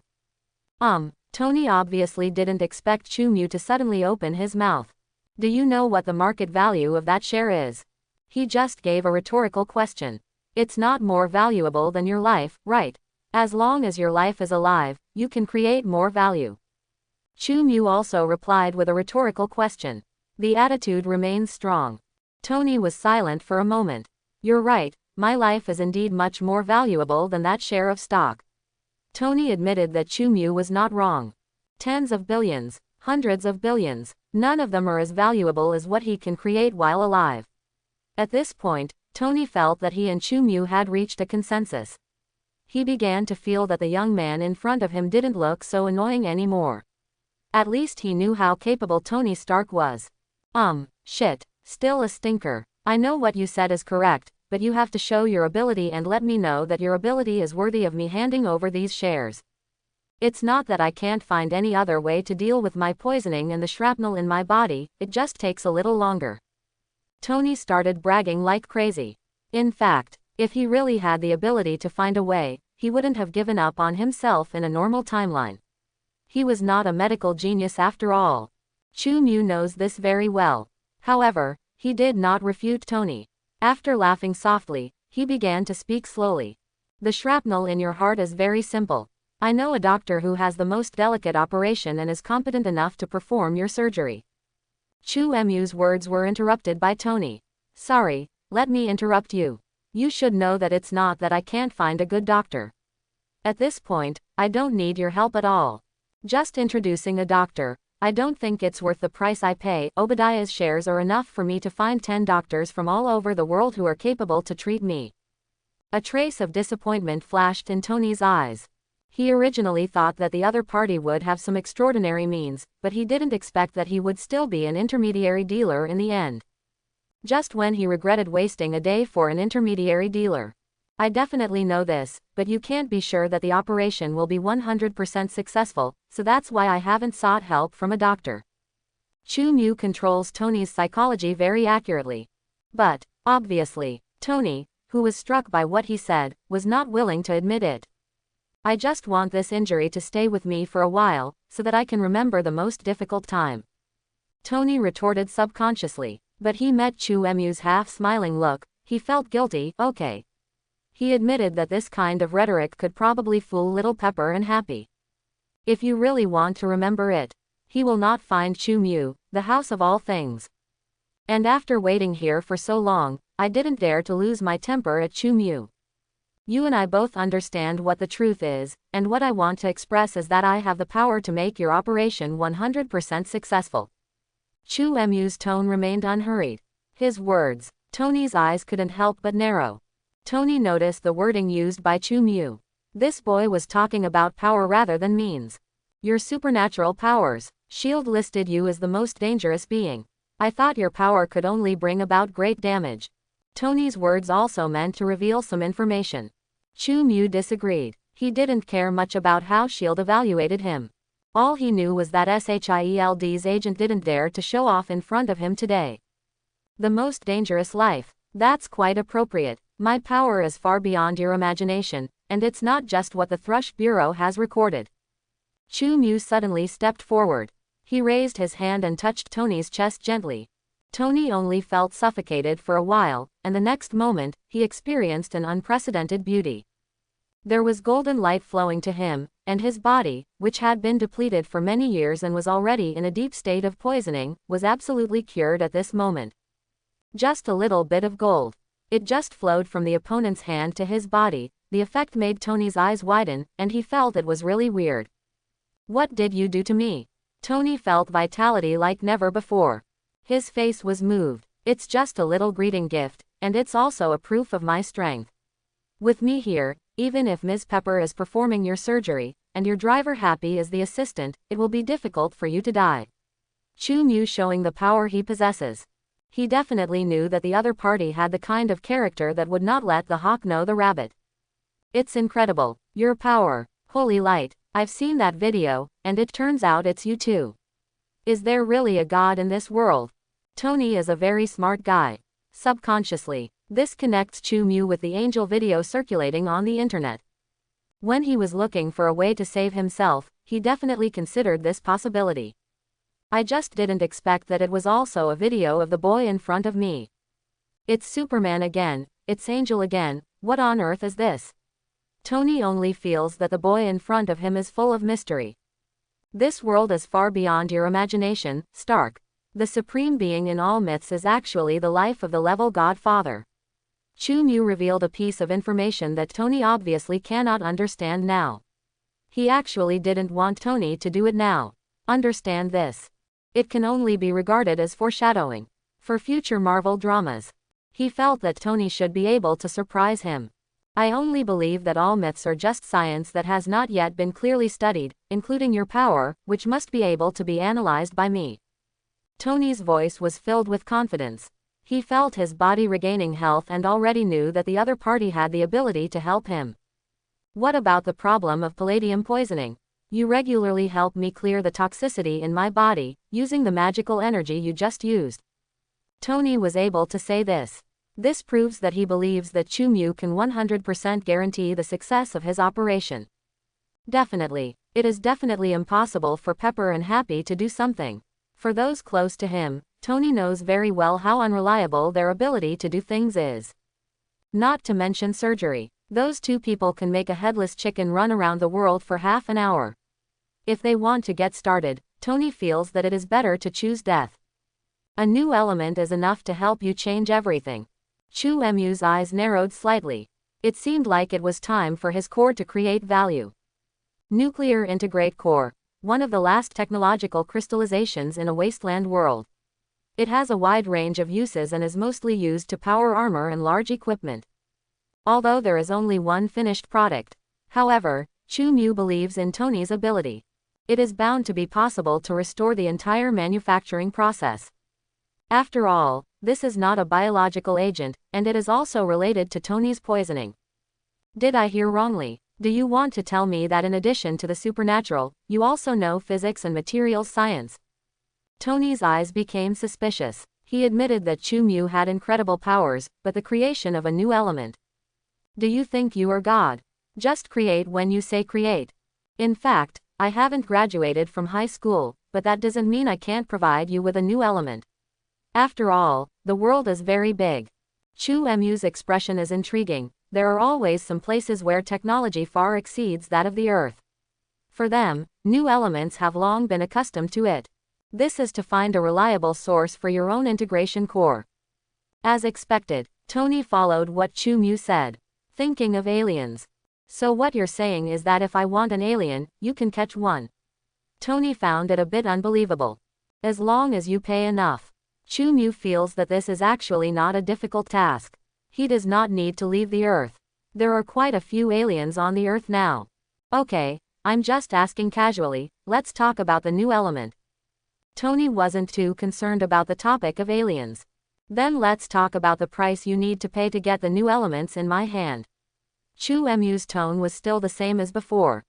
Tony obviously didn't expect Chu Mu to suddenly open his mouth. Do you know what the market value of that share is? He just gave a rhetorical question. It's not more valuable than your life, right? As long as your life is alive, you can create more value. Chu Mu also replied with a rhetorical question. The attitude remains strong. Tony was silent for a moment. You're right, my life is indeed much more valuable than that share of stock. Tony admitted that Chu Mu was not wrong. Tens of billions, hundreds of billions, none of them are as valuable as what he can create while alive. At this point, Tony felt that he and Chu Mu had reached a consensus. He began to feel that the young man in front of him didn't look so annoying anymore. At least he knew how capable Tony Stark was. Shit, still a stinker. I know what you said is correct, but you have to show your ability and let me know that your ability is worthy of me handing over these shares. It's not that I can't find any other way to deal with my poisoning and the shrapnel in my body, it just takes a little longer. Tony started bragging like crazy. In fact, if he really had the ability to find a way, he wouldn't have given up on himself in a normal timeline. He was not a medical genius after all. Chu Mu knows this very well. However, he did not refute Tony. After laughing softly, he began to speak slowly. The shrapnel in your heart is very simple. I know a doctor who has the most delicate operation and is competent enough to perform your surgery. Chu Mu's words were interrupted by Tony. Sorry, let me interrupt you. You should know that it's not that I can't find a good doctor. At this point, I don't need your help at all. Just introducing a doctor, I don't think it's worth the price I pay. Obadiah's shares are enough for me to find 10 doctors from all over the world who are capable to treat me. A trace of disappointment flashed in Tony's eyes. He originally thought that the other party would have some extraordinary means, but he didn't expect that he would still be an intermediary dealer in the end. Just when he regretted wasting a day for an intermediary dealer. I definitely know this, but you can't be sure that the operation will be 100% successful, so that's why I haven't sought help from a doctor. Chu Mu controls Tony's psychology very accurately. But, obviously, Tony, who was struck by what he said, was not willing to admit it. I just want this injury to stay with me for a while, so that I can remember the most difficult time. Tony retorted subconsciously, but he met Chu Mu's half-smiling look. He felt guilty. Okay. He admitted that this kind of rhetoric could probably fool Little Pepper and Happy. If you really want to remember it, he will not find Chu Mu, the house of all things. And after waiting here for so long, I didn't dare to lose my temper at Chu Mu. You and I both understand what the truth is, and what I want to express is that I have the power to make your operation 100% successful. Chu Mu's tone remained unhurried. His words, Tony's eyes couldn't help but narrow. Tony noticed the wording used by Chu Mu. This boy was talking about power rather than means. Your supernatural powers. S.H.I.E.L.D. listed you as the most dangerous being. I thought your power could only bring about great damage. Tony's words also meant to reveal some information. Chu Mu disagreed. He didn't care much about how S.H.I.E.L.D. evaluated him. All he knew was that S.H.I.E.L.D.'s agent didn't dare to show off in front of him today. The most dangerous life. That's quite appropriate. My power is far beyond your imagination, and it's not just what the Thrush Bureau has recorded. Chu Mu suddenly stepped forward. He raised his hand and touched Tony's chest gently. Tony only felt suffocated for a while, and the next moment, he experienced an unprecedented beauty. There was golden light flowing to him, and his body, which had been depleted for many years and was already in a deep state of poisoning, was absolutely cured at this moment. Just a little bit of gold. It just flowed from the opponent's hand to his body. The effect made Tony's eyes widen, and he felt it was really weird. What did you do to me? Tony felt vitality like never before. His face was moved. It's just a little greeting gift, and it's also a proof of my strength. With me here, even if Ms. Pepper is performing your surgery, and your driver Happy is the assistant, it will be difficult for you to die. Chu Mu showing the power he possesses. He definitely knew that the other party had the kind of character that would not let the hawk know the rabbit. It's incredible. Your power. Holy light. I've seen that video, and it turns out it's you too. Is there really a god in this world? Tony is a very smart guy. Subconsciously, this connects Chu Mu with the angel video circulating on the internet. When he was looking for a way to save himself, he definitely considered this possibility. I just didn't expect that it was also a video of the boy in front of me. It's Superman again, it's Angel again, what on earth is this? Tony only feels that the boy in front of him is full of mystery. This world is far beyond your imagination, Stark. The supreme being in all myths is actually the life of the level Godfather. Chu-Mu revealed a piece of information that Tony obviously cannot understand now. He actually didn't want Tony to do it now. Understand this. It can only be regarded as foreshadowing for future Marvel dramas. He felt that Tony should be able to surprise him. I only believe that all myths are just science that has not yet been clearly studied, including your power, which must be able to be analyzed by me. Tony's voice was filled with confidence. He felt his body regaining health and already knew that the other party had the ability to help him. What about the problem of palladium poisoning? You regularly help me clear the toxicity in my body, using the magical energy you just used. Tony was able to say this. This proves that he believes that Chu-Mu can 100% guarantee the success of his operation. Definitely. It is definitely impossible for Pepper and Happy to do something. For those close to him, Tony knows very well how unreliable their ability to do things is. Not to mention surgery. Those two people can make a headless chicken run around the world for half an hour. If they want to get started, Tony feels that it is better to choose death. A new element is enough to help you change everything. Chu-Mu's eyes narrowed slightly. It seemed like it was time for his core to create value. Nuclear Integrate Core, one of the last technological crystallizations in a wasteland world. It has a wide range of uses and is mostly used to power armor and large equipment. Although there is only one finished product. However, Chu-Mu believes in Tony's ability. It is bound to be possible to restore the entire manufacturing process. After all, this is not a biological agent, and it is also related to Tony's poisoning. Did I hear wrongly? Do you want to tell me that in addition to the supernatural, you also know physics and materials science? Tony's eyes became suspicious. He admitted that Chu-Mu had incredible powers, but the creation of a new element. Do you think you are God? Just create when you say create. In fact, I haven't graduated from high school, but that doesn't mean I can't provide you with a new element. After all, the world is very big. Chu-Mu's expression is intriguing. There are always some places where technology far exceeds that of the Earth. For them, new elements have long been accustomed to it. This is to find a reliable source for your own integration core. As expected, Tony followed what Chu-Mu said. Thinking of aliens. So what you're saying is that if I want an alien, you can catch one. Tony found it a bit unbelievable. As long as you pay enough. Chu-Mu feels that this is actually not a difficult task. He does not need to leave the Earth. There are quite a few aliens on the Earth now. Okay, I'm just asking casually, let's talk about the new element. Tony wasn't too concerned about the topic of aliens. Then let's talk about the price you need to pay to get the new elements in my hand. Chu-Mu's tone was still the same as before.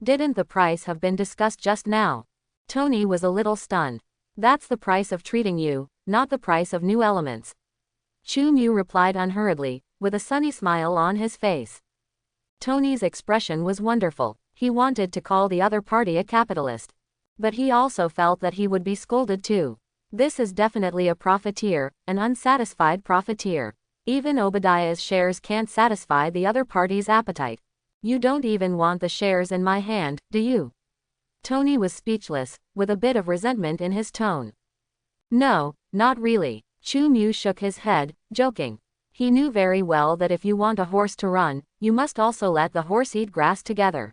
Didn't the price have been discussed just now? Tony was a little stunned. That's the price of treating you, not the price of new elements. Chu-Mu replied unhurriedly, with a sunny smile on his face. Tony's expression was wonderful. He wanted to call the other party a capitalist. But he also felt that he would be scolded too. This is definitely a profiteer, an unsatisfied profiteer. Even Obadiah's shares can't satisfy the other party's appetite. You don't even want the shares in my hand, do you? Tony was speechless, with a bit of resentment in his tone. No, not really. Chu-Mu shook his head, joking. He knew very well that if you want a horse to run, you must also let the horse eat grass together.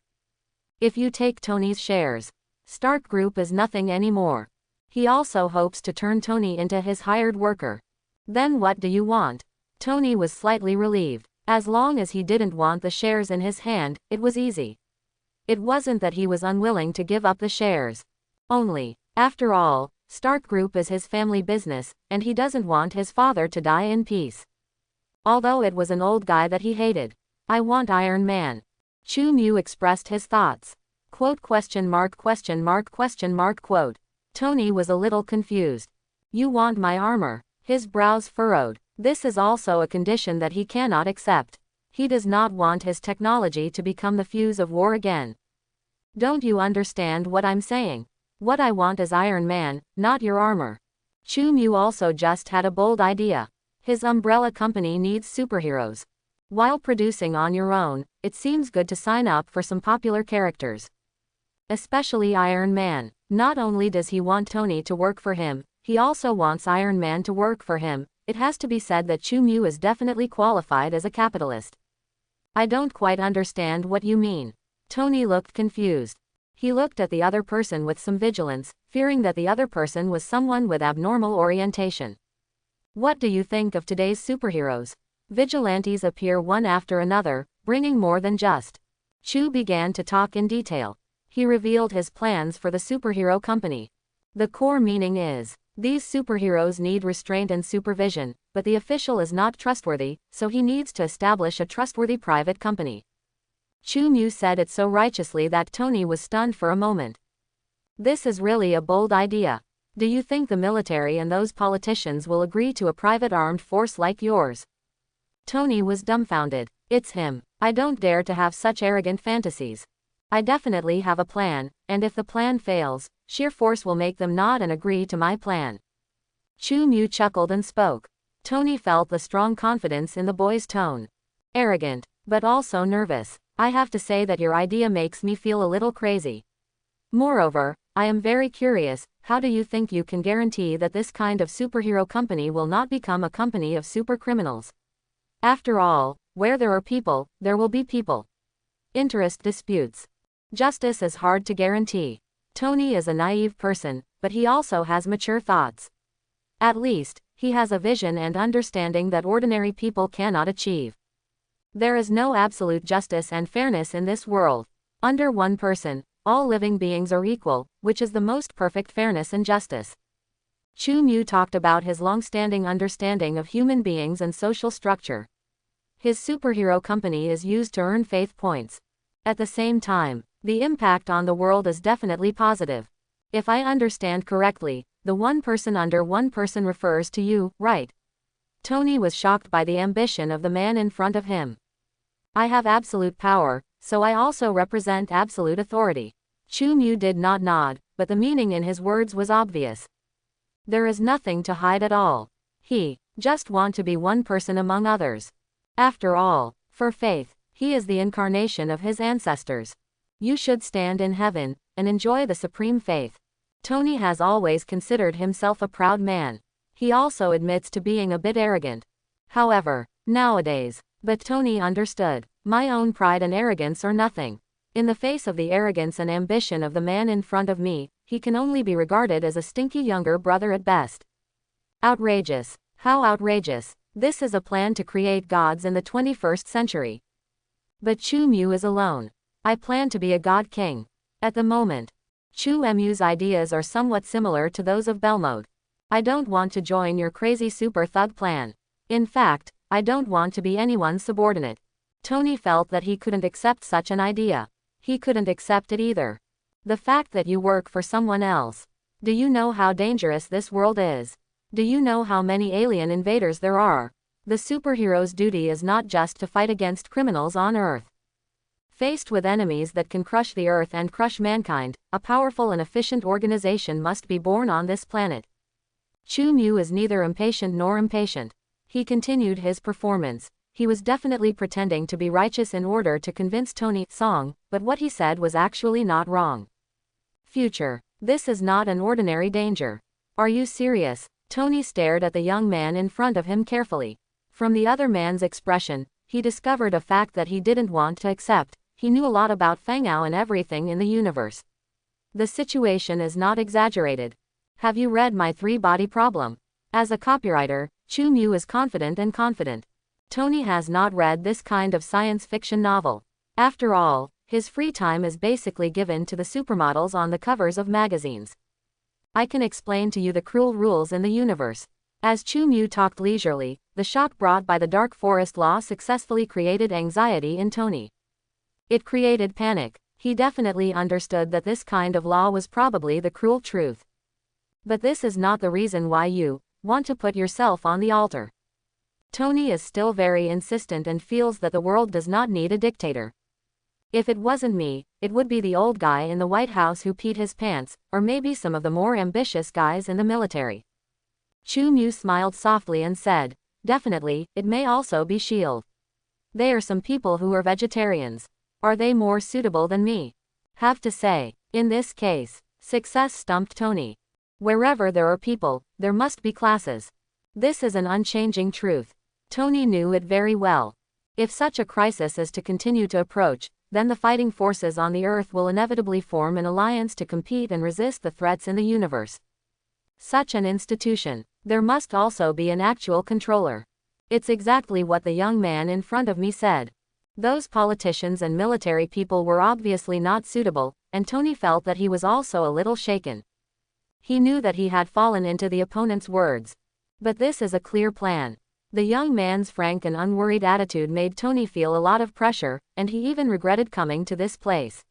If you take Tony's shares, Stark Group is nothing anymore. He also hopes to turn Tony into his hired worker. Then what do you want? Tony was slightly relieved. As long as he didn't want the shares in his hand, it was easy. It wasn't that he was unwilling to give up the shares. Only, after all, Stark Group is his family business, and he doesn't want his father to die in peace. Although it was an old guy that he hated. I want Iron Man. Chu-Mu expressed his thoughts. Quote ? Tony was a little confused. You want my armor? His brows furrowed. This is also a condition that he cannot accept. He does not want his technology to become the fuse of war again. Don't you understand what I'm saying? What I want is Iron Man, not your armor. Chu Mu also just had a bold idea. His umbrella company needs superheroes. While producing on your own, it seems good to sign up for some popular characters. Especially Iron Man. Not only does he want Tony to work for him, he also wants Iron Man to work for him. It has to be said that Chu Mu is definitely qualified as a capitalist. I don't quite understand what you mean. Tony looked confused. He looked at the other person with some vigilance, fearing that the other person was someone with abnormal orientation. What do you think of today's superheroes? Vigilantes appear one after another, bringing more than just. Chu began to talk in detail. He revealed his plans for the superhero company. The core meaning is, these superheroes need restraint and supervision, but the official is not trustworthy, so he needs to establish a trustworthy private company. Chu Mu said it so righteously that Tony was stunned for a moment. This is really a bold idea. Do you think the military and those politicians will agree to a private armed force like yours? Tony was dumbfounded. It's him. I don't dare to have such arrogant fantasies. I definitely have a plan, and if the plan fails, sheer force will make them nod and agree to my plan. Chu Mu chuckled and spoke. Tony felt the strong confidence in the boy's tone. Arrogant, but also nervous. I have to say that your idea makes me feel a little crazy. Moreover, I am very curious, how do you think you can guarantee that this kind of superhero company will not become a company of super criminals? After all, where there are people, there will be people. Interest disputes. Justice is hard to guarantee. Tony is a naive person, but he also has mature thoughts. At least, he has a vision and understanding that ordinary people cannot achieve. There is no absolute justice and fairness in this world. Under one person, all living beings are equal, which is the most perfect fairness and justice. Chu Mu talked about his long-standing understanding of human beings and social structure. His superhero company is used to earn faith points. At the same time, the impact on the world is definitely positive. If I understand correctly, the one person under one person refers to you, right? Tony was shocked by the ambition of the man in front of him. I have absolute power, so I also represent absolute authority. Chu Mu did not nod, but the meaning in his words was obvious. There is nothing to hide at all. He just want to be one person among others. After all, for faith, he is the incarnation of his ancestors. You should stand in heaven and enjoy the supreme faith. Tony has always considered himself a proud man. He also admits to being a bit arrogant. However, nowadays, but Tony understood, my own pride and arrogance are nothing. In the face of the arrogance and ambition of the man in front of me, he can only be regarded as a stinky younger brother at best. Outrageous. How outrageous. This is a plan to create gods in the 21st century. But Chu Mu is alone. I plan to be a god king. At the moment, Chu Mu's ideas are somewhat similar to those of Belmode. I don't want to join your crazy super thug plan. In fact, I don't want to be anyone's subordinate. Tony felt that he couldn't accept such an idea. He couldn't accept it either. The fact that you work for someone else. Do you know how dangerous this world is? Do you know how many alien invaders there are? The superhero's duty is not just to fight against criminals on Earth. Faced with enemies that can crush the Earth and crush mankind, a powerful and efficient organization must be born on this planet. Chu Mu is neither impatient nor impatient. He continued his performance. He was definitely pretending to be righteous in order to convince Tony Song, but what he said was actually not wrong. Future. This is not an ordinary danger. Are you serious? Tony stared at the young man in front of him carefully. From the other man's expression, he discovered a fact that he didn't want to accept. He knew a lot about Fangao and everything in the universe. The situation is not exaggerated. Have you read my three-body problem? As a copywriter, Chu Mu is confident and confident. Tony has not read this kind of science fiction novel. After all, his free time is basically given to the supermodels on the covers of magazines. I can explain to you the cruel rules in the universe. As Chu Mu talked leisurely, the shock brought by the Dark Forest Law successfully created anxiety in Tony. It created panic. He definitely understood that this kind of law was probably the cruel truth. But this is not the reason why you want to put yourself on the altar. Tony is still very insistent and feels that the world does not need a dictator. If it wasn't me, it would be the old guy in the White House who peed his pants, or maybe some of the more ambitious guys in the military. Chu Mu smiled softly and said, definitely, it may also be S.H.I.E.L.D. They are some people who are vegetarians. Are they more suitable than me? Have to say, in this case, success stumped Tony. Wherever there are people, there must be classes. This is an unchanging truth. Tony knew it very well. If such a crisis is to continue to approach, then the fighting forces on the Earth will inevitably form an alliance to compete and resist the threats in the universe. Such an institution. There must also be an actual controller. It's exactly what the young man in front of me said. Those politicians and military people were obviously not suitable, and Tony felt that he was also a little shaken. He knew that he had fallen into the opponent's words. But this is a clear plan. The young man's frank and unworried attitude made Tony feel a lot of pressure, and he even regretted coming to this place.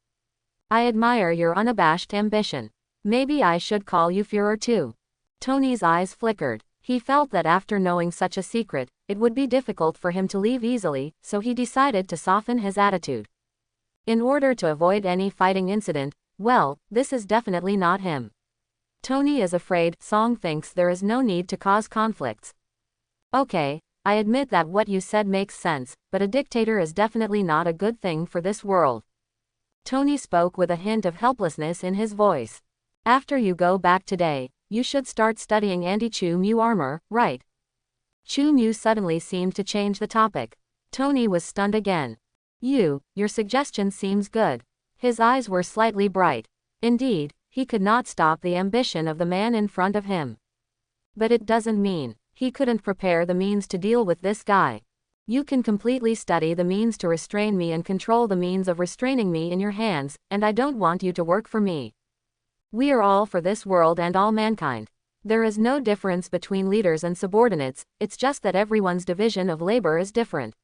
I admire your unabashed ambition. Maybe I should call you Führer too. Tony's eyes flickered. He felt that after knowing such a secret, it would be difficult for him to leave easily, so he decided to soften his attitude. In order to avoid any fighting incident, well, this is definitely not him. Tony is afraid. Song thinks there is no need to cause conflicts. Okay, I admit that what you said makes sense, but a dictator is definitely not a good thing for this world. Tony spoke with a hint of helplessness in his voice. After you go back today, you should start studying anti-Chu Mu armor, right? Chu Mu suddenly seemed to change the topic. Tony was stunned again. Your suggestion seems good. His eyes were slightly bright. Indeed, he could not stop the ambition of the man in front of him. But it doesn't mean he couldn't prepare the means to deal with this guy. You can completely study the means to restrain me and control the means of restraining me in your hands, and I don't want you to work for me. We are all for this world and all mankind. There is no difference between leaders and subordinates, it's just that everyone's division of labor is different.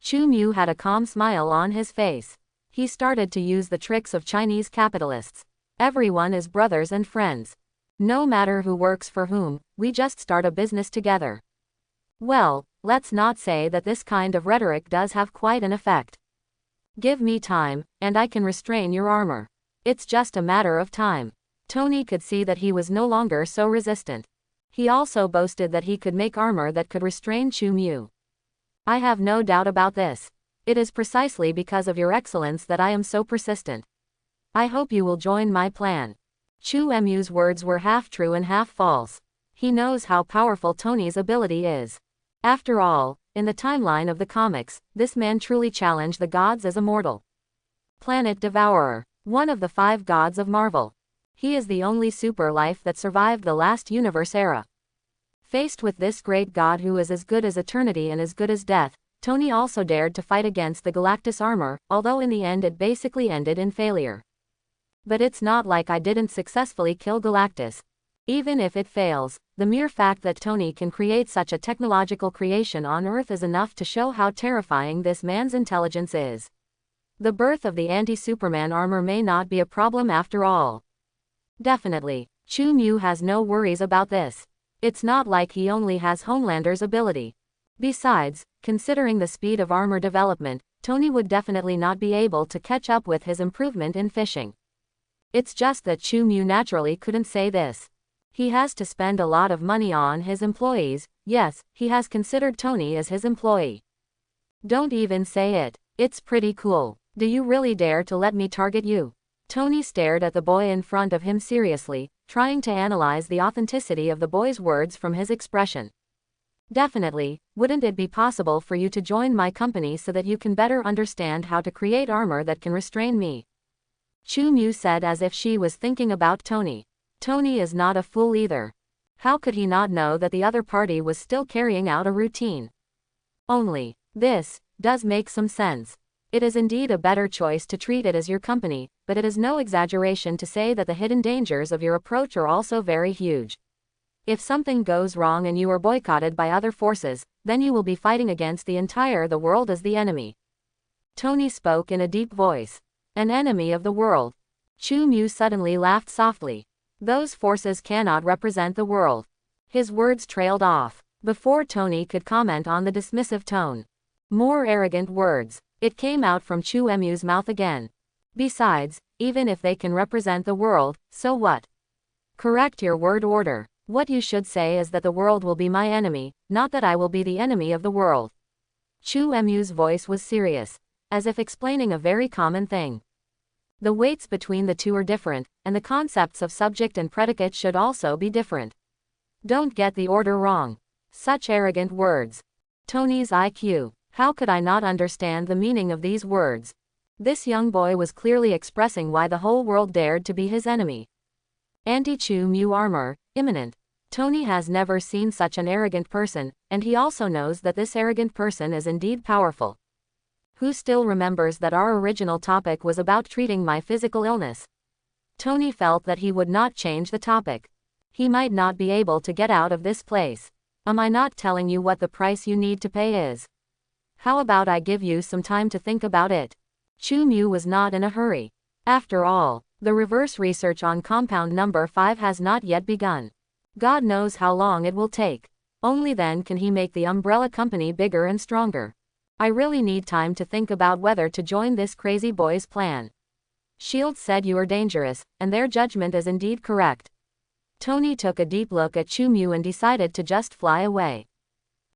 Chu Mu had a calm smile on his face. He started to use the tricks of Chinese capitalists. Everyone is brothers and friends. No matter who works for whom, we just start a business together. Well, let's not say that this kind of rhetoric does have quite an effect. Give me time, and I can restrain your armor. It's just a matter of time. Tony could see that he was no longer so resistant. He also boasted that he could make armor that could restrain Chu Mu. I have no doubt about this. It is precisely because of your excellence that I am so persistent. I hope you will join my plan. Chu Mu's words were half true and half false. He knows how powerful Tony's ability is. After all, in the timeline of the comics, this man truly challenged the gods as a mortal. Planet Devourer, one of the 5 gods of Marvel. He is the only super life that survived the last universe era. Faced with this great god who is as good as eternity and as good as death, Tony also dared to fight against the Galactus armor, although in the end it basically ended in failure. But it's not like I didn't successfully kill Galactus. Even if it fails, the mere fact that Tony can create such a technological creation on Earth is enough to show how terrifying this man's intelligence is. The birth of the anti-Superman armor may not be a problem after all. Definitely, Chu Mu has no worries about this. It's not like he only has Homelander's ability. Besides, considering the speed of armor development, Tony would definitely not be able to catch up with his improvement in fishing. It's just that Chu Mu naturally couldn't say this. He has to spend a lot of money on his employees. Yes, he has considered Tony as his employee. Don't even say it. It's pretty cool. Do you really dare to let me target you? Tony stared at the boy in front of him seriously, trying to analyze the authenticity of the boy's words from his expression. Definitely, wouldn't it be possible for you to join my company so that you can better understand how to create armor that can restrain me? Chu Mu said as if she was thinking about Tony. Tony is not a fool either. How could he not know that the other party was still carrying out a routine? Only, this does make some sense. It is indeed a better choice to treat it as your company, but it is no exaggeration to say that the hidden dangers of your approach are also very huge. If something goes wrong and you are boycotted by other forces, then you will be fighting against the world as the enemy. Tony spoke in a deep voice. An enemy of the world. Chu Mu suddenly laughed softly. Those forces cannot represent the world. His words trailed off. Before Tony could comment on the dismissive tone. More arrogant words. It came out from Chu Emu's mouth again. Besides, even if they can represent the world, so what? Correct your word order. What you should say is that the world will be my enemy, not that I will be the enemy of the world. Chu Emu's voice was serious, as if explaining a very common thing. The weights between the two are different, and the concepts of subject and predicate should also be different. Don't get the order wrong. Such arrogant words. Tony's IQ. How could I not understand the meaning of these words? This young boy was clearly expressing why the whole world dared to be his enemy. Anti-Chu Mu armor, imminent. Tony has never seen such an arrogant person, and he also knows that this arrogant person is indeed powerful. Who still remembers that our original topic was about treating my physical illness? Tony felt that he would not change the topic. He might not be able to get out of this place. Am I not telling you what the price you need to pay is? How about I give you some time to think about it? Chu Mu was not in a hurry. After all, the reverse research on compound number 5 has not yet begun. God knows how long it will take. Only then can he make the umbrella company bigger and stronger. I really need time to think about whether to join this crazy boy's plan. Shield said you are dangerous, and their judgment is indeed correct. Tony took a deep look at Chu Mu and decided to just fly away.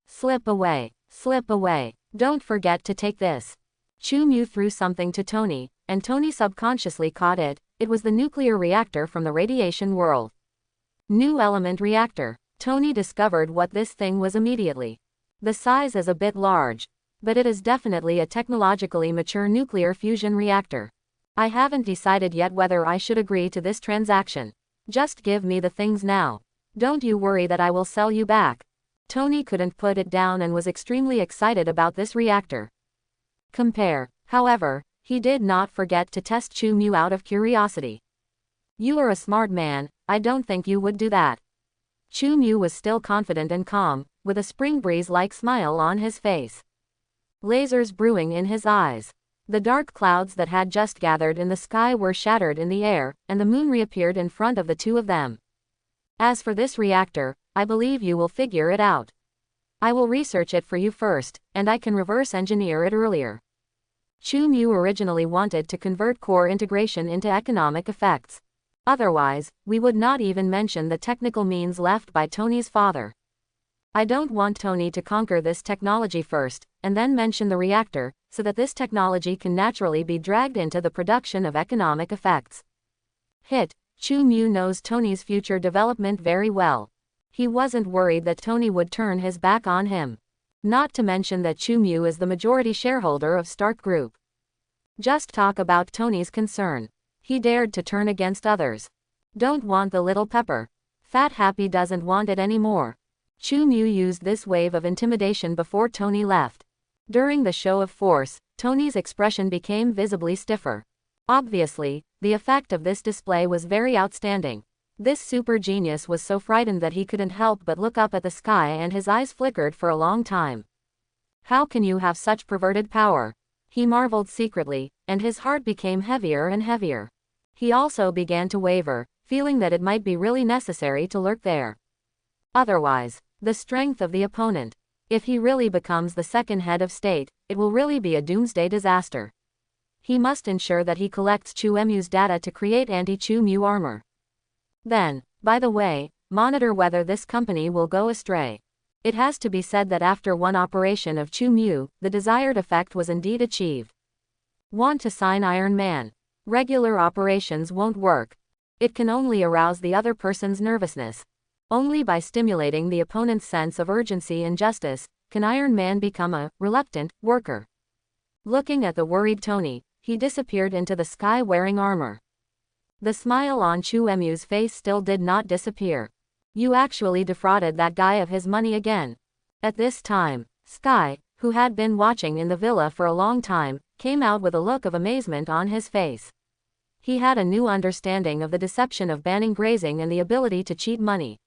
Slip away. Slip away. Don't forget to take this. Chu Mu threw something to Tony, and Tony subconsciously caught it. It was the nuclear reactor from the radiation world. New element reactor. Tony discovered what this thing was immediately. The size is a bit large, but it is definitely a technologically mature nuclear fusion reactor. I haven't decided yet whether I should agree to this transaction. Just give me the things now. Don't you worry that I will sell you back. Tony couldn't put it down and was extremely excited about this reactor. Compare. However, he did not forget to test Chu Mu out of curiosity. You are a smart man, I don't think you would do that. Chu Mu was still confident and calm, with a spring breeze-like smile on his face. Lasers brewing in his eyes. The dark clouds that had just gathered in the sky were shattered in the air, and the moon reappeared in front of the two of them. As for this reactor, I believe you will figure it out. I will research it for you first, and I can reverse engineer it earlier. Chu Mu originally wanted to convert core integration into economic effects. Otherwise, we would not even mention the technical means left by Tony's father. I don't want Tony to conquer this technology first, and then mention the reactor, so that this technology can naturally be dragged into the production of economic effects. Hit. Chu Mu knows Tony's future development very well. He wasn't worried that Tony would turn his back on him. Not to mention that Chu Mu is the majority shareholder of Stark Group. Just talk about Tony's concern. He dared to turn against others. Don't want the little pepper. Fat Happy doesn't want it anymore. Chu Mu used this wave of intimidation before Tony left. During the show of force, Tony's expression became visibly stiffer. Obviously, the effect of this display was very outstanding. This super genius was so frightened that he couldn't help but look up at the sky, and his eyes flickered for a long time. How can you have such perverted power? He marveled secretly, and his heart became heavier and heavier. He also began to waver, feeling that it might be really necessary to lurk there. Otherwise, the strength of the opponent. If he really becomes the second head of state, it will really be a doomsday disaster. He must ensure that he collects Chu Emu's data to create anti-Chu Mu armor. Then, by the way, monitor whether this company will go astray. It has to be said that after one operation of Chu Mu, the desired effect was indeed achieved. Want to sign Iron Man? Regular operations won't work. It can only arouse the other person's nervousness. Only by stimulating the opponent's sense of urgency and justice, can Iron Man become a reluctant worker. Looking at the worried Tony, he disappeared into the sky wearing armor. The smile on Chu Emu's face still did not disappear. You actually defrauded that guy of his money again. At this time, Sky, who had been watching in the villa for a long time, came out with a look of amazement on his face. He had a new understanding of the deception of banning grazing and the ability to cheat money.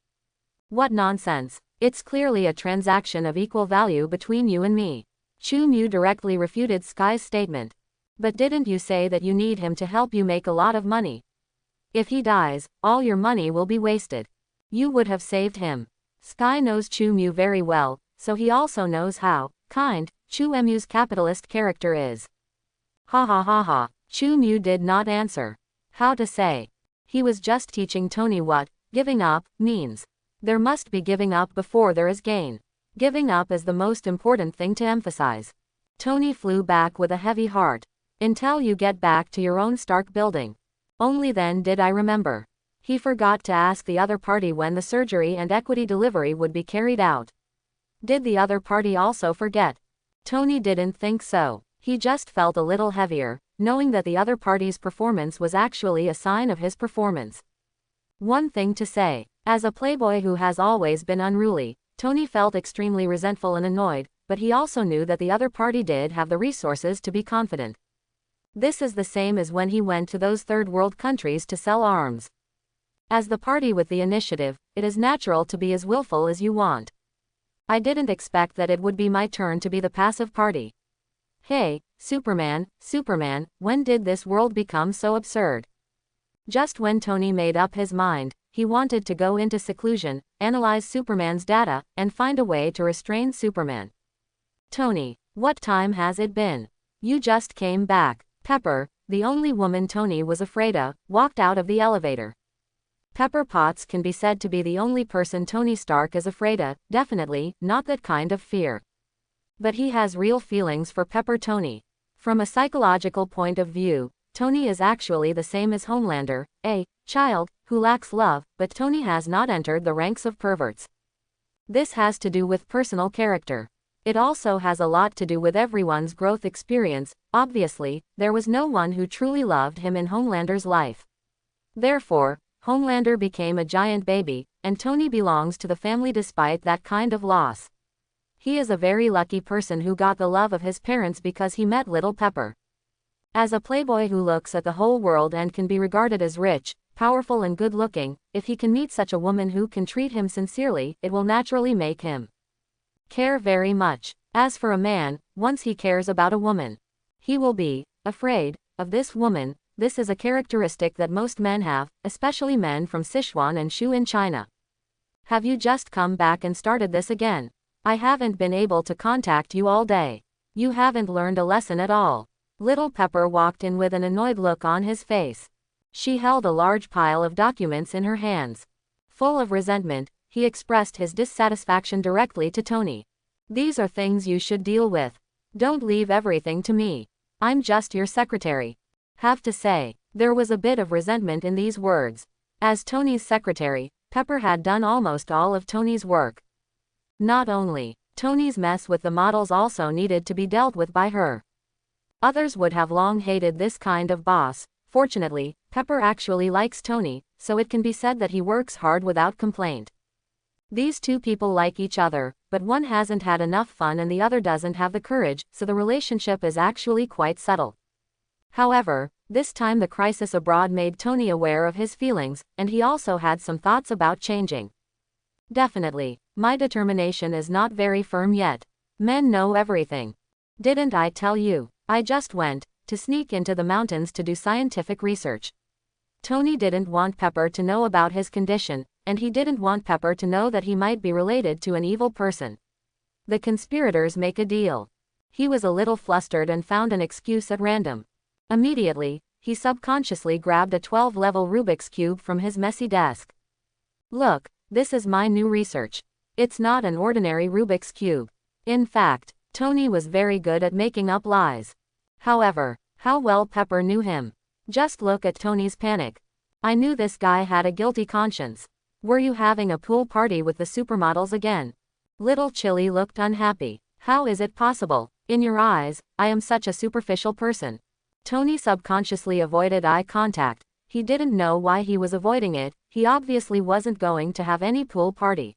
What nonsense. It's clearly a transaction of equal value between you and me. Chu Mu directly refuted Sky's statement. But didn't you say that you need him to help you make a lot of money? If he dies, all your money will be wasted. You would have saved him. Sky knows Chu Mu very well, so he also knows how kind Chu Mu's capitalist character is. Ha ha ha ha. Chu Mu did not answer. How to say? He was just teaching Tony what giving up means. There must be giving up before there is gain. Giving up is the most important thing to emphasize. Tony flew back with a heavy heart. Until you get back to your own Stark building. Only then did I remember. He forgot to ask the other party when the surgery and equity delivery would be carried out. Did the other party also forget? Tony didn't think so. He just felt a little heavier, knowing that the other party's performance was actually a sign of his performance. One thing to say, as a playboy who has always been unruly, Tony felt extremely resentful and annoyed, but he also knew that the other party did have the resources to be confident. This is the same as when he went to those third world countries to sell arms. As the party with the initiative, it is natural to be as willful as you want. I didn't expect that it would be my turn to be the passive party. Hey, Superman, when did this world become so absurd? Just when Tony made up his mind, he wanted to go into seclusion, analyze Superman's data, and find a way to restrain Superman. Tony, what time has it been? You just came back. Pepper, the only woman Tony was afraid of, walked out of the elevator. Pepper Potts can be said to be the only person Tony Stark is afraid of, definitely not that kind of fear. But he has real feelings for Pepper Tony. From a psychological point of view, Tony is actually the same as Homelander, a child who lacks love, but Tony has not entered the ranks of perverts. This has to do with personal character. It also has a lot to do with everyone's growth experience. Obviously, there was no one who truly loved him in Homelander's life. Therefore, Homelander became a giant baby, and Tony belongs to the family despite that kind of loss. He is a very lucky person who got the love of his parents because he met little Pepper. As a playboy who looks at the whole world and can be regarded as rich, powerful and good-looking, if he can meet such a woman who can treat him sincerely, it will naturally make him care very much. As for a man, once he cares about a woman, he will be afraid of this woman. This is a characteristic that most men have, especially men from Sichuan and Shu in China. Have you just come back and started this again? I haven't been able to contact you all day. You haven't learned a lesson at all. Little Pepper walked in with an annoyed look on his face. She held a large pile of documents in her hands. Full of resentment, he expressed his dissatisfaction directly to Tony. These are things you should deal with. Don't leave everything to me. I'm just your secretary. Have to say, there was a bit of resentment in these words. As Tony's secretary, Pepper had done almost all of Tony's work. Not only, Tony's mess with the models also needed to be dealt with by her. Others would have long hated this kind of boss. Fortunately, Pepper actually likes Tony, so it can be said that he works hard without complaint. These two people like each other, but one hasn't had enough fun and the other doesn't have the courage, so the relationship is actually quite subtle. However, this time the crisis abroad made Tony aware of his feelings, and he also had some thoughts about changing. Definitely, my determination is not very firm yet. Men know everything. Didn't I tell you? I just went to sneak into the mountains to do scientific research. Tony didn't want Pepper to know about his condition, and he didn't want Pepper to know that he might be related to an evil person. The conspirators make a deal. He was a little flustered and found an excuse at random. Immediately, he subconsciously grabbed a 12-level Rubik's Cube from his messy desk. Look, this is my new research. It's not an ordinary Rubik's Cube. In fact, Tony was very good at making up lies. However, how well Pepper knew him. Just look at Tony's panic. I knew this guy had a guilty conscience. Were you having a pool party with the supermodels again? Little Chili looked unhappy. How is it possible? In your eyes, I am such a superficial person. Tony subconsciously avoided eye contact. He didn't know why he was avoiding it. He obviously wasn't going to have any pool party.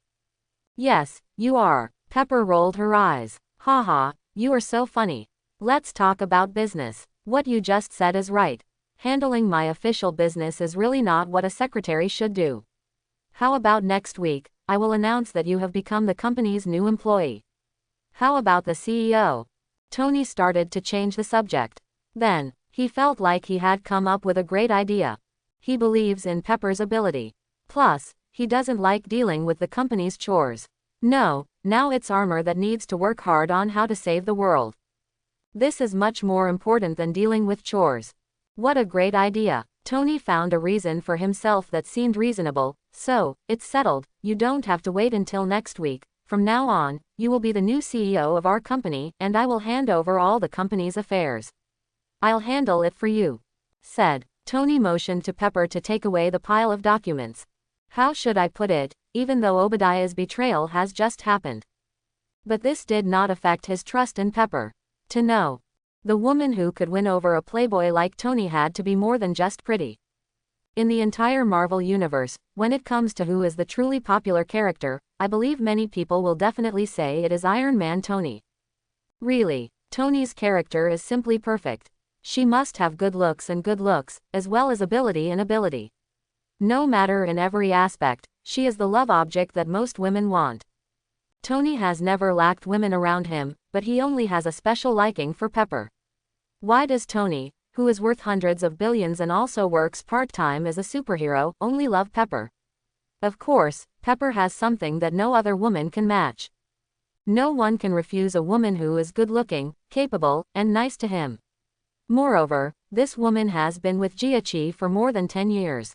Yes, you are. Pepper rolled her eyes. Haha, you are so funny. Let's talk about business. What you just said is right. Handling my official business is really not what a secretary should do. How about next week, I will announce that you have become the company's new employee. How about the CEO? Tony started to change the subject. Then, he felt like he had come up with a great idea. He believes in Pepper's ability. Plus, He doesn't like dealing with the company's chores. No, now it's armor that needs to work hard on how to save the world. This is much more important than dealing with chores. What a great idea. Tony found a reason for himself that seemed reasonable. So, it's settled, you don't have to wait until next week. From now on, you will be the new CEO of our company, and I will hand over all the company's affairs. I'll handle it for you, said. Tony motioned to Pepper to take away the pile of documents. How should I put it, even though Obadiah's betrayal has just happened? But this did not affect his trust in Pepper. To know the woman who could win over a playboy like Tony had to be more than just pretty. In the entire Marvel universe, when it comes to who is the truly popular character, I believe many people will definitely say it is Iron Man Tony. Really, Tony's character is simply perfect. She must have good looks, as well as ability and ability. No matter in every aspect, she is the love object that most women want. Tony has never lacked women around him, but he only has a special liking for Pepper. Why does Tony, who is worth hundreds of billions and also works part-time as a superhero, only love Pepper? Of course, Pepper has something that no other woman can match. No one can refuse a woman who is good-looking, capable, and nice to him. Moreover, this woman has been with Gia for more than 10 years.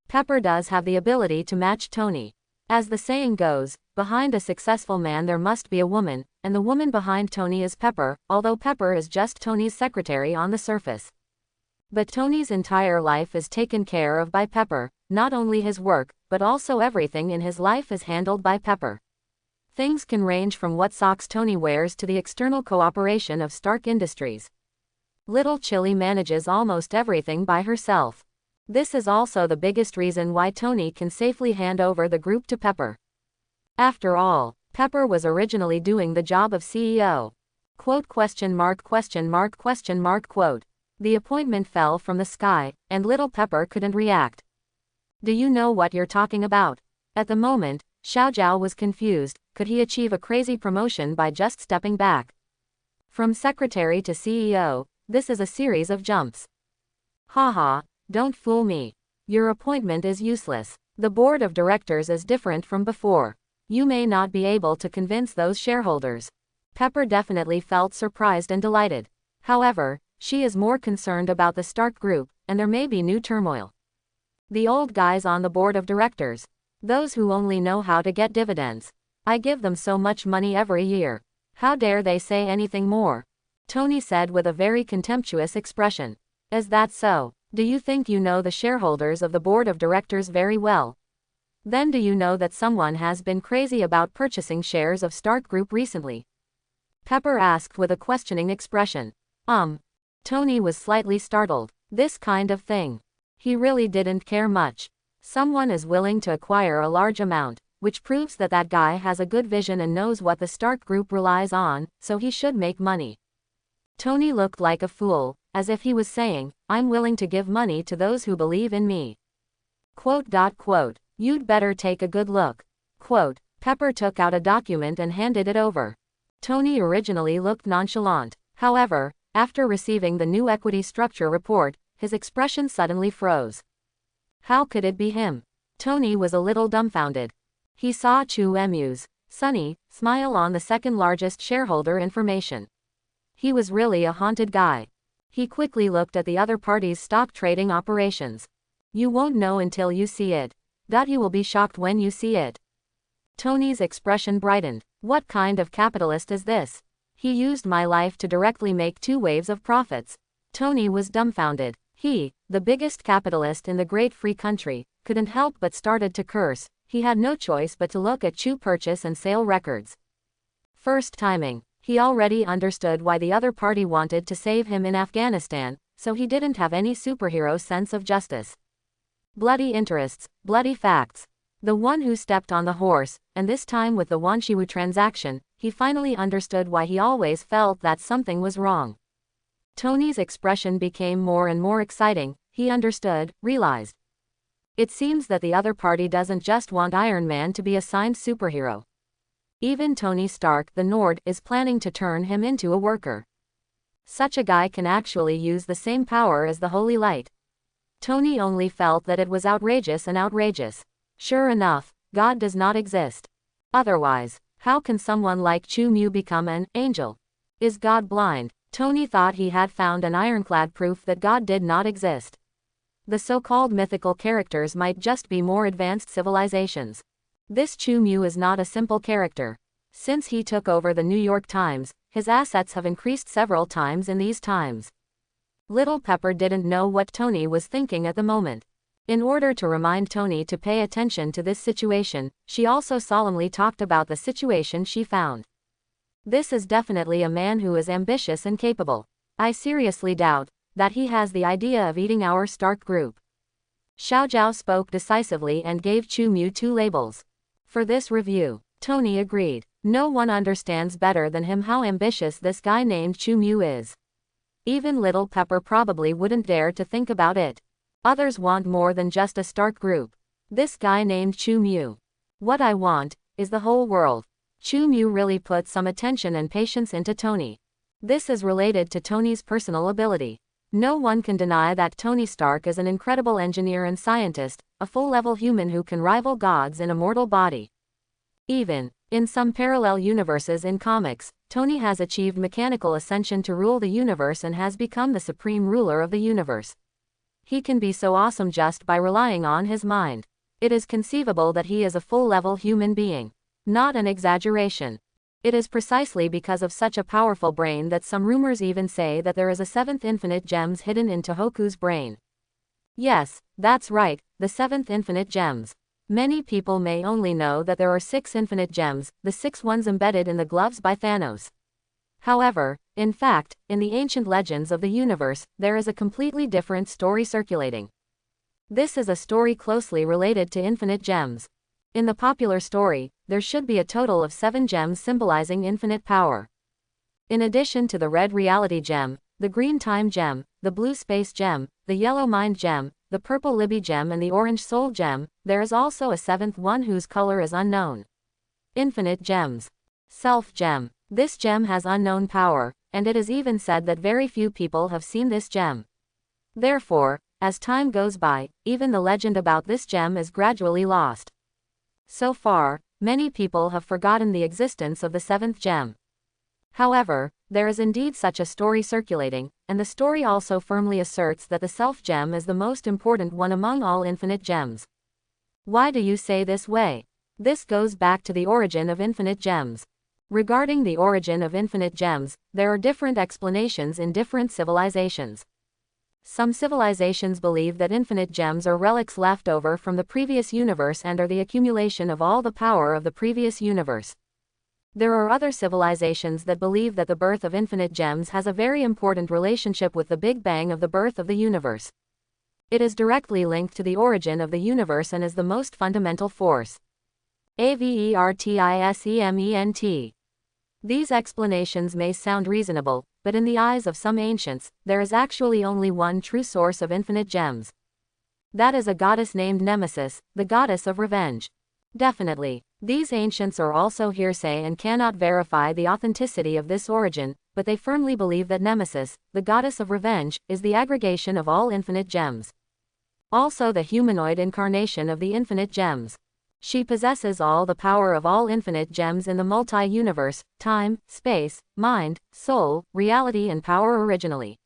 Pepper does have the ability to match Tony. As the saying goes, behind a successful man there must be a woman, and the woman behind Tony is Pepper, although Pepper is just Tony's secretary on the surface. But Tony's entire life is taken care of by Pepper, not only his work, but also everything in his life is handled by Pepper. Things can range from what socks Tony wears to the external cooperation of Stark Industries. Little Chili manages almost everything by herself. This is also the biggest reason why Tony can safely hand over the group to Pepper. After all, Pepper was originally doing the job of CEO. Quote? The appointment fell from the sky, and little Pepper couldn't react. Do you know what you're talking about? At the moment, Xiaojiao was confused. Could he achieve a crazy promotion by just stepping back? From secretary to CEO, this is a series of jumps. Haha, don't fool me. Your appointment is useless. The board of directors is different from before. You may not be able to convince those shareholders. Pepper definitely felt surprised and delighted. However, she is more concerned about the Stark Group, and there may be new turmoil. The old guys on the board of directors. Those who only know how to get dividends. I give them so much money every year. How dare they say anything more? Tony said with a very contemptuous expression. Is that so? Do you think you know the shareholders of the board of directors very well? Then do you know that someone has been crazy about purchasing shares of Stark Group recently? Pepper asked with a questioning expression. Tony was slightly startled. This kind of thing. He really didn't care much. Someone is willing to acquire a large amount, which proves that that guy has a good vision and knows what the Stark Group relies on, so he should make money. Tony looked like a fool, as if he was saying, I'm willing to give money to those who believe in me. Quote? You'd better take a good look. Quote. Pepper took out a document and handed it over. Tony originally looked nonchalant. However, after receiving the new equity structure report, his expression suddenly froze. How could it be him? Tony was a little dumbfounded. He saw Chu Emu's sunny smile on the second largest shareholder information. He was really a haunted guy. He quickly looked at the other party's stock trading operations. You won't know until you see it. You will be shocked when you see it. Tony's expression brightened. What kind of capitalist is this? He used my life to directly make 2 waves of profits. Tony was dumbfounded. He, the biggest capitalist in the great free country, couldn't help but started to curse. He had no choice but to look at Chu purchase and sale records. First timing. He already understood why the other party wanted to save him in Afghanistan, so he didn't have any superhero sense of justice. Bloody interests, bloody facts. The one who stepped on the horse, and this time with the Wanshiwu transaction, he finally understood why he always felt that something was wrong. Tony's expression became more and more exciting. He understood, realized. It seems that the other party doesn't just want Iron Man to be assigned superhero. Even Tony Stark, the Nord, is planning to turn him into a worker. Such a guy can actually use the same power as the Holy Light. Tony only felt that it was outrageous and outrageous. Sure enough, God does not exist. Otherwise, how can someone like Chu Mu become an angel? Is God blind? Tony thought he had found an ironclad proof that God did not exist. The so-called mythical characters might just be more advanced civilizations. This Chu Mu is not a simple character. Since he took over the New York Times, his assets have increased several times in these times. Little Pepper didn't know what Tony was thinking at the moment. In order to remind Tony to pay attention to this situation, she also solemnly talked about the situation she found. This is definitely a man who is ambitious and capable. I seriously doubt that he has the idea of eating our Stark group. Xiaojiao spoke decisively and gave Chu Mu 2 labels. For this review, Tony agreed. No one understands better than him how ambitious this guy named Chu Mu is. Even Little Pepper probably wouldn't dare to think about it. Others want more than just a Stark group. This guy named Chu Mu. What I want is the whole world. Chu Mu really put some attention and patience into Tony. This is related to Tony's personal ability. No one can deny that Tony Stark is an incredible engineer and scientist, a full-level human who can rival gods in a mortal body. Even in some parallel universes in comics, Tony has achieved mechanical ascension to rule the universe and has become the supreme ruler of the universe. He can be so awesome just by relying on his mind. It is conceivable that he is a full-level human being. Not an exaggeration. It is precisely because of such a powerful brain that some rumors even say that there is a 7th infinite gems hidden in Tohoku's brain. Yes, that's right, the 7th infinite gems. Many people may only know that there are 6 infinite gems, the 6 ones embedded in the gloves by Thanos. However, in fact, in the ancient legends of the universe, there is a completely different story circulating. This is a story closely related to infinite gems. In the popular story, there should be a total of 7 gems symbolizing infinite power. In addition to the red reality gem, the green time gem, the blue space gem, the yellow mind gem, the purple Libby gem and the orange soul gem, there is also a 7th one whose color is unknown. Infinite gems. Self gem. This gem has unknown power, and it is even said that very few people have seen this gem. Therefore, as time goes by, even the legend about this gem is gradually lost. So far, many people have forgotten the existence of the 7th gem. However, there is indeed such a story circulating, and the story also firmly asserts that the self gem is the most important one among all infinite gems. Why do you say this way? This goes back to the origin of infinite gems. Regarding the origin of infinite gems, there are different explanations in different civilizations. Some civilizations believe that infinite gems are relics left over from the previous universe and are the accumulation of all the power of the previous universe. There are other civilizations that believe that the birth of infinite gems has a very important relationship with the Big Bang of the birth of the universe. It is directly linked to the origin of the universe and is the most fundamental force. Avertisement. These explanations may sound reasonable, but in the eyes of some ancients, there is actually only one true source of infinite gems. That is a goddess named Nemesis, the goddess of revenge. Definitely, these ancients are also hearsay and cannot verify the authenticity of this origin, but they firmly believe that Nemesis, the goddess of revenge, is the aggregation of all infinite gems. Also the humanoid incarnation of the infinite gems. She possesses all the power of all infinite gems in the multi-universe, time, space, mind, soul, reality and power originally.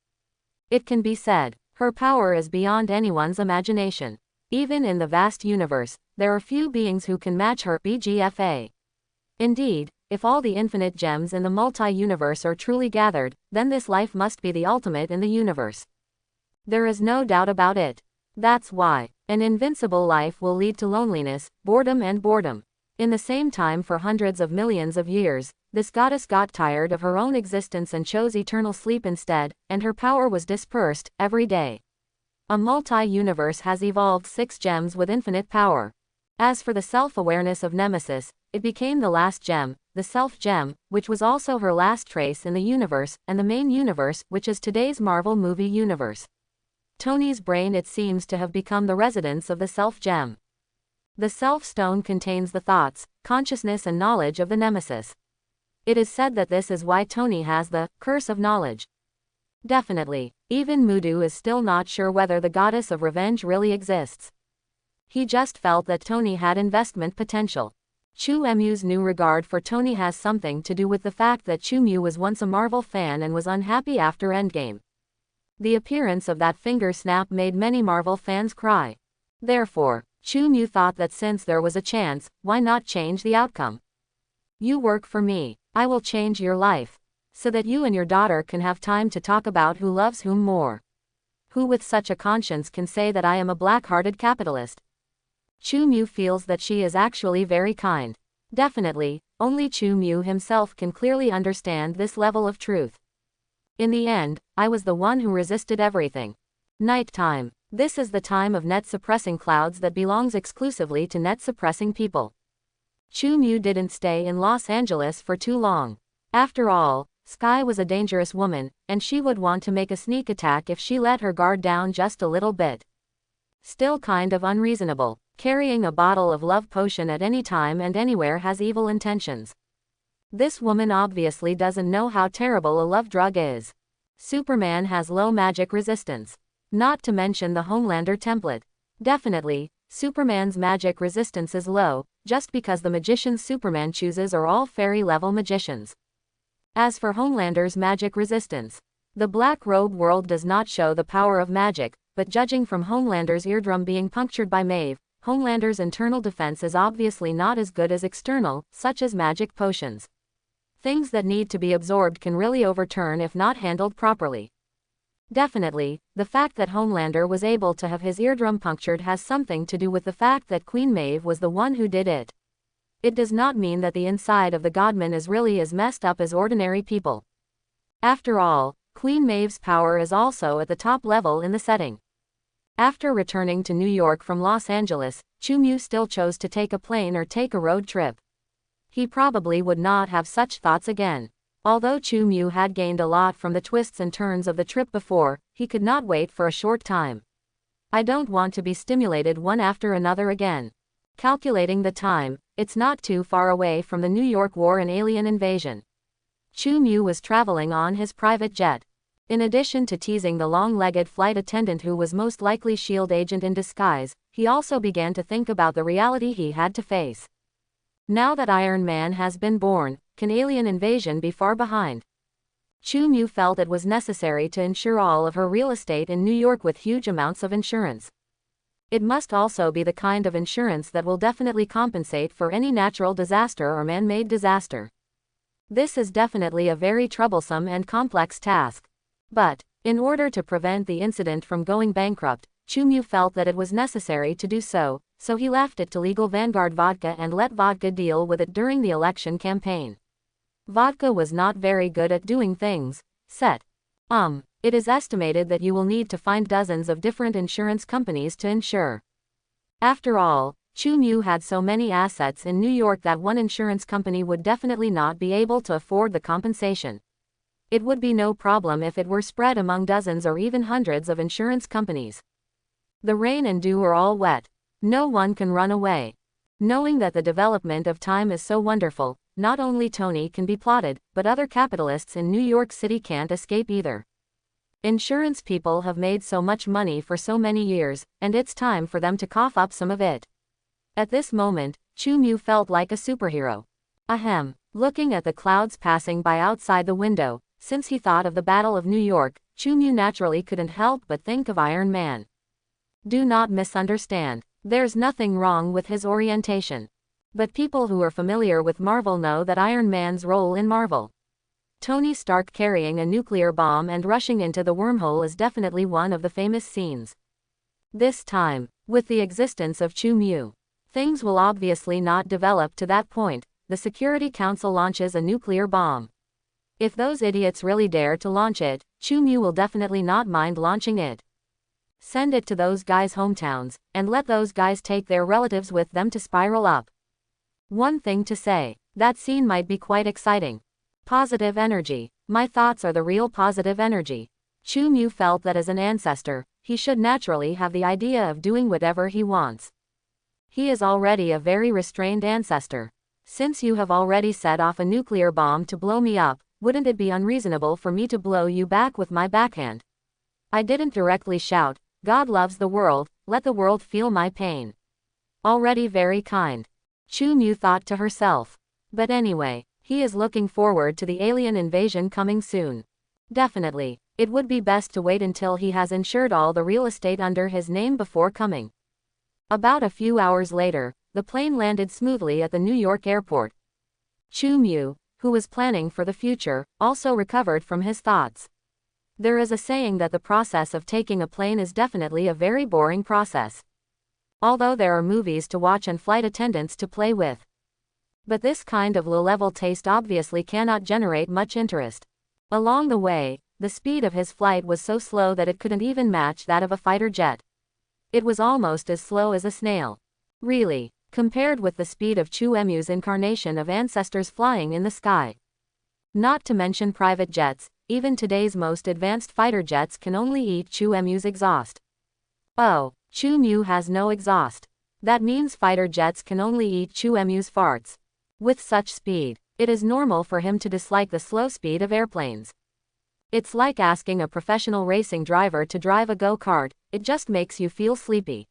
It can be said, her power is beyond anyone's imagination. Even in the vast universe, there are few beings who can match her BGFA. Indeed, if all the infinite gems in the multi-universe are truly gathered, then this life must be the ultimate in the universe. There is no doubt about it. That's why an invincible life will lead to loneliness, boredom and boredom. In the same time for hundreds of millions of years, this goddess got tired of her own existence and chose eternal sleep instead, and her power was dispersed every day. A multi-universe has evolved 6 gems with infinite power. As for the self-awareness of Nemesis, it became the last gem, the self gem, which was also her last trace in the universe, and the main universe, which is today's Marvel movie universe. Tony's brain it seems to have become the residence of the self gem. The self stone contains the thoughts, consciousness and knowledge of the Nemesis. It is said that this is why Tony has the curse of knowledge. Definitely, even Mudu is still not sure whether the goddess of revenge really exists. He just felt that Tony had investment potential. Chu Mu's new regard for Tony has something to do with the fact that Chu Mu was once a Marvel fan and was unhappy after Endgame. The appearance of that finger snap made many Marvel fans cry. Therefore, Chu Mu thought that since there was a chance, why not change the outcome? You work for me, I will change your life, so that you and your daughter can have time to talk about who loves whom more. Who with such a conscience can say that I am a black-hearted capitalist? Chu Mu feels that she is actually very kind. Definitely, only Chu Mu himself can clearly understand this level of truth. In the end, I was the one who resisted everything. Night time. This is the time of net-suppressing clouds that belongs exclusively to net-suppressing people. Chu Mu didn't stay in Los Angeles for too long. After all, Sky was a dangerous woman, and she would want to make a sneak attack if she let her guard down just a little bit. Still kind of unreasonable. Carrying a bottle of love potion at any time and anywhere has evil intentions. This woman obviously doesn't know how terrible a love drug is. Superman has low magic resistance. Not to mention the Homelander template. Definitely, Superman's magic resistance is low, just because the magicians Superman chooses are all fairy-level magicians. As for Homelander's magic resistance, the Black Robe world does not show the power of magic, but judging from Homelander's eardrum being punctured by Maeve, Homelander's internal defense is obviously not as good as external, such as magic potions. Things that need to be absorbed can really overturn if not handled properly. Definitely, the fact that Homelander was able to have his eardrum punctured has something to do with the fact that Queen Maeve was the one who did it. It does not mean that the inside of the Godman is really as messed up as ordinary people. After all, Queen Maeve's power is also at the top level in the setting. After returning to New York from Los Angeles, Chu Mu still chose to take a plane or take a road trip. He probably would not have such thoughts again. Although Chu Mu had gained a lot from the twists and turns of the trip before, he could not wait for a short time. I don't want to be stimulated one after another again. Calculating the time, it's not too far away from the New York War and alien invasion. Chu Mu was traveling on his private jet. In addition to teasing the long-legged flight attendant who was most likely S.H.I.E.L.D. agent in disguise, he also began to think about the reality he had to face. Now that Iron Man has been born, can alien invasion be far behind? Chu Mu felt it was necessary to insure all of her real estate in New York with huge amounts of insurance. It must also be the kind of insurance that will definitely compensate for any natural disaster or man-made disaster. This is definitely a very troublesome and complex task. But, in order to prevent the incident from going bankrupt, Chu Mu felt that it was necessary to do so, so he left it to legal Vanguard Vodka and let Vodka deal with it during the election campaign. Vodka was not very good at doing things. It is estimated that you will need to find dozens of different insurance companies to insure. After all, Chu Mu had so many assets in New York that one insurance company would definitely not be able to afford the compensation. It would be no problem if it were spread among dozens or even hundreds of insurance companies. The rain and dew are all wet. No one can run away. Knowing that the development of time is so wonderful, not only Tony can be plotted, but other capitalists in New York City can't escape either. Insurance people have made so much money for so many years, and it's time for them to cough up some of it. At this moment, Chu Mu felt like a superhero. Ahem. Looking at the clouds passing by outside the window, since he thought of the Battle of New York, Chu Mu naturally couldn't help but think of Iron Man. Do not misunderstand. There's nothing wrong with his orientation. But people who are familiar with Marvel know that Iron Man's role in Marvel. Tony Stark carrying a nuclear bomb and rushing into the wormhole is definitely one of the famous scenes. This time, with the existence of Chu Mu, things will obviously not develop to that point. The Security Council launches a nuclear bomb. If those idiots really dare to launch it, Chu Mu will definitely not mind launching it. Send it to those guys' hometowns, and let those guys take their relatives with them to spiral up. One thing to say, that scene might be quite exciting. Positive energy. My thoughts are the real positive energy. Chu Mu felt that as an ancestor, he should naturally have the idea of doing whatever he wants. He is already a very restrained ancestor. Since you have already set off a nuclear bomb to blow me up, wouldn't it be unreasonable for me to blow you back with my backhand? I didn't directly shout, God loves the world, let the world feel my pain. Already very kind. Chu Mu thought to herself. But anyway, he is looking forward to the alien invasion coming soon. Definitely, it would be best to wait until he has insured all the real estate under his name before coming. About a few hours later, the plane landed smoothly at the New York airport. Chu Mu, who was planning for the future, also recovered from his thoughts. There is a saying that the process of taking a plane is definitely a very boring process. Although there are movies to watch and flight attendants to play with. But this kind of low-level taste obviously cannot generate much interest. Along the way, the speed of his flight was so slow that it couldn't even match that of a fighter jet. It was almost as slow as a snail. Really, compared with the speed of Chu Mu's incarnation of ancestors flying in the sky. Not to mention private jets, even today's most advanced fighter jets can only eat Chu Mu's exhaust. Oh, Chu Mu has no exhaust. That means fighter jets can only eat Chu Mu's farts. With such speed, it is normal for him to dislike the slow speed of airplanes. It's like asking a professional racing driver to drive a go-kart, it just makes you feel sleepy.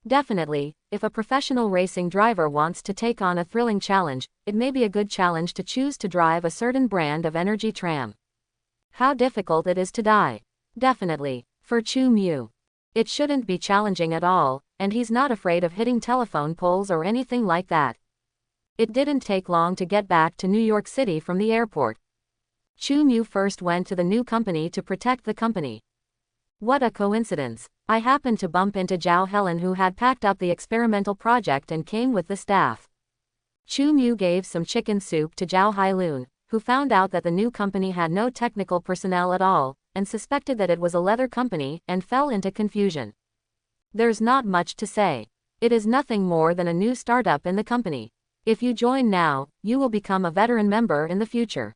Definitely, if a professional racing driver wants to take on a thrilling challenge, it may be a good challenge to choose to drive a certain brand of energy tram. How difficult it is to die. Definitely, for Chu Mu. It shouldn't be challenging at all, and he's not afraid of hitting telephone poles or anything like that. It didn't take long to get back to New York City from the airport. Chu Mu first went to the new company to protect the company. What a coincidence. I happened to bump into Zhao Helen, who had packed up the experimental project and came with the staff. Chu Mu gave some chicken soup to Zhao Hailun, who found out that the new company had no technical personnel at all, and suspected that it was a leather company, and fell into confusion. There's not much to say. It is nothing more than a new startup in the company. If you join now, you will become a veteran member in the future.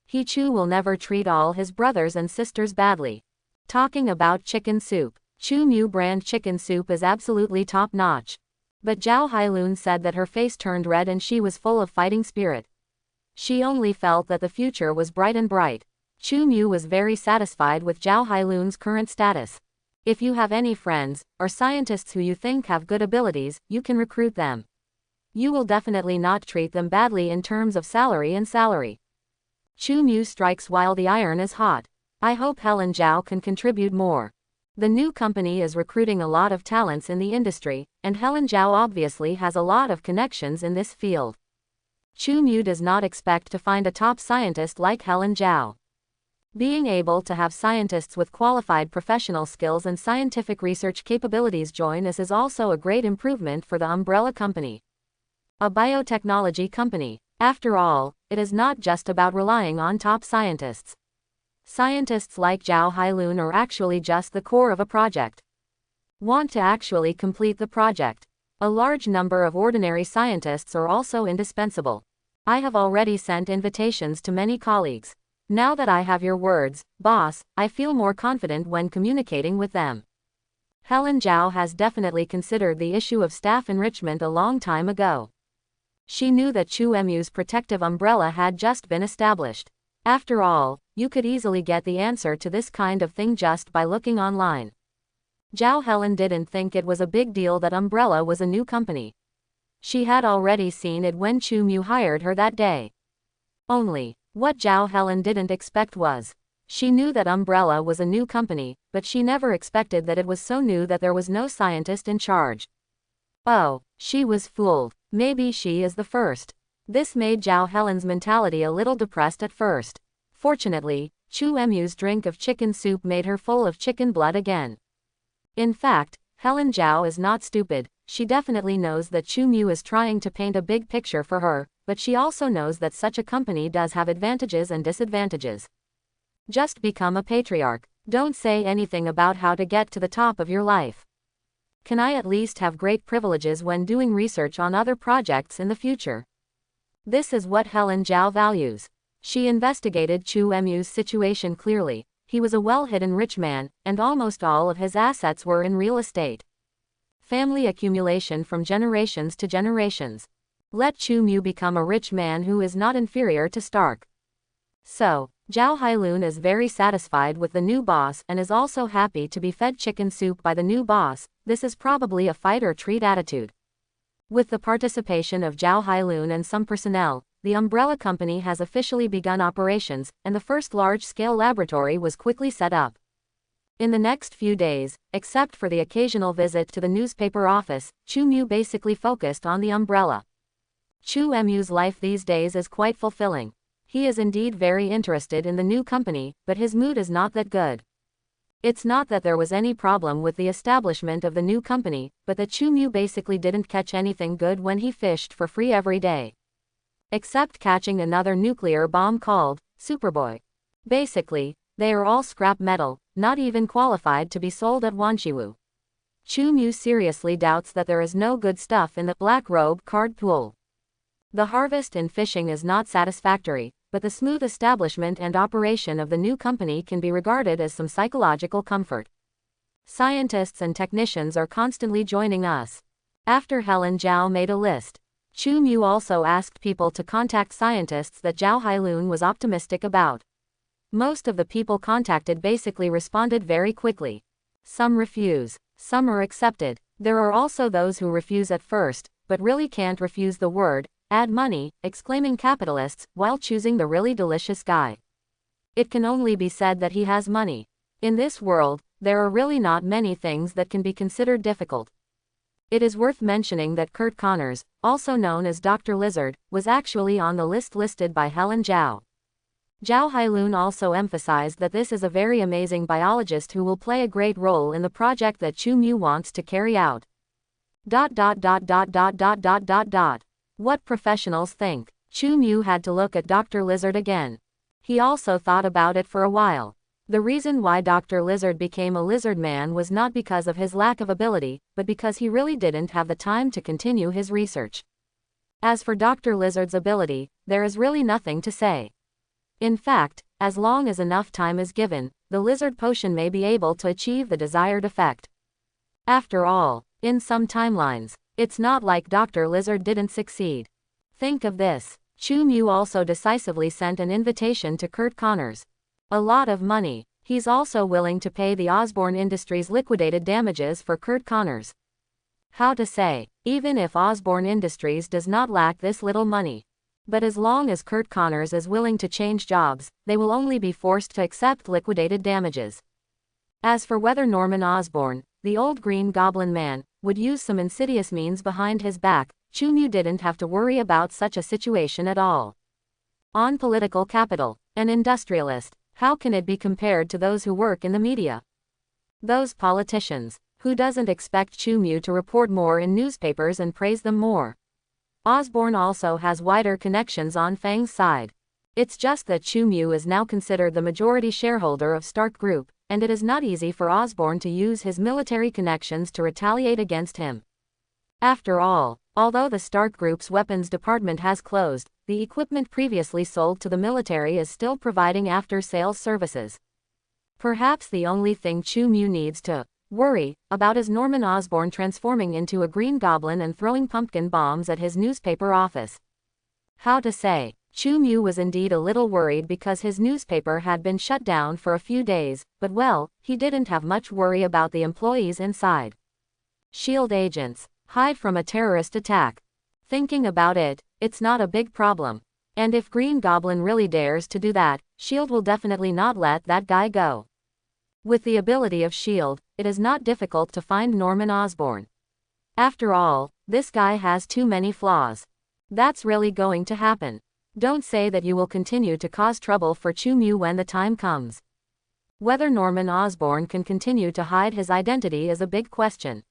Chu will never treat all his brothers and sisters badly. Talking about chicken soup, Chu Mu brand chicken soup is absolutely top-notch. But Zhao Hailun said that her face turned red and she was full of fighting spirit. She only felt that the future was bright and bright. Chu Mu was very satisfied with Zhao Hailun's current status. If you have any friends, or scientists who you think have good abilities, you can recruit them. You will definitely not treat them badly in terms of salary and salary. Chu Mu strikes while the iron is hot. I hope Helen Zhao can contribute more. The new company is recruiting a lot of talents in the industry, and Helen Zhao obviously has a lot of connections in this field. Chu Mu does not expect to find a top scientist like Helen Zhao. Being able to have scientists with qualified professional skills and scientific research capabilities join us is also a great improvement for the umbrella company. A biotechnology company. After all, it is not just about relying on top scientists. Scientists like Zhao Hailun are actually just the core of a project. Want to actually complete the project. A large number of ordinary scientists are also indispensable. I have already sent invitations to many colleagues. Now that I have your words, boss, I feel more confident when communicating with them. Helen Zhao has definitely considered the issue of staff enrichment a long time ago. She knew that Chu Mu's protective umbrella had just been established. After all, you could easily get the answer to this kind of thing just by looking online. Zhao Helen didn't think it was a big deal that Umbrella was a new company. She had already seen it when Chu Mu hired her that day. Only, what Zhao Helen didn't expect was, she knew that Umbrella was a new company, but she never expected that it was so new that there was no scientist in charge. Oh, she was fooled. Maybe she is the first. This made Zhao Helen's mentality a little depressed at first. Fortunately, Chu Mu's drink of chicken soup made her full of chicken blood again. In fact, Helen Zhao is not stupid. She definitely knows that Chu Mu is trying to paint a big picture for her, but she also knows that such a company does have advantages and disadvantages. Just become a patriarch. Don't say anything about how to get to the top of your life. Can I at least have great privileges when doing research on other projects in the future? This is what Helen Zhao values. She investigated Chu Mu's situation clearly. He was a well-hidden rich man, and almost all of his assets were in real estate. Family accumulation from generations to generations. Let Chu Mu become a rich man who is not inferior to Stark. So, Zhao Hailun is very satisfied with the new boss and is also happy to be fed chicken soup by the new boss. This is probably a fight or treat attitude. With the participation of Zhao Hailun and some personnel, the umbrella company has officially begun operations, and the first large-scale laboratory was quickly set up. In the next few days, except for the occasional visit to the newspaper office, Chu Mu basically focused on the umbrella. Chu Mu's life these days is quite fulfilling. He is indeed very interested in the new company, but his mood is not that good. It's not that there was any problem with the establishment of the new company, but that Chu Mu basically didn't catch anything good when he fished for free every day. Except catching another nuclear bomb called Superboy. Basically, they are all scrap metal, not even qualified to be sold at Wanshiwu. Chu Mu seriously doubts that there is no good stuff in the black robe card pool. The harvest in fishing is not satisfactory, but the smooth establishment and operation of the new company can be regarded as some psychological comfort. Scientists and technicians are constantly joining us. After Helen Zhao made a list, Chu Mu also asked people to contact scientists that Zhao Hailun was optimistic about. Most of the people contacted basically responded very quickly. Some refuse, some are accepted. There are also those who refuse at first, but really can't refuse the word, add money, exclaiming capitalists, while choosing the really delicious guy. It can only be said that he has money. In this world, there are really not many things that can be considered difficult. It is worth mentioning that Kurt Connors, also known as Dr. Lizard, was actually on the list listed by Helen Zhao. Zhao Hailun also emphasized that this is a very amazing biologist who will play a great role in the project that Chu Mu wants to carry out. What professionals think. Chu Mu had to look at Dr. Lizard again. He also thought about it for a while. The reason why Dr. Lizard became a lizard man was not because of his lack of ability, but because he really didn't have the time to continue his research. As for Dr. Lizard's ability, there is really nothing to say. In fact, as long as enough time is given, the lizard potion may be able to achieve the desired effect. After all, in some timelines, it's not like Dr. Lizard didn't succeed. Think of this. Chu Mu also decisively sent an invitation to Kurt Connors. A lot of money. He's also willing to pay the Osborne Industries liquidated damages for Kurt Connors. How to say, even if Osborne Industries does not lack this little money. But as long as Kurt Connors is willing to change jobs, they will only be forced to accept liquidated damages. As for whether Norman Osborn, the old Green Goblin man, would use some insidious means behind his back, Chu Mu didn't have to worry about such a situation at all. On political capital, an industrialist, how can it be compared to those who work in the media? Those politicians, who doesn't expect Chu Mu to report more in newspapers and praise them more? Osborne also has wider connections on Fang's side. It's just that Chu Mu is now considered the majority shareholder of Stark Group, and it is not easy for Osborne to use his military connections to retaliate against him. After all, although the Stark Group's weapons department has closed, the equipment previously sold to the military is still providing after-sales services. Perhaps the only thing Chu Mu needs to worry about is Norman Osborn transforming into a green goblin and throwing pumpkin bombs at his newspaper office. How to say, Chu Mu was indeed a little worried because his newspaper had been shut down for a few days, but well, he didn't have much worry about the employees inside. SHIELD agents, hide from a terrorist attack. Thinking about it, it's not a big problem. And if Green Goblin really dares to do that, SHIELD will definitely not let that guy go. With the ability of SHIELD, it is not difficult to find Norman Osborn. After all, this guy has too many flaws. That's really going to happen. Don't say that you will continue to cause trouble for Chu Mu when the time comes. Whether Norman Osborn can continue to hide his identity is a big question.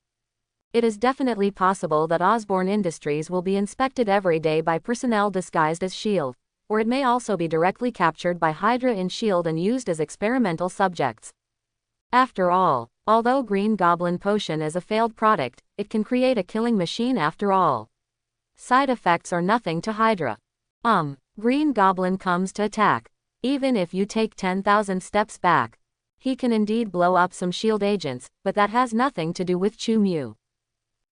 It is definitely possible that Osborne Industries will be inspected every day by personnel disguised as SHIELD, or it may also be directly captured by Hydra in SHIELD and used as experimental subjects. After all, although Green Goblin Potion is a failed product, it can create a killing machine after all. Side effects are nothing to Hydra. Green Goblin comes to attack. Even if you take 10,000 steps back, he can indeed blow up some SHIELD agents, but that has nothing to do with Chu Mu.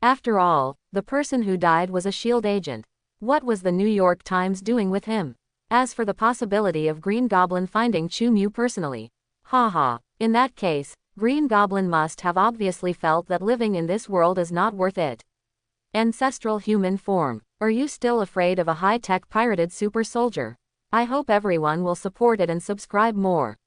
After all, the person who died was a SHIELD agent. What was the New York Times doing with him? As for the possibility of Green Goblin finding Chu Mu personally, in that case, Green Goblin must have obviously felt that living in this world is not worth it. Ancestral human form. Are you still afraid of a high-tech pirated super soldier? I hope everyone will support it and subscribe more.